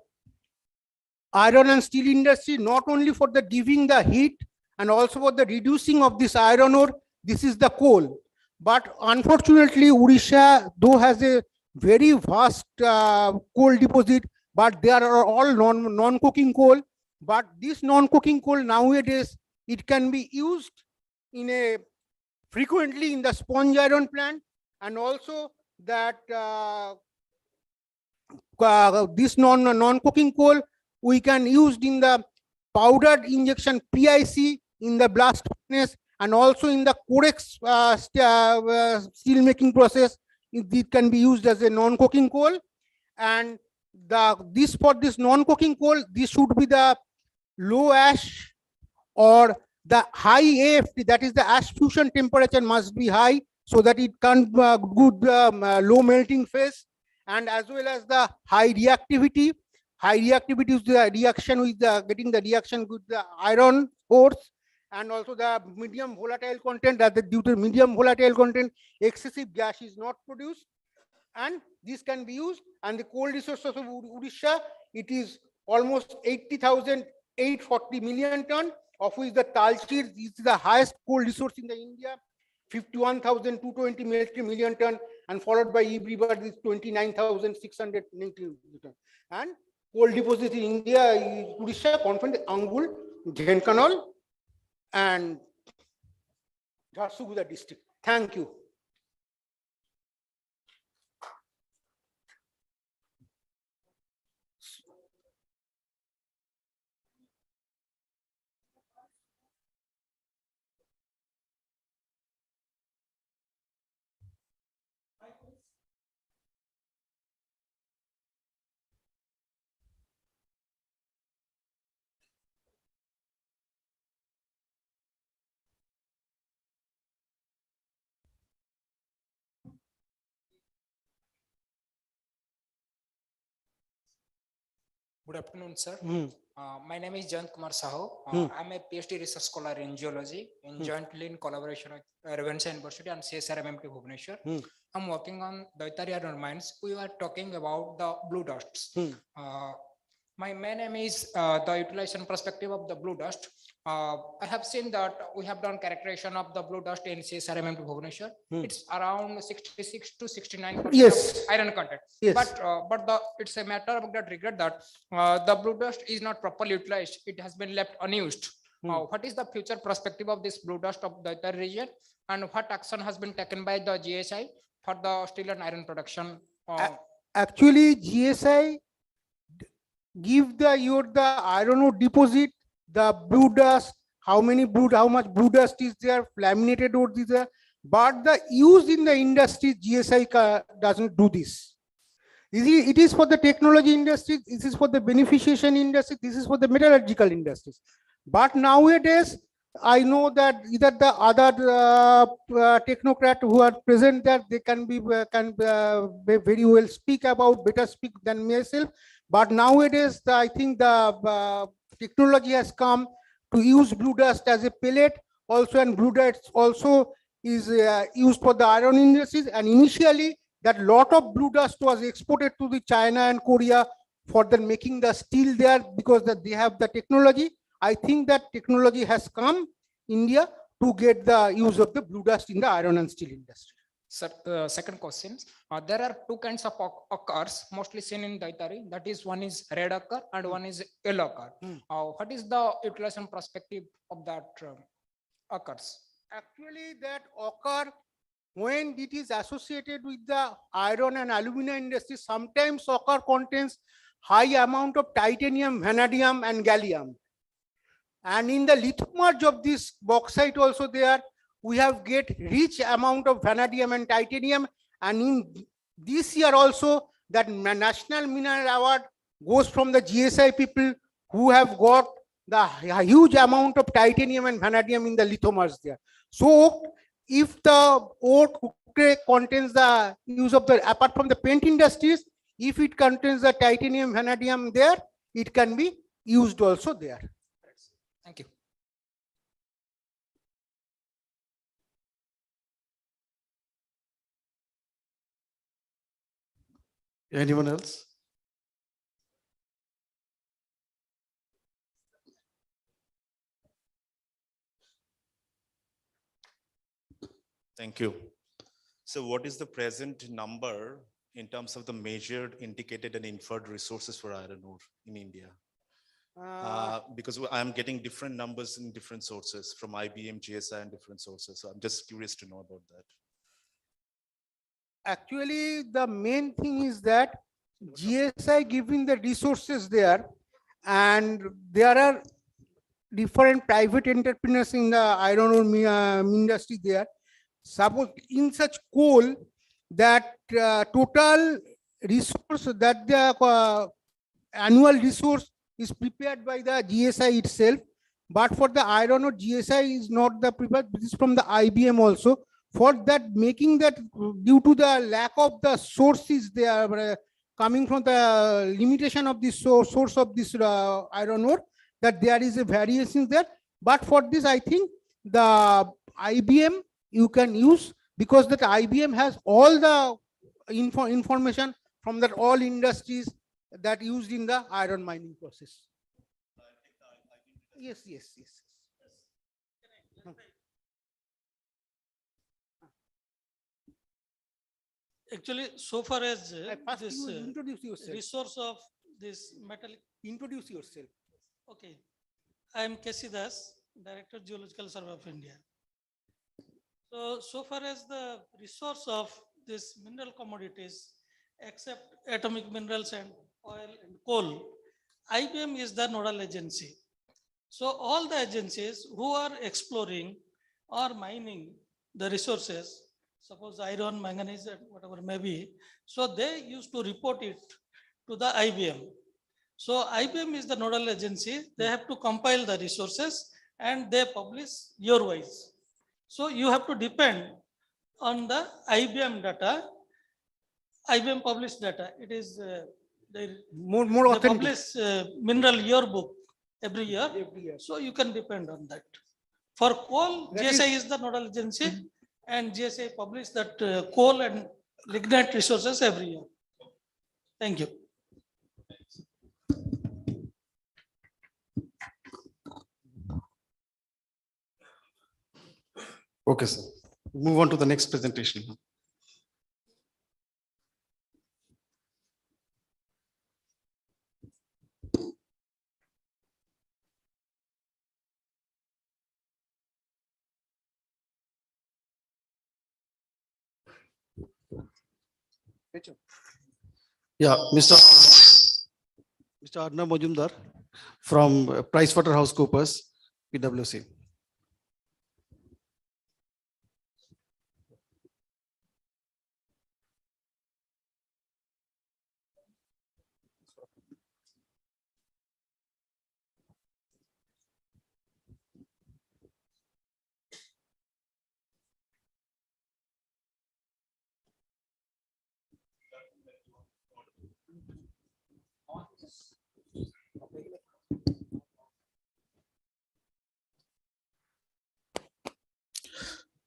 iron and steel industry, not only for the giving the heat and also for the reducing of this iron ore. This is the coal. But unfortunately, Odisha, though has a very vast coal deposit, but they are all non-coking coal. But this non-coking coal nowadays, it can be used in a frequently in the sponge iron plant, and also that this non-coking coal we can use in the powdered injection PIC in the blast furnace, and also in the Corex steel making process. It can be used as a non-coking coal. And this for this non-coking coal, this should be the low ash or the high AFT, that is the ash fusion temperature must be high so that it can good low melting phase, and as well as the high reactivity. High reactivity is the reaction with the getting the reaction with the iron ores, and also the medium volatile content, that due to medium volatile content, excessive gas is not produced, and this can be used. And the coal resources of Odisha, it is almost 80,840 million ton, of which the Talcher is the highest coal resource in the India, 51,220 million ton, and followed by Ib River is 29,690 ton. And coal deposit in India is Odisha, Confant, Angul, Dhenkanal, and Jharsuguda district. Thank you. Good afternoon, sir. Hmm. My name is Jant Kumar Saho. I'm a PhD research scholar in geology, jointly in collaboration with Ravensa University and CSRMMT Bhubaneswar. I'm working on Daitari iron mines. We were talking about the blue dusts. My main aim is the utilization perspective of the blue dust. I have seen that we have done characterization of the blue dust in CSRMMT Bhubaneswar. It's around 66 to 69% Yes. of iron content. Yes. But it's a matter of that regret that the blue dust is not properly utilized. It has been left unused. What is the future perspective of this blue dust of the entire region, and what action has been taken by the GSI for the steel and iron production? Actually, GSI give the iron ore deposit, the blue dust, how much blue dust is there, laminated ore is there, but the use in the industry, GSI doesn't do this. It is for the technology industry, this is for the beneficiation industry, this is for the metallurgical industries. But nowadays, I know that either the other technocrat who are present there, they can very well speak about, better speak than myself. But nowadays, I think the technology has come to use blue dust as a pellet also, and blue dust also is used for the iron industries. And initially, that lot of blue dust was exported to the China and Korea for the making the steel there, because that they have the technology. I think that technology has come India to get the use of the blue dust in the iron and steel industry. Sir, second question. There are two kinds of occurs mostly seen in Daitari. That is, one is red occur and one is yellow occur. What is the utilization perspective of that occurs? Actually, that occur when it is associated with the iron and alumina industry. Sometimes occur contains high amount of titanium, vanadium, and gallium. And in the lithomerge of this bauxite also there, we have get rich amount of vanadium and titanium. And in this year also, that National Mineral Award goes from the GSI people who have got the huge amount of titanium and vanadium in the lithomerge there. So if the ore contains the use of the, apart from the paint industries, if it contains the titanium, vanadium there, it can be used also there. Thank you. Anyone else? Thank you. So what is the present number in terms of the measured, indicated and inferred resources for iron ore in India? Because I'm getting different numbers in different sources from IBM, GSI and different sources. So I'm just curious to know about that. Actually, the main thing is that GSI giving the resources there, and there are different private entrepreneurs in the iron ore industry there. Suppose in such coal, that total resource, that the annual resource is prepared by the GSI itself. But for the iron ore, GSI is not the prepared, this is from the IBM also. For that, making that, due to the lack of the sources, they are coming from the limitation of the source of this iron ore, that there is a variation there. But for this, I think the IBM you can use, because that IBM has all the information from that all industries that used in the iron mining process. Yes. Actually, so far as First this you introduce yourself. resource of this metallic. Introduce yourself. Okay. I am K.C. Das, Director Geological Survey of India. So far as the resource of this mineral commodities, except atomic minerals and oil and coal, IBM is the nodal agency. So all the agencies who are exploring or mining the resources, suppose iron, manganese, and whatever may be, so they used to report it to the IBM. So IBM is the nodal agency. They have to compile the resources and they publish year-wise. So you have to depend on the IBM data, IBM published data. It is More They authentic. publish mineral yearbook every year. So you can depend on that. For coal, GSI is the nodal agency, and GSI publish that coal and lignite resources every year. Thank you. Okay, sir. Move on to the next presentation. Yeah, Mr. Arnab Majumdar from PricewaterhouseCoopers, PwC.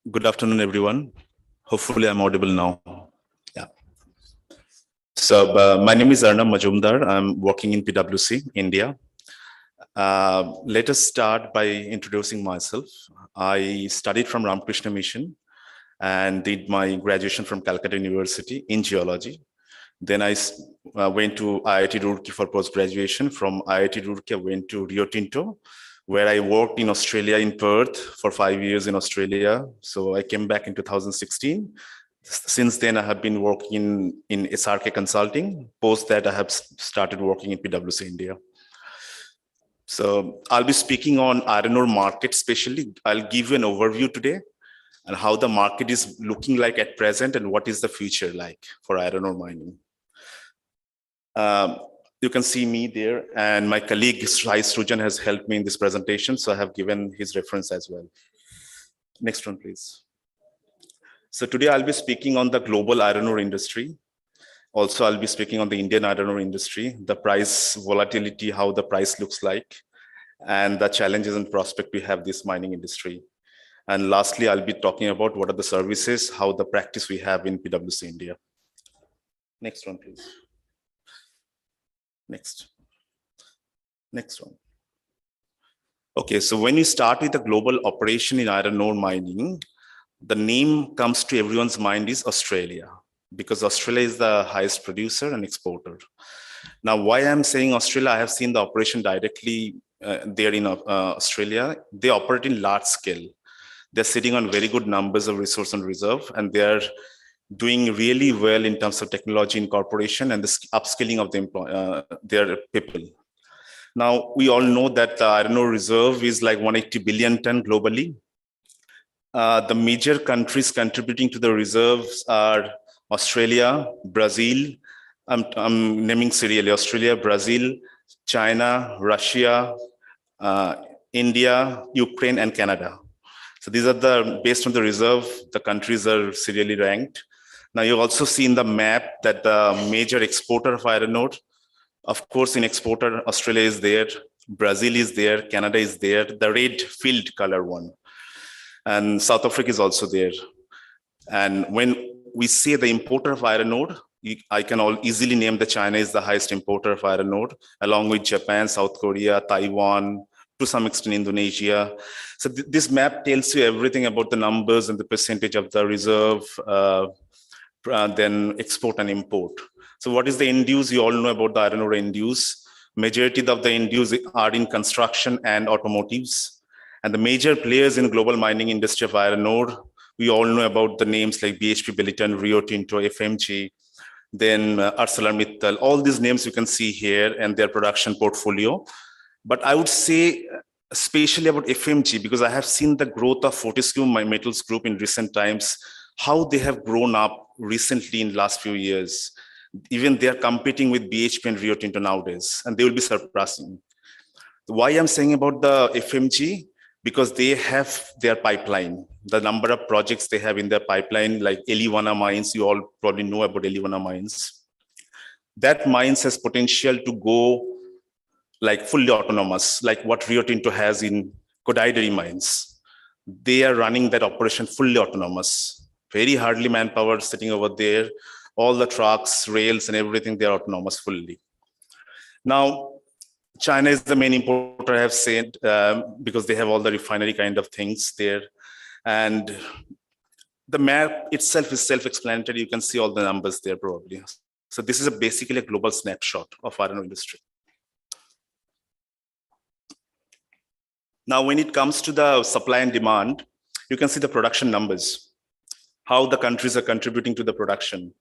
Good afternoon, everyone. Hopefully I'm audible now. Yeah. So my name is Arnab Majumdar. I'm working in PwC, India. Let us start by introducing myself. I studied from Ramakrishna Mission and did my graduation from Calcutta University in geology. Then I went to IIT Roorkee for post-graduation. From IIT Roorkee, I went to Rio Tinto, where I worked in Australia, in Perth, for 5 years in Australia. So I came back in 2016. Since then, I have been working in SRK Consulting. Post that, I have started working in PwC India. So I'll be speaking on iron ore market, especially. I'll give you an overview today and how the market is looking like at present and what is the future like for iron ore mining. You can see me there, and my colleague Sai Srujan has helped me in this presentation, so I have given his reference as well. Next one, please. So today I'll be speaking on the global iron ore industry. Also, I'll be speaking on the Indian iron ore industry, the price volatility, how the price looks like, and the challenges and prospect we have this mining industry. And lastly, I'll be talking about what are the services, how the practice we have in PwC India. Next one, please. Next one. Okay, so when you start with the global operation in iron ore mining, the name comes to everyone's mind is Australia, because Australia is the highest producer and exporter. Now, why I'm saying Australia, I have seen the operation directly there in Australia. They operate in large scale. They're sitting on very good numbers of resource and reserve, and they're doing really well in terms of technology incorporation and the upskilling of their people. Now, we all know that the iron ore reserve is like 180 billion ton globally. The major countries contributing to the reserves are Australia, Brazil. I'm naming serially: Australia, Brazil, China, Russia, India, Ukraine, and Canada. So these are based on the reserve, the countries are serially ranked. Now you also see in the map that the major exporter of iron ore, of course, in exporter, Australia is there, Brazil is there, Canada is there, the red filled color one. And South Africa is also there. And when we say the importer of iron ore, I can easily name that China is the highest importer of iron ore, along with Japan, South Korea, Taiwan, to some extent Indonesia. So this map tells you everything about the numbers and the percentage of the reserve, then export and import. So what is the end use? You all know about the iron ore end use. Majority of the end use are in construction and automotives. And the major players in global mining industry of iron ore, we all know about the names like BHP Billiton, Rio Tinto, FMG, then ArcelorMittal. All these names you can see here and their production portfolio. But I would say especially about FMG, because I have seen the growth of Fortescue Metals Group in recent times, how they have grown up recently in last few years. Even they are competing with BHP and Rio Tinto nowadays, and they will be surpassing. Why I'm saying about the FMG? Because they have their pipeline, the number of projects they have in their pipeline, like Eliwana mines, you all probably know about Eliwana mines. that mines has potential to go like fully autonomous, like what Rio Tinto has in Kodai mines. They are running that operation fully autonomous. Very hardly manpower sitting over there. All the trucks, rails, and everything, they are autonomous fully. Now, China is the main importer, I have said, because they have all the refinery kind of things there. And the map itself is self-explanatory. You can see all the numbers there probably. So this is basically a global snapshot of iron ore industry. Now, when it comes to the supply and demand, you can see the production numbers, how the countries are contributing to the production.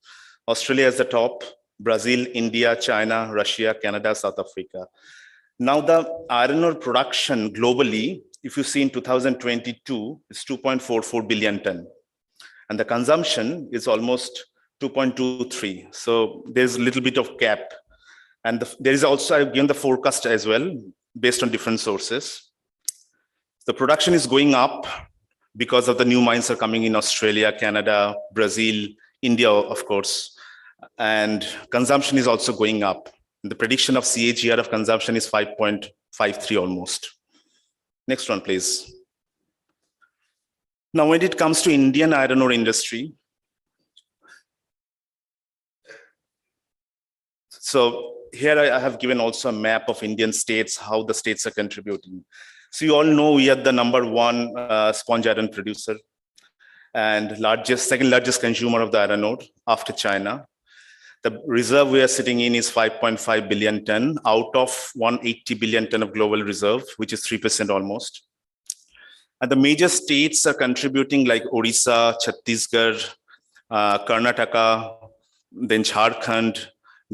Australia is the top, Brazil, India, China, Russia, Canada, South Africa. Now, the iron ore production globally, if you see in 2022, it's 2.44 billion ton. And the consumption is almost 2.23. So there's a little bit of gap. And there is also, I've given the forecast as well, based on different sources. The production is going up because of the new mines are coming in Australia, Canada, Brazil, India, of course. And consumption is also going up. The prediction of CAGR of consumption is 5.53 almost. Next one, please. Now, when it comes to Indian iron ore industry, so here I have given also a map of Indian states, how the states are contributing. So you all know we are the #1 sponge iron producer and second largest consumer of the iron ore after China. The reserve we are sitting in is 5.5 billion ton out of 180 billion ton of global reserve, which is 3% almost. And the major states are contributing like Odisha, Chhattisgarh, Karnataka, then Jharkhand,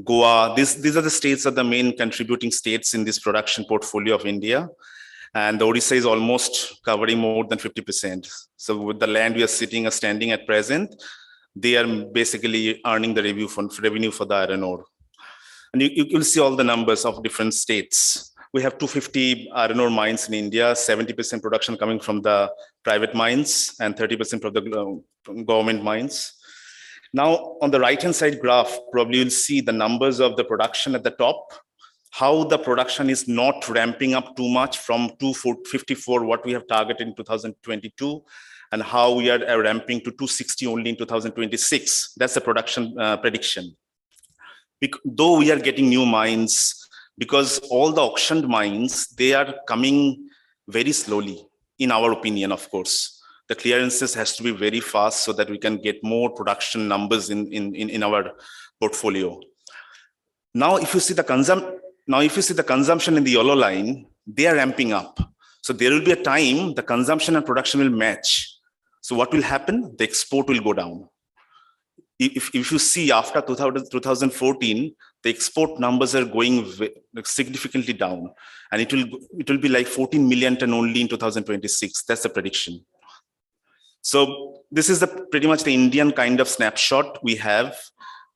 Goa. These are the states that are the main contributing states in this production portfolio of India. And the Odisha is almost covering more than 50%. So with the land we are standing at present, they are basically earning the revenue for the iron ore. And you'll see all the numbers of different states. We have 250 iron ore mines in India, 70% production coming from the private mines and 30% from the government mines. Now, on the right-hand side graph, probably you'll see the numbers of the production at the top, how the production is not ramping up too much from 254, what we have targeted in 2022, and how we are ramping to 260 only in 2026. That's the production prediction. Though we are getting new mines, because all the auctioned mines, they are coming very slowly, in our opinion, of course. The clearances has to be very fast so that we can get more production numbers in our portfolio. Now, if you see the consumption in the yellow line, they are ramping up. So there will be a time the consumption and production will match. So what will happen? The export will go down. If you see after 2014, the export numbers are going significantly down, and it will be like 14 million ton only in 2026. That's the prediction. So this is pretty much the Indian kind of snapshot we have.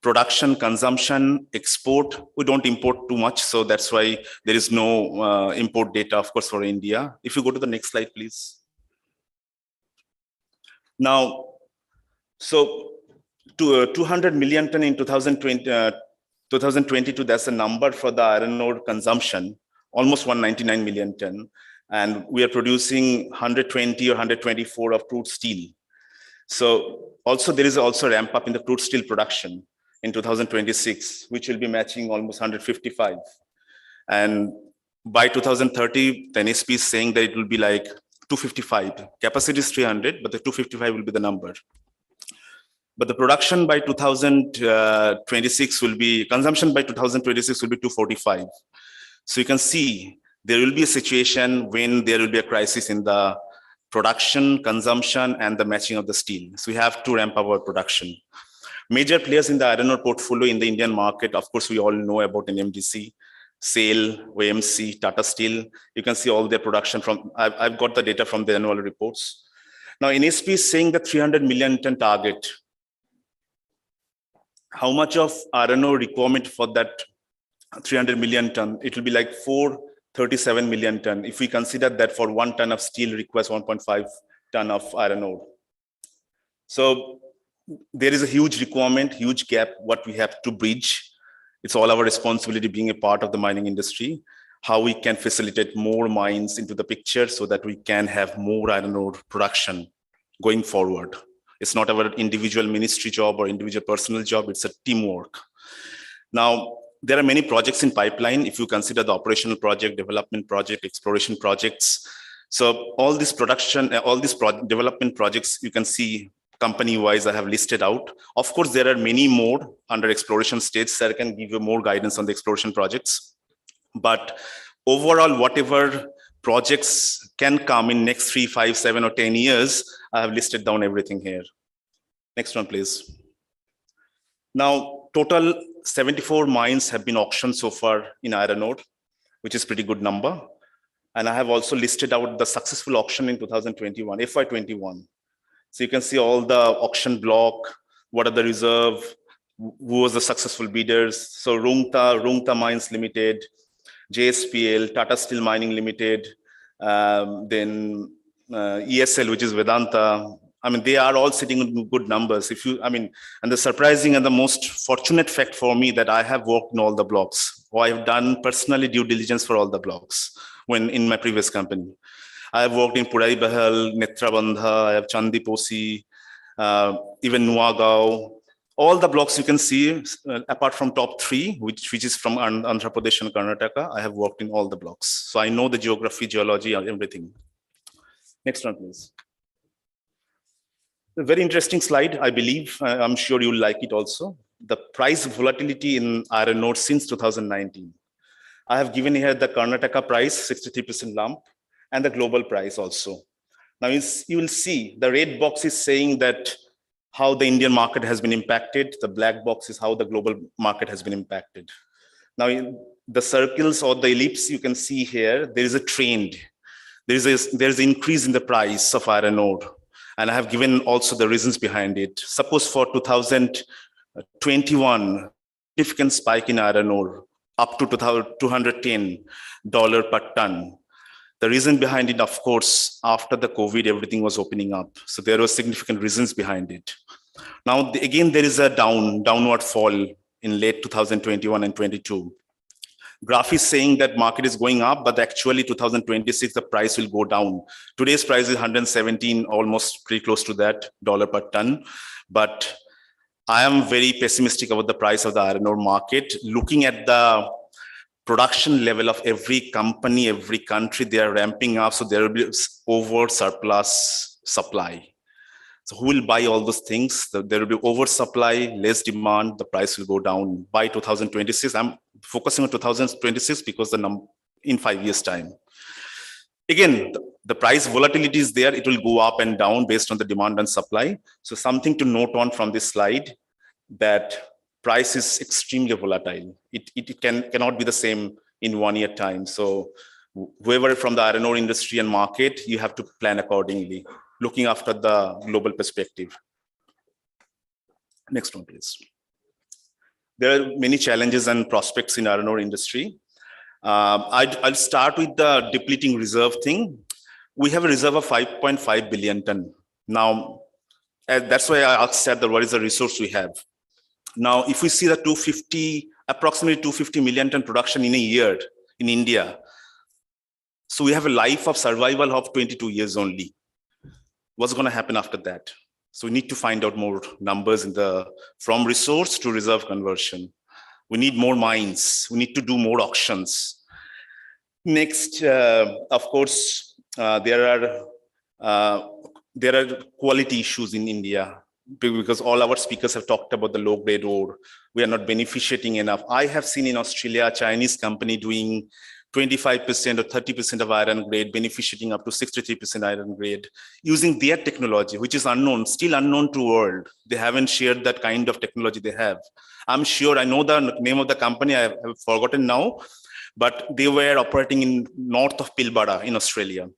Production, consumption, export. We don't import too much, so that's why there is no import data, of course, for India. If you go to the next slide, please. Now, so to 200 million ton in 2022, that's the number for the iron ore consumption, almost 199 million ton. And we are producing 120 or 124 of crude steel. So also there is also a ramp up in the crude steel production in 2026, which will be matching almost 155. And by 2030, the NSP is saying that it will be like 255. Capacity is 300, but the 255 will be the number. But the production by 2026 will be, consumption by 2026 will be 245. So you can see there will be a situation when there will be a crisis in the production, consumption, and the matching of the steel. So we have to ramp up our production. Major players in the iron ore portfolio in the Indian market, of course, we all know about NMDC, SAIL, OMC, Tata Steel. You can see all their production from, I've got the data from the annual reports. Now, NSP is saying the 300 million ton target. How much of iron ore requirement for that 300 million ton? It will be like 437 million ton. If we consider that for 1 ton of steel requires 1.5 ton of iron ore. So there is a huge requirement, huge gap, what we have to bridge. It's all our responsibility being a part of the mining industry, how we can facilitate more mines into the picture so that we can have more iron ore production going forward. It's not our individual ministry job or individual personal job, it's a teamwork. Now, there are many projects in pipeline if you consider the operational project, development project, exploration projects. So all this production, all these development projects, you can see company-wise, I have listed out. Of course, there are many more under exploration stage that can give you more guidance on the exploration projects. But overall, whatever projects can come in next 3, 5, 7, or 10 years, I have listed down everything here. Next one, please. Now, total 74 mines have been auctioned so far in iron ore, which is pretty good number. And I have also listed out the successful auction in 2021, FY21. So you can see all the auction block, what are the reserve, who was the successful bidders. So Rungta Mines Limited, JSPL, Tata Steel Mining Limited, then ESL, which is Vedanta. I mean, they are all sitting in good numbers. And the surprising and the most fortunate fact for me that I have worked in all the blocks, or I have done personally due diligence for all the blocks when in my previous company. I have worked in Purai Bahal, Netrabandha, I have Chandiposi, even Nuagaon. All the blocks you can see, apart from top 3, which is from Andhra Pradesh and Karnataka, I have worked in all the blocks. So I know the geography, geology, and everything. Next one, please. A very interesting slide, I believe. I'm sure you'll like it also. The price volatility in iron ore since 2019. I have given here the Karnataka price, 63% lump, and the global price also. Now you will see the red box is saying that how the Indian market has been impacted. The black box is how the global market has been impacted. Now in the circles or the ellipse you can see here, there is a trend. There's an increase in the price of iron ore. And I have given also the reasons behind it. Suppose for 2021, significant spike in iron ore, up to $210 per ton. The reason behind it, of course, after the COVID, everything was opening up. So there were significant reasons behind it. Now, again, there is a downward fall in late 2021 and 22. Graph is saying that market is going up, but actually 2026, the price will go down. Today's price is 117, almost pretty close to that dollar per ton. But I am very pessimistic about the price of the iron ore market. Looking at the production level of every company, every country, they are ramping up. So there will be over surplus supply. So who will buy all those things? There will be oversupply, less demand, the price will go down by 2026. I'm focusing on 2026 because in 5 years' time. Again, the price volatility is there. It will go up and down based on the demand and supply. So something to note on from this slide, that price is extremely volatile. It cannot be the same in 1 year time. So whoever from the iron ore industry and market, you have to plan accordingly, looking after the global perspective. Next one, please. There are many challenges and prospects in iron ore industry. I'll start with the depleting reserve thing. We have a reserve of 5.5 billion ton. Now, that's why I asked that what is the resource we have. Now, if we see the approximately 250 million ton production in a year in India, so we have a life of survival of 22 years only. What's going to happen after that? So we need to find out more numbers from resource to reserve conversion. We need more mines. We need to do more auctions. Next, of course, there are quality issues in India, because all our speakers have talked about the low grade ore. We are not beneficiating enough. I have seen in Australia, a Chinese company doing 25% or 30% of iron grade, beneficiating up to 63% iron grade, using their technology, which is unknown, still unknown to world. They haven't shared that kind of technology they have. I'm sure, I know the name of the company, I have forgotten now, but they were operating in north of Pilbara in Australia.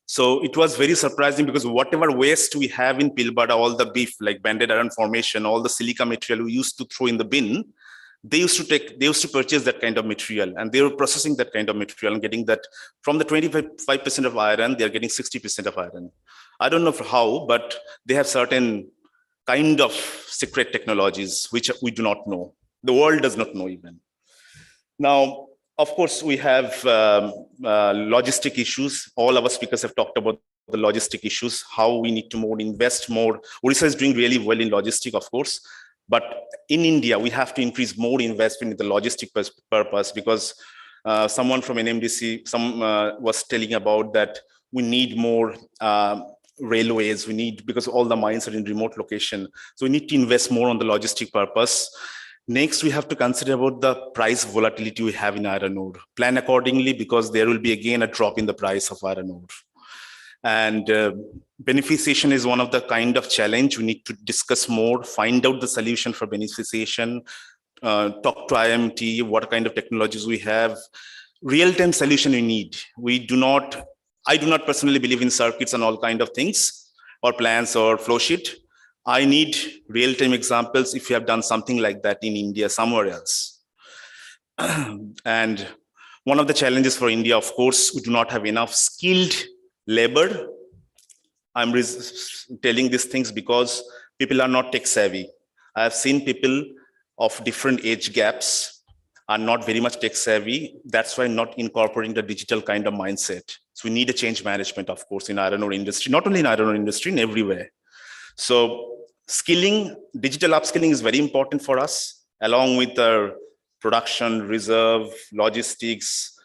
So it was very surprising because whatever waste we have in Pilbara, all the beef, like banded iron formation, all the silica material we used to throw in the bin, they used to purchase that kind of material, and they were processing that kind of material and getting that from the 25% of iron, they're getting 60% of iron. I don't know how, but they have certain kind of secret technologies, which we do not know. The world does not know even. Now, of course, we have logistic issues. All our speakers have talked about the logistic issues, how we need to invest more. Odisha is doing really well in logistic, of course, but in India, we have to increase more investment in the logistic purpose, because someone from NMDC was telling about that we need more railways, because all the mines are in remote location. So we need to invest more on the logistic purpose. Next, we have to consider about the price volatility we have in iron ore. Plan accordingly, because there will be again a drop in the price of iron ore. And beneficiation is one of the kind of challenge we need to discuss more, find out the solution for beneficiation, talk to IMT, what kind of technologies we have, real-time solution we need. I do not personally believe in circuits and all kind of things, or plans or flow sheet. I need real-time examples if you have done something like that in India somewhere else. And one of the challenges for India, of course, we do not have enough skilled labor. I'm telling these things because people are not tech savvy. I have seen people of different age gaps are not very much tech savvy. That's why not incorporating the digital kind of mindset. So we need a change management, of course, in iron ore industry, not only in iron ore industry, in everywhere. So skilling, digital upskilling is very important for us, along with the production, reserve, logistics.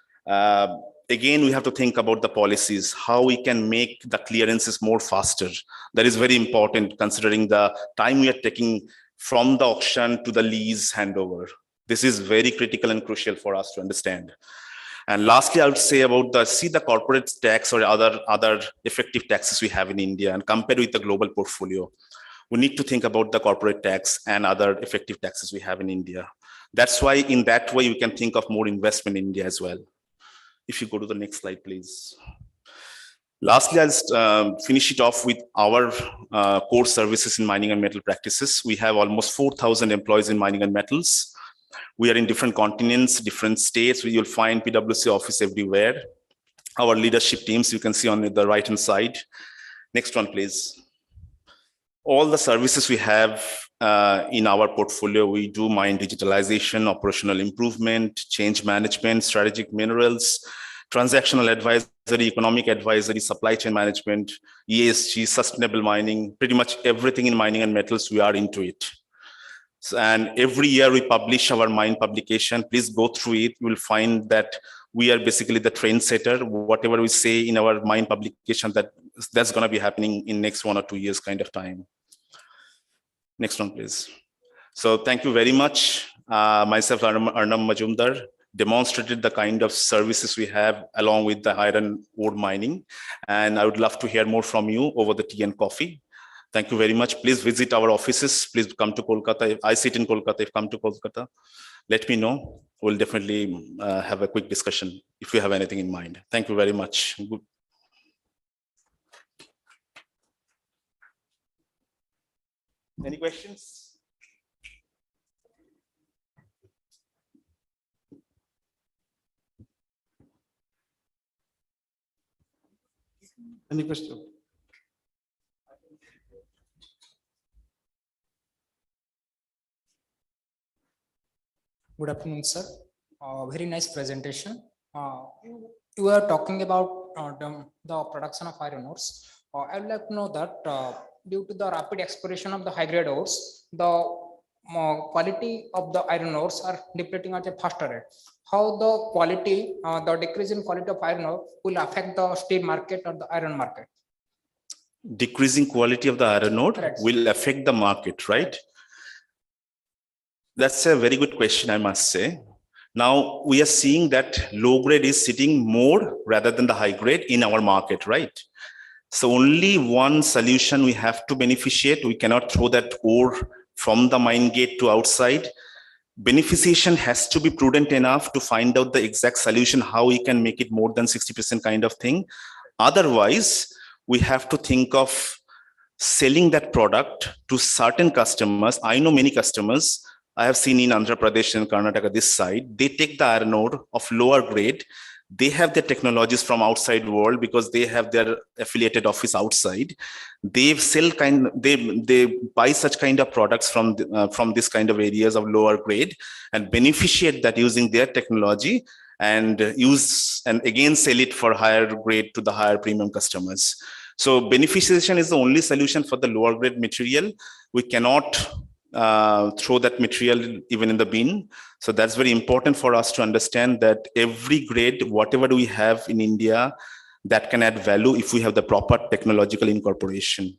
Again, we have to think about the policies, how we can make the clearances more faster. That is very important, considering the time we are taking from the auction to the lease handover. This is very critical and crucial for us to understand. And lastly, I would say about the corporate tax or other effective taxes we have in India and compare with the global portfolio. We need to think about the corporate tax and other effective taxes we have in India. That's why in that way, we can think of more investment in India as well. If you go to the next slide, please. Lastly, I'll finish it off with our core services in mining and metal practices. We have almost 4,000 employees in mining and metals. We are in different continents, different states, where you'll find PwC office everywhere. Our leadership teams, you can see on the right-hand side. Next one, please. All the services we have in our portfolio, we do mine digitalization, operational improvement, change management, strategic minerals, transactional advisory, economic advisory, supply chain management, ESG, sustainable mining, pretty much everything in mining and metals, we are into it. And every year we publish our mine publication. Please go through it. You will find that we are basically the trendsetter. Whatever we say in our mine publication, that's going to be happening in next 1 or 2 years kind of time. Next one, please. So thank you very much. Myself, Arnab Majumdar, demonstrated the kind of services we have along with the iron ore mining. And I would love to hear more from you over the tea and coffee. Thank you very much. Please visit our offices. Please come to Kolkata. I sit in Kolkata. If you come to Kolkata, let me know. We'll definitely have a quick discussion if you have anything in mind. Thank you very much. Good. Any questions? Any question? Good afternoon, sir. Very nice presentation. You were talking about the production of iron ores. I would like to know that due to the rapid expiration of the high-grade ores, the quality of the iron ores are depleting at a faster rate. How the quality, the decrease in quality of iron ore will affect the steel market or the iron market? Decreasing quality of the iron ore will affect the market, right? That's a very good question, I must say. Now we are seeing that low grade is sitting more rather than the high grade in our market, right? So only one solution we have to beneficiate. We cannot throw that ore from the mine gate to outside. Beneficiation has to be prudent enough to find out the exact solution, how we can make it more than 60% kind of thing. Otherwise, we have to think of selling that product to certain customers. I know many customers I have seen in Andhra Pradesh and Karnataka this side, they take the iron ore of lower grade, They have their technologies from outside world because they have their affiliated office outside. They sell they buy such kind of products from this kind of areas of lower grade and beneficiate that using their technology and use and again sell it for higher grade to the higher premium customers. So beneficiation is the only solution for the lower grade material. We cannot throw that material even in the bin. So that's very important for us to understand that every grade, whatever we have in India, that can add value if we have the proper technological incorporation.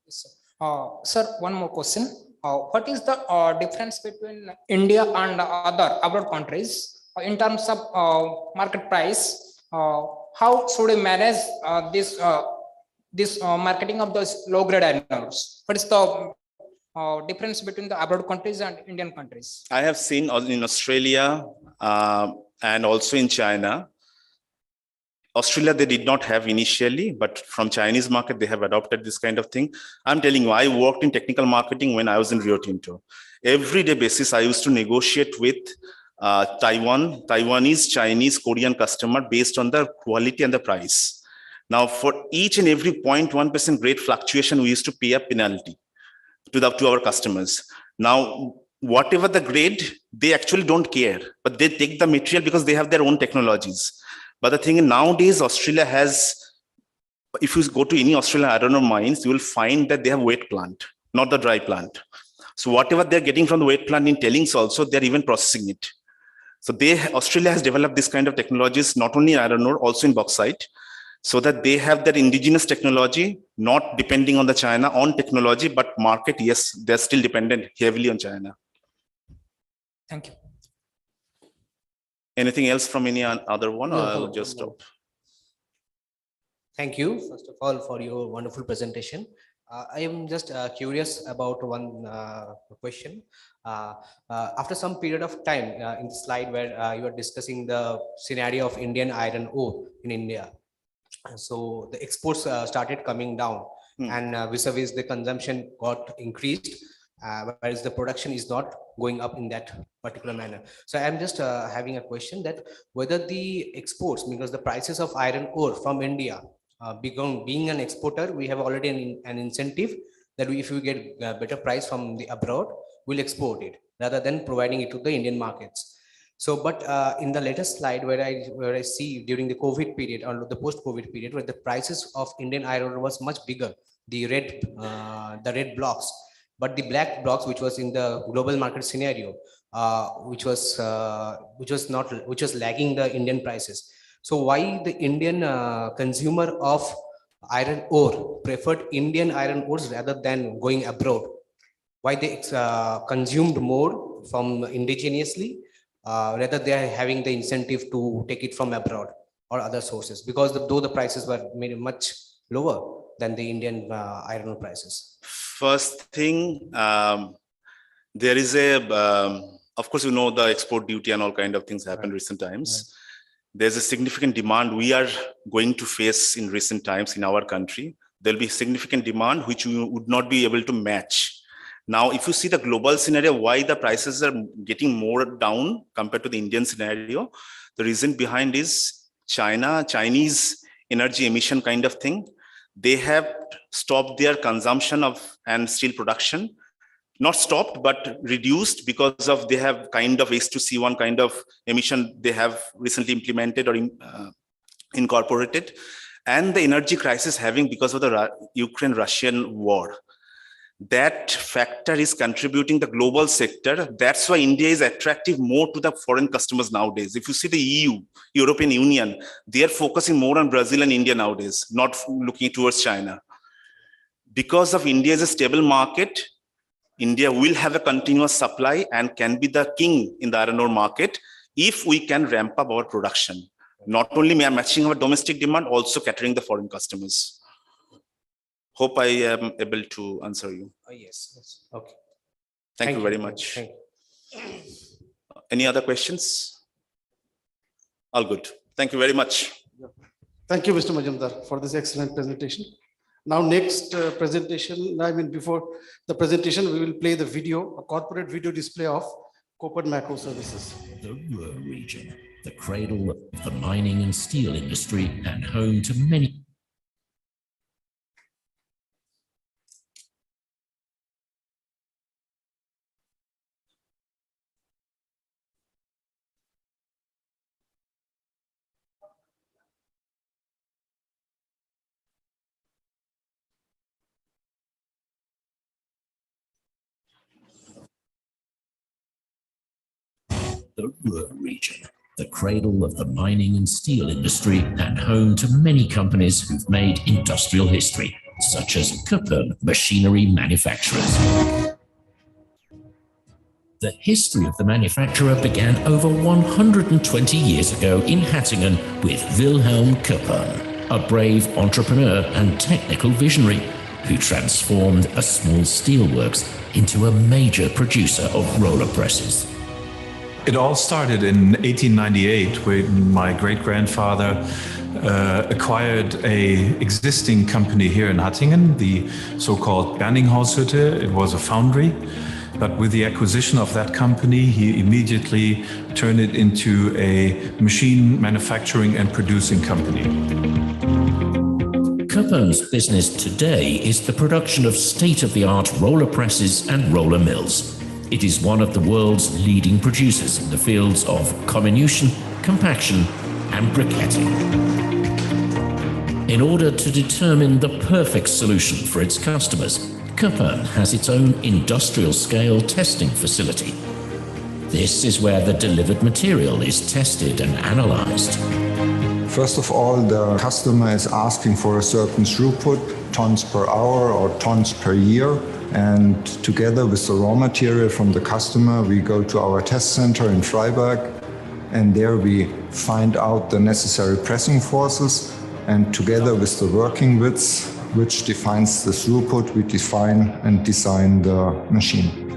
Sir, one more question. What is the difference between India and other abroad countries in terms of market price? How should we manage this marketing of those low grade iron ores? What is the difference between the abroad countries and Indian countries? I have seen in Australia and also in China. Australia, they did not have initially, but from Chinese market, they have adopted this kind of thing. I'm telling you, I worked in technical marketing when I was in Rio Tinto. Every day basis, I used to negotiate with Taiwanese, Chinese, Korean customer based on the quality and the price. Now, for each and every 0.1% grade fluctuation, we used to pay a penalty to our customers. Now, whatever the grade, they actually don't care, but they take the material because they have their own technologies. But the thing is, nowadays, Australia has, if you go to any Australian iron ore mines, you will find that they have wet plant, not the dry plant. So whatever they're getting from the wet plant in tailings also, they're even processing it. So Australia has developed this kind of technologies, not only in iron ore, also in bauxite, so that they have that indigenous technology, not depending on the China on technology, but market, yes, they're still dependent heavily on China. Thank you. Anything else from any other one, or I'll just stop? Thank you, first of all, for your wonderful presentation. I am just curious about one question. After some period of time in the slide where you are discussing the scenario of Indian iron ore in India, so the exports started coming down and vis-a-vis the consumption got increased, whereas the production is not going up in that particular manner. So I'm just having a question that whether the exports, because the prices of iron ore from India, being an exporter, we have already an incentive that if we get a better price from the abroad, we'll export it rather than providing it to the Indian markets. So, but in the latest slide where I see during the COVID period or the post-COVID period, where the prices of Indian iron ore was much bigger, the red blocks, but the black blocks, which was in the global market scenario, which was lagging the Indian prices. So why the Indian consumer of iron ore preferred Indian iron ores rather than going abroad? Why they consumed more from indigenously rather they are having the incentive to take it from abroad or other sources? Because though the prices were made much lower than the Indian iron ore prices. First thing, there is of course, you know, the export duty and all kind of things happened recent times. There's a significant demand we are going to face in recent times in our country. There'll be significant demand which we would not be able to match. Now, if you see the global scenario, why the prices are getting more down compared to the Indian scenario, the reason behind is Chinese energy emission kind of thing. They have stopped their consumption of and steel production. Not stopped, but reduced because of they have kind of H2C1 kind of emission they have recently implemented or incorporated, and the energy crisis having because of the Ukraine-Russian war. That factor is contributing the global sector. That's why India is attractive more to the foreign customers nowadays. If you see the EU, European Union, they are focusing more on Brazil and India nowadays, not looking towards China. Because of India is a stable market, India will have a continuous supply and can be the king in the iron ore market if we can ramp up our production. Not only matching our domestic demand, also catering the foreign customers. Hope I am able to answer you. Yes. Okay. Thank you very much. Thank you. Any other questions? All good. Thank you very much. Thank you, Mr. Majumdar, for this excellent presentation. Now, next presentation, before the presentation, we will play the video, a corporate video display of Koppad Macro Services. The Ruhr region. the cradle of the mining and steel industry and home to many the Ruhr region, the cradle of the mining and steel industry and home to many companies who've made industrial history, such as Kuppen machinery manufacturers. The history of the manufacturer began over 120 years ago in Hattingen with Wilhelm Kuppen, a brave entrepreneur and technical visionary who transformed a small steelworks into a major producer of roller presses. It all started in 1898 when my great-grandfather acquired an existing company here in Hattingen, the so-called Berningshaushütte. It was a foundry, but with the acquisition of that company, he immediately turned it into a machine manufacturing and producing company. Kuppen's business today is the production of state-of-the-art roller presses and roller mills. It is one of the world's leading producers in the fields of comminution, compaction, and briquetting. In order to determine the perfect solution for its customers, Kuppen has its own industrial-scale testing facility. This is where the delivered material is tested and analyzed. First of all, the customer is asking for a certain throughput, tons per hour or tons per year. And together with the raw material from the customer, we go to our test center in Freiberg, and there we find out the necessary pressing forces, and together with the working width, which defines the throughput, we define and design the machine.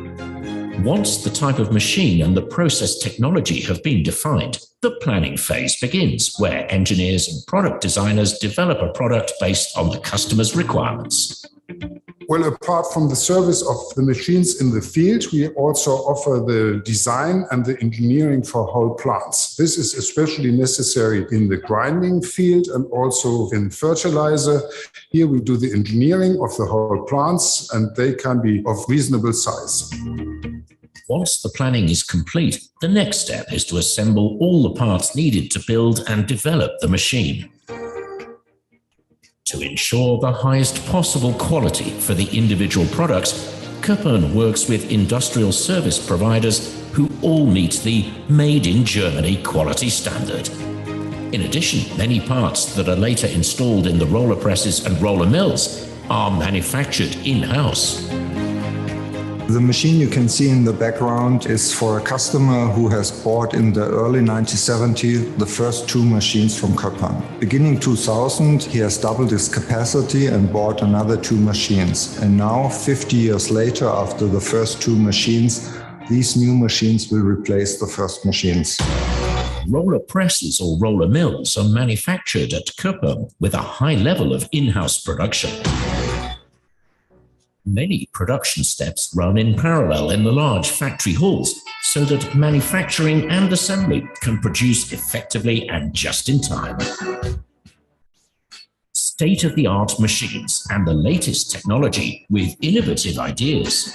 Once the type of machine and the process technology have been defined, the planning phase begins, where engineers and product designers develop a product based on the customer's requirements. Well, apart from the service of the machines in the field, we also offer the design and the engineering for whole plants. This is especially necessary in the grinding field and also in fertilizer. Here we do the engineering of the whole plants, and they can be of reasonable size. Once the planning is complete, the next step is to assemble all the parts needed to build and develop the machine. To ensure the highest possible quality for the individual products, Kuppen works with industrial service providers who all meet the Made in Germany quality standard. In addition, many parts that are later installed in the roller presses and roller mills are manufactured in-house. The machine you can see in the background is for a customer who has bought in the early 1970s the first two machines from Kuppen. Beginning 2000, he has doubled his capacity and bought another two machines. And now, 50 years later, after the first two machines, these new machines will replace the first machines. Roller presses or roller mills are manufactured at Kuppen with a high level of in-house production. Many production steps run in parallel in the large factory halls so that manufacturing and assembly can produce effectively and just in time. State-of-the-art machines and the latest technology with innovative ideas.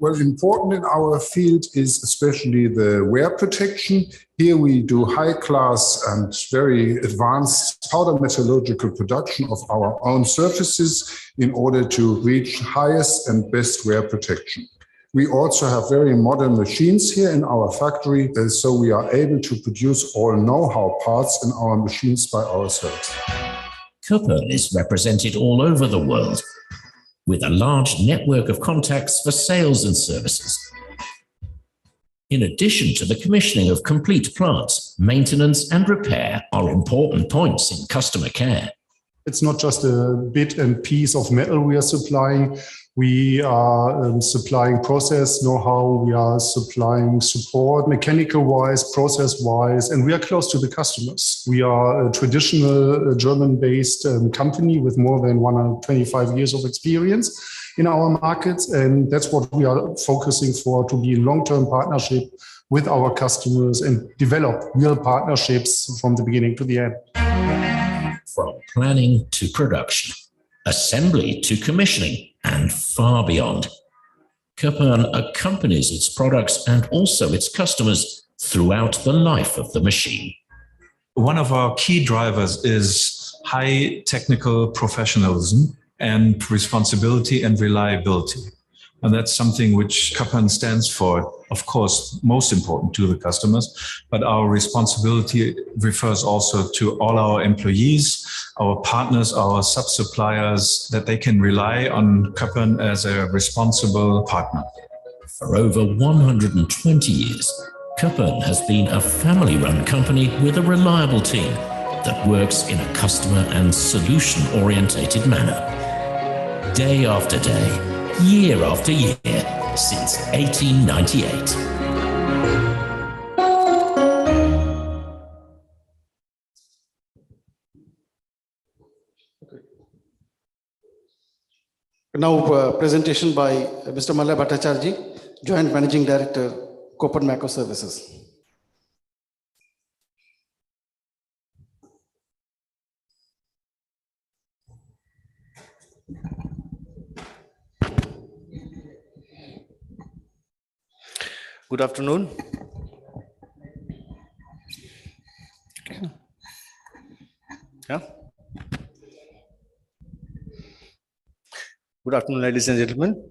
Well, important in our field is especially the wear protection. Here we do high-class and very advanced powder metallurgical production of our own surfaces in order to reach highest and best wear protection. We also have very modern machines here in our factory, so we are able to produce all know-how parts in our machines by ourselves. Kuppen is represented all over the world, with a large network of contacts for sales and services. In addition to the commissioning of complete plants, maintenance and repair are important points in customer care. It's not just a bit and piece of metal we are supplying. We are supplying process know-how, we are supplying support, mechanical-wise, process-wise, and we are close to the customers. We are a traditional German-based company with more than 125 years of experience in our markets, and that's what we are focusing for, to be in long-term partnership with our customers and develop real partnerships from the beginning to the end. From planning to production, assembly to commissioning, and far beyond, Kappan accompanies its products and also its customers throughout the life of the machine. One of our key drivers is high technical professionalism and responsibility and reliability. And that's something which Kappan stands for, of course, most important to the customers, but our responsibility refers also to all our employees, our partners, our sub-suppliers, that they can rely on Kappan as a responsible partner. For over 120 years, Kappan has been a family-run company with a reliable team that works in a customer and solution-orientated manner. Day after day, year after year, since 1898. Now, presentation by Mr. Malay Bhattacharjee, Joint Managing Director, Kappan Macro Services. Good afternoon. Yeah. Good afternoon, ladies and gentlemen.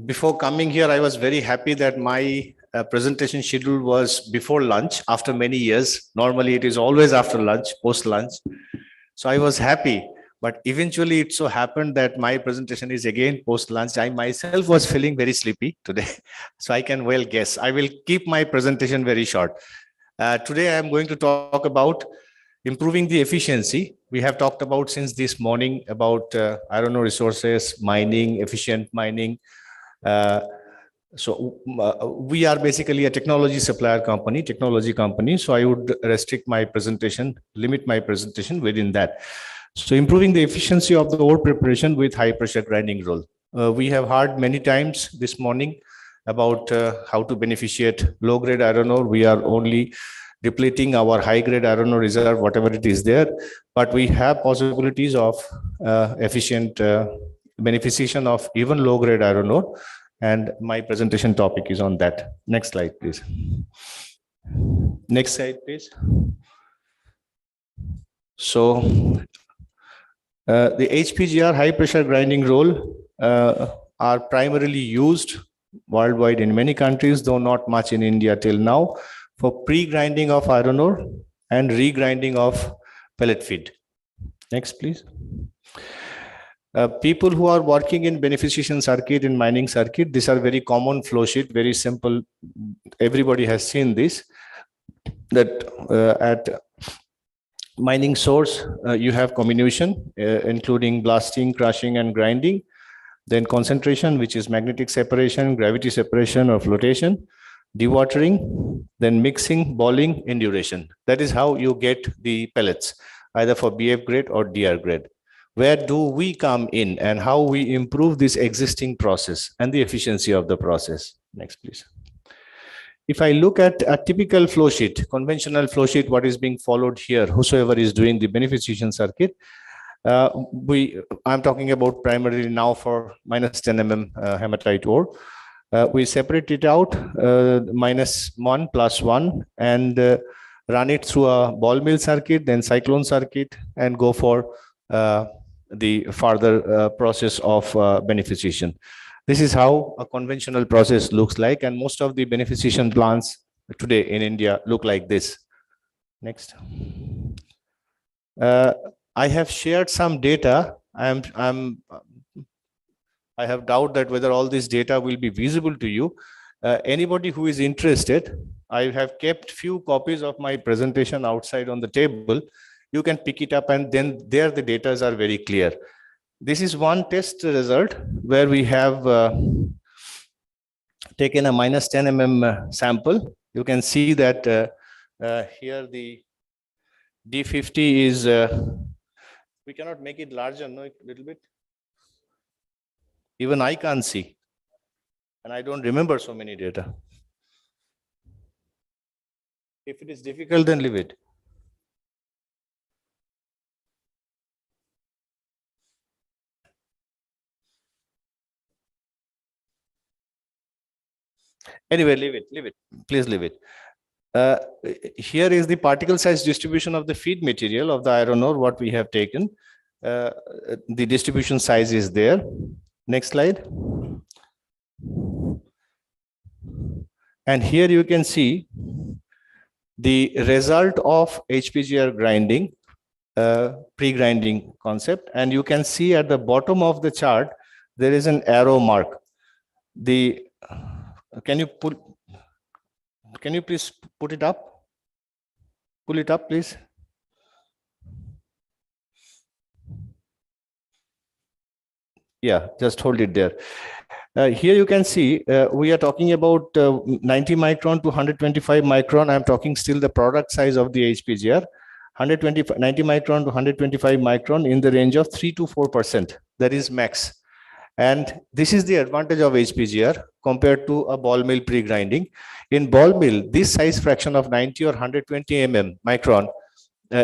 Before coming here, I was very happy that my presentation schedule was before lunch after many years. Normally, it is always after lunch, post lunch. So I was happy. But eventually, it so happened that my presentation is again post lunch. I myself was feeling very sleepy today. So I can well guess. I will keep my presentation very short. Today, I am going to talk about improving the efficiency. We have talked about since this morning about iron ore resources, mining, efficient mining. We are basically a technology supplier company, technology company. So I would restrict my presentation, limit my presentation within that. So improving the efficiency of the ore preparation with high pressure grinding roll. We have heard many times this morning about how to beneficiate low grade iron ore. We are only depleting our high grade iron ore reserve, whatever it is there, but we have possibilities of efficient beneficiation of even low grade iron ore. And my presentation topic is on that. Next slide, please. Next slide, please. So the HPGR, high pressure grinding roll, are primarily used worldwide in many countries, though not much in India till now, for pre-grinding of iron ore and re-grinding of pellet feed. Next, please. People who are working in beneficiation circuit, in mining circuit, these are very common flow sheet, very simple. Everybody has seen this, that at mining source, you have comminution, including blasting, crushing, and grinding. Then concentration, which is magnetic separation, gravity separation, or flotation. Dewatering, then mixing, balling, induration. That is how you get the pellets, either for BF grade or DR grade. Where do we come in and how we improve this existing process and the efficiency of the process? Next, please. If I look at a typical flow sheet, conventional flow sheet, what is being followed here, whosoever is doing the beneficiation circuit, I'm talking about primarily now for minus 10 mm hematite ore. We separate it out, -1, +1, and run it through a ball mill circuit, then cyclone circuit, and go for the further process of beneficiation. This is how a conventional process looks like, and most of the beneficiation plants today in India look like this. Next. I have shared some data. I have doubt that whether all this data will be visible to you. Anybody who is interested, I have kept few copies of my presentation outside on the table. You can pick it up, and then there the data are very clear. This is one test result where we have taken a -10 mm sample. You can see that here the D50 is, we cannot make it larger, no, a little bit. Even I can't see. And I don't remember so many data. If it is difficult, then leave it. Anyway, leave it. Please leave it. Here is the particle size distribution of the feed material of the iron ore, what we have taken. The distribution size is there. Next slide. And here you can see the result of HPGR grinding, pre-grinding concept. And you can see at the bottom of the chart, there is an arrow mark. Can you please put it up? Pull it up, please. Yeah, just hold it there. Here you can see we are talking about 90 micron to 125 micron. I'm talking still the product size of the HPGR. 90 micron to 125 micron in the range of 3 to 4%. That is max. And this is the advantage of HPGR compared to a ball mill pre-grinding. In ball mill, this size fraction of 90 or 120 micron,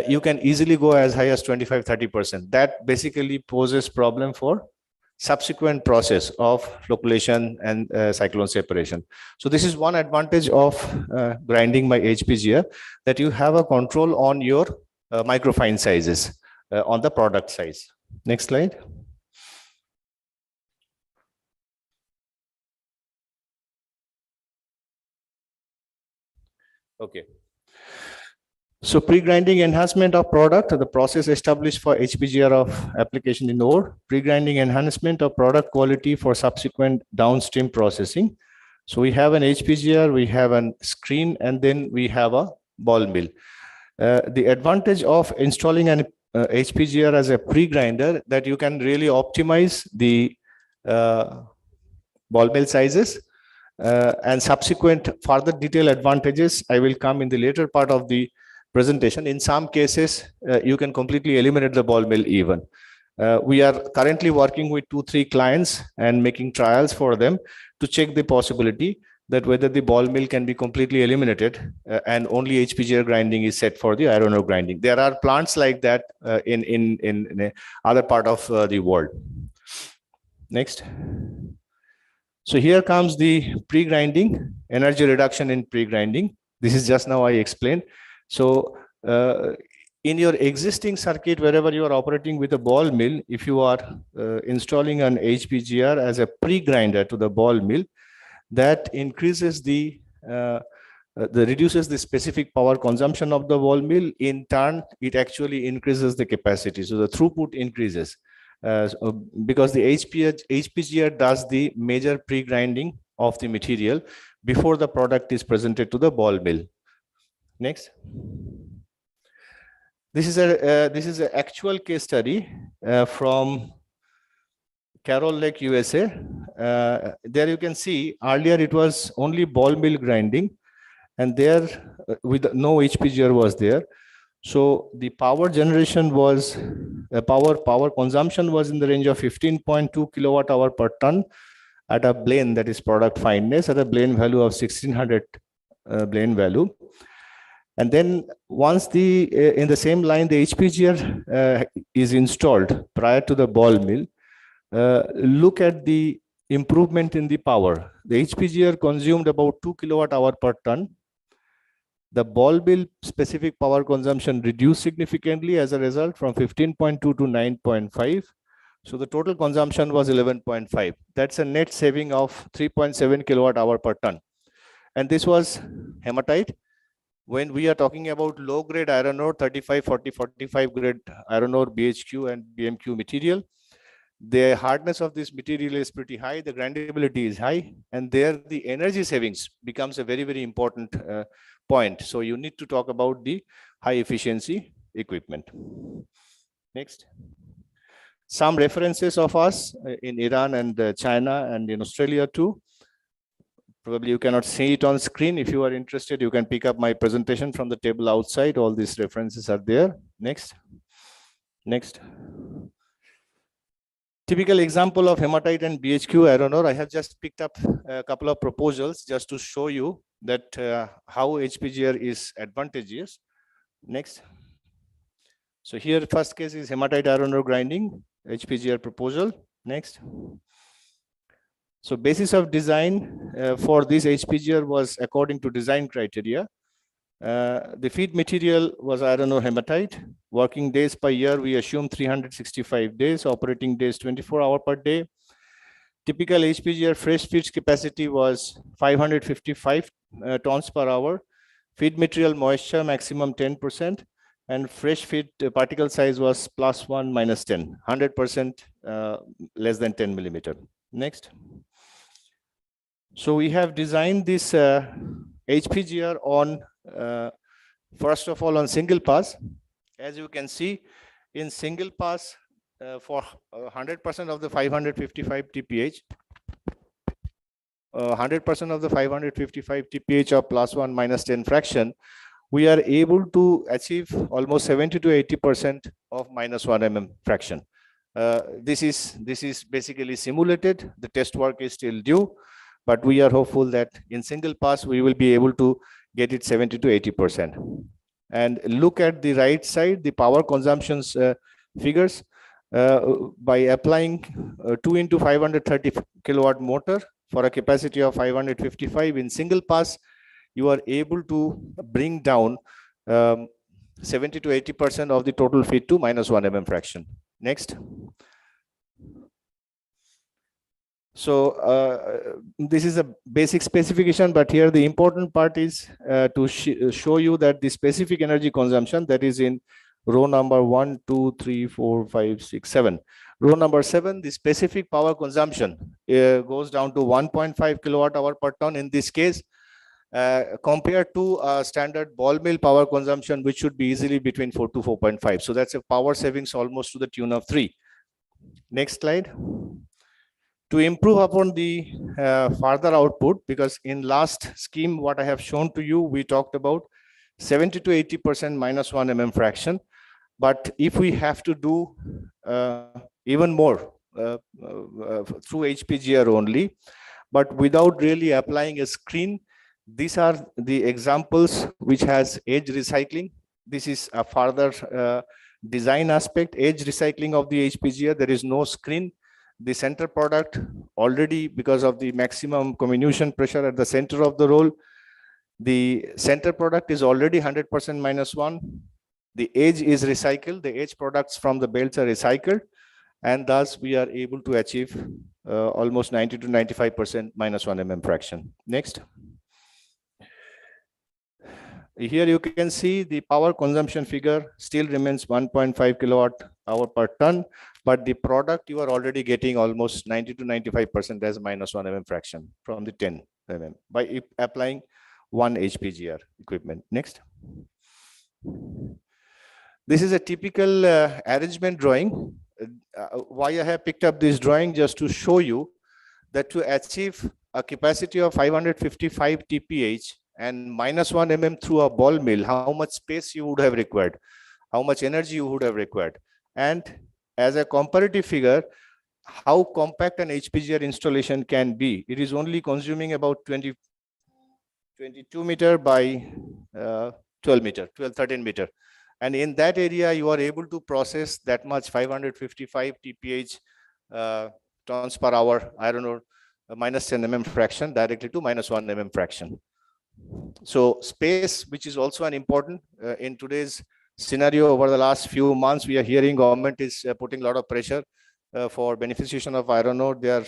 you can easily go as high as 25-30%. That basically poses problem for subsequent process of flocculation and cyclone separation. So this is one advantage of grinding by HPGR, that you have a control on your microfine sizes on the product size. Next slide. Okay. So pre-grinding enhancement of product, the process established for HPGR of application in ore, pre-grinding enhancement of product quality for subsequent downstream processing. So we have an HPGR, we have a screen, and then we have a ball mill. The advantage of installing an HPGR as a pre-grinder, that you can really optimize the ball mill sizes, and subsequent further detailed advantages I will come in the later part of the presentation. In some cases, you can completely eliminate the ball mill even. We are currently working with 2-3 clients and making trials for them to check the possibility that whether the ball mill can be completely eliminated and only HPGR grinding is set for the iron ore grinding. There are plants like that in other part of the world. Next. So here comes the pre-grinding, energy reduction in pre-grinding. This is just now I explained. So in your existing circuit, wherever you are operating with a ball mill, if you are installing an HPGR as a pre-grinder to the ball mill, that increases reduces the specific power consumption of the ball mill. In turn, it actually increases the capacity. So the throughput increases because the HPGR does the major pre-grinding of the material before the product is presented to the ball mill. Next. This is an actual case study from Carroll Lake, USA. There you can see earlier it was only ball mill grinding, and there with no HPGR was there. So the power generation was power consumption was in the range of 15.2 kilowatt hour per ton at a blend, that is product fineness, at a blend value of 1600 blend value. And then once in the same line, the HPGR is installed prior to the ball mill, look at the improvement in the power. The HPGR consumed about 2 kilowatt hour per ton. The ball mill specific power consumption reduced significantly as a result from 15.2 to 9.5. So the total consumption was 11.5. That's a net saving of 3.7 kilowatt hour per ton. And this was hematite. When we are talking about low grade iron ore, 35, 40, 45 grade iron ore, BHQ and BMQ material, the hardness of this material is pretty high, the grindability is high, and there the energy savings becomes a very, very important point. So you need to talk about the high efficiency equipment. Next. Some references of us in Iran and China and in Australia too. Probably you cannot see it on screen. If you are interested, you can pick up my presentation from the table outside. All these references are there. Next. Next. Typical example of hematite and BHQ iron ore. I have just picked up a couple of proposals just to show you that how HPGR is advantageous. Next. So here first case is hematite iron ore grinding, HPGR proposal. Next. So basis of design for this HPGR was according to design criteria. The feed material was iron ore hematite. Working days per year, we assume 365 days, operating days 24 hours per day. Typical HPGR fresh feed capacity was 555 tons per hour. Feed material moisture maximum 10%, and fresh feed particle size was +1 -10, 100% less than 10 millimeter. Next. So we have designed this HPGR on first of all on single pass. As you can see, in single pass for 100% of the 555 TPH, 100% of the 555 TPH of +1 -10 fraction, we are able to achieve almost 70 to 80% of -1 mm fraction. This is basically simulated. The test work is still due, but we are hopeful that in single pass we will be able to get it 70 to 80%. And look at the right side, the power consumptions figures. By applying 2 into 530 kilowatt motor for a capacity of 555 in single pass, you are able to bring down 70 to 80% of the total feed to -1 mm fraction. Next. So this is a basic specification, but here the important part is to show you that the specific energy consumption, that is in row number 1, 2, 3, 4, 5, 6, 7. Row number 7, the specific power consumption goes down to 1.5 kilowatt hour per ton in this case, compared to standard ball mill power consumption, which should be easily between 4 to 4.5. So that's a power savings almost to the tune of 3. Next slide. To improve upon the further output, because in last scheme, what I have shown to you, we talked about 70 to 80% -1 mm fraction. But if we have to do even more through HPGR only, but without really applying a screen, these are the examples which has edge recycling. This is a further design aspect, edge recycling of the HPGR. There is no screen. The center product already, because of the maximum comminution pressure at the center of the roll, the center product is already 100% -1. The edge is recycled. The edge products from the belts are recycled, and thus we are able to achieve almost 90 to 95% -1 mm fraction. Next. Here you can see the power consumption figure still remains 1.5 kilowatt hour per ton, but the product you are already getting almost 90 to 95% as -1 mm fraction from the 10 mm by applying one HPGR equipment. Next. This is a typical arrangement drawing. Why I have picked up this drawing, just to show you that to achieve a capacity of 555 TPH and -1 mm through a ball mill, how much space you would have required, how much energy you would have required. And as a comparative figure, how compact an HPGR installation can be. It is only consuming about 22 meter by 12 meter, 13 meter. And in that area, you are able to process that much 555 TPH tons per hour iron ore -10 mm fraction directly to -1 mm fraction. So space, which is also an important in today's scenario. Over the last few months, we are hearing government is putting a lot of pressure for beneficiation of iron ore. They are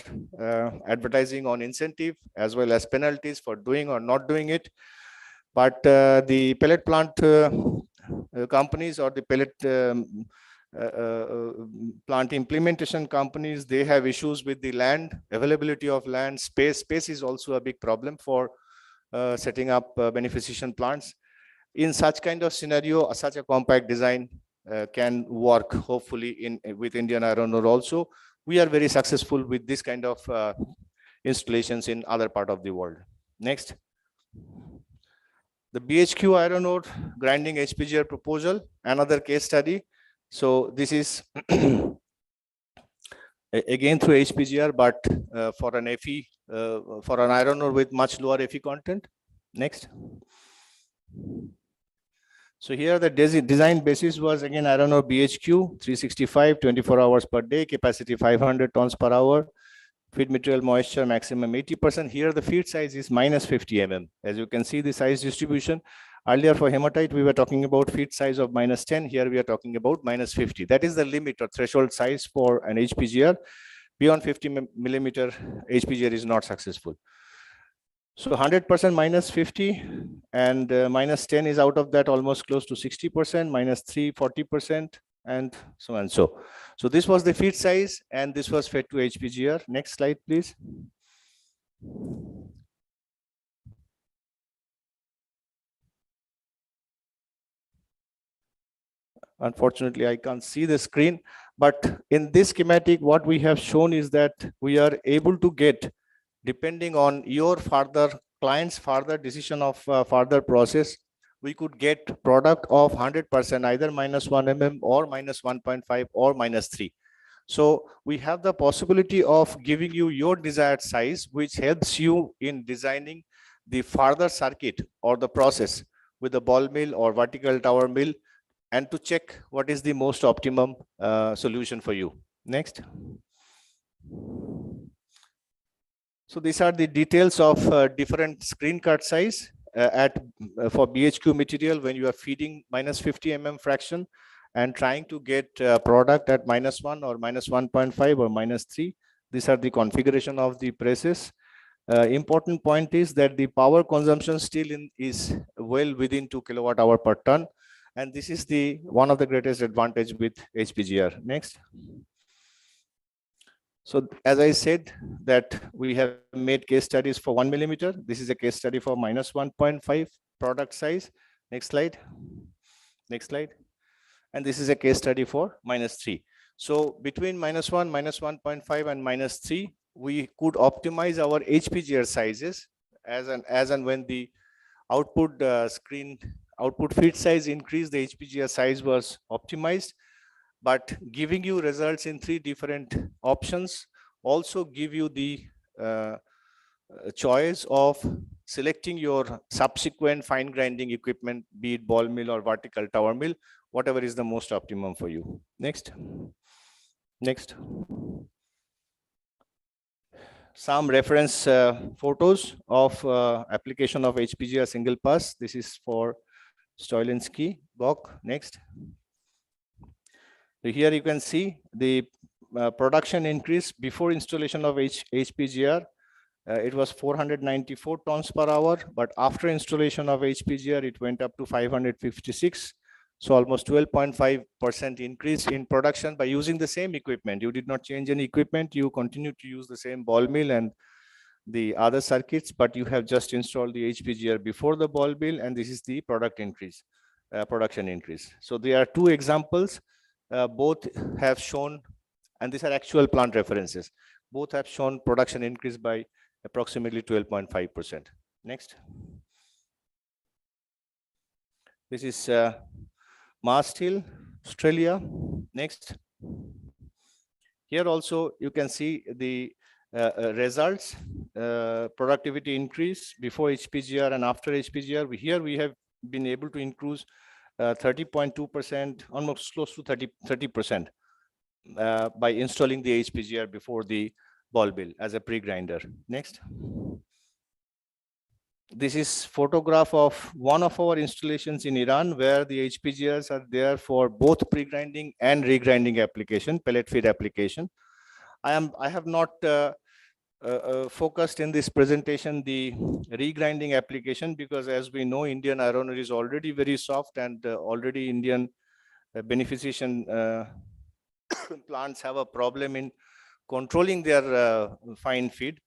advertising on incentive as well as penalties for doing or not doing it. But the pellet plant companies or the pellet plant implementation companies, they have issues with the land, availability of land, space. Space is also a big problem for setting up beneficiation plants. In such kind of scenario, such a compact design can work hopefully with Indian iron ore also. We are very successful with this kind of installations in other part of the world. Next. The BHQ iron ore grinding HPGR proposal, another case study. So this is again through HPGR, but for an Fe, for an iron ore with much lower Fe content. Next. So here the design basis was again iron ore BHQ 365, 24 hours per day, capacity 500 tons per hour, feed material moisture maximum 80%. Here the feed size is minus 50 mm. As you can see the size distribution. Earlier for hematite, we were talking about feed size of minus 10. Here we are talking about minus 50. That is the limit or threshold size for an HPGR. Beyond 50 millimeter, HPGR is not successful. So 100% minus 50 and minus 10 is out of that almost close to 60%, minus 3, 40%, and so and so. So this was the feed size and this was fed to HPGR. Next slide, please. Unfortunately, I can't see the screen, but in this schematic, what we have shown is that we are able to get, depending on your client's further decision of further process, we could get product of 100%, either minus 1 mm or minus 1.5 or minus 3. So we have the possibility of giving you your desired size, which helps you in designing the further circuit or the process with the ball mill or vertical tower mill, and to check what is the most optimum solution for you. Next. So these are the details of different screen cut size for BHQ material when you are feeding minus 50 mm fraction and trying to get product at minus 1 or minus 1.5 or minus 3. These are the configuration of the presses. Important point is that the power consumption still is well within 2 kilowatt hour per ton. And this is the one of the greatest advantage with HPGR. Next. So as I said that we have made case studies for 1 millimeter. This is a case study for minus 1.5 product size. Next slide. Next slide. And this is a case study for minus 3. So between minus 1, minus 1.5 and minus 3, we could optimize our HPGR sizes as and when the output output feed size increased, the HPGR size was optimized. But giving you results in 3 different options also give you the choice of selecting your subsequent fine grinding equipment, be it ball mill or vertical tower mill, whatever is the most optimum for you. Next. Next. Some reference photos of application of HPGR single pass. This is for Stoilinsky, Gok. Next. So here you can see the production increase before installation of HPGR. It was 494 tons per hour, but after installation of HPGR, it went up to 556. So almost 12.5% increase in production by using the same equipment. You did not change any equipment. You continue to use the same ball mill and the other circuits, but you have just installed the HPGR before the ball mill, and this is the production increase. So there are 2 examples. Both have shown, and these are actual plant references, both have shown production increase by approximately 12.5%. Next. This is Mast Hill, Australia. Next. Here also you can see the results, productivity increase before HPGR and after HPGR. Here we have been able to increase 30.2%, almost close to 30% by installing the HPGR before the ball mill as a pre-grinder. Next. This is photograph of one of our installations in Iran where the HPGRs are there for both pre-grinding and regrinding application, pellet feed application. I have not focused in this presentation the regrinding application because, as we know, Indian iron ore is already very soft and already Indian beneficiation plants have a problem in controlling their fine feed.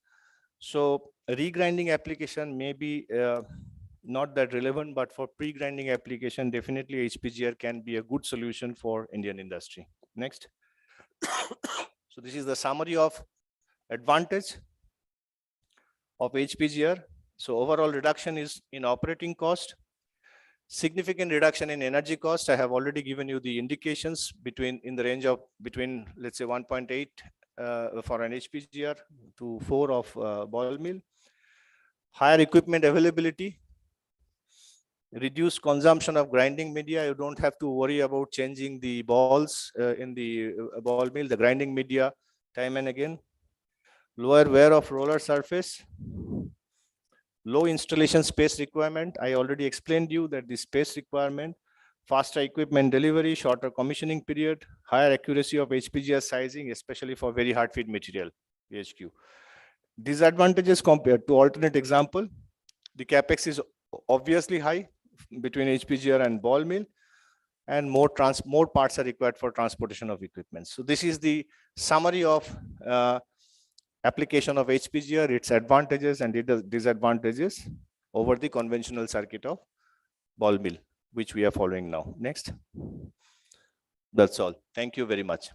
So regrinding application may be not that relevant, but for pre-grinding application, definitely HPGR can be a good solution for Indian industry. Next. So this is the summary of advantage of HPGR. So overall reduction is in operating cost, significant reduction in energy cost. I have already given you the indications in the range of between, let's say, 1.8 for an HPGR to 4 of ball mill. Higher equipment availability, reduced consumption of grinding media. You don't have to worry about changing the balls in the ball mill, the grinding media time and again. Lower wear of roller surface, low installation space requirement. I already explained you that the space requirement, faster equipment delivery, shorter commissioning period, higher accuracy of HPGR sizing, especially for very hard feed material, VHQ. Disadvantages compared to alternate example, the capex is obviously high between HPGR and ball mill, and more parts are required for transportation of equipment. So this is the summary of application of HPGR, its advantages and its disadvantages over the conventional circuit of ball mill, which we are following now. Next. That's all. Thank you very much.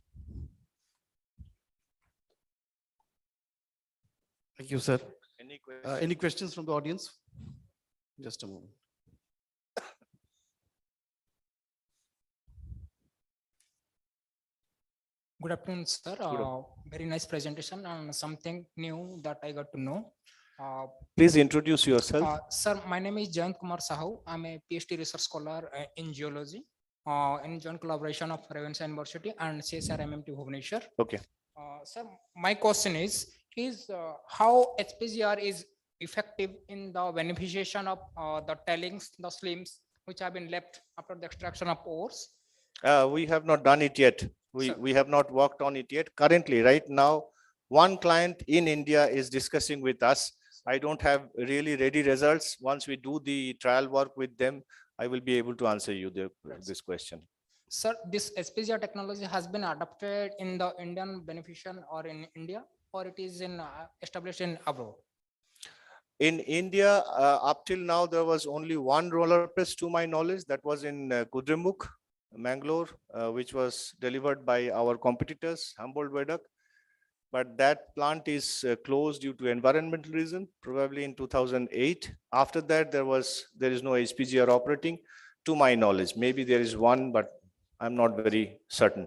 Thank you, sir. Any Any questions from the audience? Just a moment. Good afternoon, sir. Very nice presentation and something new that I got to know. Please introduce yourself. Sir, my name is Jayant Kumar Sahu. I'm a PhD research scholar in geology in joint collaboration of Ravenshaw University and CSR MMT Bhubaneswar. Okay. Sir, my question is how HPGR is effective in the beneficiation of the tailings, the slims, which have been left after the extraction of ores? We have not done it yet. We have not worked on it yet. Currently, right now, one client in India is discussing with us. I don't have really ready results. Once we do the trial work with them, I will be able to answer you this question. Sir, this HPGR technology has been adopted in the Indian beneficiation or in India, or it is established in abroad? In India, up till now, there was only one roller press to my knowledge. That was in Kudremukh, Mangalore, which was delivered by our competitors, Humboldt Vedak. But that plant is closed due to environmental reason, probably in 2008. After that, there is no HPGR operating to my knowledge. Maybe there is one, but I'm not very certain.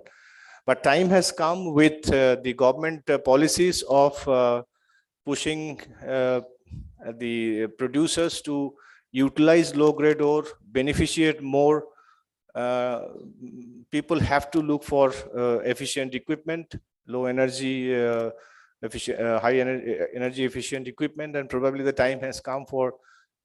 But time has come with the government policies of pushing the producers to utilize low-grade ore, beneficiate more. People have to look for efficient equipment, low energy, high energy efficient equipment, and probably the time has come for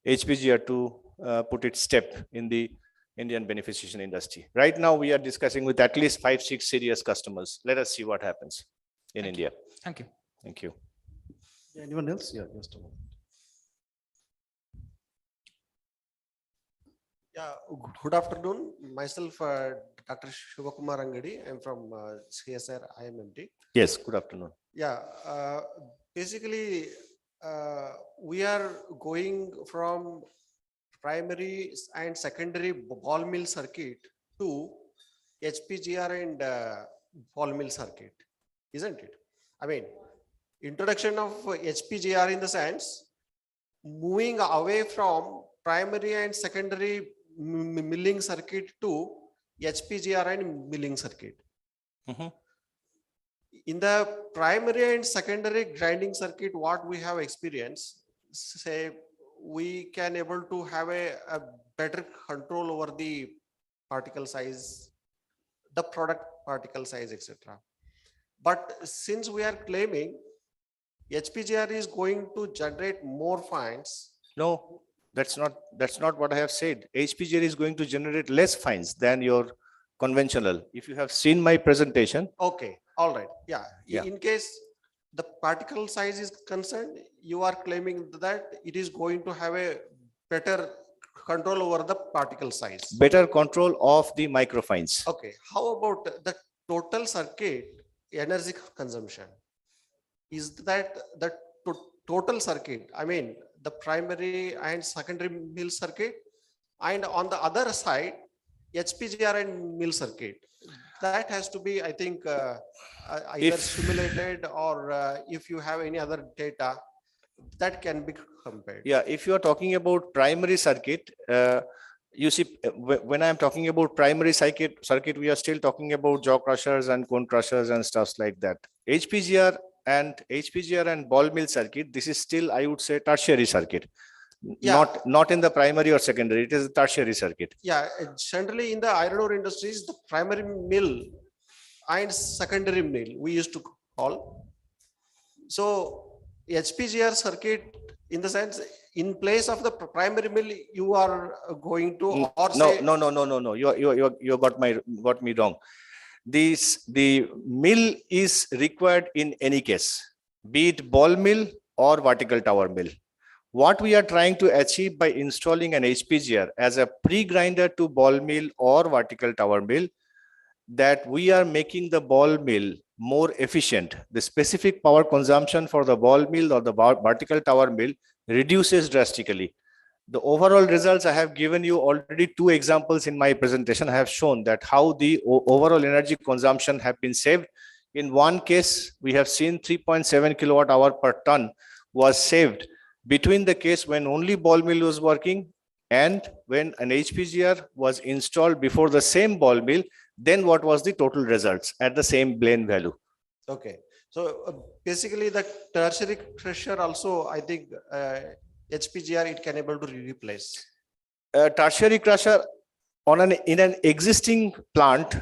HPGR to put its step in the Indian beneficiation industry. Right now, we are discussing with at least 5-6 serious customers. Let us see what happens in India. Thank you. Thank you. Anyone else? Yeah, just a moment. Yeah, good afternoon. Myself, Dr. Shivakumar Angadi. I'm from CSR IMMT. Yes, good afternoon. Yeah, basically, we are going from primary and secondary ball mill circuit to HPGR and ball mill circuit, isn't it? I mean, introduction of HPGR in the sense, moving away from primary and secondary milling circuit to HPGR and milling circuit. In the primary and secondary grinding circuit, what we have experienced, say, we can able to have a better control over the particle size, the product particle size, etc. But since we are claiming HPGR is going to generate more fines. No, that's not what I have said. HPGR is going to generate less fines than your conventional. If you have seen my presentation. Okay, all right. Yeah. In case the particle size is concerned, you are claiming that it is going to have a better control over the particle size. Better control of the microfines. Okay. How about the total circuit energy consumption? Is that the total circuit? I mean, the primary and secondary mill circuit, and on the other side, HPGR and mill circuit. That has to be, I think, either simulated or if you have any other data, that can be compared. Yeah, if you are talking about primary circuit, You see, when I'm talking about primary circuit, we are still talking about jaw crushers and cone crushers and stuffs like that. HPGR and ball mill circuit, this is still, I would say, tertiary circuit. Yeah. Not in the primary or secondary, it is a tertiary circuit. Yeah, generally in the iron ore industries, the primary mill and secondary mill we used to call. So HPGR circuit, in the sense, in place of the primary mill, you are going to, or say, No. You got me wrong. The mill is required in any case, be it ball mill or vertical tower mill. What we are trying to achieve by installing an HPGR as a pre-grinder to ball mill or vertical tower mill, that we are making the ball mill more efficient. The specific power consumption for the ball mill or the vertical tower mill reduces drastically. The overall results, I have given you already 2 examples in my presentation. I have shown that how the overall energy consumption have been saved. In one case, we have seen 3.7 kilowatt hour per ton was saved between the case when only ball mill was working and when an HPGR was installed before the same ball mill. Then what was the total results at the same blend value? okay. So basically the tertiary crusher also, I think HPGR it can able to replace. Tertiary crusher in an existing plant,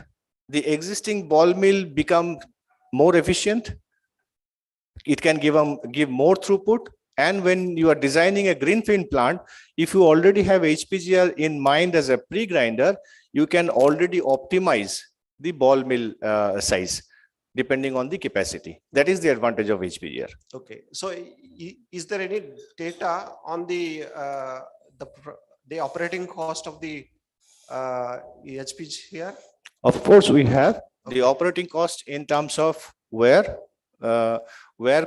the existing ball mill become more efficient. It can give more throughput. And when you are designing a greenfield plant, if you already have HPGR in mind as a pre-grinder, you can already optimize the ball mill size depending on the capacity. That is the advantage of HPGR. Okay, so is there any data on the operating cost of the HPGR? Of course, we have the operating cost in terms of wear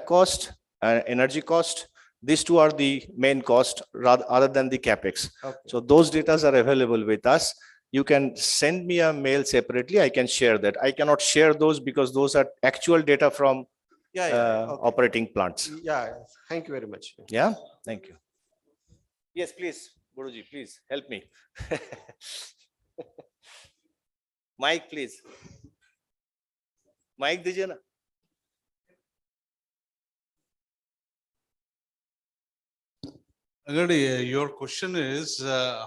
cost, energy cost. These 2 are the main cost other than the capex. Okay. So those data are available with us. You can send me a mail separately. I can share that. I cannot share those because those are actual data from operating plants. Yeah, thank you very much. Yeah, thank you. Yes, please, Guruji, please help me. Mike, please. Mike, दीजिए ना. Agadi, your question is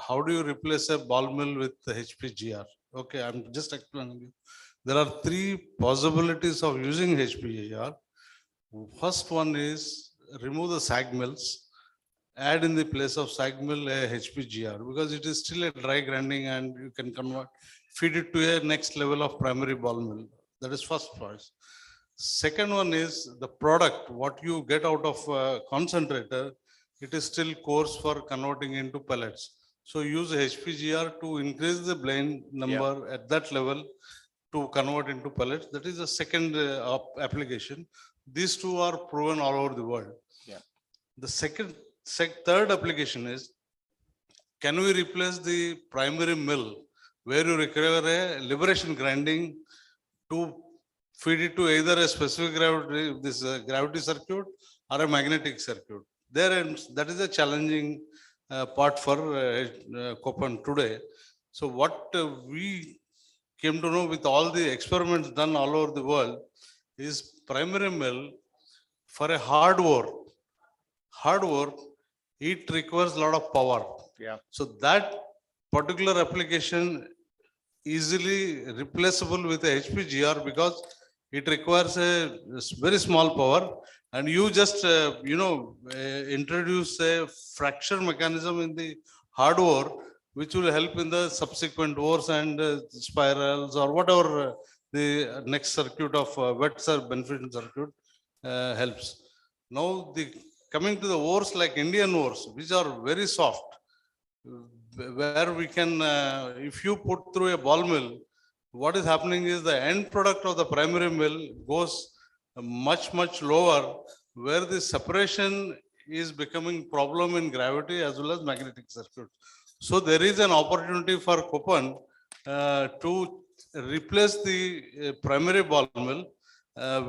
how do you replace a ball mill with the HPGR? Okay, I'm just explaining you. There are 3 possibilities of using HPGR. First one is remove the sag mills, add in the place of sag mill a HPGR because it is still a dry grinding and you can convert, feed it to a next level of primary ball mill. That is first choice. Second one is the product, what you get out of concentrator, it is still coarse for converting into pellets. So use HPGR to increase the blend number at that level to convert into pellets. That is the second application. These 2 are proven all over the world. Yeah. The third application is, can we replace the primary mill where you require a liberation grinding to feed it to either a specific gravity, gravity circuit or a magnetic circuit? That is a challenging part for Kopan today. So what we came to know with all the experiments done all over the world is primary mill for a hard work, it requires a lot of power. Yeah. So that particular application easily replaceable with a HPGR because it requires a very small power and you just introduce a fracture mechanism in the hard ore which will help in the subsequent ores and spirals or whatever the next circuit of wet beneficial circuit helps. Now coming to the ores like Indian ores, which are very soft, where we can, if you put through a ball mill, what is happening is the end product of the primary mill goes much lower, where the separation is becoming problem in gravity as well as magnetic circuit. So there is an opportunity for Kopan to replace the primary ball mill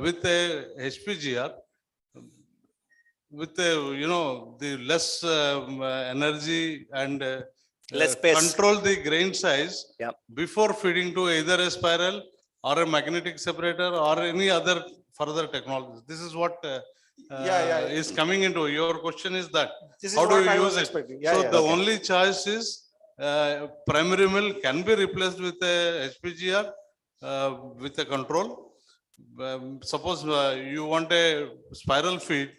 with a HPGR with the less energy and Less space. control the grain size Yeah. before feeding to either a spiral or a magnetic separator or any other further technologies. This is what is coming into your question is that This is how do what you I use was it? expecting. Yeah, So yeah. the Okay. only choice is primary mill can be replaced with a HPGR with a control. Suppose you want a spiral feed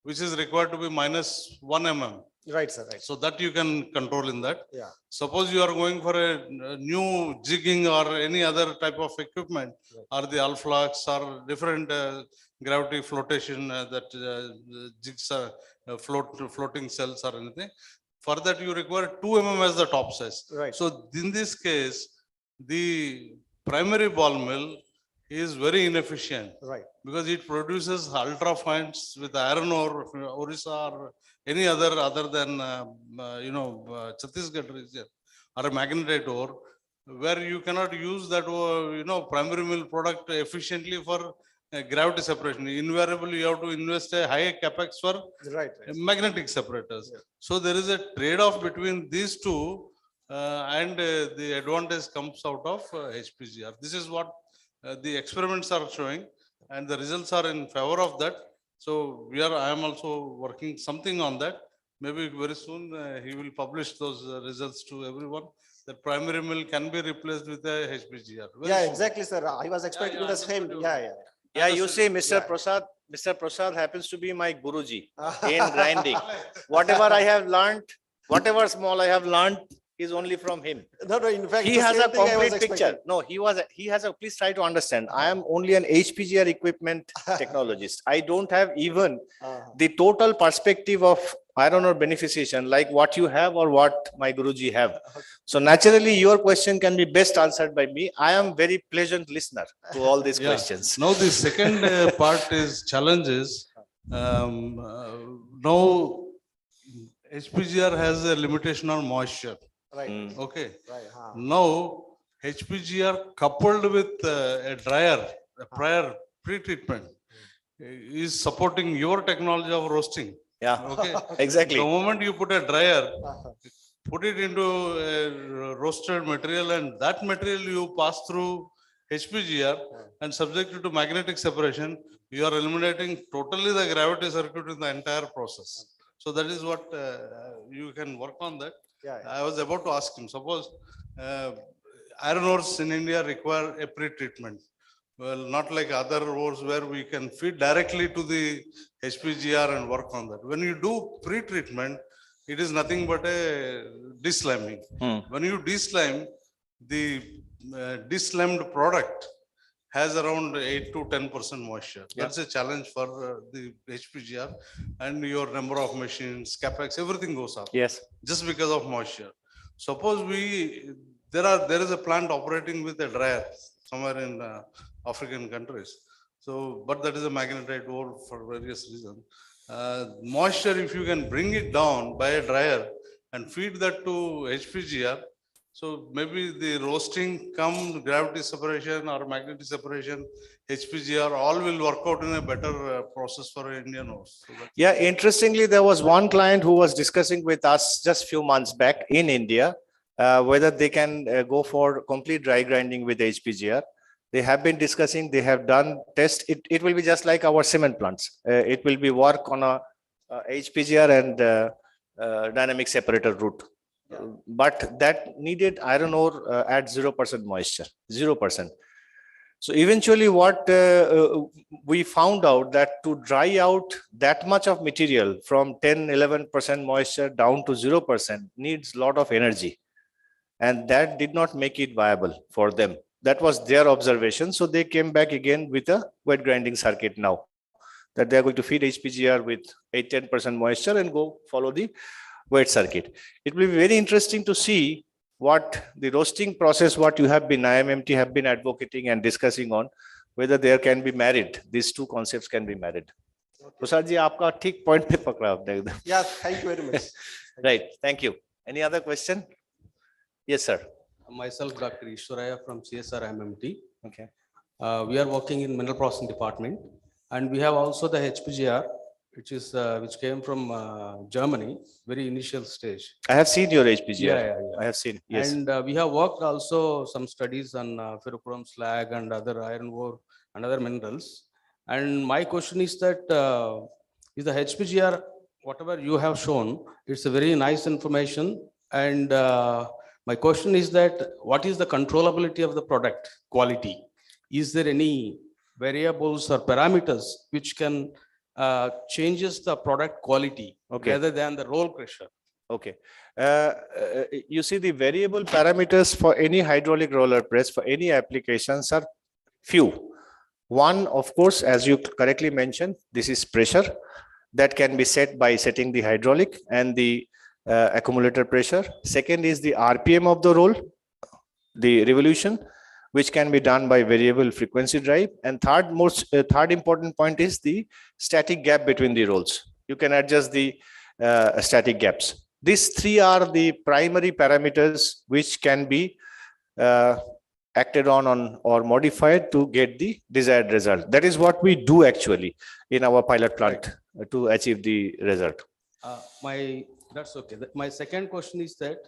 which is required to be minus 1 mm. Right, sir. Right. So that you can control in that. Yeah. Suppose you are going for a new jigging or any other type of equipment, or the Alflux or different gravity flotation that jigs are floating cells or anything. For that you require 2 mm as the top size. Right. So in this case, the primary ball mill is very inefficient. Right. Because it produces ultra fines with iron ore, Orissa or any other than Chhattisgarh region or a magnetite ore, where you cannot use that primary mill product efficiently for gravity separation. Invariably, you have to invest a high capex for Right. magnetic separators. So there is a trade-off between these two, and the advantage comes out of HPGR. This is what the experiments are showing, and the results are in favor of that. So I am also working something on that. Maybe very soon he will publish those results to everyone. The primary mill can be replaced with a HPGR. Yeah, exactly, sir. I was expecting the same. Yeah. Yeah, you see, Mr. Prasad happens to be my Guruji in grinding. Whatever I have learned, whatever small I have learned is only from him. No, in fact, He the has same a thing I was complete picture. expecting. No, he has a, please try to understand. I am only an HPGR equipment technologist. I don't have even the total perspective of iron ore beneficiation like what you have or what my Guruji have. So naturally, your question can be best answered by me. I am very pleasant listener to all these questions. Now the second part is challenges. Now HPGR has a limitation on moisture. Right. Okay. Right. Now HPGR coupled with a dryer, a prior pre-treatment, is supporting your technology of roasting. Yeah. Okay. Exactly. The moment you put a dryer, put it into a roasted material, and that material you pass through HPGR and subject it to magnetic separation, you are eliminating totally the gravity circuit in the entire process. So that is what you can work on that. I was about to ask him, suppose iron ores in India require a pre-treatment. Well, not like other ores where we can feed directly to the HPGR and work on that. When you do pre-treatment, it is nothing but a desliming. When you deslime, the deslimed product has around 8 to 10% moisture. That's a challenge for the HPGR, and your number of machines, capex, everything goes up. Yes. Just because of moisture. Suppose there is a plant operating with a dryer somewhere in African countries. So, but that is a magnetite ore for various reasons. Moisture, if you can bring it down by a dryer and feed that to HPGR, so maybe the roasting come gravity separation or magnetic separation, HPGR, all will work out in a better process for Indian ores. So Yeah, interestingly, there was one client who was discussing with us just few months back in India, whether they can go for complete dry grinding with HPGR. They have been discussing, they have done test. It will be just like our cement plants. It will be work on a HPGR and dynamic separator route. But that needed iron ore at 0% moisture, 0%. So eventually what we found out that to dry out that much of material from 10, 11% moisture down to 0% needs a lot of energy. And that did not make it viable for them. That was their observation. So they came back again with a wet grinding circuit now, that they are going to feed HPGR with 8-10% moisture and go follow the wet circuit. It will be very interesting to see what the roasting process, what you have been, IMMT have been advocating and discussing on, whether there can be married, these two concepts can be married. Prasad ji, aapka thik point pe pakda aapne ekdam. Yeah, thank you very much. Right, thank you. Any other question? Yes, sir. Myself, Dr. Ishwaraya from CSR MMT. Okay. We are working in mineral processing department, and we have also the HPGR which came from Germany, very initial stage. I have seen your HPGR. Yeah. I have seen, yes. And we have worked also some studies on ferrochrome slag and other iron ore and other minerals. And my question is that is the HPGR, whatever you have shown, it's a very nice information. And my question is that what is the controllability of the product quality? Is there any variables or parameters which can changes the product quality rather than the roll pressure? Okay. You see, the variable parameters for any hydraulic roller press for any applications are few. One, of course, as you correctly mentioned, this is pressure that can be set by setting the hydraulic and the accumulator pressure. Second is the RPM of the roll, the revolution, which can be done by variable frequency drive. And third important point is the static gap between the rolls. You can adjust the static gaps. These three are the primary parameters which can be acted on or modified to get the desired result. That is what we do actually in our pilot plant to achieve the result. That's okay. My second question is that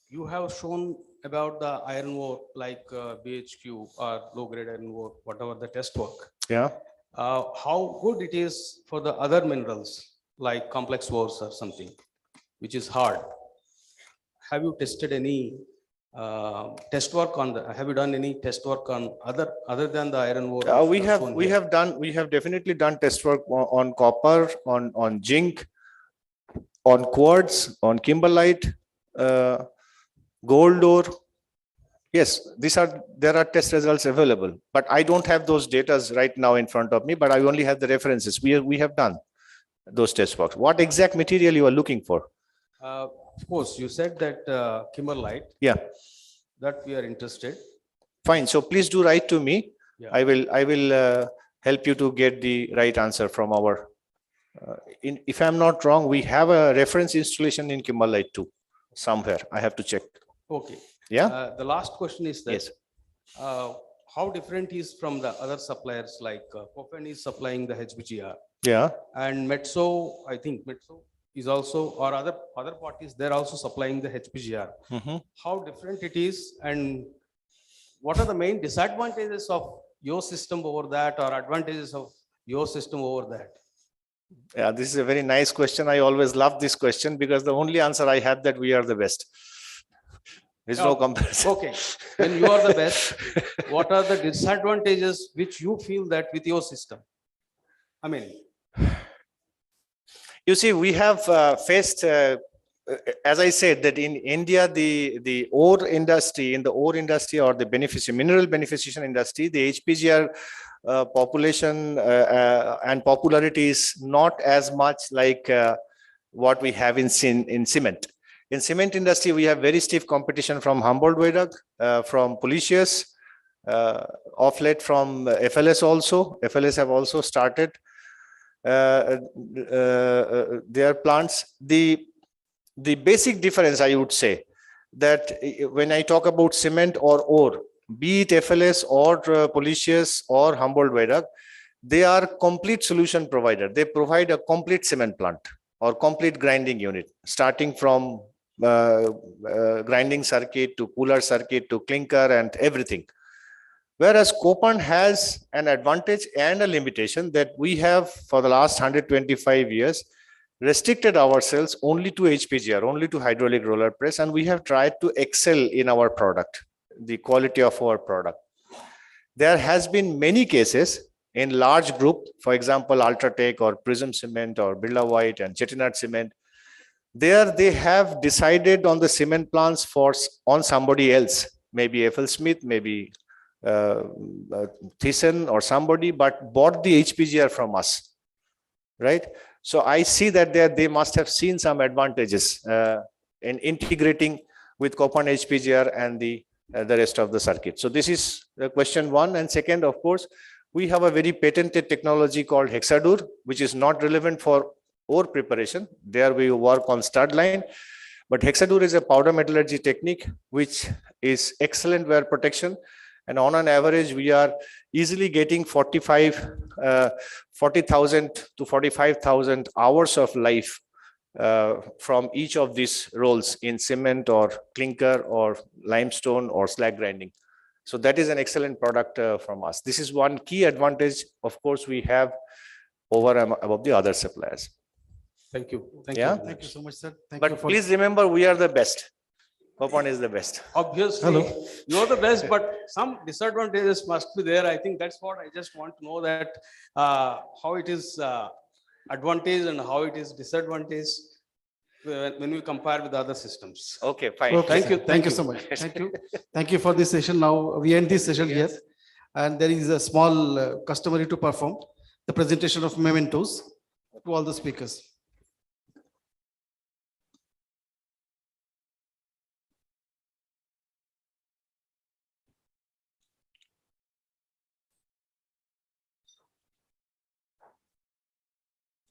you have shown about the iron ore like BHQ or low grade iron ore, whatever the test work. Yeah. How good it is for the other minerals like complex ores or something, which is hard. Have you tested any test work on the? Have you done any test work on other than the iron ore? We have definitely done test work on copper, on zinc, on quartz, on kimberlite, gold ore. Yes, there are test results available, but I don't have those data right now in front of me, but I only have the references. We have done those test works. What exact material you are looking for? Of course, you said that kimberlite. Yeah. That we are interested. Fine. So please do write to me. Yeah. I will help you to get the right answer from our. If I'm not wrong, we have a reference installation in kimberlite too, somewhere. I have to check. Okay. Yeah. The last question is that yes. How different is from the other suppliers like Copen is supplying the HBGR. Yeah. And Metso, I think Metso is also, or other parties, they're also supplying the HPGR. How different it is, and what are the main disadvantages of your system over that, or advantages of your system over that? Yeah, this is a very nice question. I always love this question because the only answer I have that we are the best. There's no comparison. Okay, when you are the best, what are the disadvantages which you feel that with your system? I mean, you see, we have faced, as I said, that in India, the ore industry, or the mineral beneficiation industry, the HPGR population and popularity is not as much like what we have in cement. In cement industry, we have very stiff competition from Humboldt-Weirach, from Policius, of late from FLS also. FLS have also started their plants. The basic difference, I would say, that when I talk about cement or ore, be it FLS or Policius or Humboldt-Weirach, they are complete solution provider. They provide a complete cement plant or complete grinding unit, starting from grinding circuit to cooler circuit to clinker and everything. Whereas Copan has an advantage and a limitation that we have for the last 125 years restricted ourselves only to HPGR, only to hydraulic roller press, and we have tried to excel in our product, the quality of our product. There has been many cases in large group, for example, Ultratech or Prism Cement or Birla White and Chettinad Cement. There they have decided on the cement plants on somebody else, maybe FL Smith, maybe Thyssen or somebody, but bought the HPGR from us, right? So I see that they must have seen some advantages in integrating with Copan HPGR and the rest of the circuit. So this is question one. And second, of course, we have a very patented technology called Hexadur, which is not relevant for ore preparation. There we work on stud line, but Hexadur is a powder metallurgy technique which is excellent wear protection And on an average, we are easily getting 40,000 to 45,000 hours of life from each of these rolls in cement or clinker or limestone or slag grinding. So that is an excellent product from us. This is one key advantage, of course, we have over above the other suppliers. Thank you. Thank Yeah. you. Thank you so much, sir. Thank But you for please remember, we are the best. Kopan is the best. Obviously, Hello. you're the best, but some disadvantages must be there. I think that's what I just want to know, that how it is advantage and how it is disadvantage when we compare with other systems. Okay, fine. Okay, Thank sir. you. Thank you so much. Thank you. Thank you for this session. Now we end this session here. And there is a small customary to perform the presentation of mementos to all the speakers.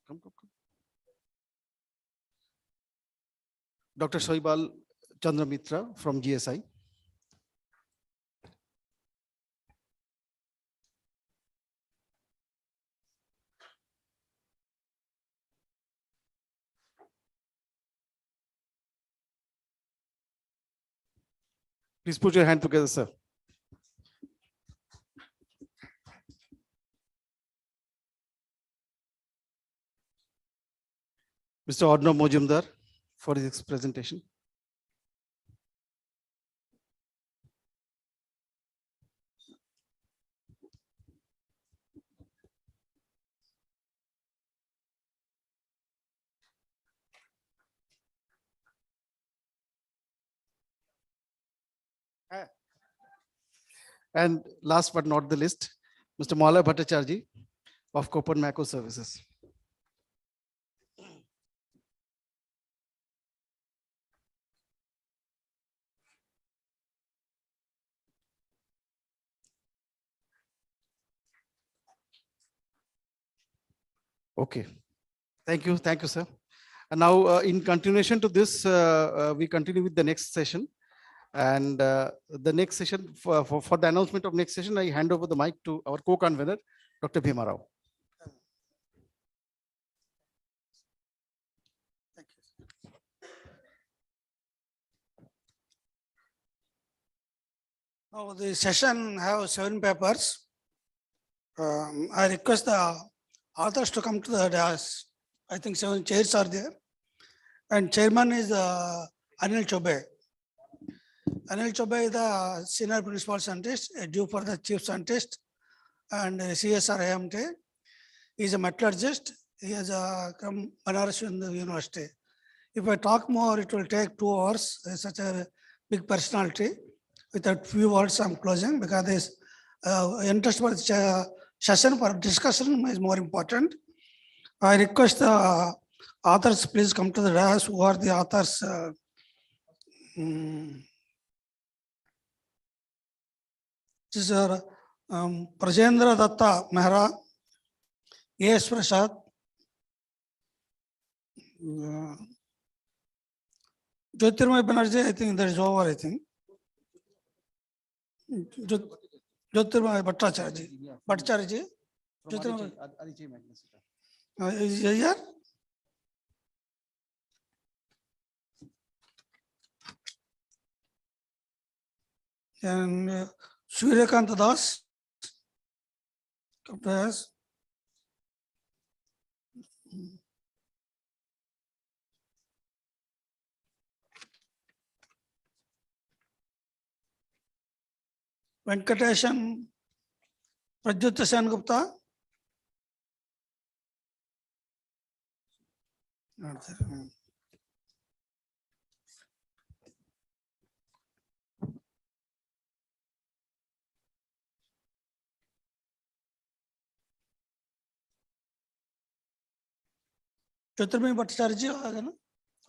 Come. Dr. Shoibal Chandramitra from GSI. Please put your hand together, sir. Mr. Arnav Mojumdar for his presentation. And last but not the least, Mr. Mala Bhattacharjee of Copan Macro Services. Okay. Thank you, sir. And now, in continuation to this, we continue with the next session. And the next session, for the announcement of next session, I hand over the mic to our co-convener, Dr. Bhima Rao. Now the session have 7 papers. I request the authors to come to the dais. I think 7 chairs are there. And chairman is Anil Chobe. Anil Chobe is the senior principal scientist, due for the chief scientist and CSR AMT. He is a metallurgist. He has come Banaras University. If I talk more, it will take 2 hours. He's such a big personality. With a few words, I'm closing because this interest for session for discussion is more important. I request the authors please come to the dais. Who are the authors? This is Prajendra Datta Mehra, A.S. Prasad, Jyotirmay Banerjee, I think that is over, I think. Jyotirmay Bhattacharjee. Is he here? And Suryakant Das. Come to us. Venkateshan Pradyutta Sen Gupta. Not there. Jyotirmay Bhattacharjee आ गया ना?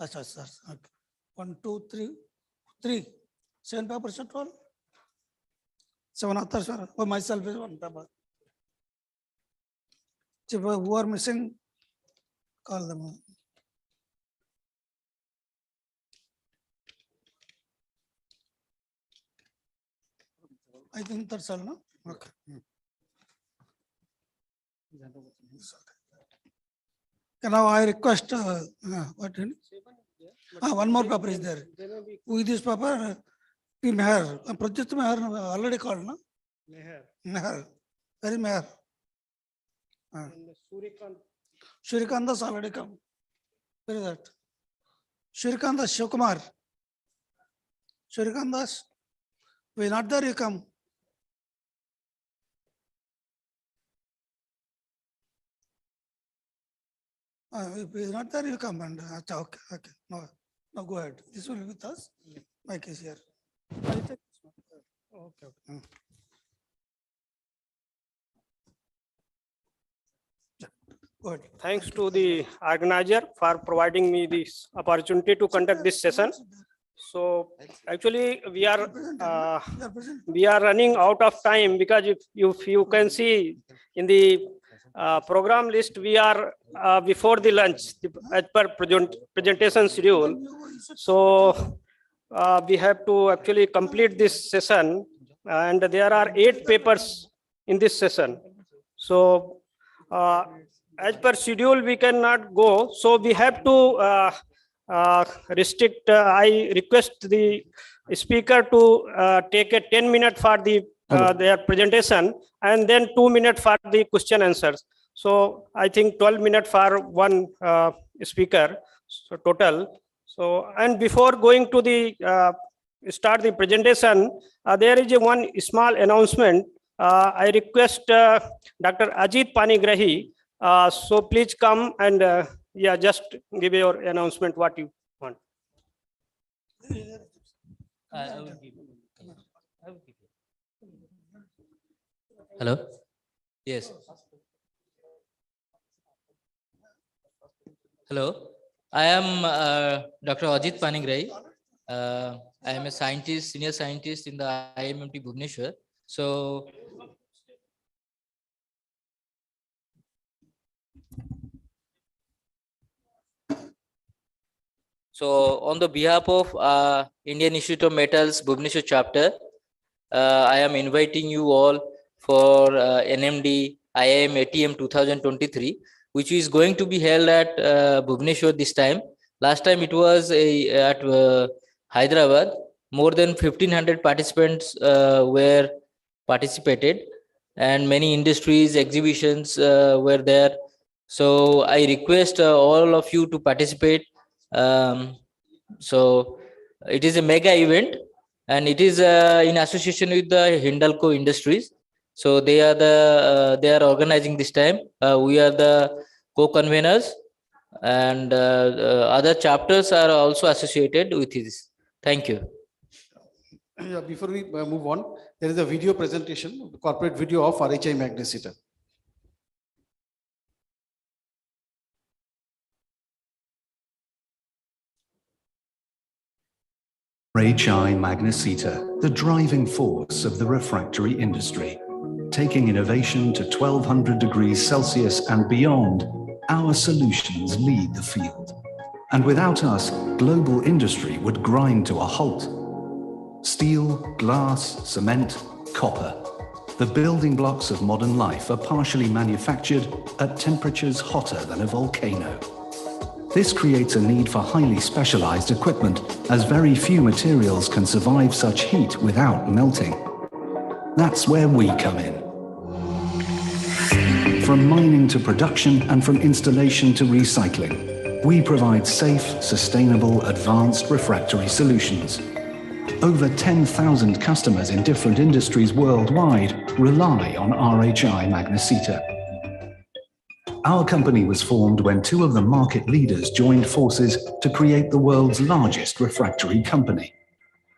अच्छा sir. 1, 2, 3, 3. 7 papers at all. 7 authors, sir. Or myself is 1 paper. Who are missing, call them. I think that's all, no? Okay. Now I request, what? One more paper is there. With this paper, P. Meher, Project Meher already called, no? Meher. Very Meher. Shurikandas already come. Where is that? Shurikandas Shivkumar. Shurikandas, we not there, you come. If he is not there, you come and okay, okay. No, go ahead. This will be with us. Mike is here. I'll take this one. Okay. Go ahead. Thanks to the organizer for providing me this opportunity to conduct this session. So actually we are running out of time, because if you can see in the program list, we are before the lunch as per presentation schedule. So we have to actually complete this session, and there are 8 papers in this session. So as per schedule, we cannot go. So we have to restrict. I request the speaker to take a 10-minute for the their presentation, and then 2 minutes for the question answers. So I think 12 minutes for one speaker, so total. So, and before going to the start the presentation, there is one small announcement. I request Dr. Ajit Panigrahi. So please come and yeah, just give your announcement what you want. I will give you. Hello. Yes. Hello. I am Dr. Ajit Panigrai. I am a scientist, senior scientist in the IMMT Bhubaneswar. So on the behalf of Indian Institute of Metals Bhubaneswar chapter, I am inviting you all for NMD IIM ATM 2023, which is going to be held at Bhubaneswar this time. Last time it was at Hyderabad. More than 1,500 participants were participated, and many industries, exhibitions were there. So I request all of you to participate. So it is a mega event, and it is in association with the Hindalco Industries. So they are organizing this time. We are the co-conveners, and other chapters are also associated with this. Thank you. Yeah, before we move on, there is a video presentation, corporate video of RHI Magnesita. RHI Magnesita, the driving force of the refractory industry. Taking innovation to 1200 degrees Celsius and beyond, our solutions lead the field. And without us, global industry would grind to a halt. Steel, glass, cement, copper. The building blocks of modern life are partially manufactured at temperatures hotter than a volcano. This creates a need for highly specialized equipment, as very few materials can survive such heat without melting. That's where we come in. From mining to production and from installation to recycling, we provide safe, sustainable, advanced refractory solutions. Over 10,000 customers in different industries worldwide rely on RHI Magnesita. Our company was formed when 2 of the market leaders joined forces to create the world's largest refractory company.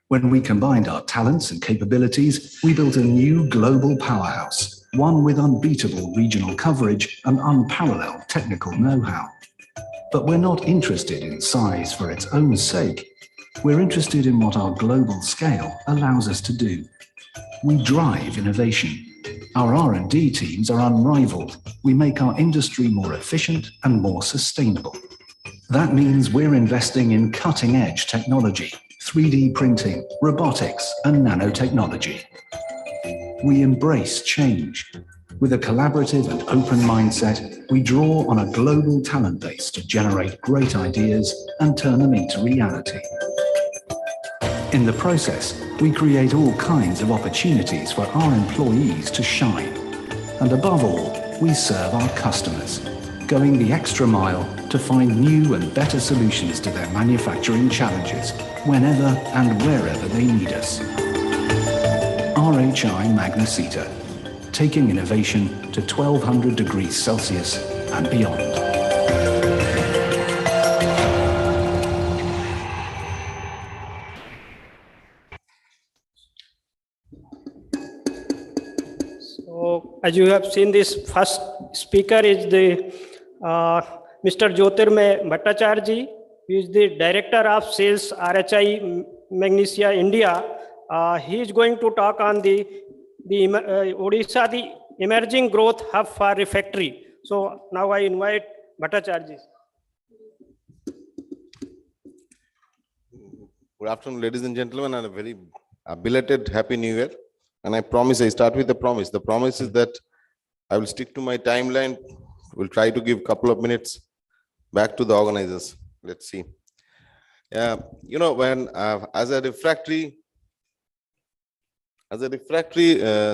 When we combined our talents and capabilities, we built a new global powerhouse, one with unbeatable regional coverage and unparalleled technical know-how. But we're not interested in size for its own sake. We're interested in what our global scale allows us to do. We drive innovation. Our R&D teams are unrivaled. We make our industry more efficient and more sustainable. That means we're investing in cutting-edge technology, 3D printing, robotics, and nanotechnology. we embrace change. With a collaborative and open mindset, we draw on a global talent base to generate great ideas and turn them into reality. In the process, we create all kinds of opportunities for our employees to shine. And above all, we serve our customers, going the extra mile to find new and better solutions to their manufacturing challenges whenever and wherever they need us. RHI Magnesita, taking innovation to 1200 degrees Celsius and beyond. So as you have seen, this first speaker is the Mr. Jyotirmay Bhattacharya ji, who is the Director of Sales RHI Magnesia India. He is going to talk on the Odisha, the emerging growth hub for refractory. So now I invite Bhattacharya ji. Good afternoon, ladies and gentlemen, and a very belated Happy New Year. And I promise, I start with the promise. The promise is that I will stick to my timeline. We'll try to give a couple of minutes back to the organizers. Let's see. You know, when as a refractory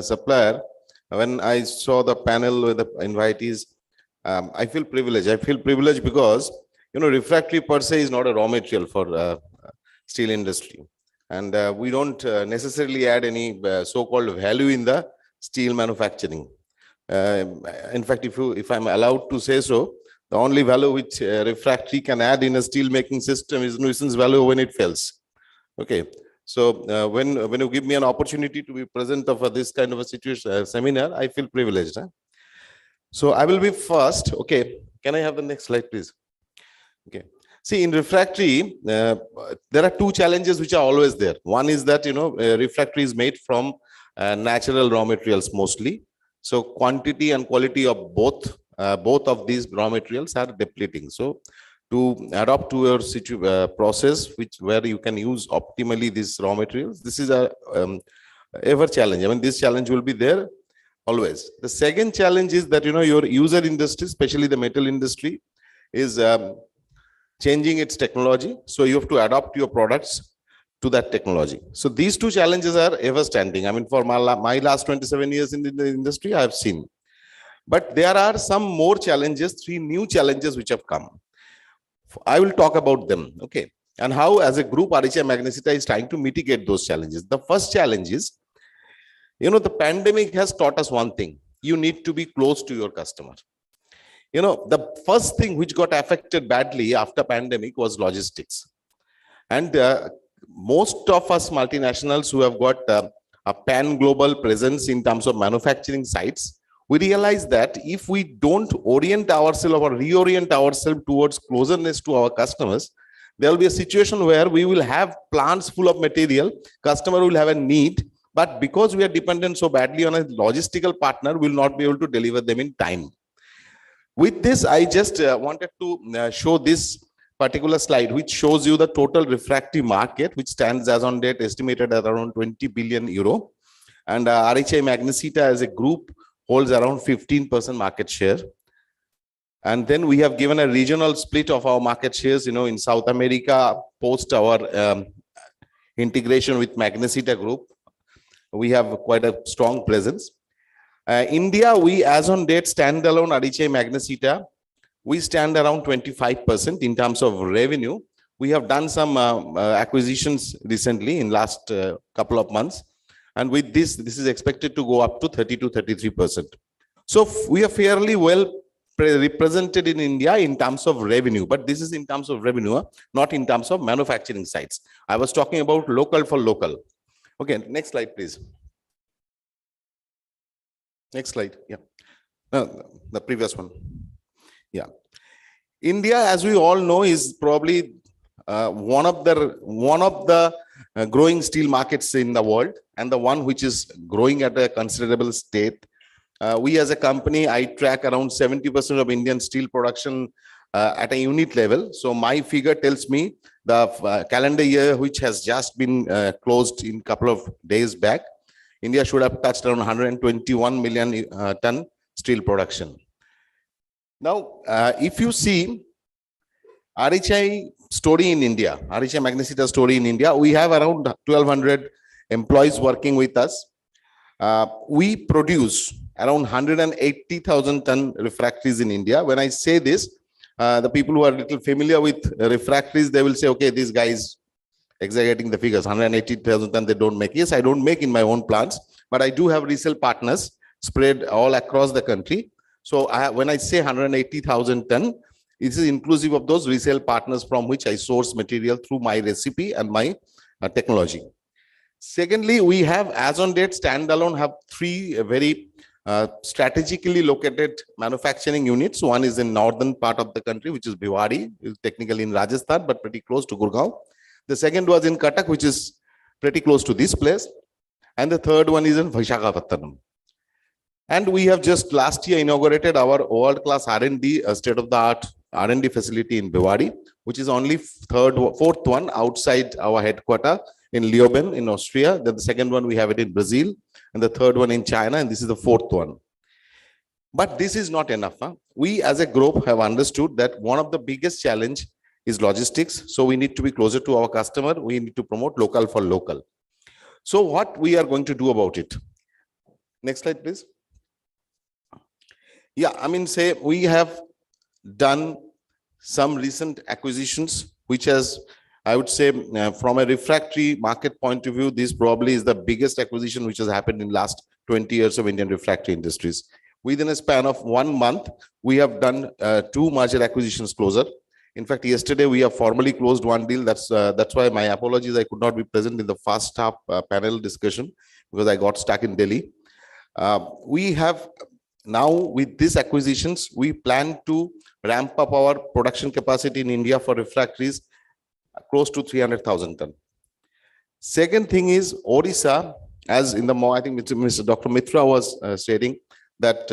supplier, when I saw the panel with the invitees, I feel privileged. I feel privileged because, you know, refractory per se is not a raw material for steel industry. And we don't necessarily add any so-called value in the steel manufacturing. In fact, if I'm allowed to say so, the only value which refractory can add in a steel making system is nuisance value when it fails. Okay, so when you give me an opportunity to be present for this kind of a situation seminar, I feel privileged. Huh? So I will be first. Okay, can I have the next slide, please? Okay. See, in refractory, there are two challenges which are always there. One is that, you know, refractory is made from natural raw materials mostly. So quantity and quality of both of these raw materials are depleting. So to adapt to your process, where you can use optimally these raw materials, this is a ever challenge. I mean, this challenge will be there always. The second challenge is that, you know, your user industry, especially the metal industry, is changing its technology. So you have to adapt your products to that technology. So these two challenges are ever standing. I mean, for my last 27 years in the industry, I have seen. But there are some more challenges, 3 new challenges which have come. I will talk about them, okay? And how, as a group, RHI Magnesita is trying to mitigate those challenges. The first challenge is, you know, the pandemic has taught us one thing. You need to be close to your customer. You know, the first thing which got affected badly after pandemic was logistics. And most of us multinationals who have got a pan-global presence in terms of manufacturing sites, we realize that if we don't orient ourselves or reorient ourselves towards closeness to our customers, there will be a situation where we will have plants full of material, customer will have a need, but because we are dependent so badly on a logistical partner, we will not be able to deliver them in time. With this, I just wanted to show this particular slide, which shows you the total refractory market, which stands as on date estimated at around 20 billion euro. And RHI Magnesita as a group holds around 15% market share. And then we have given a regional split of our market shares, you know, in South America, post our integration with Magnesita Group. We have quite a strong presence. India, we as on date standalone RHI Magnesita, we stand around 25% in terms of revenue. We have done some acquisitions recently in last couple of months. And with this is expected to go up to 30 to 33%. So we are fairly well represented in India in terms of revenue, but this is in terms of revenue, not in terms of manufacturing sites. I was talking about local for local. Okay, next slide, please. Next slide. Yeah, the previous one. Yeah, India, as we all know, is probably one of the growing steel markets in the world, and the one which is growing at a considerable state. We as a company, I track around 70% of Indian steel production at a unit level. So my figure tells me the calendar year, which has just been closed in a couple of days back. India should have touched around 121 million ton steel production. Now, if you see RHI story in India, RHI Magnesita story in India, we have around 1,200 employees working with us. We produce around 180,000 ton refractories in India. When I say this, the people who are a little familiar with refractories, they will say, okay, these guys exaggerating the figures, 180,000 ton they don't make. Yes, I don't make in my own plants, but I do have resale partners spread all across the country. So when I say 180,000 ton, this is inclusive of those resale partners from which I source material through my recipe and my technology. Secondly, we have, as on date, standalone have three very strategically located manufacturing units. One is in northern part of the country, which is Bhiwadi, is technically in Rajasthan, but pretty close to Gurgaon. The second was in Cuttack, which is pretty close to this place. And the third one is in Visakhapatnam. And we have just last year inaugurated our world-class R&D, state-of-the-art R&D facility in Bhiwadi, which is only fourth one outside our headquarters in Leoben in Austria. Then the second one we have it in Brazil, and the third one in China, and this is the fourth one. But this is not enough. We as a group have understood that one of the biggest challenge is logistics. So we need to be closer to our customer. We need to promote local for local. So what we are going to do about it? Next slide, please. Yeah, I mean, say we have done some recent acquisitions, which has, I would say, from a refractory market point of view, this probably is the biggest acquisition which has happened in last 20 years of Indian refractory industries. Within a span of 1 month, we have done 2 merger acquisitions closer. In fact, yesterday we have formally closed one deal. That's why my apologies, I could not be present in the first half panel discussion because I got stuck in Delhi. We have now, with these acquisitions, we plan to ramp up our production capacity in India for refractories close to 300,000 ton. Second thing is Odisha, as in the I think Mr. Dr. Mitra was stating that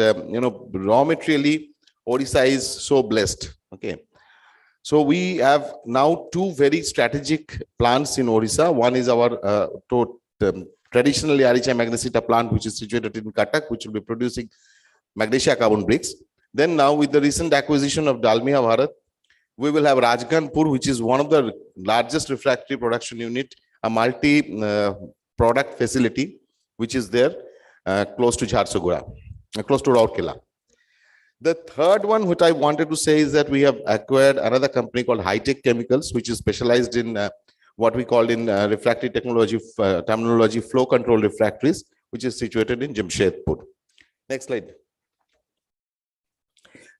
raw materially Odisha is so blessed. Okay, so we have now 2 very strategic plants in Odisha. One is our traditionally RHI Magnesita plant, which is situated in Cuttack, which will be producing magnesia carbon bricks. Then now with the recent acquisition of Dalmia Bharat, we will have Rajgangpur, which is one of the largest refractory production unit, a multi-product facility, which is there close to Jharsuguda, close to Rourkela. The third one, which I wanted to say is that we have acquired another company called High-Tech Chemicals, which is specialized in what we call in refractory technology terminology, flow control refractories, which is situated in Jamshedpur. Next slide.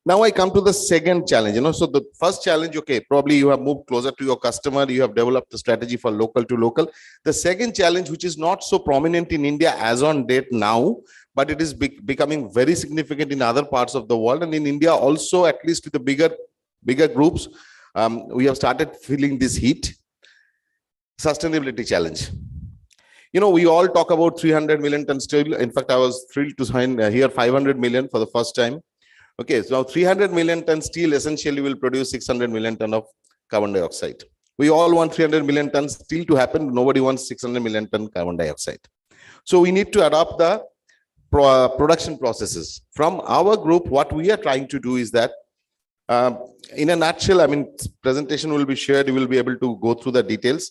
Now I come to the second challenge. So the first challenge, okay, probably you have moved closer to your customer, you have developed a strategy for local to local. The second challenge, which is not so prominent in India as on date now, but it is becoming very significant in other parts of the world, and in India also, at least with the bigger groups, we have started feeling this heat. Sustainability challenge. We all talk about 300 million ton steel. In fact, I was thrilled to sign here 500 million for the first time. Okay, so now 300 million ton steel essentially will produce 600 million ton of carbon dioxide. We all want 300 million ton steel to happen. Nobody wants 600 million ton carbon dioxide. So we need to adopt the production processes. From our group, what we are trying to do is that, in a nutshell, I mean, presentation will be shared. You will be able to go through the details.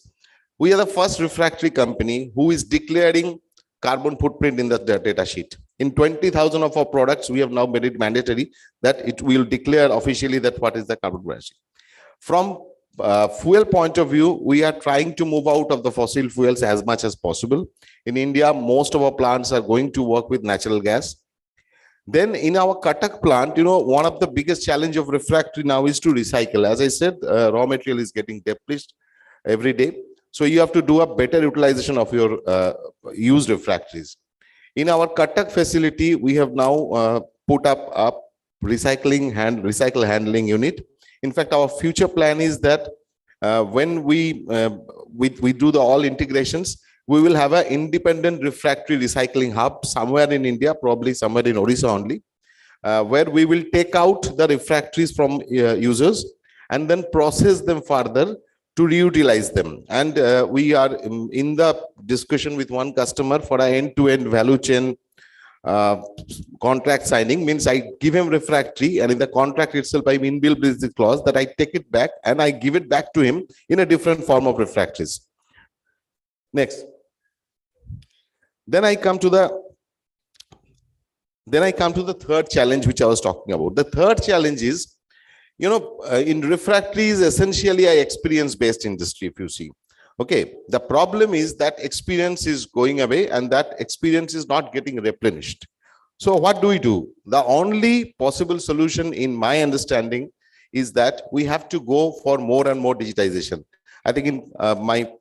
We are the first refractory company who is declaring carbon footprint in the data sheet. In 20,000 of our products, we have now made it mandatory that it will declare officially that what is the carbon footprint. From fuel point of view, we are trying to move out of the fossil fuels as much as possible. In India, most of our plants are going to work with natural gas. Then in our Cuttack plant, one of the biggest challenge of refractory now is to recycle. As I said, raw material is getting depleted every day. So you have to do a better utilization of your used refractories. In our Cuttack facility, we have now put up a recycle handling unit. In fact, our future plan is that when we do the all integrations, we will have an independent refractory recycling hub somewhere in India, probably somewhere in Odisha only, where we will take out the refractories from users and then process them further to reutilize them. And we are in the discussion with one customer for an end-to-end value chain contract signing. Means I give him refractory, and in the contract itself I inbuilt this clause that I take it back and I give it back to him in a different form of refractories. Next. Then I come to the third challenge which I was talking about. The third challenge is, in refractories, essentially a experience-based industry, if you see. Okay, the problem is that experience is going away and that experience is not getting replenished. So what do we do? The only possible solution, in my understanding, is that we have to go for more and more digitization. I think in my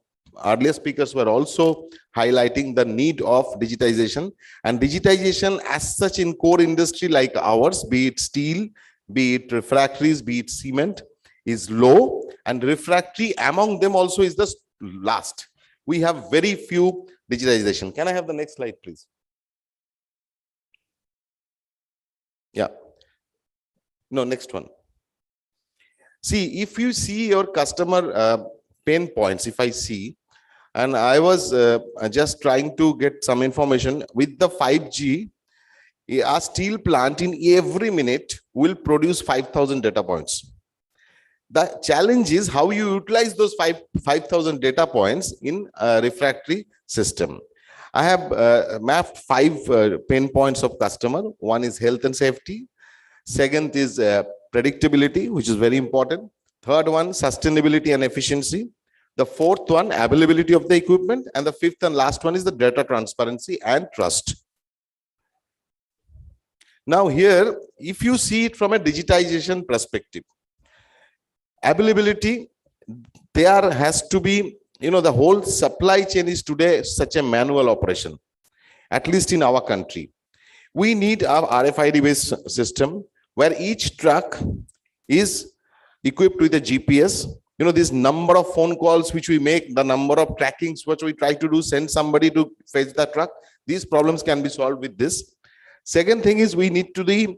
earlier speakers were also highlighting the need of digitization, and digitization as such in core industry like ours, be it steel, be it refractories, be it cement, is low, and refractory among them also is the last. We have very few digitization. Can I have the next slide, please? Yeah. No, next one. See, if you see your customer pain points, if I see, and I was just trying to get some information with the 5G, a steel plant in every minute will produce 5,000 data points. The challenge is how you utilize those 5,000 data points in a refractory system. I have mapped 5 pain points of customer. One is health and safety. Second is predictability, which is very important. Third one, sustainability and efficiency. The fourth one, availability of the equipment. And the fifth and last one is the data transparency and trust. Now here, if you see it from a digitization perspective, availability, there has to be, the whole supply chain is today such a manual operation, at least in our country. We need our RFID-based system where each truck is equipped with a GPS. This number of phone calls which we make, the number of trackings which we try to do, send somebody to fetch the truck, these problems can be solved with this. Second thing is we need to the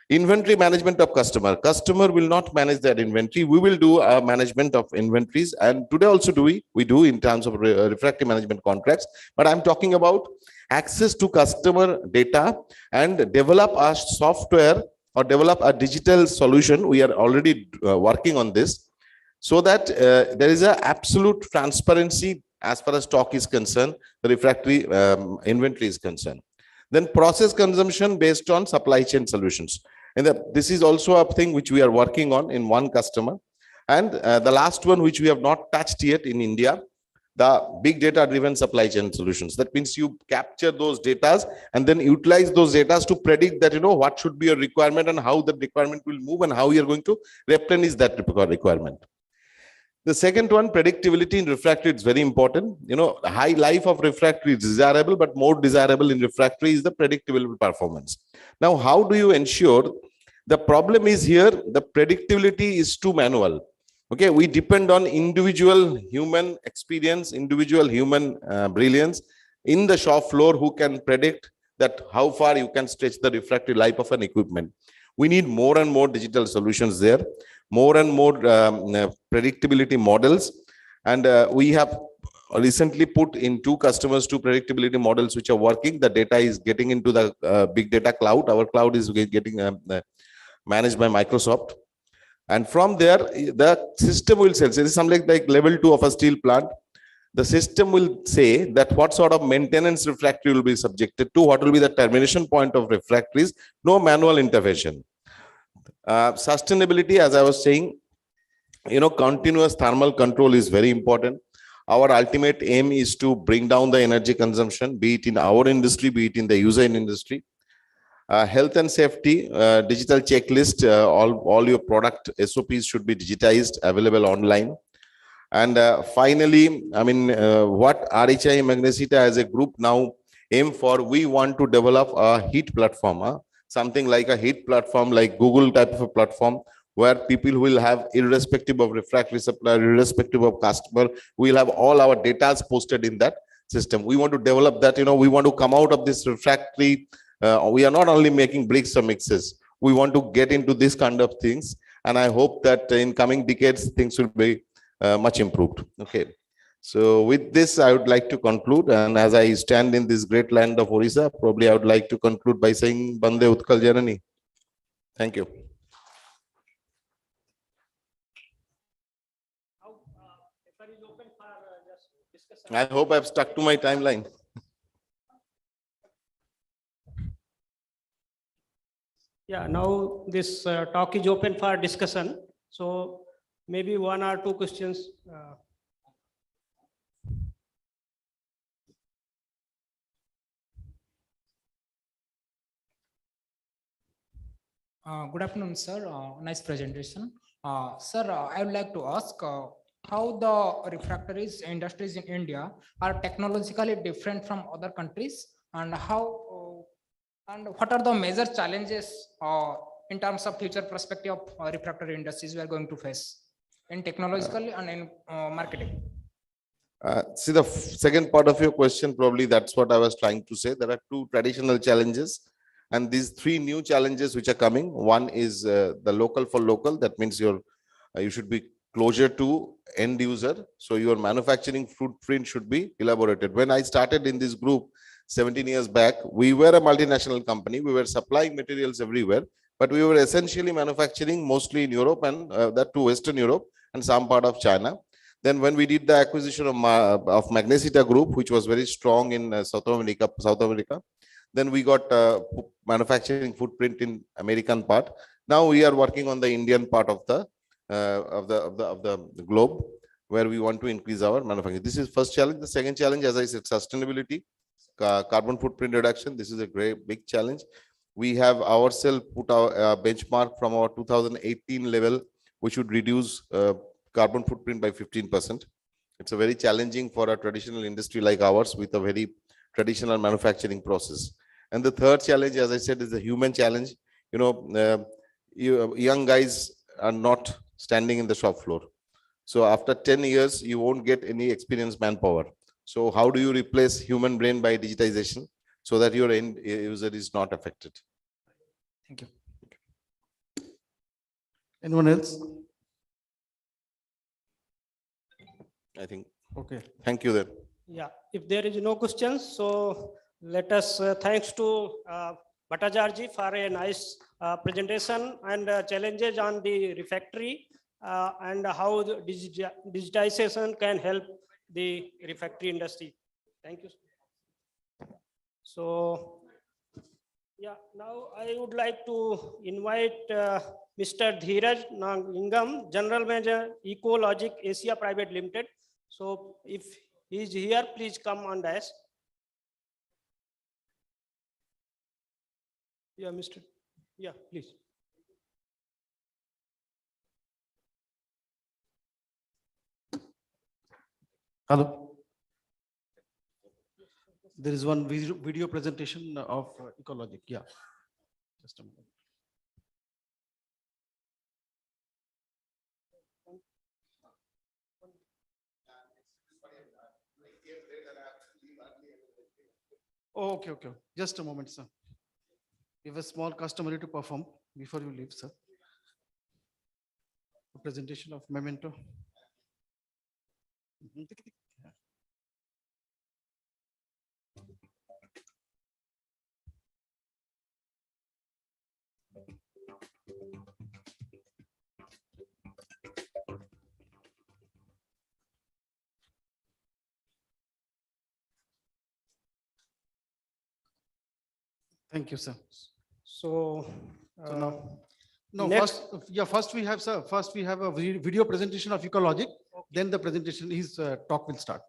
inventory management of customer. Customer will not manage that inventory. We will do a management of inventories, and today also we do in terms of refractory management contracts. But I'm talking about access to customer data and develop a software or develop a digital solution. We are already working on this, so that there is a absolute transparency as far as stock is concerned, the refractory inventory is concerned. Then process consumption based on supply chain solutions. And this is also a thing which we are working on in one customer. And the last one, which we have not touched yet in India, the big data driven supply chain solutions. That means you capture those data and then utilize those data to predict that, what should be your requirement and how the requirement will move and how you're going to replenish that requirement. The second one, predictability in refractory, is very important. High life of refractory is desirable, but more desirable in refractory is the predictable performance. Now, how do you ensure? The problem is here, the predictability is too manual. Okay, we depend on individual human experience, individual human brilliance in the shop floor who can predict that how far you can stretch the refractory life of an equipment. We need more and more digital solutions there, more and more predictability models. And we have recently put in 2 customers 2 predictability models which are working. The data is getting into the big data cloud. Our cloud is getting managed by Microsoft. And from there, the system will say, this is something like level 2 of a steel plant. The system will say that what sort of maintenance refractory will be subjected to, what will be the termination point of refractories, no manual intervention. Sustainability, as I was saying, continuous thermal control is very important. Our ultimate aim is to bring down the energy consumption, be it in our industry, be it in the user industry. Health and safety, digital checklist, all your product SOPs should be digitized, available online. And finally, what RHI Magnesita as a group now aim for, we want to develop a heat platform, something like a heat platform, like Google type of a platform, where people will have, irrespective of refractory supplier, irrespective of customer, we'll have all our data posted in that system. We want to develop that, we want to come out of this refractory. We are not only making bricks or mixes. We want to get into this kind of things. And I hope that in coming decades, things will be much improved. Okay. So with this, I would like to conclude. And as I stand in this great land of Orissa, probably I would like to conclude by saying Bande Utkal Janani. Thank you. I hope I've stuck to my timeline. Yeah, now this talk is open for discussion. So maybe one or two questions. Good afternoon, sir. Nice presentation. Sir, I would like to ask how the refractories industries in India are technologically different from other countries, and and what are the major challenges in terms of future perspective of refractory industries we are going to face in technologically and in marketing? See the second part of your question, probably that's what I was trying to say. There are two traditional challenges and these three new challenges which are coming. One is the local for local. That means you should be closer to end user. So your manufacturing footprint should be elaborated. When I started in this group 17 years back, we were a multinational company. We were supplying materials everywhere, but we were essentially manufacturing mostly in Europe and that to Western Europe and some part of China. Then when we did the acquisition of Magnesita Group, which was very strong in South America, then we got manufacturing footprint in American part. Now we are working on the Indian part of the globe, where we want to increase our manufacturing. This is first challenge. The second challenge, as I said, sustainability, carbon footprint reduction. This is a great big challenge. We have ourselves put our benchmark from our 2018 level, which would reduce carbon footprint by 15%. It's a very challenging for a traditional industry like ours with a very traditional manufacturing process. And the third challenge, as I said, is the human challenge. You know, young guys are not standing in the shop floor. So after 10 years, you won't get any experienced manpower. So how do you replace human brain by digitization so that your end user is not affected? Thank you. Anyone else? I think. Okay. Thank you then. Yeah, if there is no questions, so let us thanks to Bhattacharya for a nice presentation and challenges on the refractory and how the digitization can help the refractory industry. Thank you. So, yeah, now I would like to invite Mr. Dheeraj Nangam, General Manager, Ecologic Asia Private Limited. So if he is here, please come on dash. Yeah, Mr. Yeah, please. Hello. There is one video presentation of Ecologic. Yeah. Just a moment. Oh, okay, okay. Just a moment, sir. We have a small customary to perform before you leave, sir. A presentation of memento. Thank you, sir. So now, no, next- first we have, sir, first we have a video presentation of Ecologic, then the presentation, his talk will start.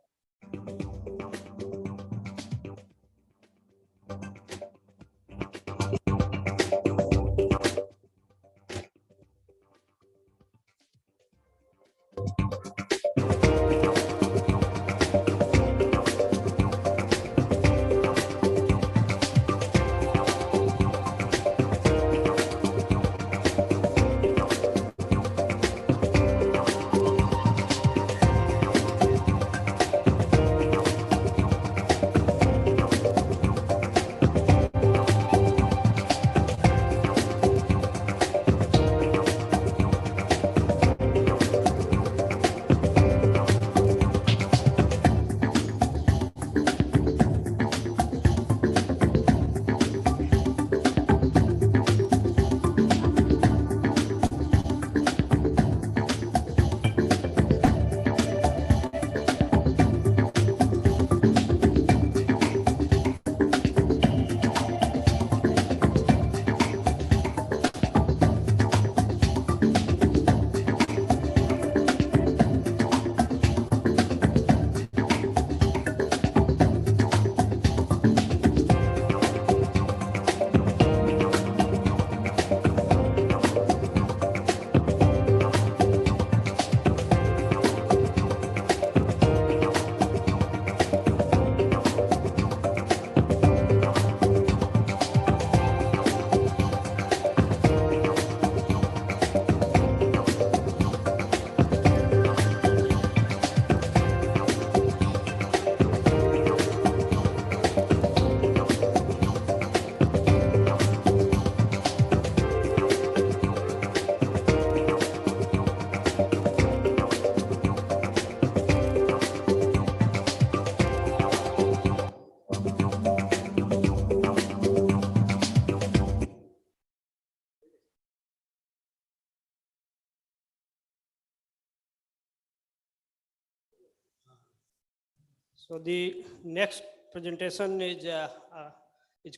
So the next presentation is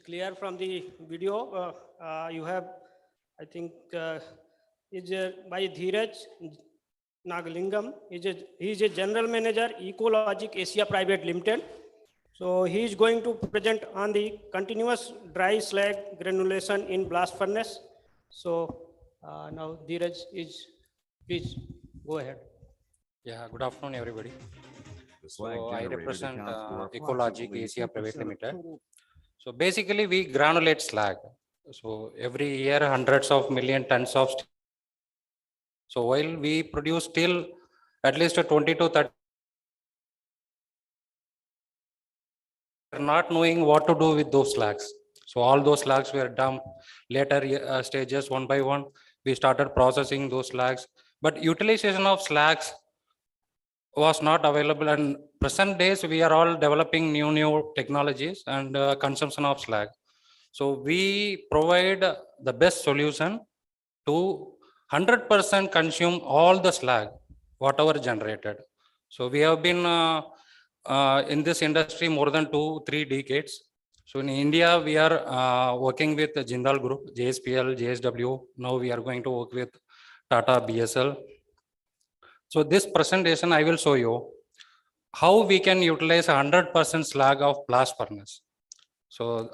clear from the video. You have, I think, is by Dheeraj Nagalingam. He is a general manager, Ecologic Asia Private Limited. So he is going to present on the continuous dry slag granulation in blast furnace. So now Dheeraj is, please go ahead. Yeah, good afternoon, everybody. So I represent Ecologic Asia Private Limited. So basically, we granulate slag. So every year, hundreds of million tons of steel. So while we produce steel, at least 20 to 30, not knowing what to do with those slags. So all those slags were dumped. Later stages, one by one, we started processing those slags. But utilization of slags was not available, and present days we are all developing new technologies and consumption of slag. So we provide the best solution to 100% consume all the slag whatever generated. So we have been in this industry more than 2-3 decades. So in India we are working with the Jindal Group, JSPL, JSW. Now we are going to work with Tata, BSL. So this presentation, I will show you how we can utilize 100% slag of blast furnace. So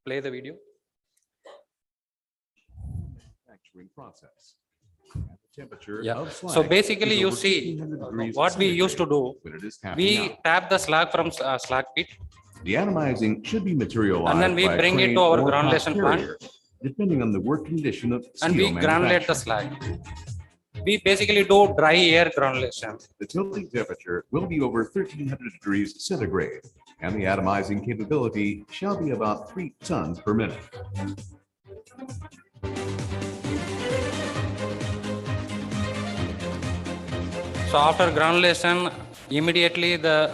play the video. Process. Temperature Yeah. of slag So basically, is you over see 1500 degrees what we used to do. when it is tapping We out. tap the slag from slag pit, Deatomizing should be materialized and then we by a bring it crane to our or hot granulation plant, carrier, depending on the work condition of and steel we granulate the manufacturing. slag. We basically do dry air granulation. The tilting temperature will be over 1300 degrees centigrade, and the atomizing capability shall be about 3 tons per minute. So after granulation, immediately the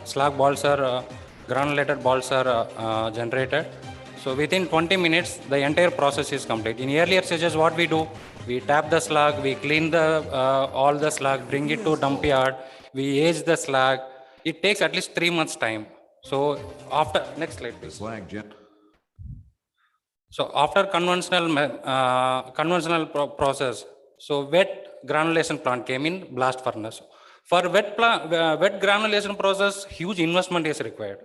slag balls are granulated balls are generated. So within 20 minutes, the entire process is complete. In earlier stages, what we do, we tap the slag, we clean the all the slag, bring it to dump yard, we age the slag. It takes at least 3 months time. So after, next slide please. So after conventional process, so wet granulation plant came in blast furnace. For wet granulation process, huge investment is required.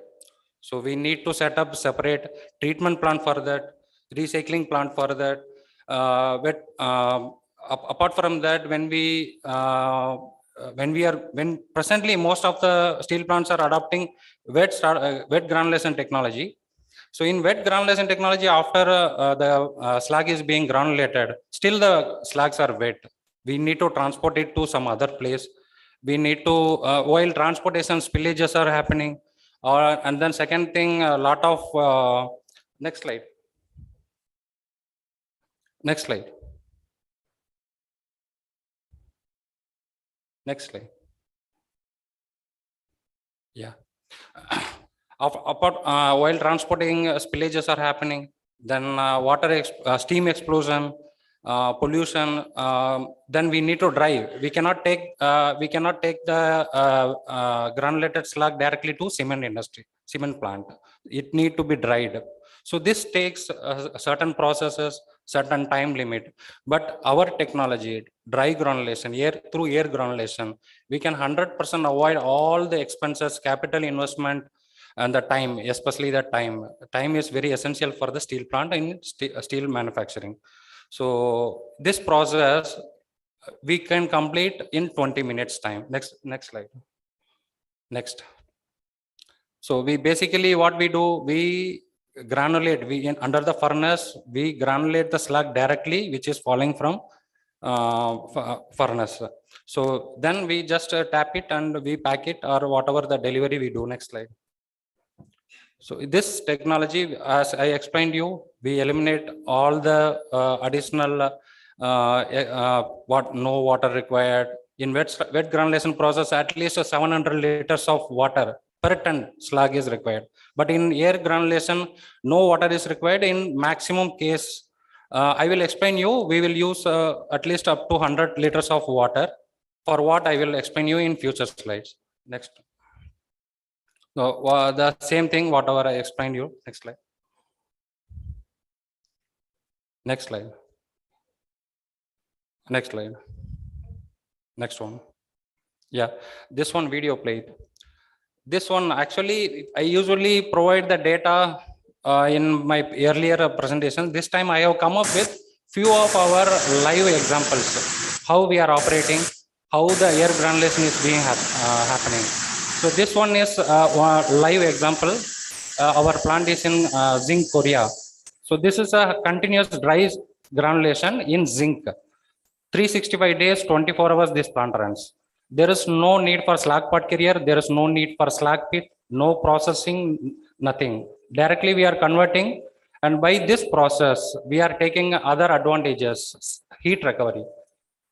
So we need to set up separate treatment plant for that, recycling plant for that. Apart from that, when presently most of the steel plants are adopting wet granulation technology. So in wet granulation technology, after the slag is being granulated, still the slags are wet. We need to transport it to some other place. We need to, while transportation spillages are happening, and then second thing, a lot of, next slide. Next slide. Next slide. Yeah. While transporting, spillages are happening, then steam explosion, pollution, then we need to dry. We cannot take the granulated slag directly to cement industry, cement plant. It need to be dried. So this takes certain processes, certain time limit. But our technology, dry granulation, through air granulation, we can 100% avoid all the expenses, capital investment, and the time, especially the time. Time is very essential for the steel plant in steel manufacturing. So this process we can complete in 20 minutes time. Next slide. Next. So we basically, what we do, we granulate, under the furnace, we granulate the slag directly, which is falling from furnace. So then we just tap it and we pack it, or whatever the delivery we do. Next slide. So this technology, as I explained you, we eliminate all the additional no water required. In wet granulation process, at least 700 liters of water per ton slag is required. But in air granulation, no water is required. In maximum case, I will explain you, we will use at least up to 100 liters of water for what I will explain you in future slides. Next. So the same thing, whatever I explained you. Next slide. Next slide. Next slide. Next one. Yeah, this one video played. This one actually, I usually provide the data in my earlier presentation. This time I have come up with few of our live examples, how we are operating, how the air granulation is being happening. So this one is one live example. Our plant is in zinc, Korea. So this is a continuous dry granulation in zinc. 365 days, 24 hours, this plant runs. There is no need for slag pot carrier. There is no need for slag pit, no processing, nothing. Directly we are converting. And by this process, we are taking other advantages, heat recovery.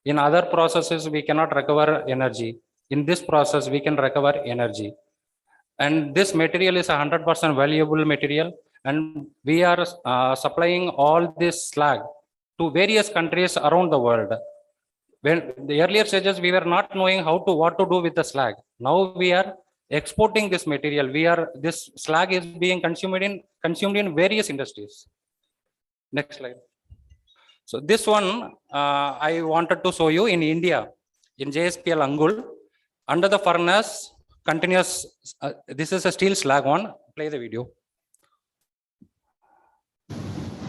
In other processes, we cannot recover energy. In this process, we can recover energy. And this material is 100% valuable material. And we are supplying all this slag to various countries around the world. When the earlier stages, we were not knowing what to do with the slag. Now we are exporting this material. This slag is being consumed in various industries. Next slide. So this one I wanted to show you in India, in JSPL Angul, under the furnace, continuous. This is a steel slag one. Play the video.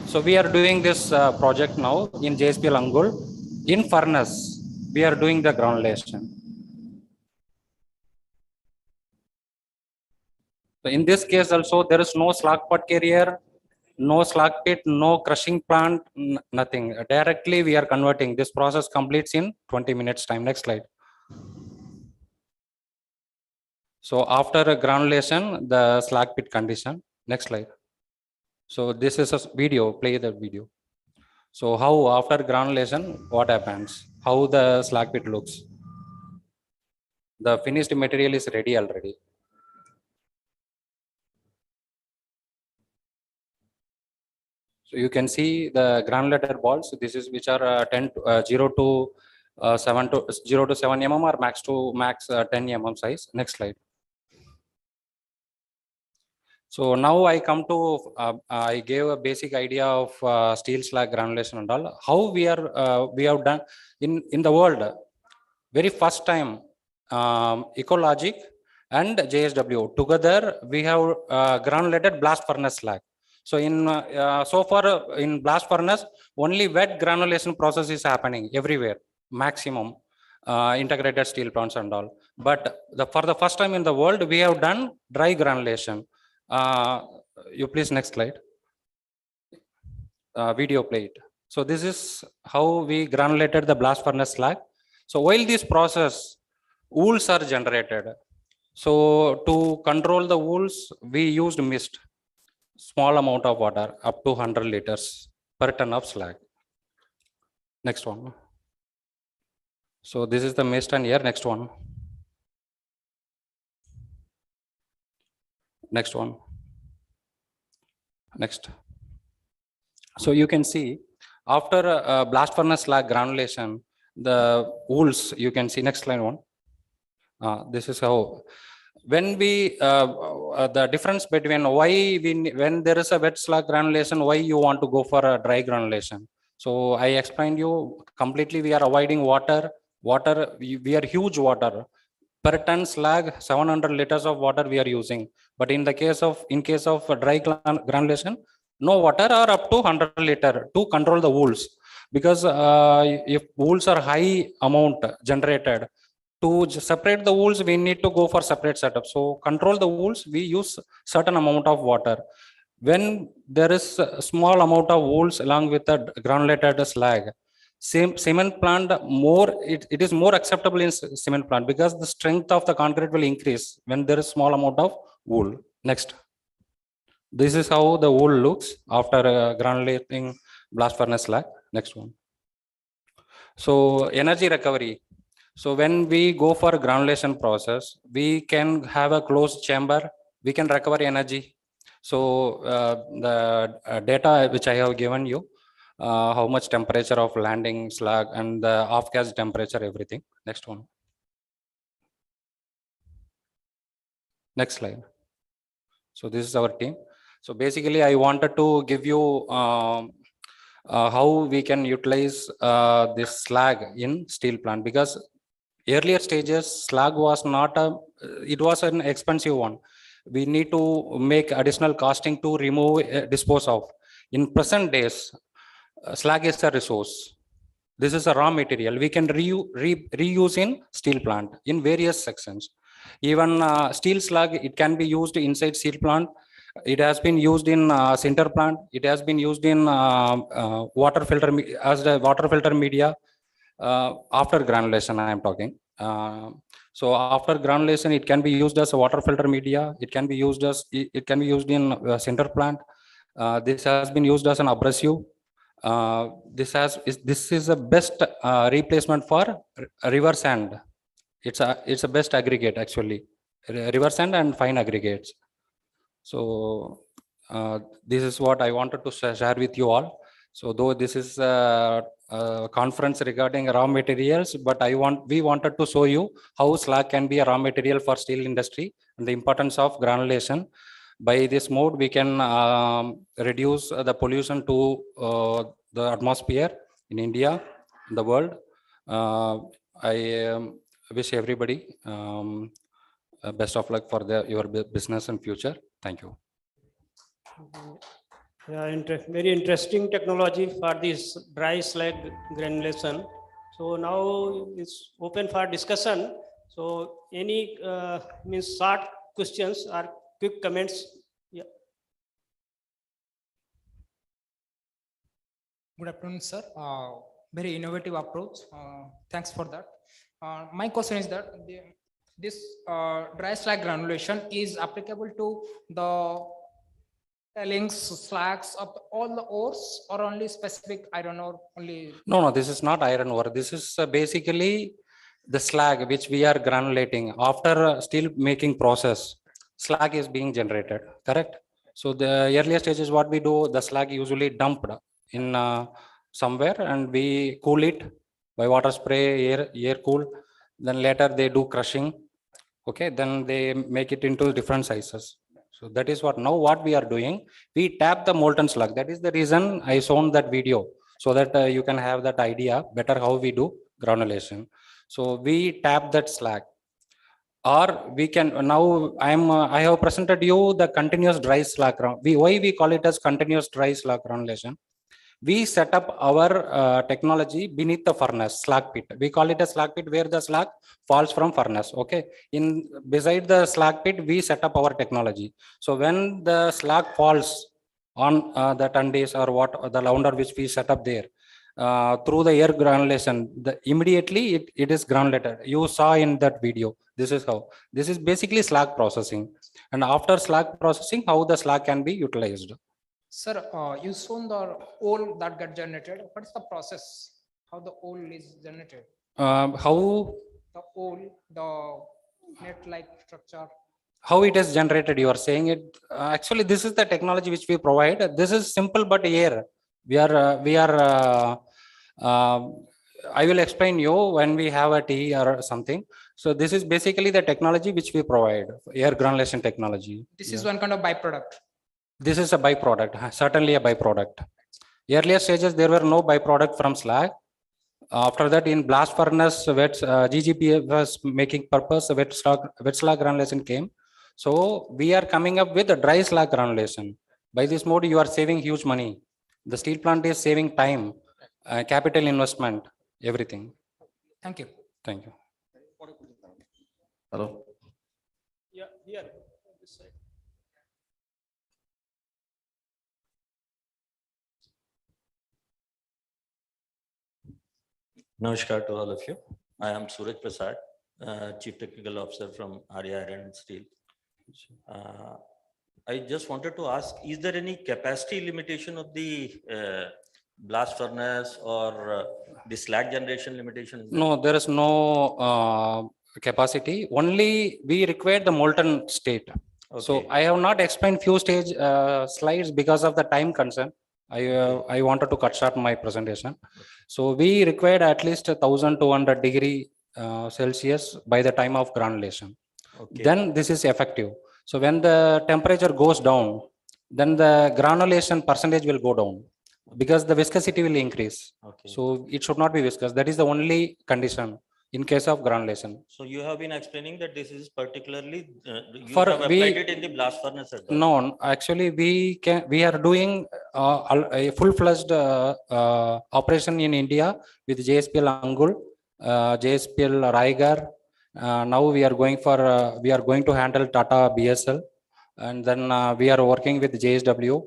So we are doing this project now in JSPL Angul. In furnace, we are doing the granulation. So in this case also, there is no slag pot carrier, no slag pit, no crushing plant, nothing. Directly we are converting. This process completes in 20 minutes time. Next slide. So after a granulation, the slag pit condition. Next slide. So this is a video, play the video. So how after granulation, what happens? How the slag pit looks? The finished material is ready already. So you can see the granulated balls. This is which are 0 to 7 mm or max 10 mm size. Next slide. So now I come to I gave a basic idea of steel slag granulation and all. How we have done in the world. Very first time, Ecologic and JSW together we have granulated blast furnace slag. So so far in blast furnace, only wet granulation process is happening everywhere, maximum integrated steel plants and all. But for the first time in the world, we have done dry granulation. You please next slide. Video play it. So this is how we granulated the blast furnace slag. So while this process, wools are generated. So to control the wools, we used mist. Small amount of water, up to 100 liters per ton of slag. Next one. So this is the mist and here, next one. Next one. Next. So you can see after blast furnace slag granulation, the wools, you can see next line one. This is how. When we the difference between why when there is a wet slag granulation, why you want to go for a dry granulation. So I explained you completely. We are avoiding water. We are huge water per ton slag. 700 liters of water we are using. But in case of dry granulation, no water or up to 100 liter to control the wools. Because if wools are high amount generated, to separate the wools, we need to go for separate setup. So control the wools, we use certain amount of water. When there is a small amount of wools along with the granulated slag, cement plant it is more acceptable in cement plant because the strength of the concrete will increase when there is small amount of wool. Next. This is how the wool looks after granulating blast furnace slag. Next one. So energy recovery. So when we go for granulation process, we can have a closed chamber. We can recover energy. So the data which I have given you, how much temperature of landing slag and the off gas temperature, everything. Next one. Next slide. So this is our team. So basically, I wanted to give you how we can utilize this slag in steel plant, because earlier stages slag was not a, it was an expensive one. We need to make additional costing to remove, dispose of. In present days, slag is a resource. This is a raw material we can reuse in steel plant in various sections. Even steel slag, it can be used inside steel plant. It has been used in sinter plant. It has been used in water filter as the water filter media. After granulation, I am talking. So after granulation, it can be used as a water filter media. It can be used as it can be used in sinter plant. This has been used as an abrasive. This is the best replacement for river sand. It's a best aggregate actually, river sand and fine aggregates. So this is what I wanted to share with you all. So though this is a conference regarding raw materials, but we wanted to show you how slag can be a raw material for steel industry and the importance of granulation. By this mode, we can reduce the pollution to the atmosphere in India, in the world. I wish everybody best of luck for your business and future. Thank you. Yeah, very interesting technology for this dry slag granulation. So now it's open for discussion. So any means short questions or quick comments. Yeah. Good afternoon, sir. Very innovative approach. Thanks for that. My question is that this dry slag granulation is applicable to the tailings, slags of all the ores, or only specific iron ore only? No, this is not iron ore. This is basically the slag which we are granulating after steel making process. Slag is being generated, correct? So the earlier stages, what we do, the slag usually dumped in somewhere and we cool it by water spray, air cool. Then later they do crushing. Okay, then they make it into different sizes. So that is what we are doing. We tap the molten slag. That is the reason I shown that video, so that you can have that idea better how we do granulation. So we tap that slag, or we can now I have presented you the continuous dry slag. Why we call it as continuous dry slag granulation? We set up our technology beneath the furnace, slag pit. We call it a slag pit where the slag falls from furnace. Okay, beside the slag pit, we set up our technology. So when the slag falls on the tundies or what the lounder which we set up there, through the air granulation, immediately it is granulated. You saw in that video. This is how. This is basically slag processing, and after slag processing, how the slag can be utilized. Sir, you shown the ore that got generated. What is the process? How the ore is generated? How? The ore, the net-like structure. How it is generated? You are saying it. Actually, this is the technology which we provide. This is simple but air. I will explain you when we have a tea or something. So this is basically the technology which we provide, air granulation technology. This is one kind of byproduct. This is a byproduct, certainly a byproduct. Earlier stages, there were no byproduct from slag. After that, in blast furnace, GGP was making purpose, wet slag granulation came. So we are coming up with a dry slag granulation. By this mode, you are saving huge money. The steel plant is saving time, capital investment, everything. Thank you. Thank you. Hello. Yeah, here. This side. Namaskar to all of you. I am Suraj Prasad, Chief Technical Officer from Arya Iron and Steel. I just wanted to ask, is there any capacity limitation of the blast furnace or the slag generation limitation? No, there is no capacity. Only we require the molten state. Okay. So I have not explained few stage slides because of the time concern. I wanted to cut short my presentation. So we required at least 1200 degree Celsius by the time of granulation. Okay. Then this is effective. So when the temperature goes down, then the granulation percentage will go down because the viscosity will increase. Okay. So it should not be viscous. That is the only condition in case of granulation. So you have been explaining that this is particularly, you For have applied we- it in the blast furnace as well. No, actually we are doing a full-fledged operation in India with JSPL Angul, JSPL Raigar. Now we are going to handle Tata BSL, and then we are working with JSW.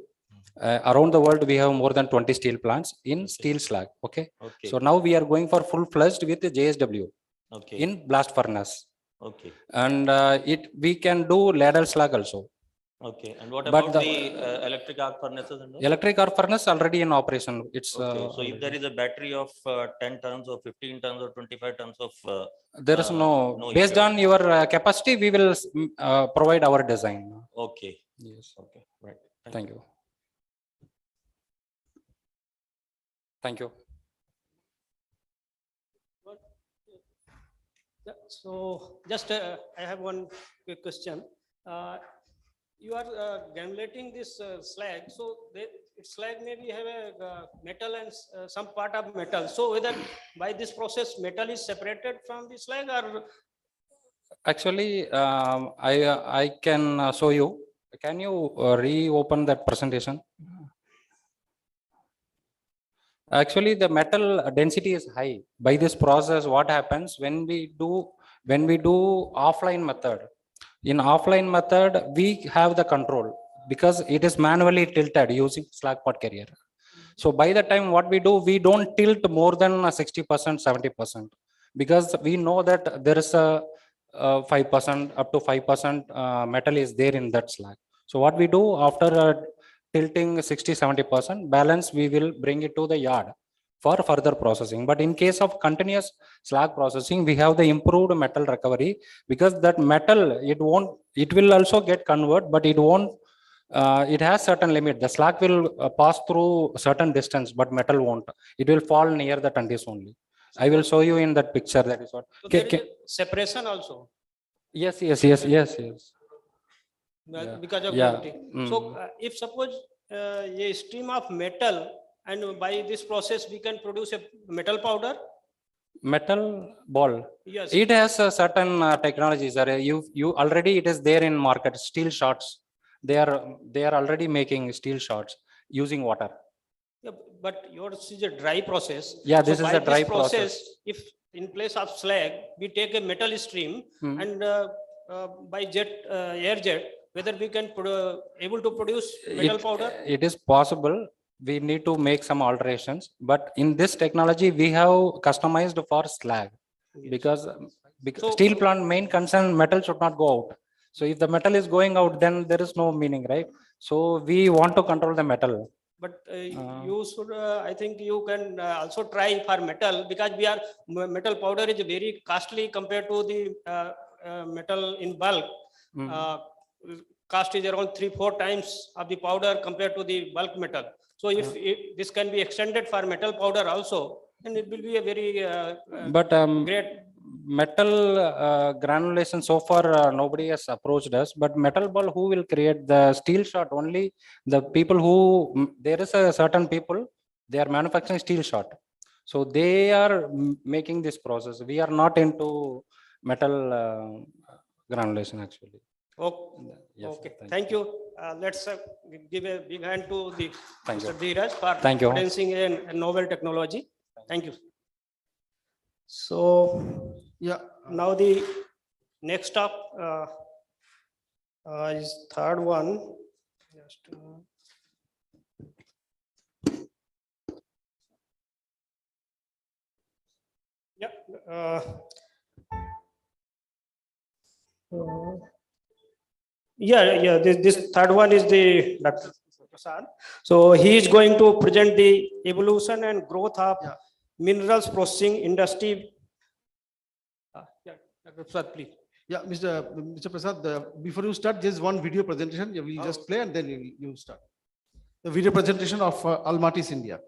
Around the world, we have more than 20 steel plants in steel slag. Okay. Okay. So now we are going for full-fledged with the JSW Okay. in blast furnace. Okay. And we can do ladle slag also. Okay. And what But about the electric arc furnaces and all? Electric arc furnace already in operation. It's Okay. So if there is a battery of 10 tons or 15 tons or 25 tons of there is no based issue. on your capacity, we will provide our design. Okay. Yes. Okay. Right. Thank you. Thank you. Yeah, so just I have one quick question. You are granulating this slag, so slag maybe have a metal and some part of metal. So whether by this process metal is separated from the slag or? Actually, I can show you. Can you reopen that presentation? Actually, the metal density is high. By this process, what happens when we do offline method? In offline method, we have the control because it is manually tilted using slag pot carrier. So by the time what we do, we don't tilt more than 60%, 70%, because we know that there is a 5% up to 5% metal is there in that slag. So what we do after tilting 60-70%, balance we will bring it to the yard for further processing. But in case of continuous slag processing, we have the improved metal recovery, because that metal it will also get converted, but it won't. It has certain limit. The slag will pass through certain distance, but metal won't. It will fall near the tundis only. I will show you in that picture. That is what. So there is a separation also. Yes. Because of Yeah. gravity. So if suppose a stream of metal, and by this process we can produce a metal powder. Metal ball. Yes. It has a certain technologies. You already it is there in market. Steel shots. They are already making steel shots using water. Yeah, but yours is a dry process. Yeah, this So is by a dry this process. If in place of slag we take a metal stream and by air jet, whether we can able to produce metal powder. It is possible. We need to make some alterations, but in this technology we have customized for slag. Because steel plant main concern, metal should not go out. So if the metal is going out, then there is no meaning, right? So we want to control the metal. But you should, I think you can also try for metal, because metal powder is very costly compared to the metal in bulk. Cost is around 3-4 times of the powder compared to the bulk metal. So if this can be extended for metal powder also, then it will be a very great. Metal granulation, so far nobody has approached us, but metal ball, who will create the steel shot? Only the people who, there is a certain people, they are manufacturing steel shot. So they are making this process. We are not into metal granulation actually. Okay. Yes, Okay. Thank you. Let's give a big hand to the Thank Mr. you. Dheeraj for Thank you. producing a novel technology. Thank you. So yeah, now the next up is third one. Yeah. Yeah. This third one is the Dr. Prasad. So he is going to present the evolution and growth of minerals processing industry. Yeah, Dr. Prasad, please. Yeah, Mr. Prasad, before you start, there's one video presentation. We'll just play and then you start. The video presentation of Almaty's India.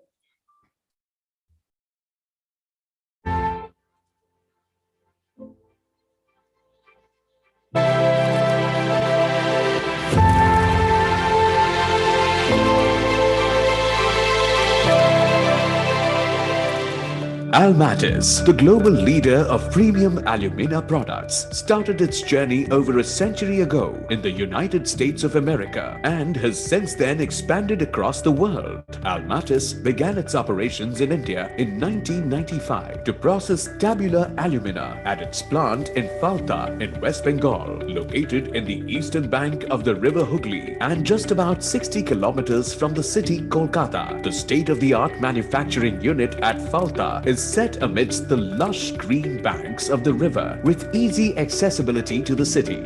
Almatis, the global leader of premium alumina products, started its journey over a century ago in the United States of America and has since then expanded across the world. Almatis began its operations in India in 1995 to process tabular alumina at its plant in Falta in West Bengal, located in the eastern bank of the river Hooghly and just about 60 kilometers from the city Kolkata. The state-of-the-art manufacturing unit at Falta is set amidst the lush green banks of the river with easy accessibility to the city.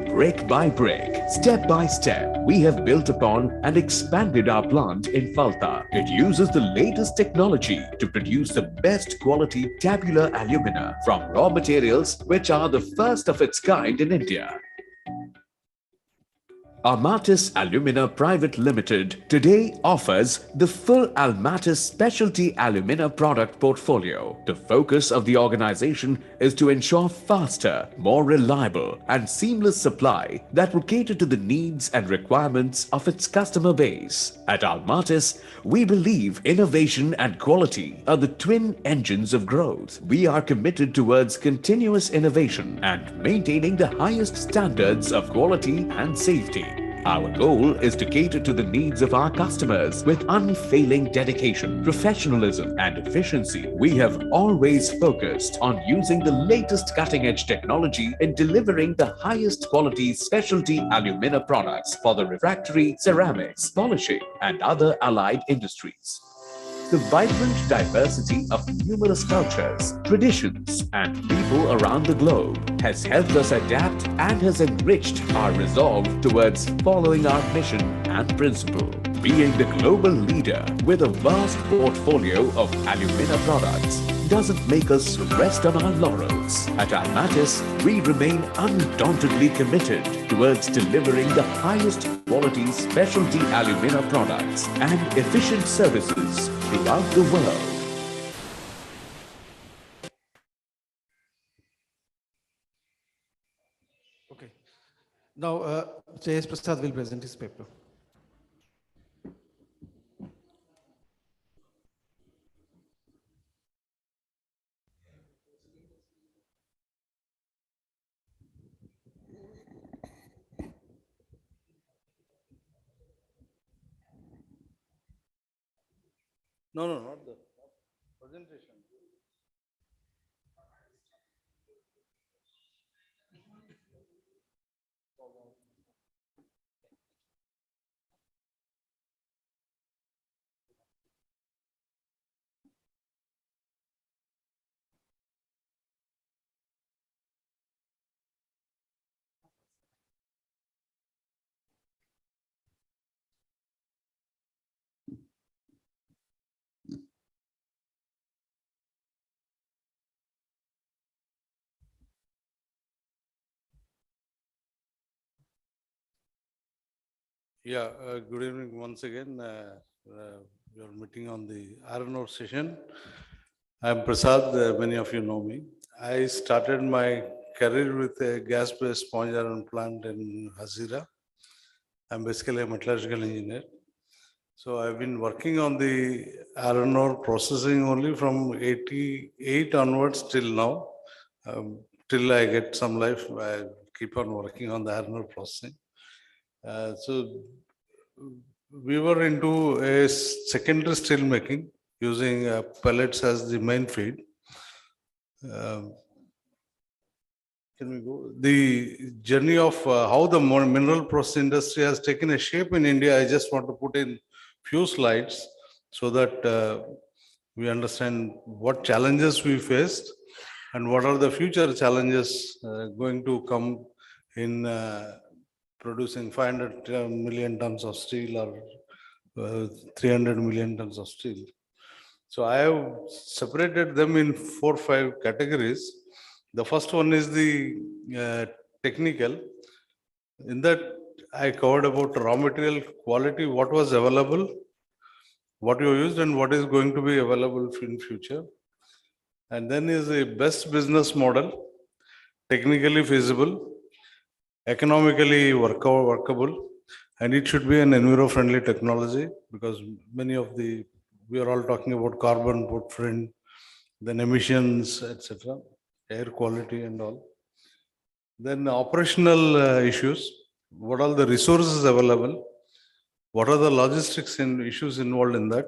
Brick by brick, step by step, we have built upon and expanded our plant in Falta. It uses the latest technology to produce the best quality tabular alumina from raw materials which are the first of its kind in India. Almatis Alumina Private Limited today offers the full Almatis specialty alumina product portfolio. The focus of the organization is to ensure faster, more reliable and seamless supply that will cater to the needs and requirements of its customer base. At Almatis, we believe innovation and quality are the twin engines of growth. We are committed towards continuous innovation and maintaining the highest standards of quality and safety. Our goal is to cater to the needs of our customers with unfailing dedication, professionalism, and efficiency. We have always focused on using the latest cutting-edge technology in delivering the highest quality specialty alumina products for the refractory, ceramics, polishing, and other allied industries. The vibrant diversity of numerous cultures, traditions, and people around the globe has helped us adapt and has enriched our resolve towards following our mission and principle. Being the global leader with a vast portfolio of alumina products doesn't make us rest on our laurels. At Almatis, we remain undauntedly committed towards delivering the highest quality specialty alumina products and efficient services throughout the world. Okay. Now, J.S. Prasad will present his paper. No, not the presentation. Yeah, good evening once again. We are meeting on the iron ore session. I'm Prasad, many of you know me. I started my career with a gas-based sponge iron plant in Hazira. I'm basically a metallurgical engineer. So I've been working on the iron ore processing only from 88 onwards till now. Till I get some life, I keep on working on the iron ore processing. So we were into a secondary steel making using pellets as the main feed. Can we go? The journey of how the mineral process industry has taken a shape in India, I just want to put in few slides so that we understand what challenges we faced and what are the future challenges going to come in producing 500 million tons of steel or 300 million tons of steel. So I have separated them in 4 or 5 categories. The first one is the technical. In that, I covered about raw material quality, what was available, what you used, and what is going to be available in future. And then is a best business model, technically feasible, economically workable, and it should be an enviro-friendly technology because we are all talking about carbon footprint, then emissions, etc., air quality and all. Then operational issues, what are the resources available? What are the logistics and issues involved in that?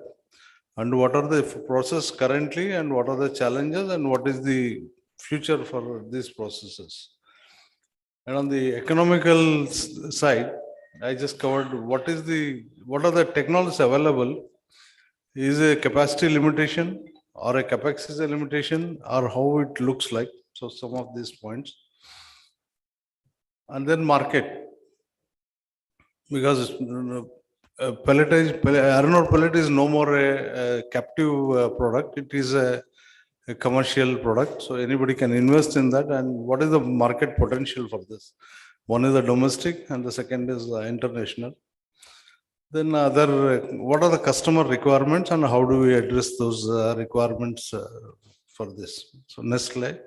And what are the process currently and what are the challenges and what is the future for these processes? And on the economical side, I just covered what are the technologies available? Is a capacity limitation or a capex is a limitation or how it looks like? So some of these points. And then market, because iron ore pellet is no more a captive product. It is a commercial product. So anybody can invest in that. And what is the market potential for this? One is the domestic and the second is international. Then what are the customer requirements and how do we address those requirements for this? So next slide.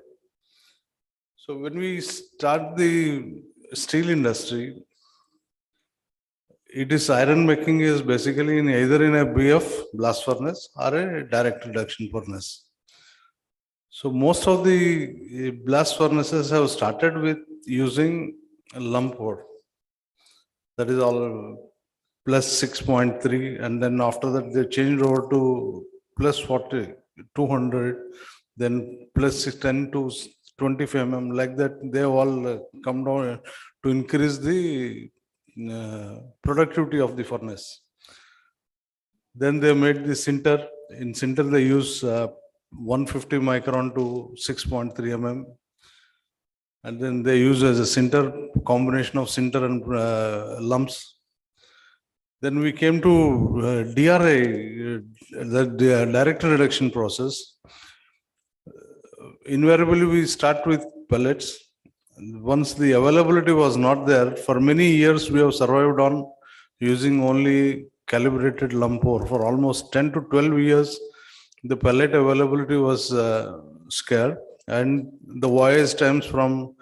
So when we start the steel industry, it is iron making is basically either in a BF blast furnace or a direct reduction furnace. So most of the blast furnaces have started with using lump ore. That is all plus 6.3, and then after that they changed over to plus 40, 200, then plus 10 to 25 mm. Like that, they all come down to increase the productivity of the furnace. Then they made the sinter. In sinter, they use 150 micron to 6.3 mm. And then they use as a sinter, combination of sinter and lumps. Then we came to DRI, the direct reduction process. Invariably, we start with pellets. Once the availability was not there, for many years we have survived on using only calibrated lump ore. For almost 10 to 12 years, the pellet availability was scarce, and the voyage times from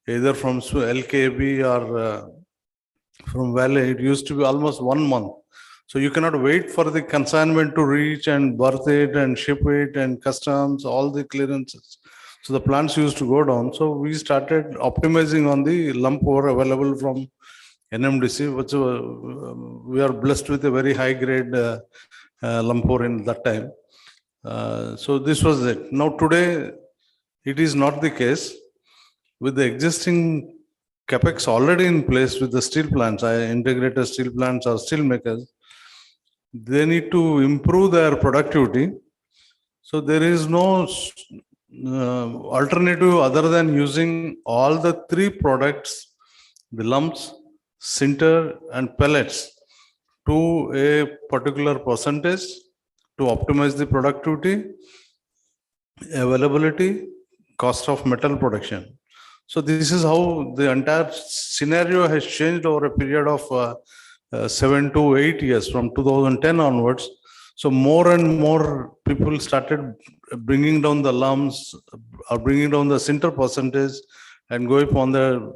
either from LKAB or from Valley, it used to be almost 1 month. So you cannot wait for the consignment to reach and berth it and ship it and customs, all the clearances. So the plants used to go down. So we started optimizing on the lump ore available from NMDC, which we are blessed with a very high grade lump ore in that time. So this was it. Now today, it is not the case. With the existing capex already in place with the steel plants, integrated steel plants or steel makers, they need to improve their productivity. So there is no alternative other than using all the three products, the lumps, sinter and pellets, to a particular percentage to optimize the productivity, availability, cost of metal production. So this is how the entire scenario has changed over a period of 7 to 8 years from 2010 onwards. So more and more people started bringing down the lumps or bringing down the sinter percentage and going on the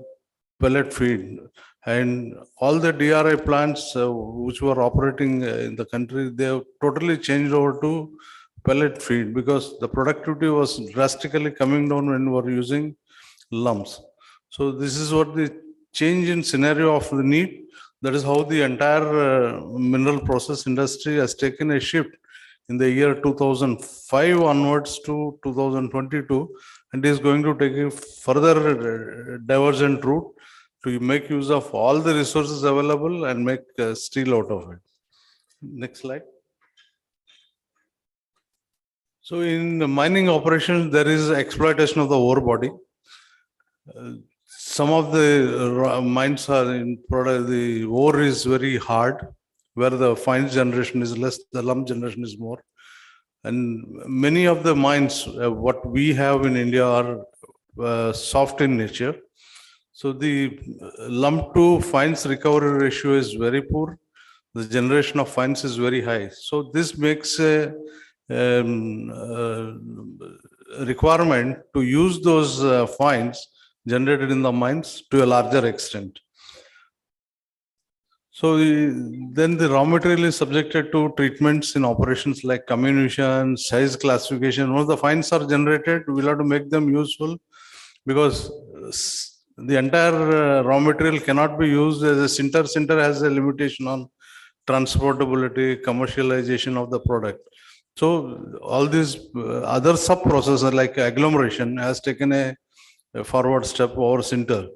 pellet feed. And all the DRI plants which were operating in the country, they have totally changed over to pellet feed because the productivity was drastically coming down when we were using lumps. So this is what the change in scenario of the need. That is how the entire mineral process industry has taken a shift in the year 2005 onwards to 2022, and is going to take a further divergent route to make use of all the resources available and make steel out of it. Next slide. So in the mining operations, there is exploitation of the ore body. Some of the mines are in product, the ore is very hard, where the fines generation is less, the lump generation is more. And many of the mines, what we have in India are soft in nature. So the lump to fines recovery ratio is very poor. The generation of fines is very high. So this makes a requirement to use those fines generated in the mines to a larger extent. So then the raw material is subjected to treatments in operations like comminution, size classification. Once the fines are generated, we'll have to make them useful, because the entire raw material cannot be used as a sinter. Sinter has a limitation on transportability, commercialization of the product. So all these other sub processes like agglomeration has taken a forward step over sinter.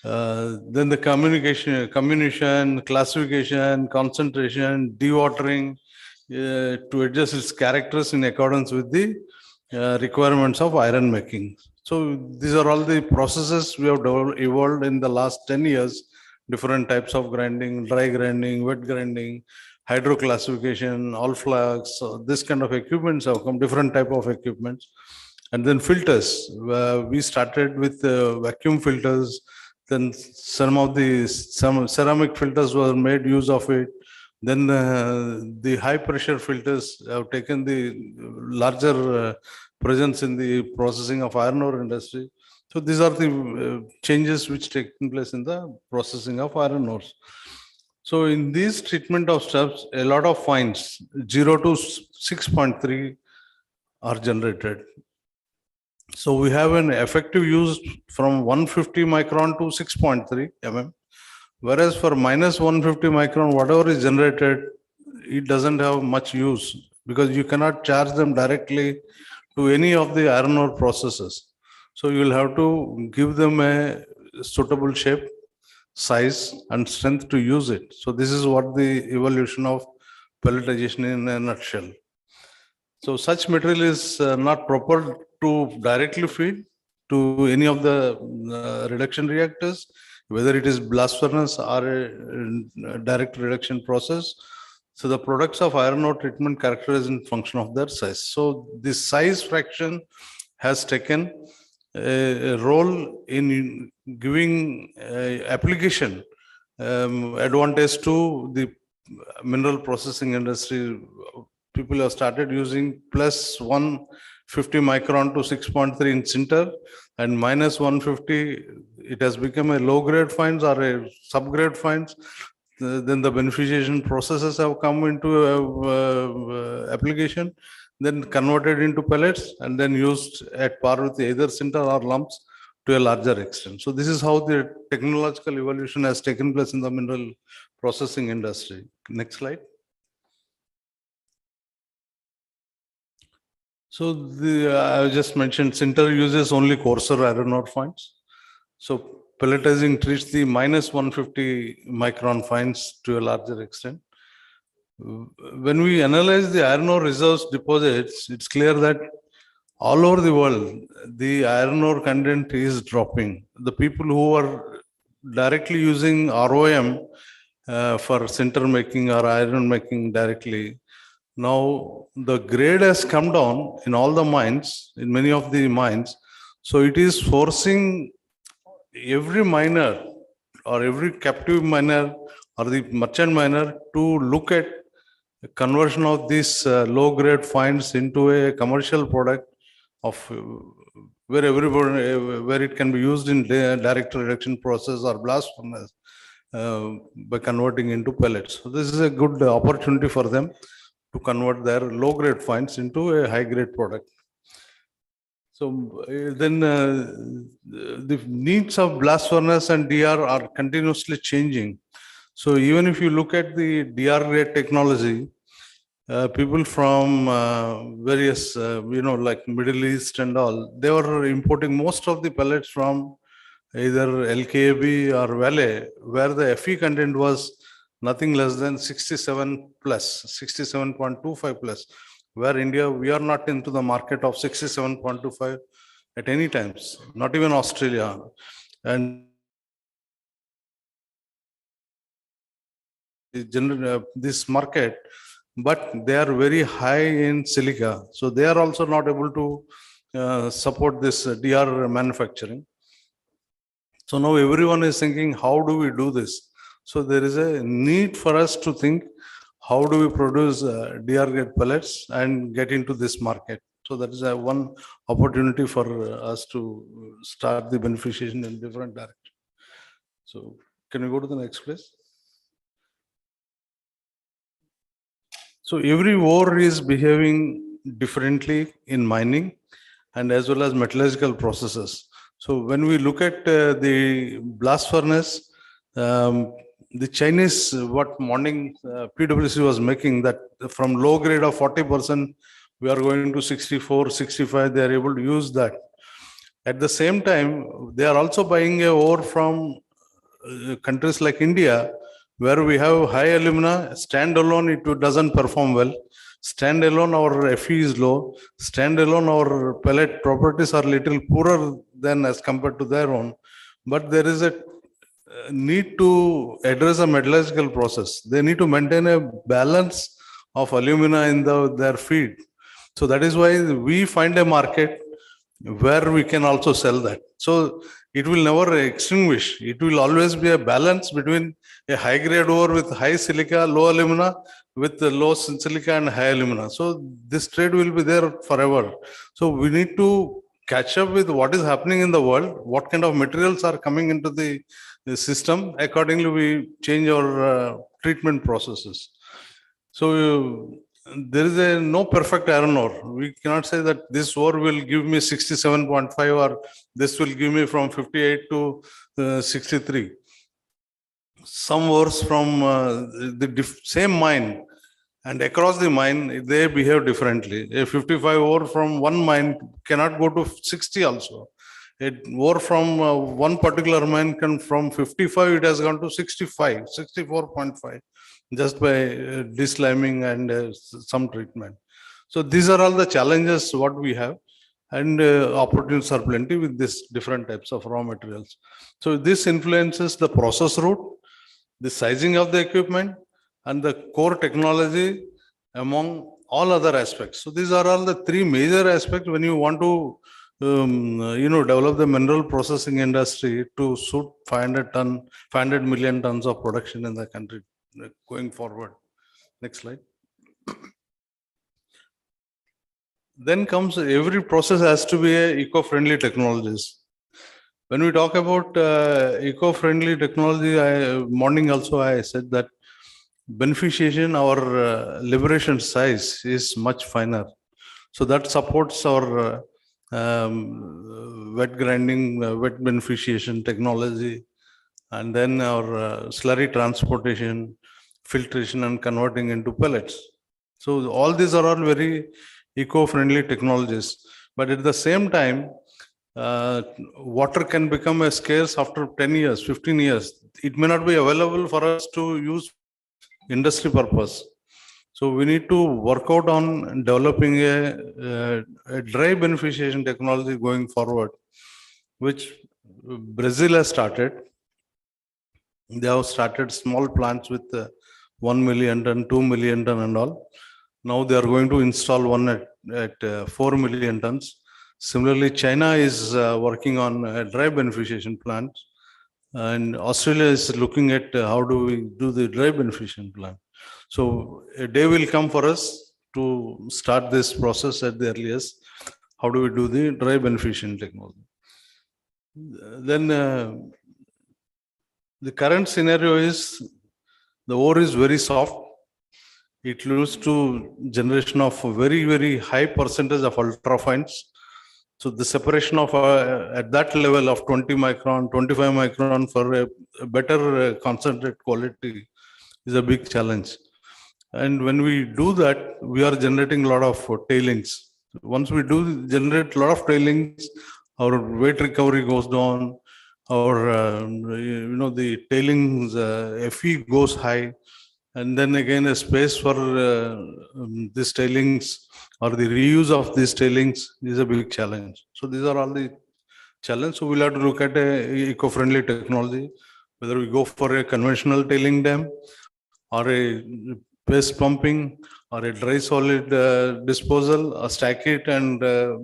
Then the comminution, classification, concentration, dewatering, to adjust its characters in accordance with the requirements of iron making. So these are all the processes we have evolved in the last 10 years. Different types of grinding, dry grinding, wet grinding, hydro classification, all flux, this kind of equipments have come, different type of equipments. And then filters, we started with vacuum filters. Then some ceramic filters were made use of it. Then the high pressure filters have taken the larger presence in the processing of iron ore industry. So these are the changes which taking place in the processing of iron ores. So in these treatment of steps, a lot of fines, 0 to 6.3 are generated. So we have an effective use from 150 micron to 6.3 mm. Whereas for minus 150 micron, whatever is generated, it doesn't have much use, because you cannot charge them directly to any of the iron ore processes. So you will have to give them a suitable shape, size and strength to use it. So this is what the evolution of pelletization in a nutshell. So such material is not proper to directly feed to any of the reduction reactors, whether it is blast furnace or a direct reduction process. So the products of iron ore treatment characterized in function of their size. So the size fraction has taken a role in giving application advantage to the mineral processing industry. People have started using plus 150 micron to 6.3 in sinter, and minus 150, it has become a low grade fines or a subgrade fines. Then the beneficiation processes have come into application, then converted into pellets, and then used at par with either sinter or lumps to a larger extent. So this is how the technological evolution has taken place in the mineral processing industry. Next slide. So I just mentioned sinter uses only coarser iron ore fines. So pelletizing treats the minus 150 micron fines to a larger extent. When we analyze the iron ore reserves deposits, it's clear that all over the world, the iron ore content is dropping. The people who are directly using ROM for sinter making or iron making directly, now the grade has come down in all the mines, in many of the mines. So it is forcing every miner or every captive miner or the merchant miner to look at conversion of these low grade fines into a commercial product of where everybody, where it can be used in direct reduction process or blast furnace by converting into pellets. So this is a good opportunity for them to convert their low grade fines into a high grade product. So then the needs of blast furnace and DR are continuously changing. So even if you look at the DR grade technology, people from various, like Middle East and all, they were importing most of the pellets from either LKAB or Vale, where the Fe content was nothing less than 67 plus, 67.25 plus, where India, we are not into the market of 67.25 at any times, not even Australia. And this market, but they are very high in silica. So they are also not able to support this DR manufacturing. So now everyone is thinking, how do we do this? So there is a need for us to think, how do we produce DR grade pellets and get into this market? So that is one opportunity for us to start the beneficiation in different directions. So can we go to the next place? So every ore is behaving differently in mining and as well as metallurgical processes. So when we look at the blast furnace, the Chinese, what morning PwC was making, that from low grade of 40%, we are going to 64, 65, they are able to use that. At the same time, they are also buying a ore from countries like India, where we have high alumina. Standalone, it doesn't perform well. Standalone, our Fe is low. Standalone, our pellet properties are little poorer than as compared to their own. But there is a need to address a metallurgical process. They need to maintain a balance of alumina in their feed. So that is why we find a market where we can also sell that. So it will never extinguish. It will always be a balance between a high grade ore with high silica, low alumina, with the low silica and high alumina. So this trade will be there forever. So we need to catch up with what is happening in the world, what kind of materials are coming into the system. Accordingly, we change our treatment processes. So there is no perfect iron ore. We cannot say that this ore will give me 67.5 or this will give me from 58 to 63. Some ores from the same mine and across the mine, they behave differently. A 55 ore from one mine cannot go to 60 also. A ore from one particular mine can from 55, it has gone to 65, 64.5. Just by desliming and some treatment. So these are all the challenges what we have, and opportunities are plenty with this different types of raw materials. So this influences the process route, the sizing of the equipment, and the core technology among all other aspects. So these are all the three major aspects when you want to develop the mineral processing industry to suit 500 million tons of production in the country going forward. Next slide. Then comes every process has to be a eco-friendly technologies. When we talk about eco-friendly technology, morning also I said that beneficiation or liberation size is much finer. So that supports our wet grinding, wet beneficiation technology, and then our slurry transportation, filtration and converting into pellets. So all these are all very eco-friendly technologies. But at the same time, water can become a scarce after 10 years, 15 years. It may not be available for us to use industry purpose. So we need to work out on developing a dry beneficiation technology going forward, which Brazil has started. They have started small plants with 1 million ton, 2 million ton and all. Now they are going to install one at 4 million tons. Similarly, China is working on a dry beneficiation plant, and Australia is looking at how do we do the dry beneficiation plant. So a day will come for us to start this process at the earliest. How do we do the dry beneficiation technology? Then the current scenario is the ore is very soft. It leads to generation of very, very high percentage of ultrafines. So the separation of at that level of 20 micron, 25 micron for a better concentrate quality is a big challenge. And when we do that, we are generating a lot of tailings. Once we do generate a lot of tailings, our weight recovery goes down, our the tailings Fe goes high, and then again a space for these tailings or the reuse of these tailings is a big challenge. So these are all the challenges. So we'll have to look at a eco-friendly technology, whether we go for a conventional tailing dam or a paste pumping or a dry solid disposal, or stack it and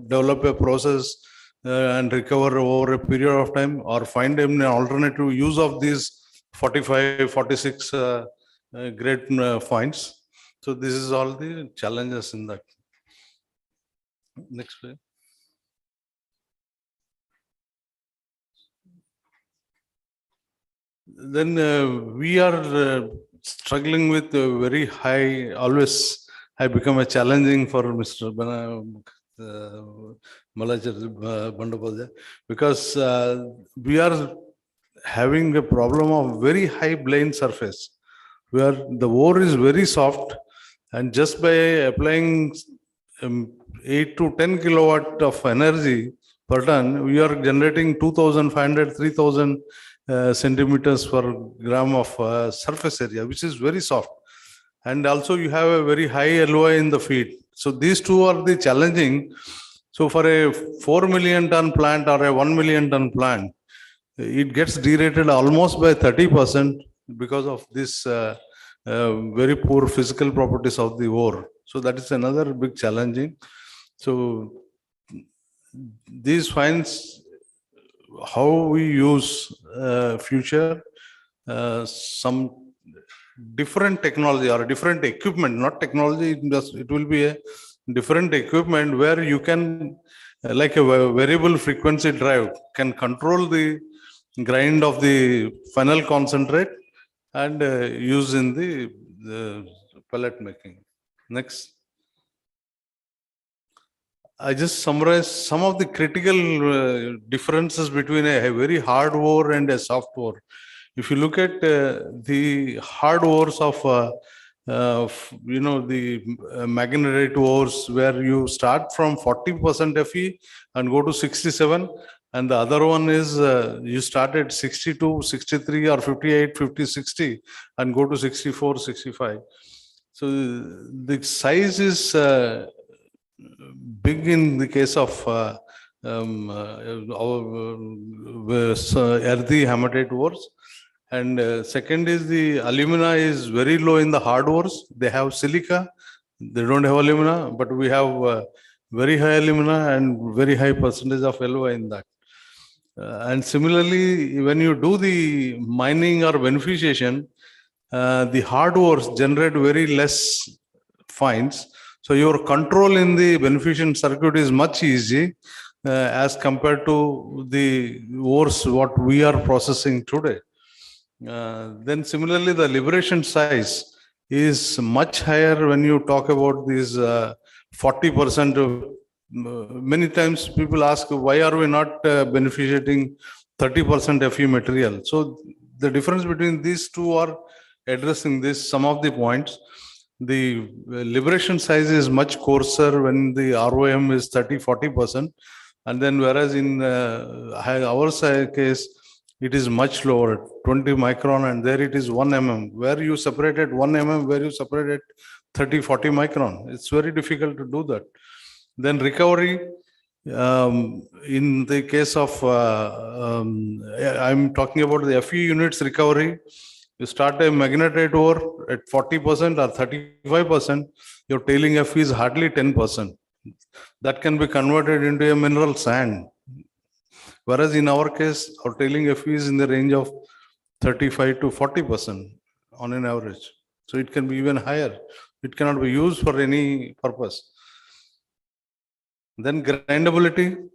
develop a process and recover over a period of time, or find an alternative use of these 45, 46 great finds. So this is all the challenges in that. Next slide. Then we are struggling with very high, always have become a challenging for Mr. Malachar Bandapalja, because we are having a problem of very high plane surface, where the ore is very soft, and just by applying 8 to 10 kilowatt of energy per ton, we are generating 2,500, 3,000 centimeters per gram of surface area, which is very soft. And also you have a very high LOI in the feed. So these two are the challenging. So for a 4 million ton plant or a 1 million ton plant, it gets derated almost by 30% because of this very poor physical properties of the ore. So that is another big challenging. So these finds how we use future some different technology or different equipment, not technology, it will be a different equipment where you can, like a variable frequency drive, can control the grind of the final concentrate and use in the pellet making. Next. I just summarize some of the critical differences between a very hard ore and a soft ore. If you look at the hard ores of, the magnetite ores, where you start from 40% Fe and go to 67, and the other one is you start at 62, 63 or 58, 50, 60 and go to 64, 65. So the size is big in the case of earthy hematite ores. And second is the alumina is very low in the hard ores. They have silica, they don't have alumina, but we have very high alumina and very high percentage of LOI in that. And similarly, when you do the mining or beneficiation, the hard ores generate very less fines. So your control in the beneficiation circuit is much easy as compared to the ores what we are processing today. Then similarly, the liberation size is much higher when you talk about these 40% of, many times people ask, why are we not beneficiating 30% Fe material? So the difference between these two are addressing this, some of the points. The liberation size is much coarser when the ROM is 30-40%. And then whereas in our case, it is much lower, 20 micron, and there it is 1 mm. Where you separated 1 mm, where you separated 30-40 micron. It's very difficult to do that. Then recovery, in the case of, I'm talking about the Fe units recovery. You start a magnetite ore at 40% or 35%, your tailing Fe is hardly 10%. That can be converted into a mineral sand. Whereas in our case, our tailing Fe is in the range of 35 to 40% on an average. So it can be even higher. It cannot be used for any purpose. Then grindability,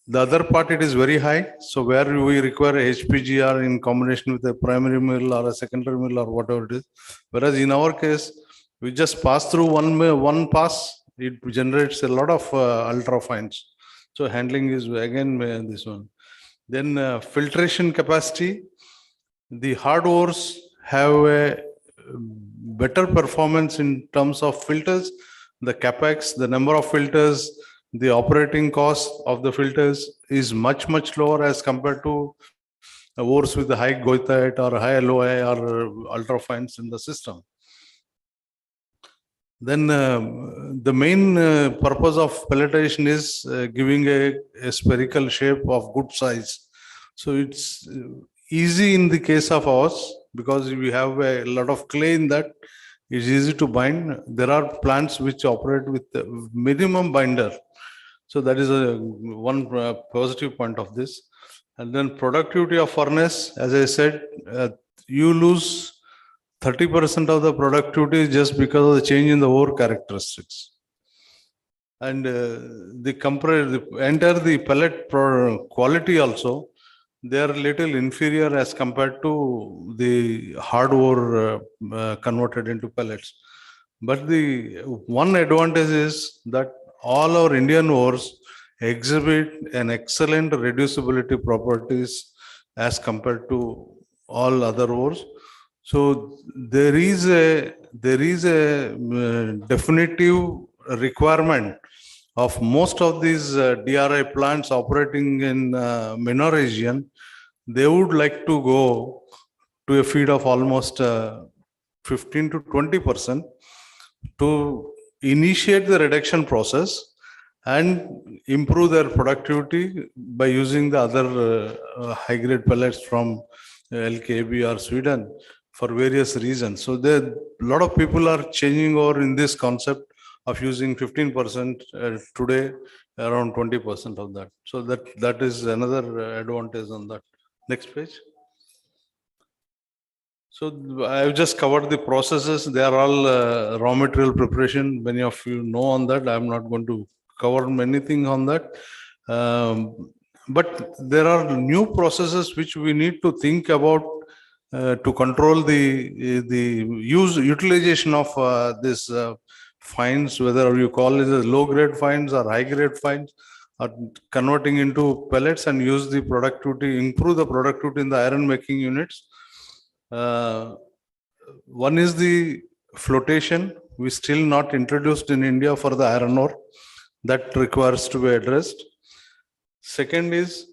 the other part, it is very high. So where we require a HPGR in combination with a primary mill or a secondary mill or whatever it is. Whereas in our case, we just pass through one pass, it generates a lot of ultra fines. So handling is again this one. Then filtration capacity, the hard ores have a better performance in terms of filters. The capex, the number of filters, the operating cost of the filters is much, much lower as compared to ores with the high goethite or high LOI or ultrafines in the system. Then the main purpose of pelletization is giving a spherical shape of good size. So it's easy in the case of ours because we have a lot of clay in that. It's easy to bind. There are plants which operate with minimum binder. So that is one positive point of this. And then productivity of furnace, as I said, you lose 30% of the productivity just because of the change in the ore characteristics. And enter the pellet quality also, they are little inferior as compared to the hard ore converted into pellets. But the one advantage is that all our Indian ores exhibit an excellent reducibility properties as compared to all other ores. So there is a definitive requirement of most of these DRI plants operating in MENA region. They would like to go to a feed of almost 15 to 20% to initiate the reduction process and improve their productivity by using the other high-grade pellets from LKAB or Sweden for various reasons. So there a lot of people are changing over in this concept of using 15% today, around 20% of that. So that is another advantage on that. Next page. So I've just covered the processes. They are all raw material preparation. Many of you know on that. I'm not going to cover anything on that. But there are new processes which we need to think about to control the utilization of this fines, whether you call it low grade fines or high grade fines, or converting into pellets and use the productivity, improve the productivity in the iron making units. One is the flotation. We still not introduced in India for the iron ore. That requires to be addressed. Second is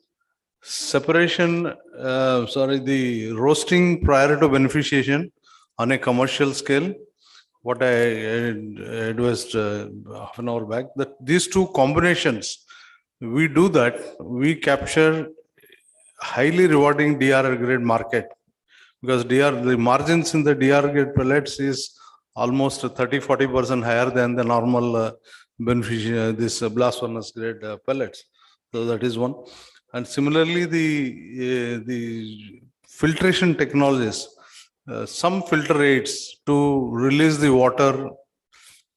separation, the roasting prior to beneficiation on a commercial scale. What I advised half an hour back, that these two combinations, we do that, we capture highly rewarding DR grade market, because the margins in the DR grade pellets is almost 30-40% higher than the normal this blast furnace grade pellets. So that is one. And similarly, the filtration technologies, some filter rates to release the water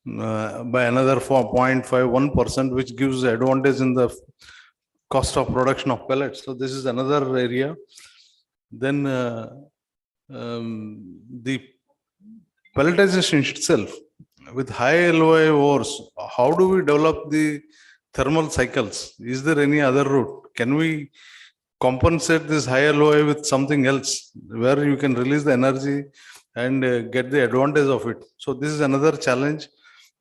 by another 0.51%, which gives advantage in the cost of production of pellets. So this is another area. Then the pelletization itself with high LOI ores, how do we develop the thermal cycles? Is there any other route? Can we compensate this high LOI with something else where you can release the energy and get the advantage of it? So this is another challenge.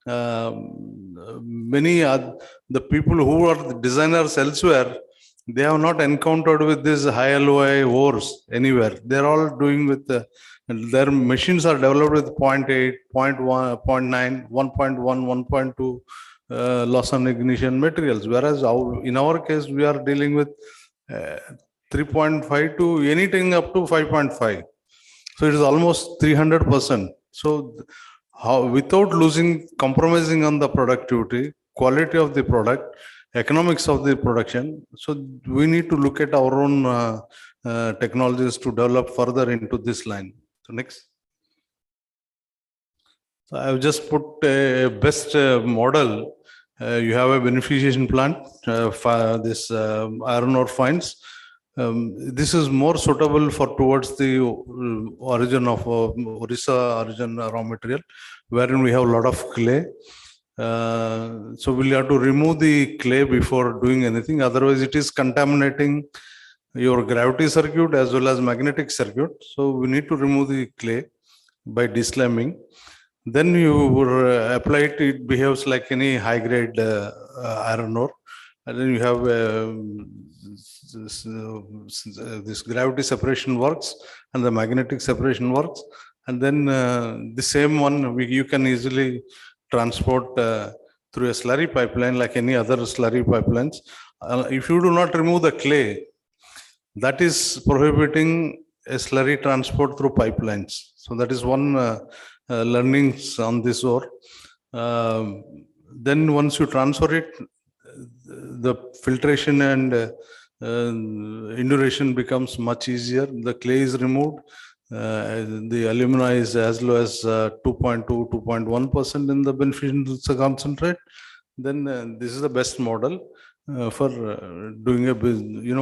Many the people who are the designers elsewhere, they have not encountered with this high LOI ores anywhere. They're all doing with their machines are developed with 0.8, 0.1, 0.9, 1.1, 1.2 loss on ignition materials. Whereas in our case, we are dealing with 3.5 to anything up to 5.5. So it is almost 300%. So without compromising on the productivity, quality of the product, economics of the production. So we need to look at our own technologies to develop further into this line. So next. So I've just put a best model. You have a beneficiation plant for this iron ore fines. This is more suitable for towards the origin of Orissa origin raw material, wherein we have a lot of clay. So we'll have to remove the clay before doing anything. Otherwise, it is contaminating your gravity circuit as well as magnetic circuit. So we need to remove the clay by deslamming. Then you apply it, it behaves like any high grade iron ore. And then you have this gravity separation works and the magnetic separation works. And then the same one you can easily transport through a slurry pipeline like any other slurry pipelines. If you do not remove the clay, that is prohibiting a slurry transport through pipelines. So that is one learnings on this ore. Then once you transfer it, the filtration and induration becomes much easier. The clay is removed. The alumina is as low as 2.2, 2.1% in the beneficial concentrate. Then this is the best model for doing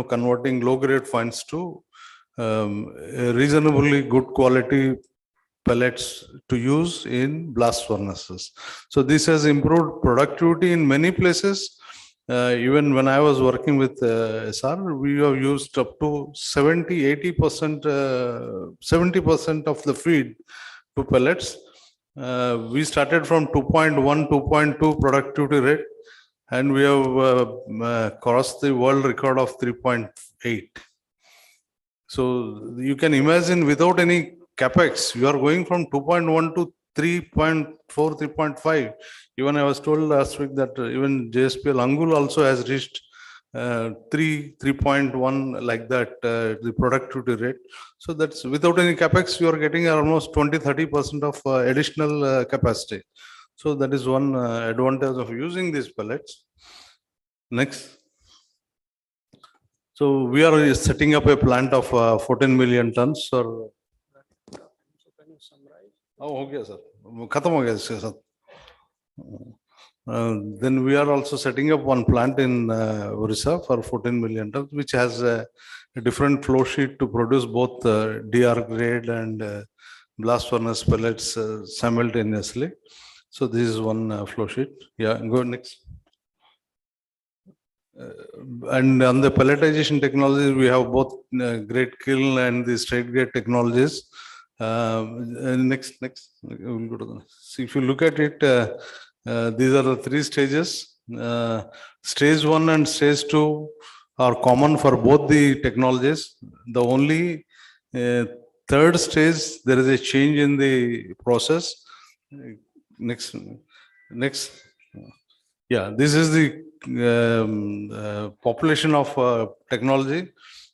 converting low grade fines to a reasonably good quality pellets to use in blast furnaces. So this has improved productivity in many places. Even when I was working with SR, we have used up to 70% of the feed to pellets. We started from 2.1, 2.2 productivity rate, and we have crossed the world record of 3.8. So you can imagine, without any capex, you are going from 2.1 to 3.4, 3.5. Even I was told last week that even JSPL Angul also has reached 3.1, like that, the productivity rate. So that's without any capex, you are getting almost 20-30% of additional capacity. So that is one advantage of using these pellets. Next. So we are setting up a plant of 14 million tons. Or oh, okay, sir. Khatam ho gaya iske saath. Then we are also setting up one plant in Orissa for 14 million tons, which has a different flow sheet to produce both DR grade and blast furnace pellets simultaneously. So this is one flow sheet. Yeah, go next. And on the pelletization technologies, we have both great kiln and the straight grade technologies. Next. We'll go to the next. So if you look at it, these are the three stages. Stage 1 and stage 2 are common for both the technologies. The only third stage, there is a change in the process. Next. Yeah, this is the population of technology.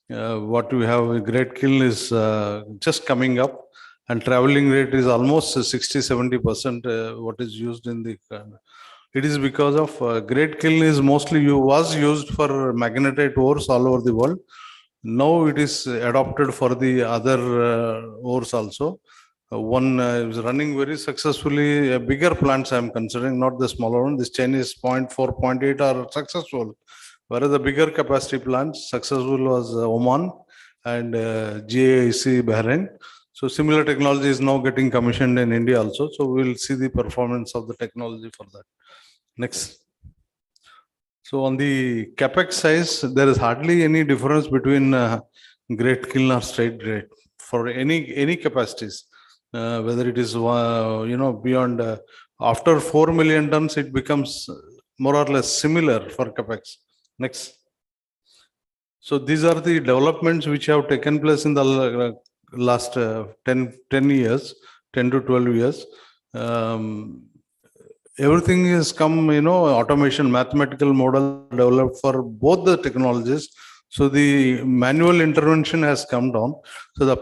What we have, a great kiln is just coming up, and traveling rate is almost 60-70% what is used in the. It is because of great kiln is mostly was used for magnetite ores all over the world. Now it is adopted for the other ores also. One is running very successfully. Bigger plants I am considering, not the smaller one. This Chinese 0.4, 0.8 are successful. Whereas the bigger capacity plants, successful was Oman and GAIC Bahrain. So similar technology is now getting commissioned in India also. So we will see the performance of the technology for that. Next. So on the capex size, there is hardly any difference between great kiln or straight grade for any capacities. Whether it is beyond after 4 million tons, it becomes more or less similar for capex. Next. So these are the developments which have taken place in the last 10 years, 10 to 12 years. Everything has come, automation, mathematical model developed for both the technologies. So the manual intervention has come down. So the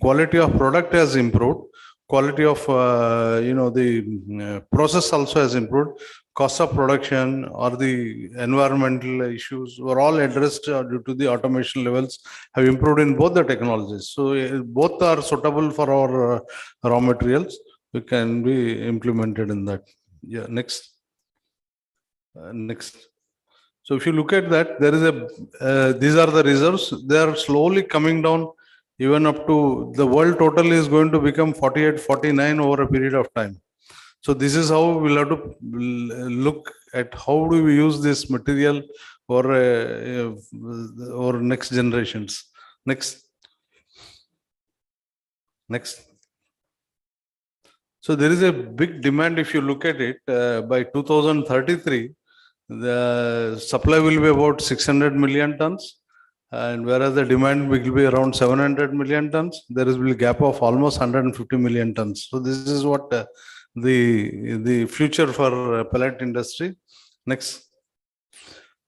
quality of product has improved. Quality of, the process also has improved. Cost of production or the environmental issues were all addressed due to the automation levels have improved in both the technologies. So both are suitable for our raw materials. We can be implemented in that. Yeah, next. Next. So if you look at that, there is these are the reserves. They are slowly coming down. Even up to the world total is going to become 48, 49 over a period of time. So this is how we'll have to look at how do we use this material or next generations. Next. So there is a big demand. If you look at it, by 2033, the supply will be about 600 million tons. And whereas the demand will be around 700 million tons, there will be a gap of almost 150 million tons. So this is what the future for pellet industry. Next.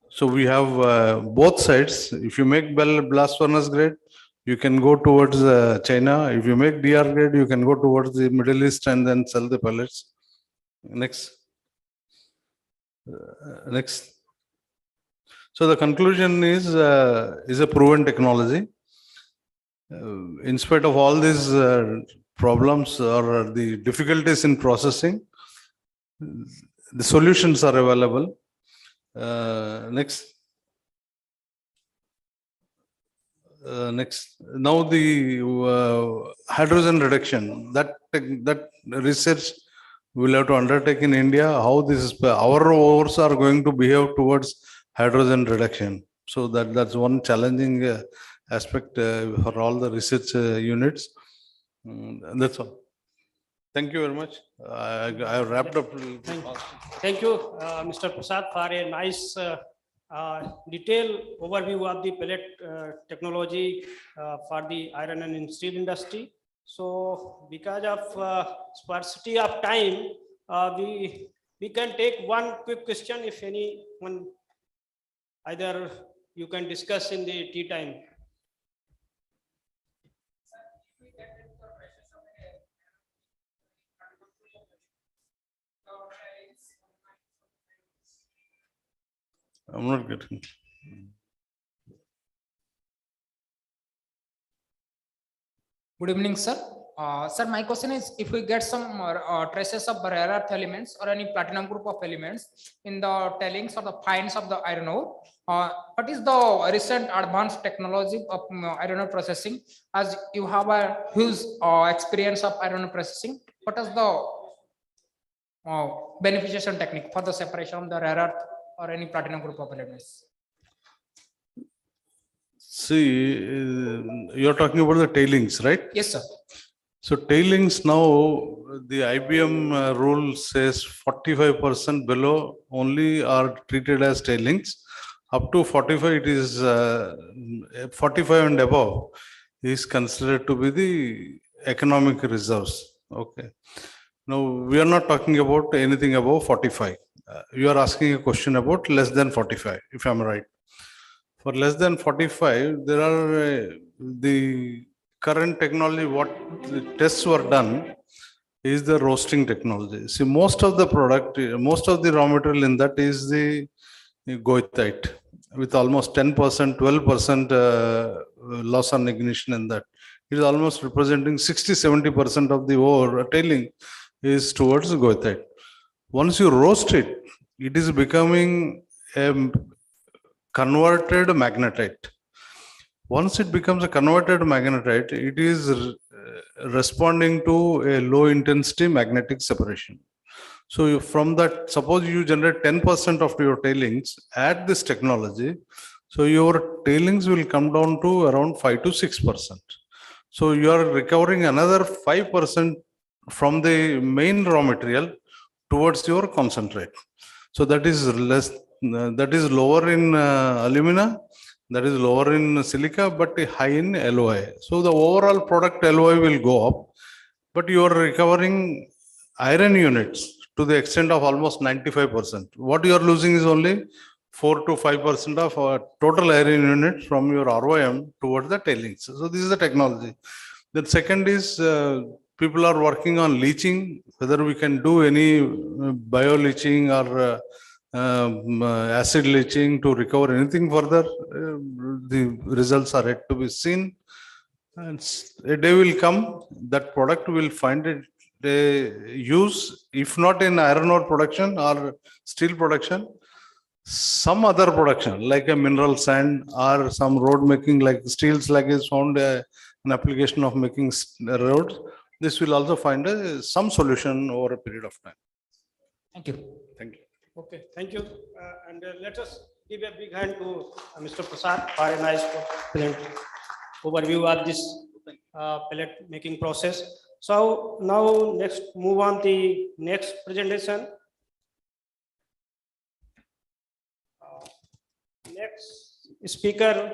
So we have both sides. If you make blast furnace grade, you can go towards China. If you make DR grade, you can go towards the Middle East and then sell the pellets. Next. Next. So the conclusion is a proven technology. In spite of all these problems or the difficulties in processing, the solutions are available. Next. next, now the hydrogen reduction, that research we'll have to undertake in India, how this is, our ores are going to behave towards hydrogen reduction. So that's one challenging aspect for all the research units. That's all. Thank you very much. I have wrapped up. Thank you, Mr. Prasad, for a nice detailed overview of the pellet technology for the iron and steel industry. So because of sparsity of time, we can take one quick question if anyone, either you can discuss in the tea time. I'm not getting. Good evening, sir. Sir, my question is, if we get some traces of rare earth elements or any platinum group of elements in the tailings or the finds of the iron ore, what is the recent advanced technology of iron ore processing? As you have a huge experience of iron ore processing, what is the beneficiation technique for the separation of the rare earth or any platinum group of elements? See, you're talking about the tailings, right? Yes, sir. So tailings now, the IBM rule says 45% below only are treated as tailings. Up to 45, it is 45 and above is considered to be the economic reserves. Okay. Now we are not talking about anything above 45. You are asking a question about less than 45, if I'm right. For less than 45, there are the current technology, what the tests were done is the roasting technology. See, most of the product, most of the raw material in that is the goethite with almost 10%, 12% loss on ignition in that. It is almost representing 60, 70% of the ore tailing is towards goethite. Once you roast it, it is becoming a converted magnetite. Once it becomes a converted magnetite, it is responding to a low intensity magnetic separation. So from that, suppose you generate 10% of your tailings, add this technology, so your tailings will come down to around 5 to 6%. So you are recovering another 5% from the main raw material towards your concentrate. So that is less, that is lower in alumina, that is lower in silica, but high in LOI. So the overall product LOI will go up, but you are recovering iron units to the extent of almost 95%. What you are losing is only 4 to 5% of total iron unit from your ROM towards the tailings. So this is the technology. The second is people are working on leaching, whether we can do any bio leaching or acid leaching to recover anything further. The results are yet to be seen. And a day will come that product will find it use, if not in iron ore production or steel production, some other production like a mineral sand or some road making, like steel slag is found an application of making roads. This will also find some solution over a period of time. Thank you. Thank you. Okay, thank you. And let us give a big hand to Mr. Prasad for a nice overview of this pellet making process. So now next move on the next presentation. Next speaker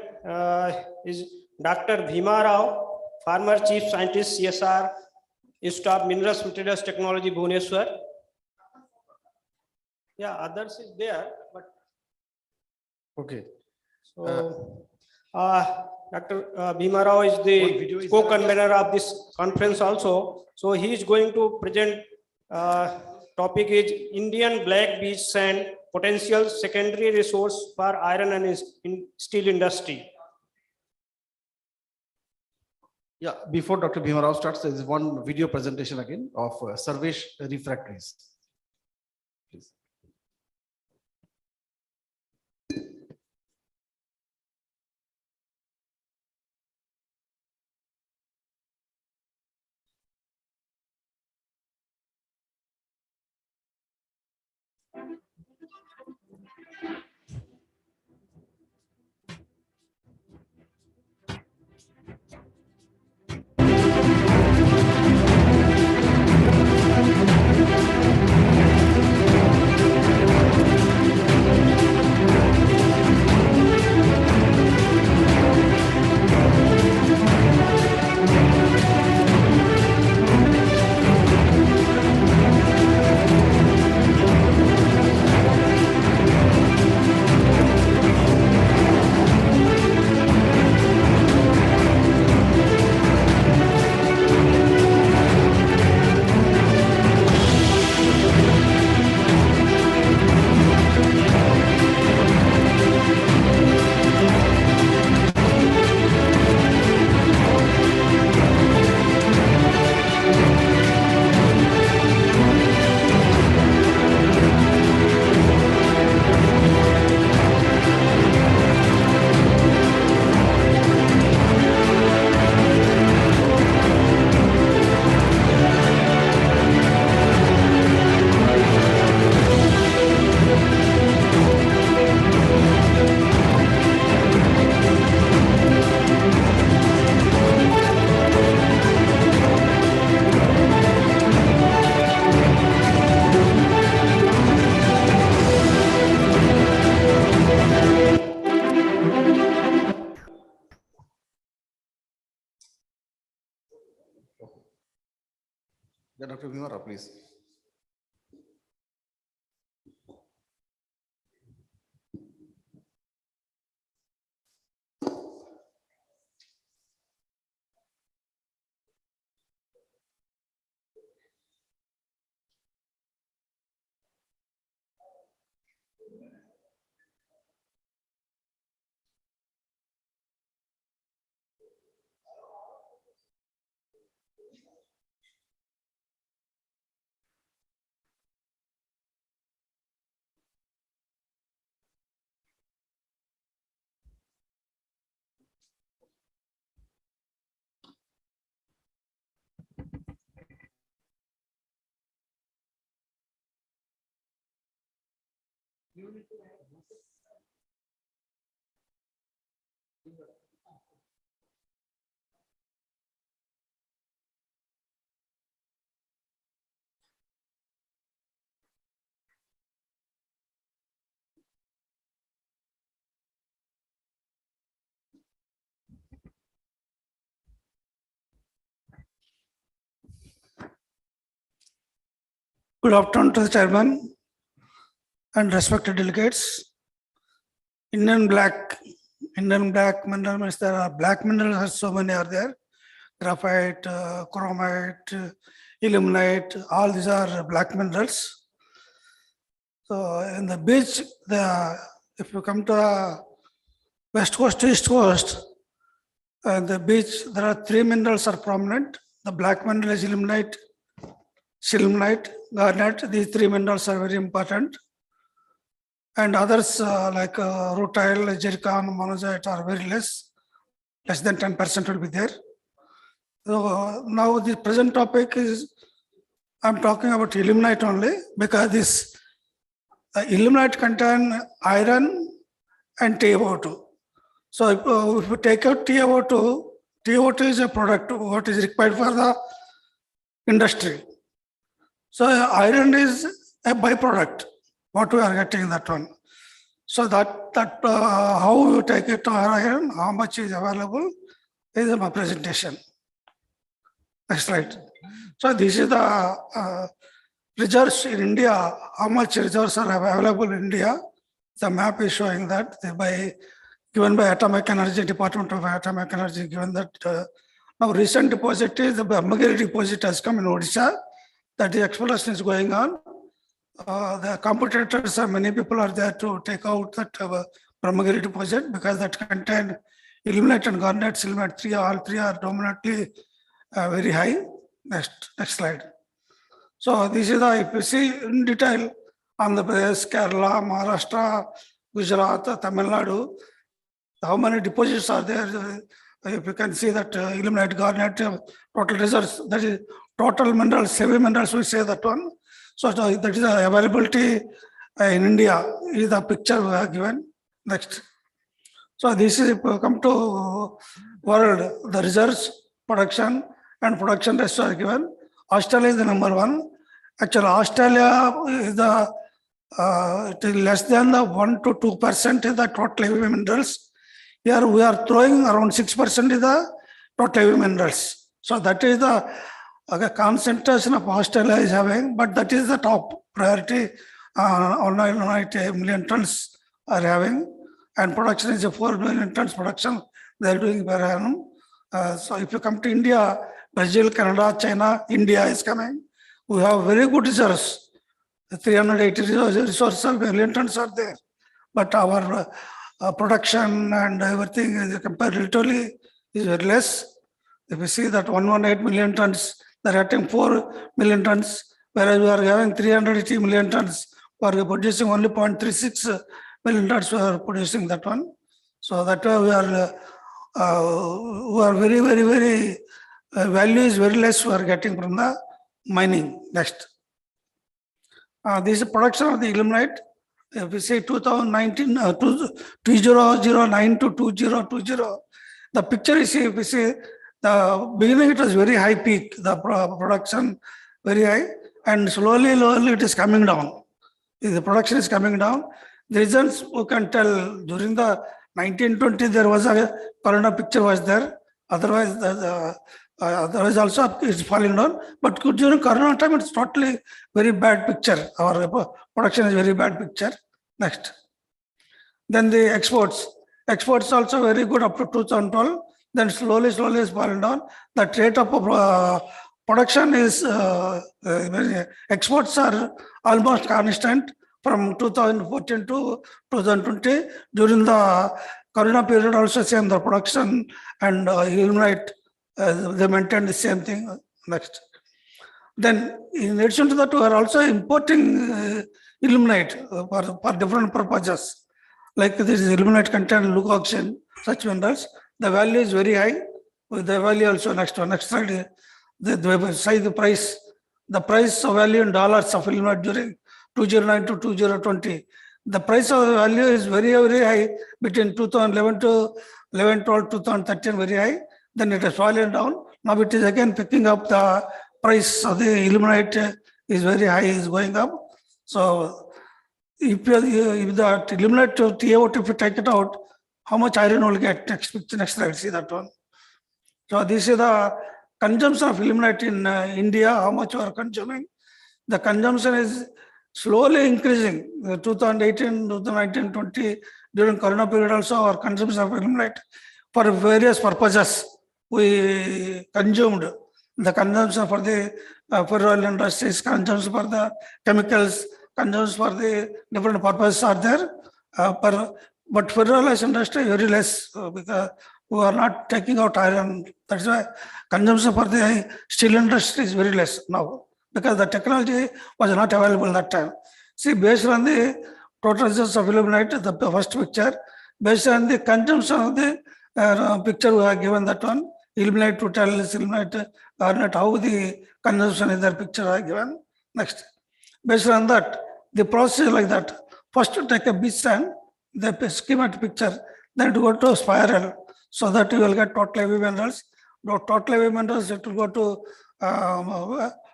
is Dr. Bhima Rao, former Chief Scientist, CSR, Institute of Minerals Materials Technology, Bhubaneswar. Yeah, others is there, but Okay. so Dr. Bhima Rao is the co-convener of this conference also. So he is going to present topic is Indian black beach sand potential secondary resource for iron and steel industry. Yeah, before Dr. Bhima Rao starts, there is one video presentation again of Sarvesh Refractories. Please. Yeah, Dr. Bhimara, please. Good afternoon to the chairman and respected delegates. Indian black mineral means there are black minerals, so many are there. Graphite, chromite, illuminate, all these are black minerals. So in the beach, if you come to the west coast to east coast, the beach, there are three minerals are prominent. The black mineral is illuminate, sillimanite, garnet. These three minerals are very important. And others like rutile, zircon, monazite are very less than 10% will be there. So now the present topic is, I'm talking about illuminite only because this illuminite contain iron and TiO2. So if we take out TiO2, TiO2 is a product what is required for the industry. So iron is a byproduct, what we are getting in that one. So how you take it to iron, how much is available is my presentation. Next slide. So this is the reserves in India, how much reserves are available in India. The map is showing that given by Atomic Energy, Department of Atomic Energy, given that now recent deposit is the Brahmagiri deposit has come in Odisha, that the exploration is going on. The competitors are, many people are there to take out that Brahmagiri deposit because that contain illuminate and garnet, sillimanite, all three are dominantly very high. Next slide. So this is the, if you see in detail, Andhra Pradesh, Kerala, Maharashtra, Gujarat, Tamil Nadu, how many deposits are there? If you can see that illuminate, garnet, total reserves, that is total minerals, heavy minerals, we say that one. So that is the availability in India, is the picture we have given. Next. So this is, if we come to world, the reserves, production and production ratio are given. Australia is the number one. Actually, Australia is the it is less than the 1 to 2% is the total heavy minerals. Here we are throwing around 6% is the total heavy minerals. So that is the concentration of Australia is having, but that is the top priority. 1.8 million tons are having, and production is a 4 million tons production they are doing per annum. So if you come to India, Brazil, Canada, China, India is coming. We have very good reserves. 380 resources of million tons are there, but our production and everything is comparatively is very less. If you see that 118 million tons, they are getting 4 million tons, whereas we are having 380 million tons. We are producing only 0.36 million tons. We are producing that one. So that way we are very, very, very value is very less. We are getting from the mining. Next. This is production of the illuminate. If we say 2019, 2009 to 2020, the picture is, if we say the beginning, it was very high peak, the production very high, and slowly it is coming down. The production is coming down. The reasons we can tell during the 1920, there was a corona picture was there. Otherwise, Otherwise also it's falling down. But during Corona time, it's totally very bad picture. Our production is very bad picture. Next. Then the exports. Exports also very good up to 2012. Then slowly is falling down. The rate of production is, exports are almost constant from 2014 to 2020. During the Corona period also same, the production and illuminate, they maintain the same thing. Next. Then in addition to that, we are also importing illuminate for different purposes. Like this illuminate content, look auction, such minerals. The value is very high. With the value also next slide. The size, the price of value in dollars of illuminate during 2009 to 2020. The price of the value is very high between 2011 to 12, 2013, very high. Then it has fallen down. Now it is again picking up. The price of the illuminate is very high, is going up. So if the illuminate TAOT, if you take it out, how much iron will get? Next slide, see that one. So this is the consumption of illuminate in India, how much we are consuming. The consumption is slowly increasing. 2018, 2019, 20, during Corona period also, our consumption of illuminate for various purposes, we consumed. The consumption for the ferroalloy industries, consumption for the chemicals, consumption for the different purposes are there. But ferroalloy industry very less because we are not taking out iron. That's why consumption for the steel industry is very less now because the technology was not available that time. See, based on the total results of illuminate, the first picture, based on the consumption of the picture we have given that one, illuminate, total, illuminate, garnet, how the consumption in that picture are given. Next. Based on that, the process is like that. First to take a beach sand, the schematic picture, then to go to spiral, so that you will get total heavy minerals. Total heavy minerals, it will go to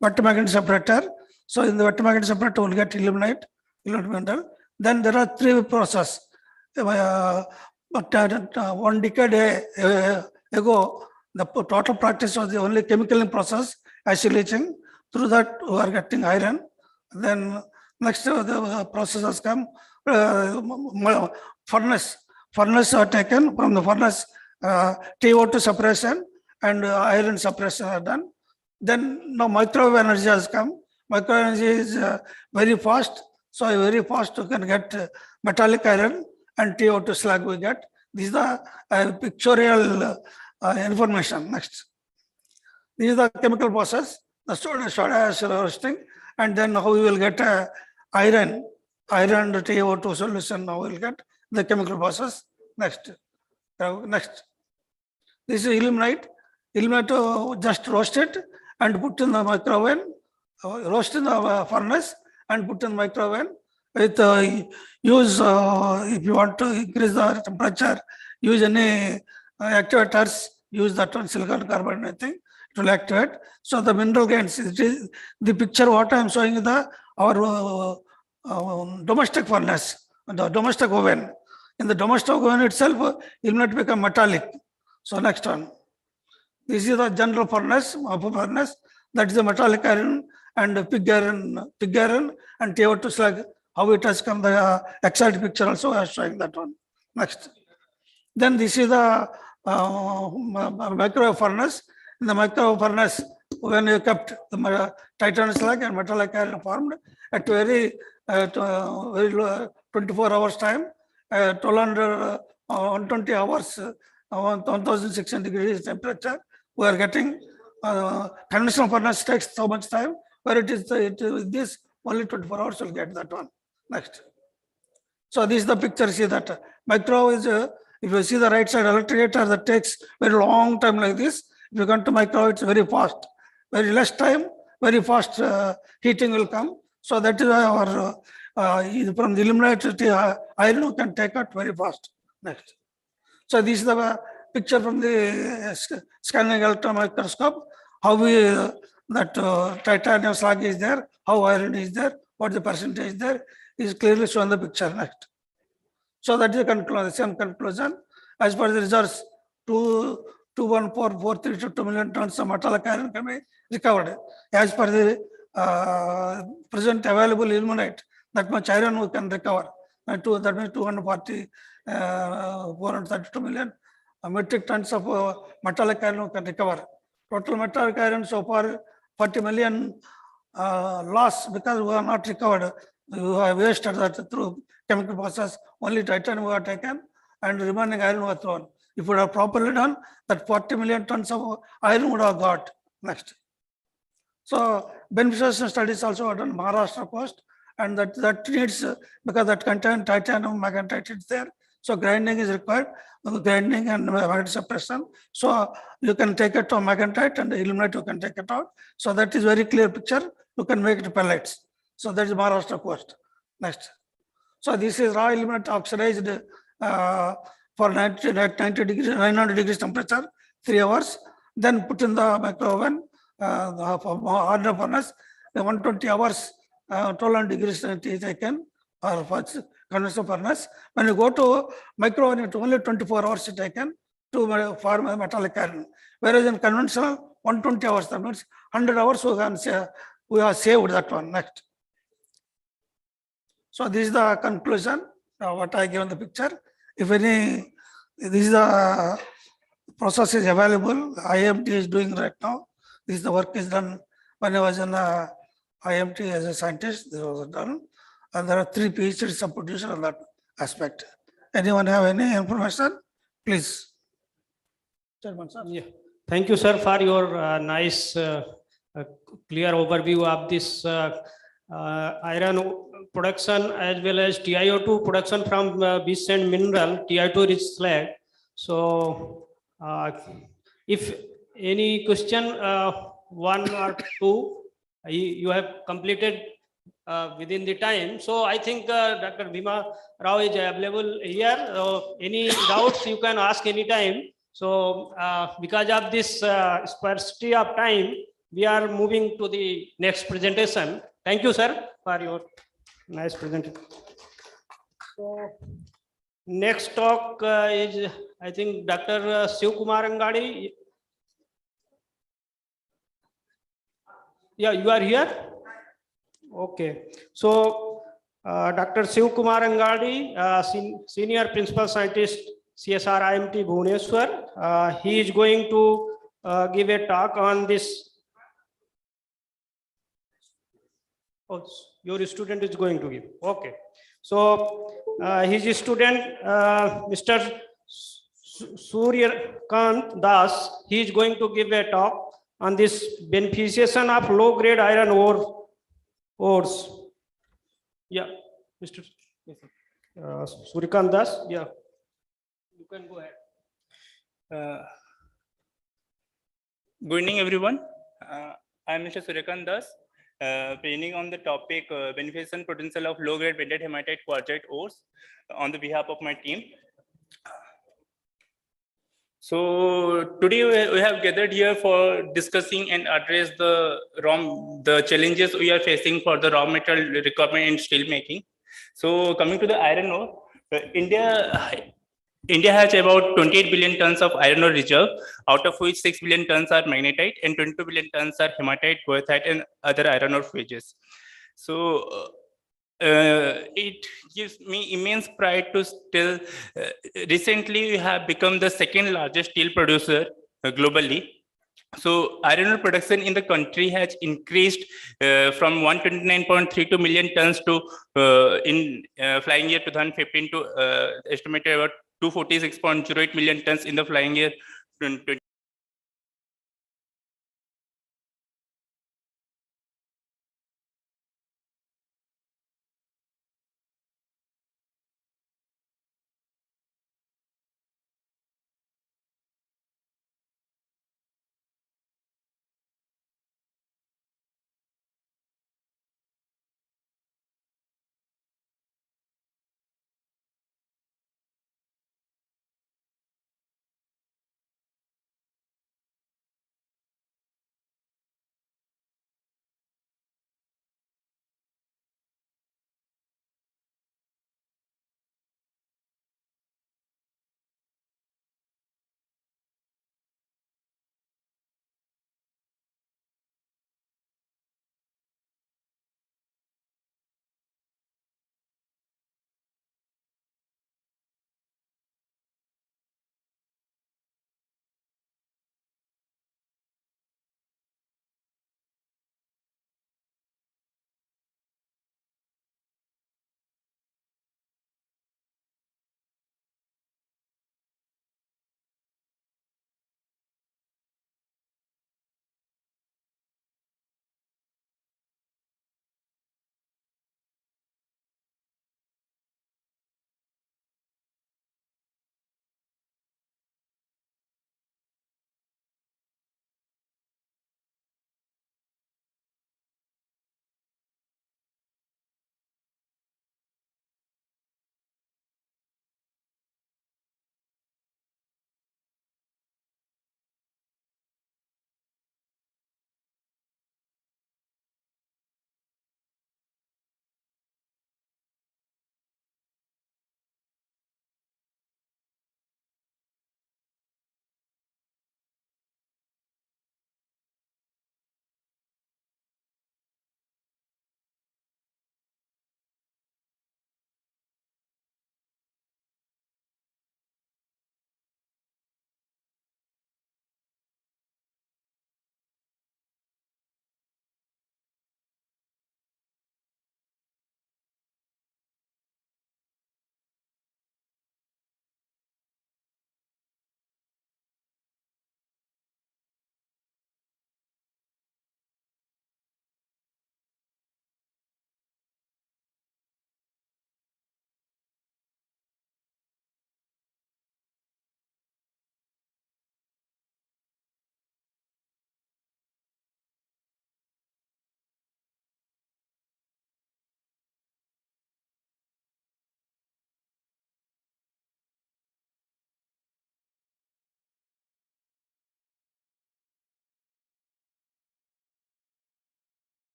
wet magnet separator. So in the wet magnet separator, we will get illuminate mineral. Then there are three processes. But 1 decade ago, the total practice was the only chemical process, acid leaching. Through that, we are getting iron. Then next, the process has come. Furnace are taken from the furnace. TO2 separation and iron separation are done. Then now microwave energy has come. Microwave energy is very fast. So very fast you can get metallic iron and TO2 slag we get. This is the pictorial information. Next. This is the chemical process, the soda ash roasting, and then how we will get iron and TO2 solution. Now we will get the chemical process. Next. Next. This is illuminate. Illuminate just roast it and put in the microwave, roast in the furnace and put in the microwave. With use, if you want to increase the temperature, use any activators, use that one, silicon carbide, I think, it will activate. So the mineral gains, it is the picture what I am showing is our domestic furnace, the domestic oven. In the domestic oven itself, illuminate become metallic. So next one. This is the general furnace, that is the metallic iron and pig iron and TO2 slag. How it has come, the excited picture also I am showing that one. Next. Then this is the microwave furnace. In the microwave furnace, when you kept the titanium slag and metallic iron formed at very low, 24 hours time, 120 hours, 1600 degrees temperature, we are getting conventional furnace takes so much time, where it is this only 24 hours will get that one. Next. So this is the picture, see that microwave is, if you see the right side electricator, that takes very long time like this. If you come to microwave, it's very fast. Very less time, very fast heating will come. So that is why our, from the illuminated iron you can take out very fast. Next. So this is the picture from the scanning electron microscope, how we, that titanium slag is there, how iron is there, what the percentage is there, is clearly shown in the picture. Next. So that is the conclusion, same conclusion. As per the results, 214,432 million tons of metallic iron can be recovered. As per the present available ilmenite, that much iron we can recover. That means 432 million metric tons of metallic iron we can recover. Total metallic iron so far 40 million loss because we have not recovered. We have wasted that through chemical process. Only titanium we have taken and remaining iron we have thrown. If we have properly done, that 40 million tons of iron would have got next. So beneficiation studies also are done Maharashtra coast, and that needs because that contain titanium magnetite is there. So grinding is required, grinding and magnet suppression. So you can take it to magnetite and ilmenite you can take it out. So that is very clear picture. You can make it pellets. So that is Maharashtra coast. Next. So this is raw ilmenite oxidized for 90 degrees, 900 degrees temperature, 3 hours. Then put in the micro oven, the ordinary furnace, 120 hours, 1200 degrees is taken, or conventional furnace. When you go to micro oven, it only 24 hours is taken to form metallic iron. Whereas in conventional, 120 hours, that means 100 hours we can say we have saved that one. Next. So this is the conclusion, what I given the picture. If any, this is the process is available, IMT is doing right now. This is the work is done when I was in IMT as a scientist, this was done. And there are 3 PhDs of producer on that aspect. Anyone have any information? Please. Chairman, sir. Yeah. Thank you, sir, for your nice, clear overview of this iron production as well as TiO2 production from beach sand mineral, TiO2 rich slag. So if any question, 1 or 2, you have completed within the time. So I think Dr. Bhima Rao is available here. Any doubts you can ask anytime. So because of this sparsity of time, we are moving to the next presentation. Thank you, sir, for your nice presentation. So next talk is, I think, Dr. Shiv Kumar Angadi. Yeah, you are here? Okay. So Dr. Shiv Kumar Angadi, Senior Principal Scientist, CSR IMT Bhubaneswar. He is going to give a talk on this. Oh, your student is going to give. Okay. So his student, Mr. Suryakant Das, he is going to give a talk on this beneficiation of low-grade iron ores. Yeah, Mr. Suryakant Das. Yeah, you can go ahead. Good evening, everyone. I am Mr. Suryakant Das, presenting on the topic beneficiation potential of low-grade blended hematite quartzite ores on the behalf of my team. So today we have gathered here for discussing and address the challenges we are facing for the raw material requirement in steel making. So coming to the iron ore, India has about 28 billion tons of iron ore reserve, out of which 6 billion tons are magnetite and 22 billion tons are hematite, goethite, and other iron ore features. So it gives me immense pride to still, recently we have become the second largest steel producer globally. So iron ore production in the country has increased from 129.32 million tons to in flying year 2015 to estimated about 246.08 million tons in the flying year 2020.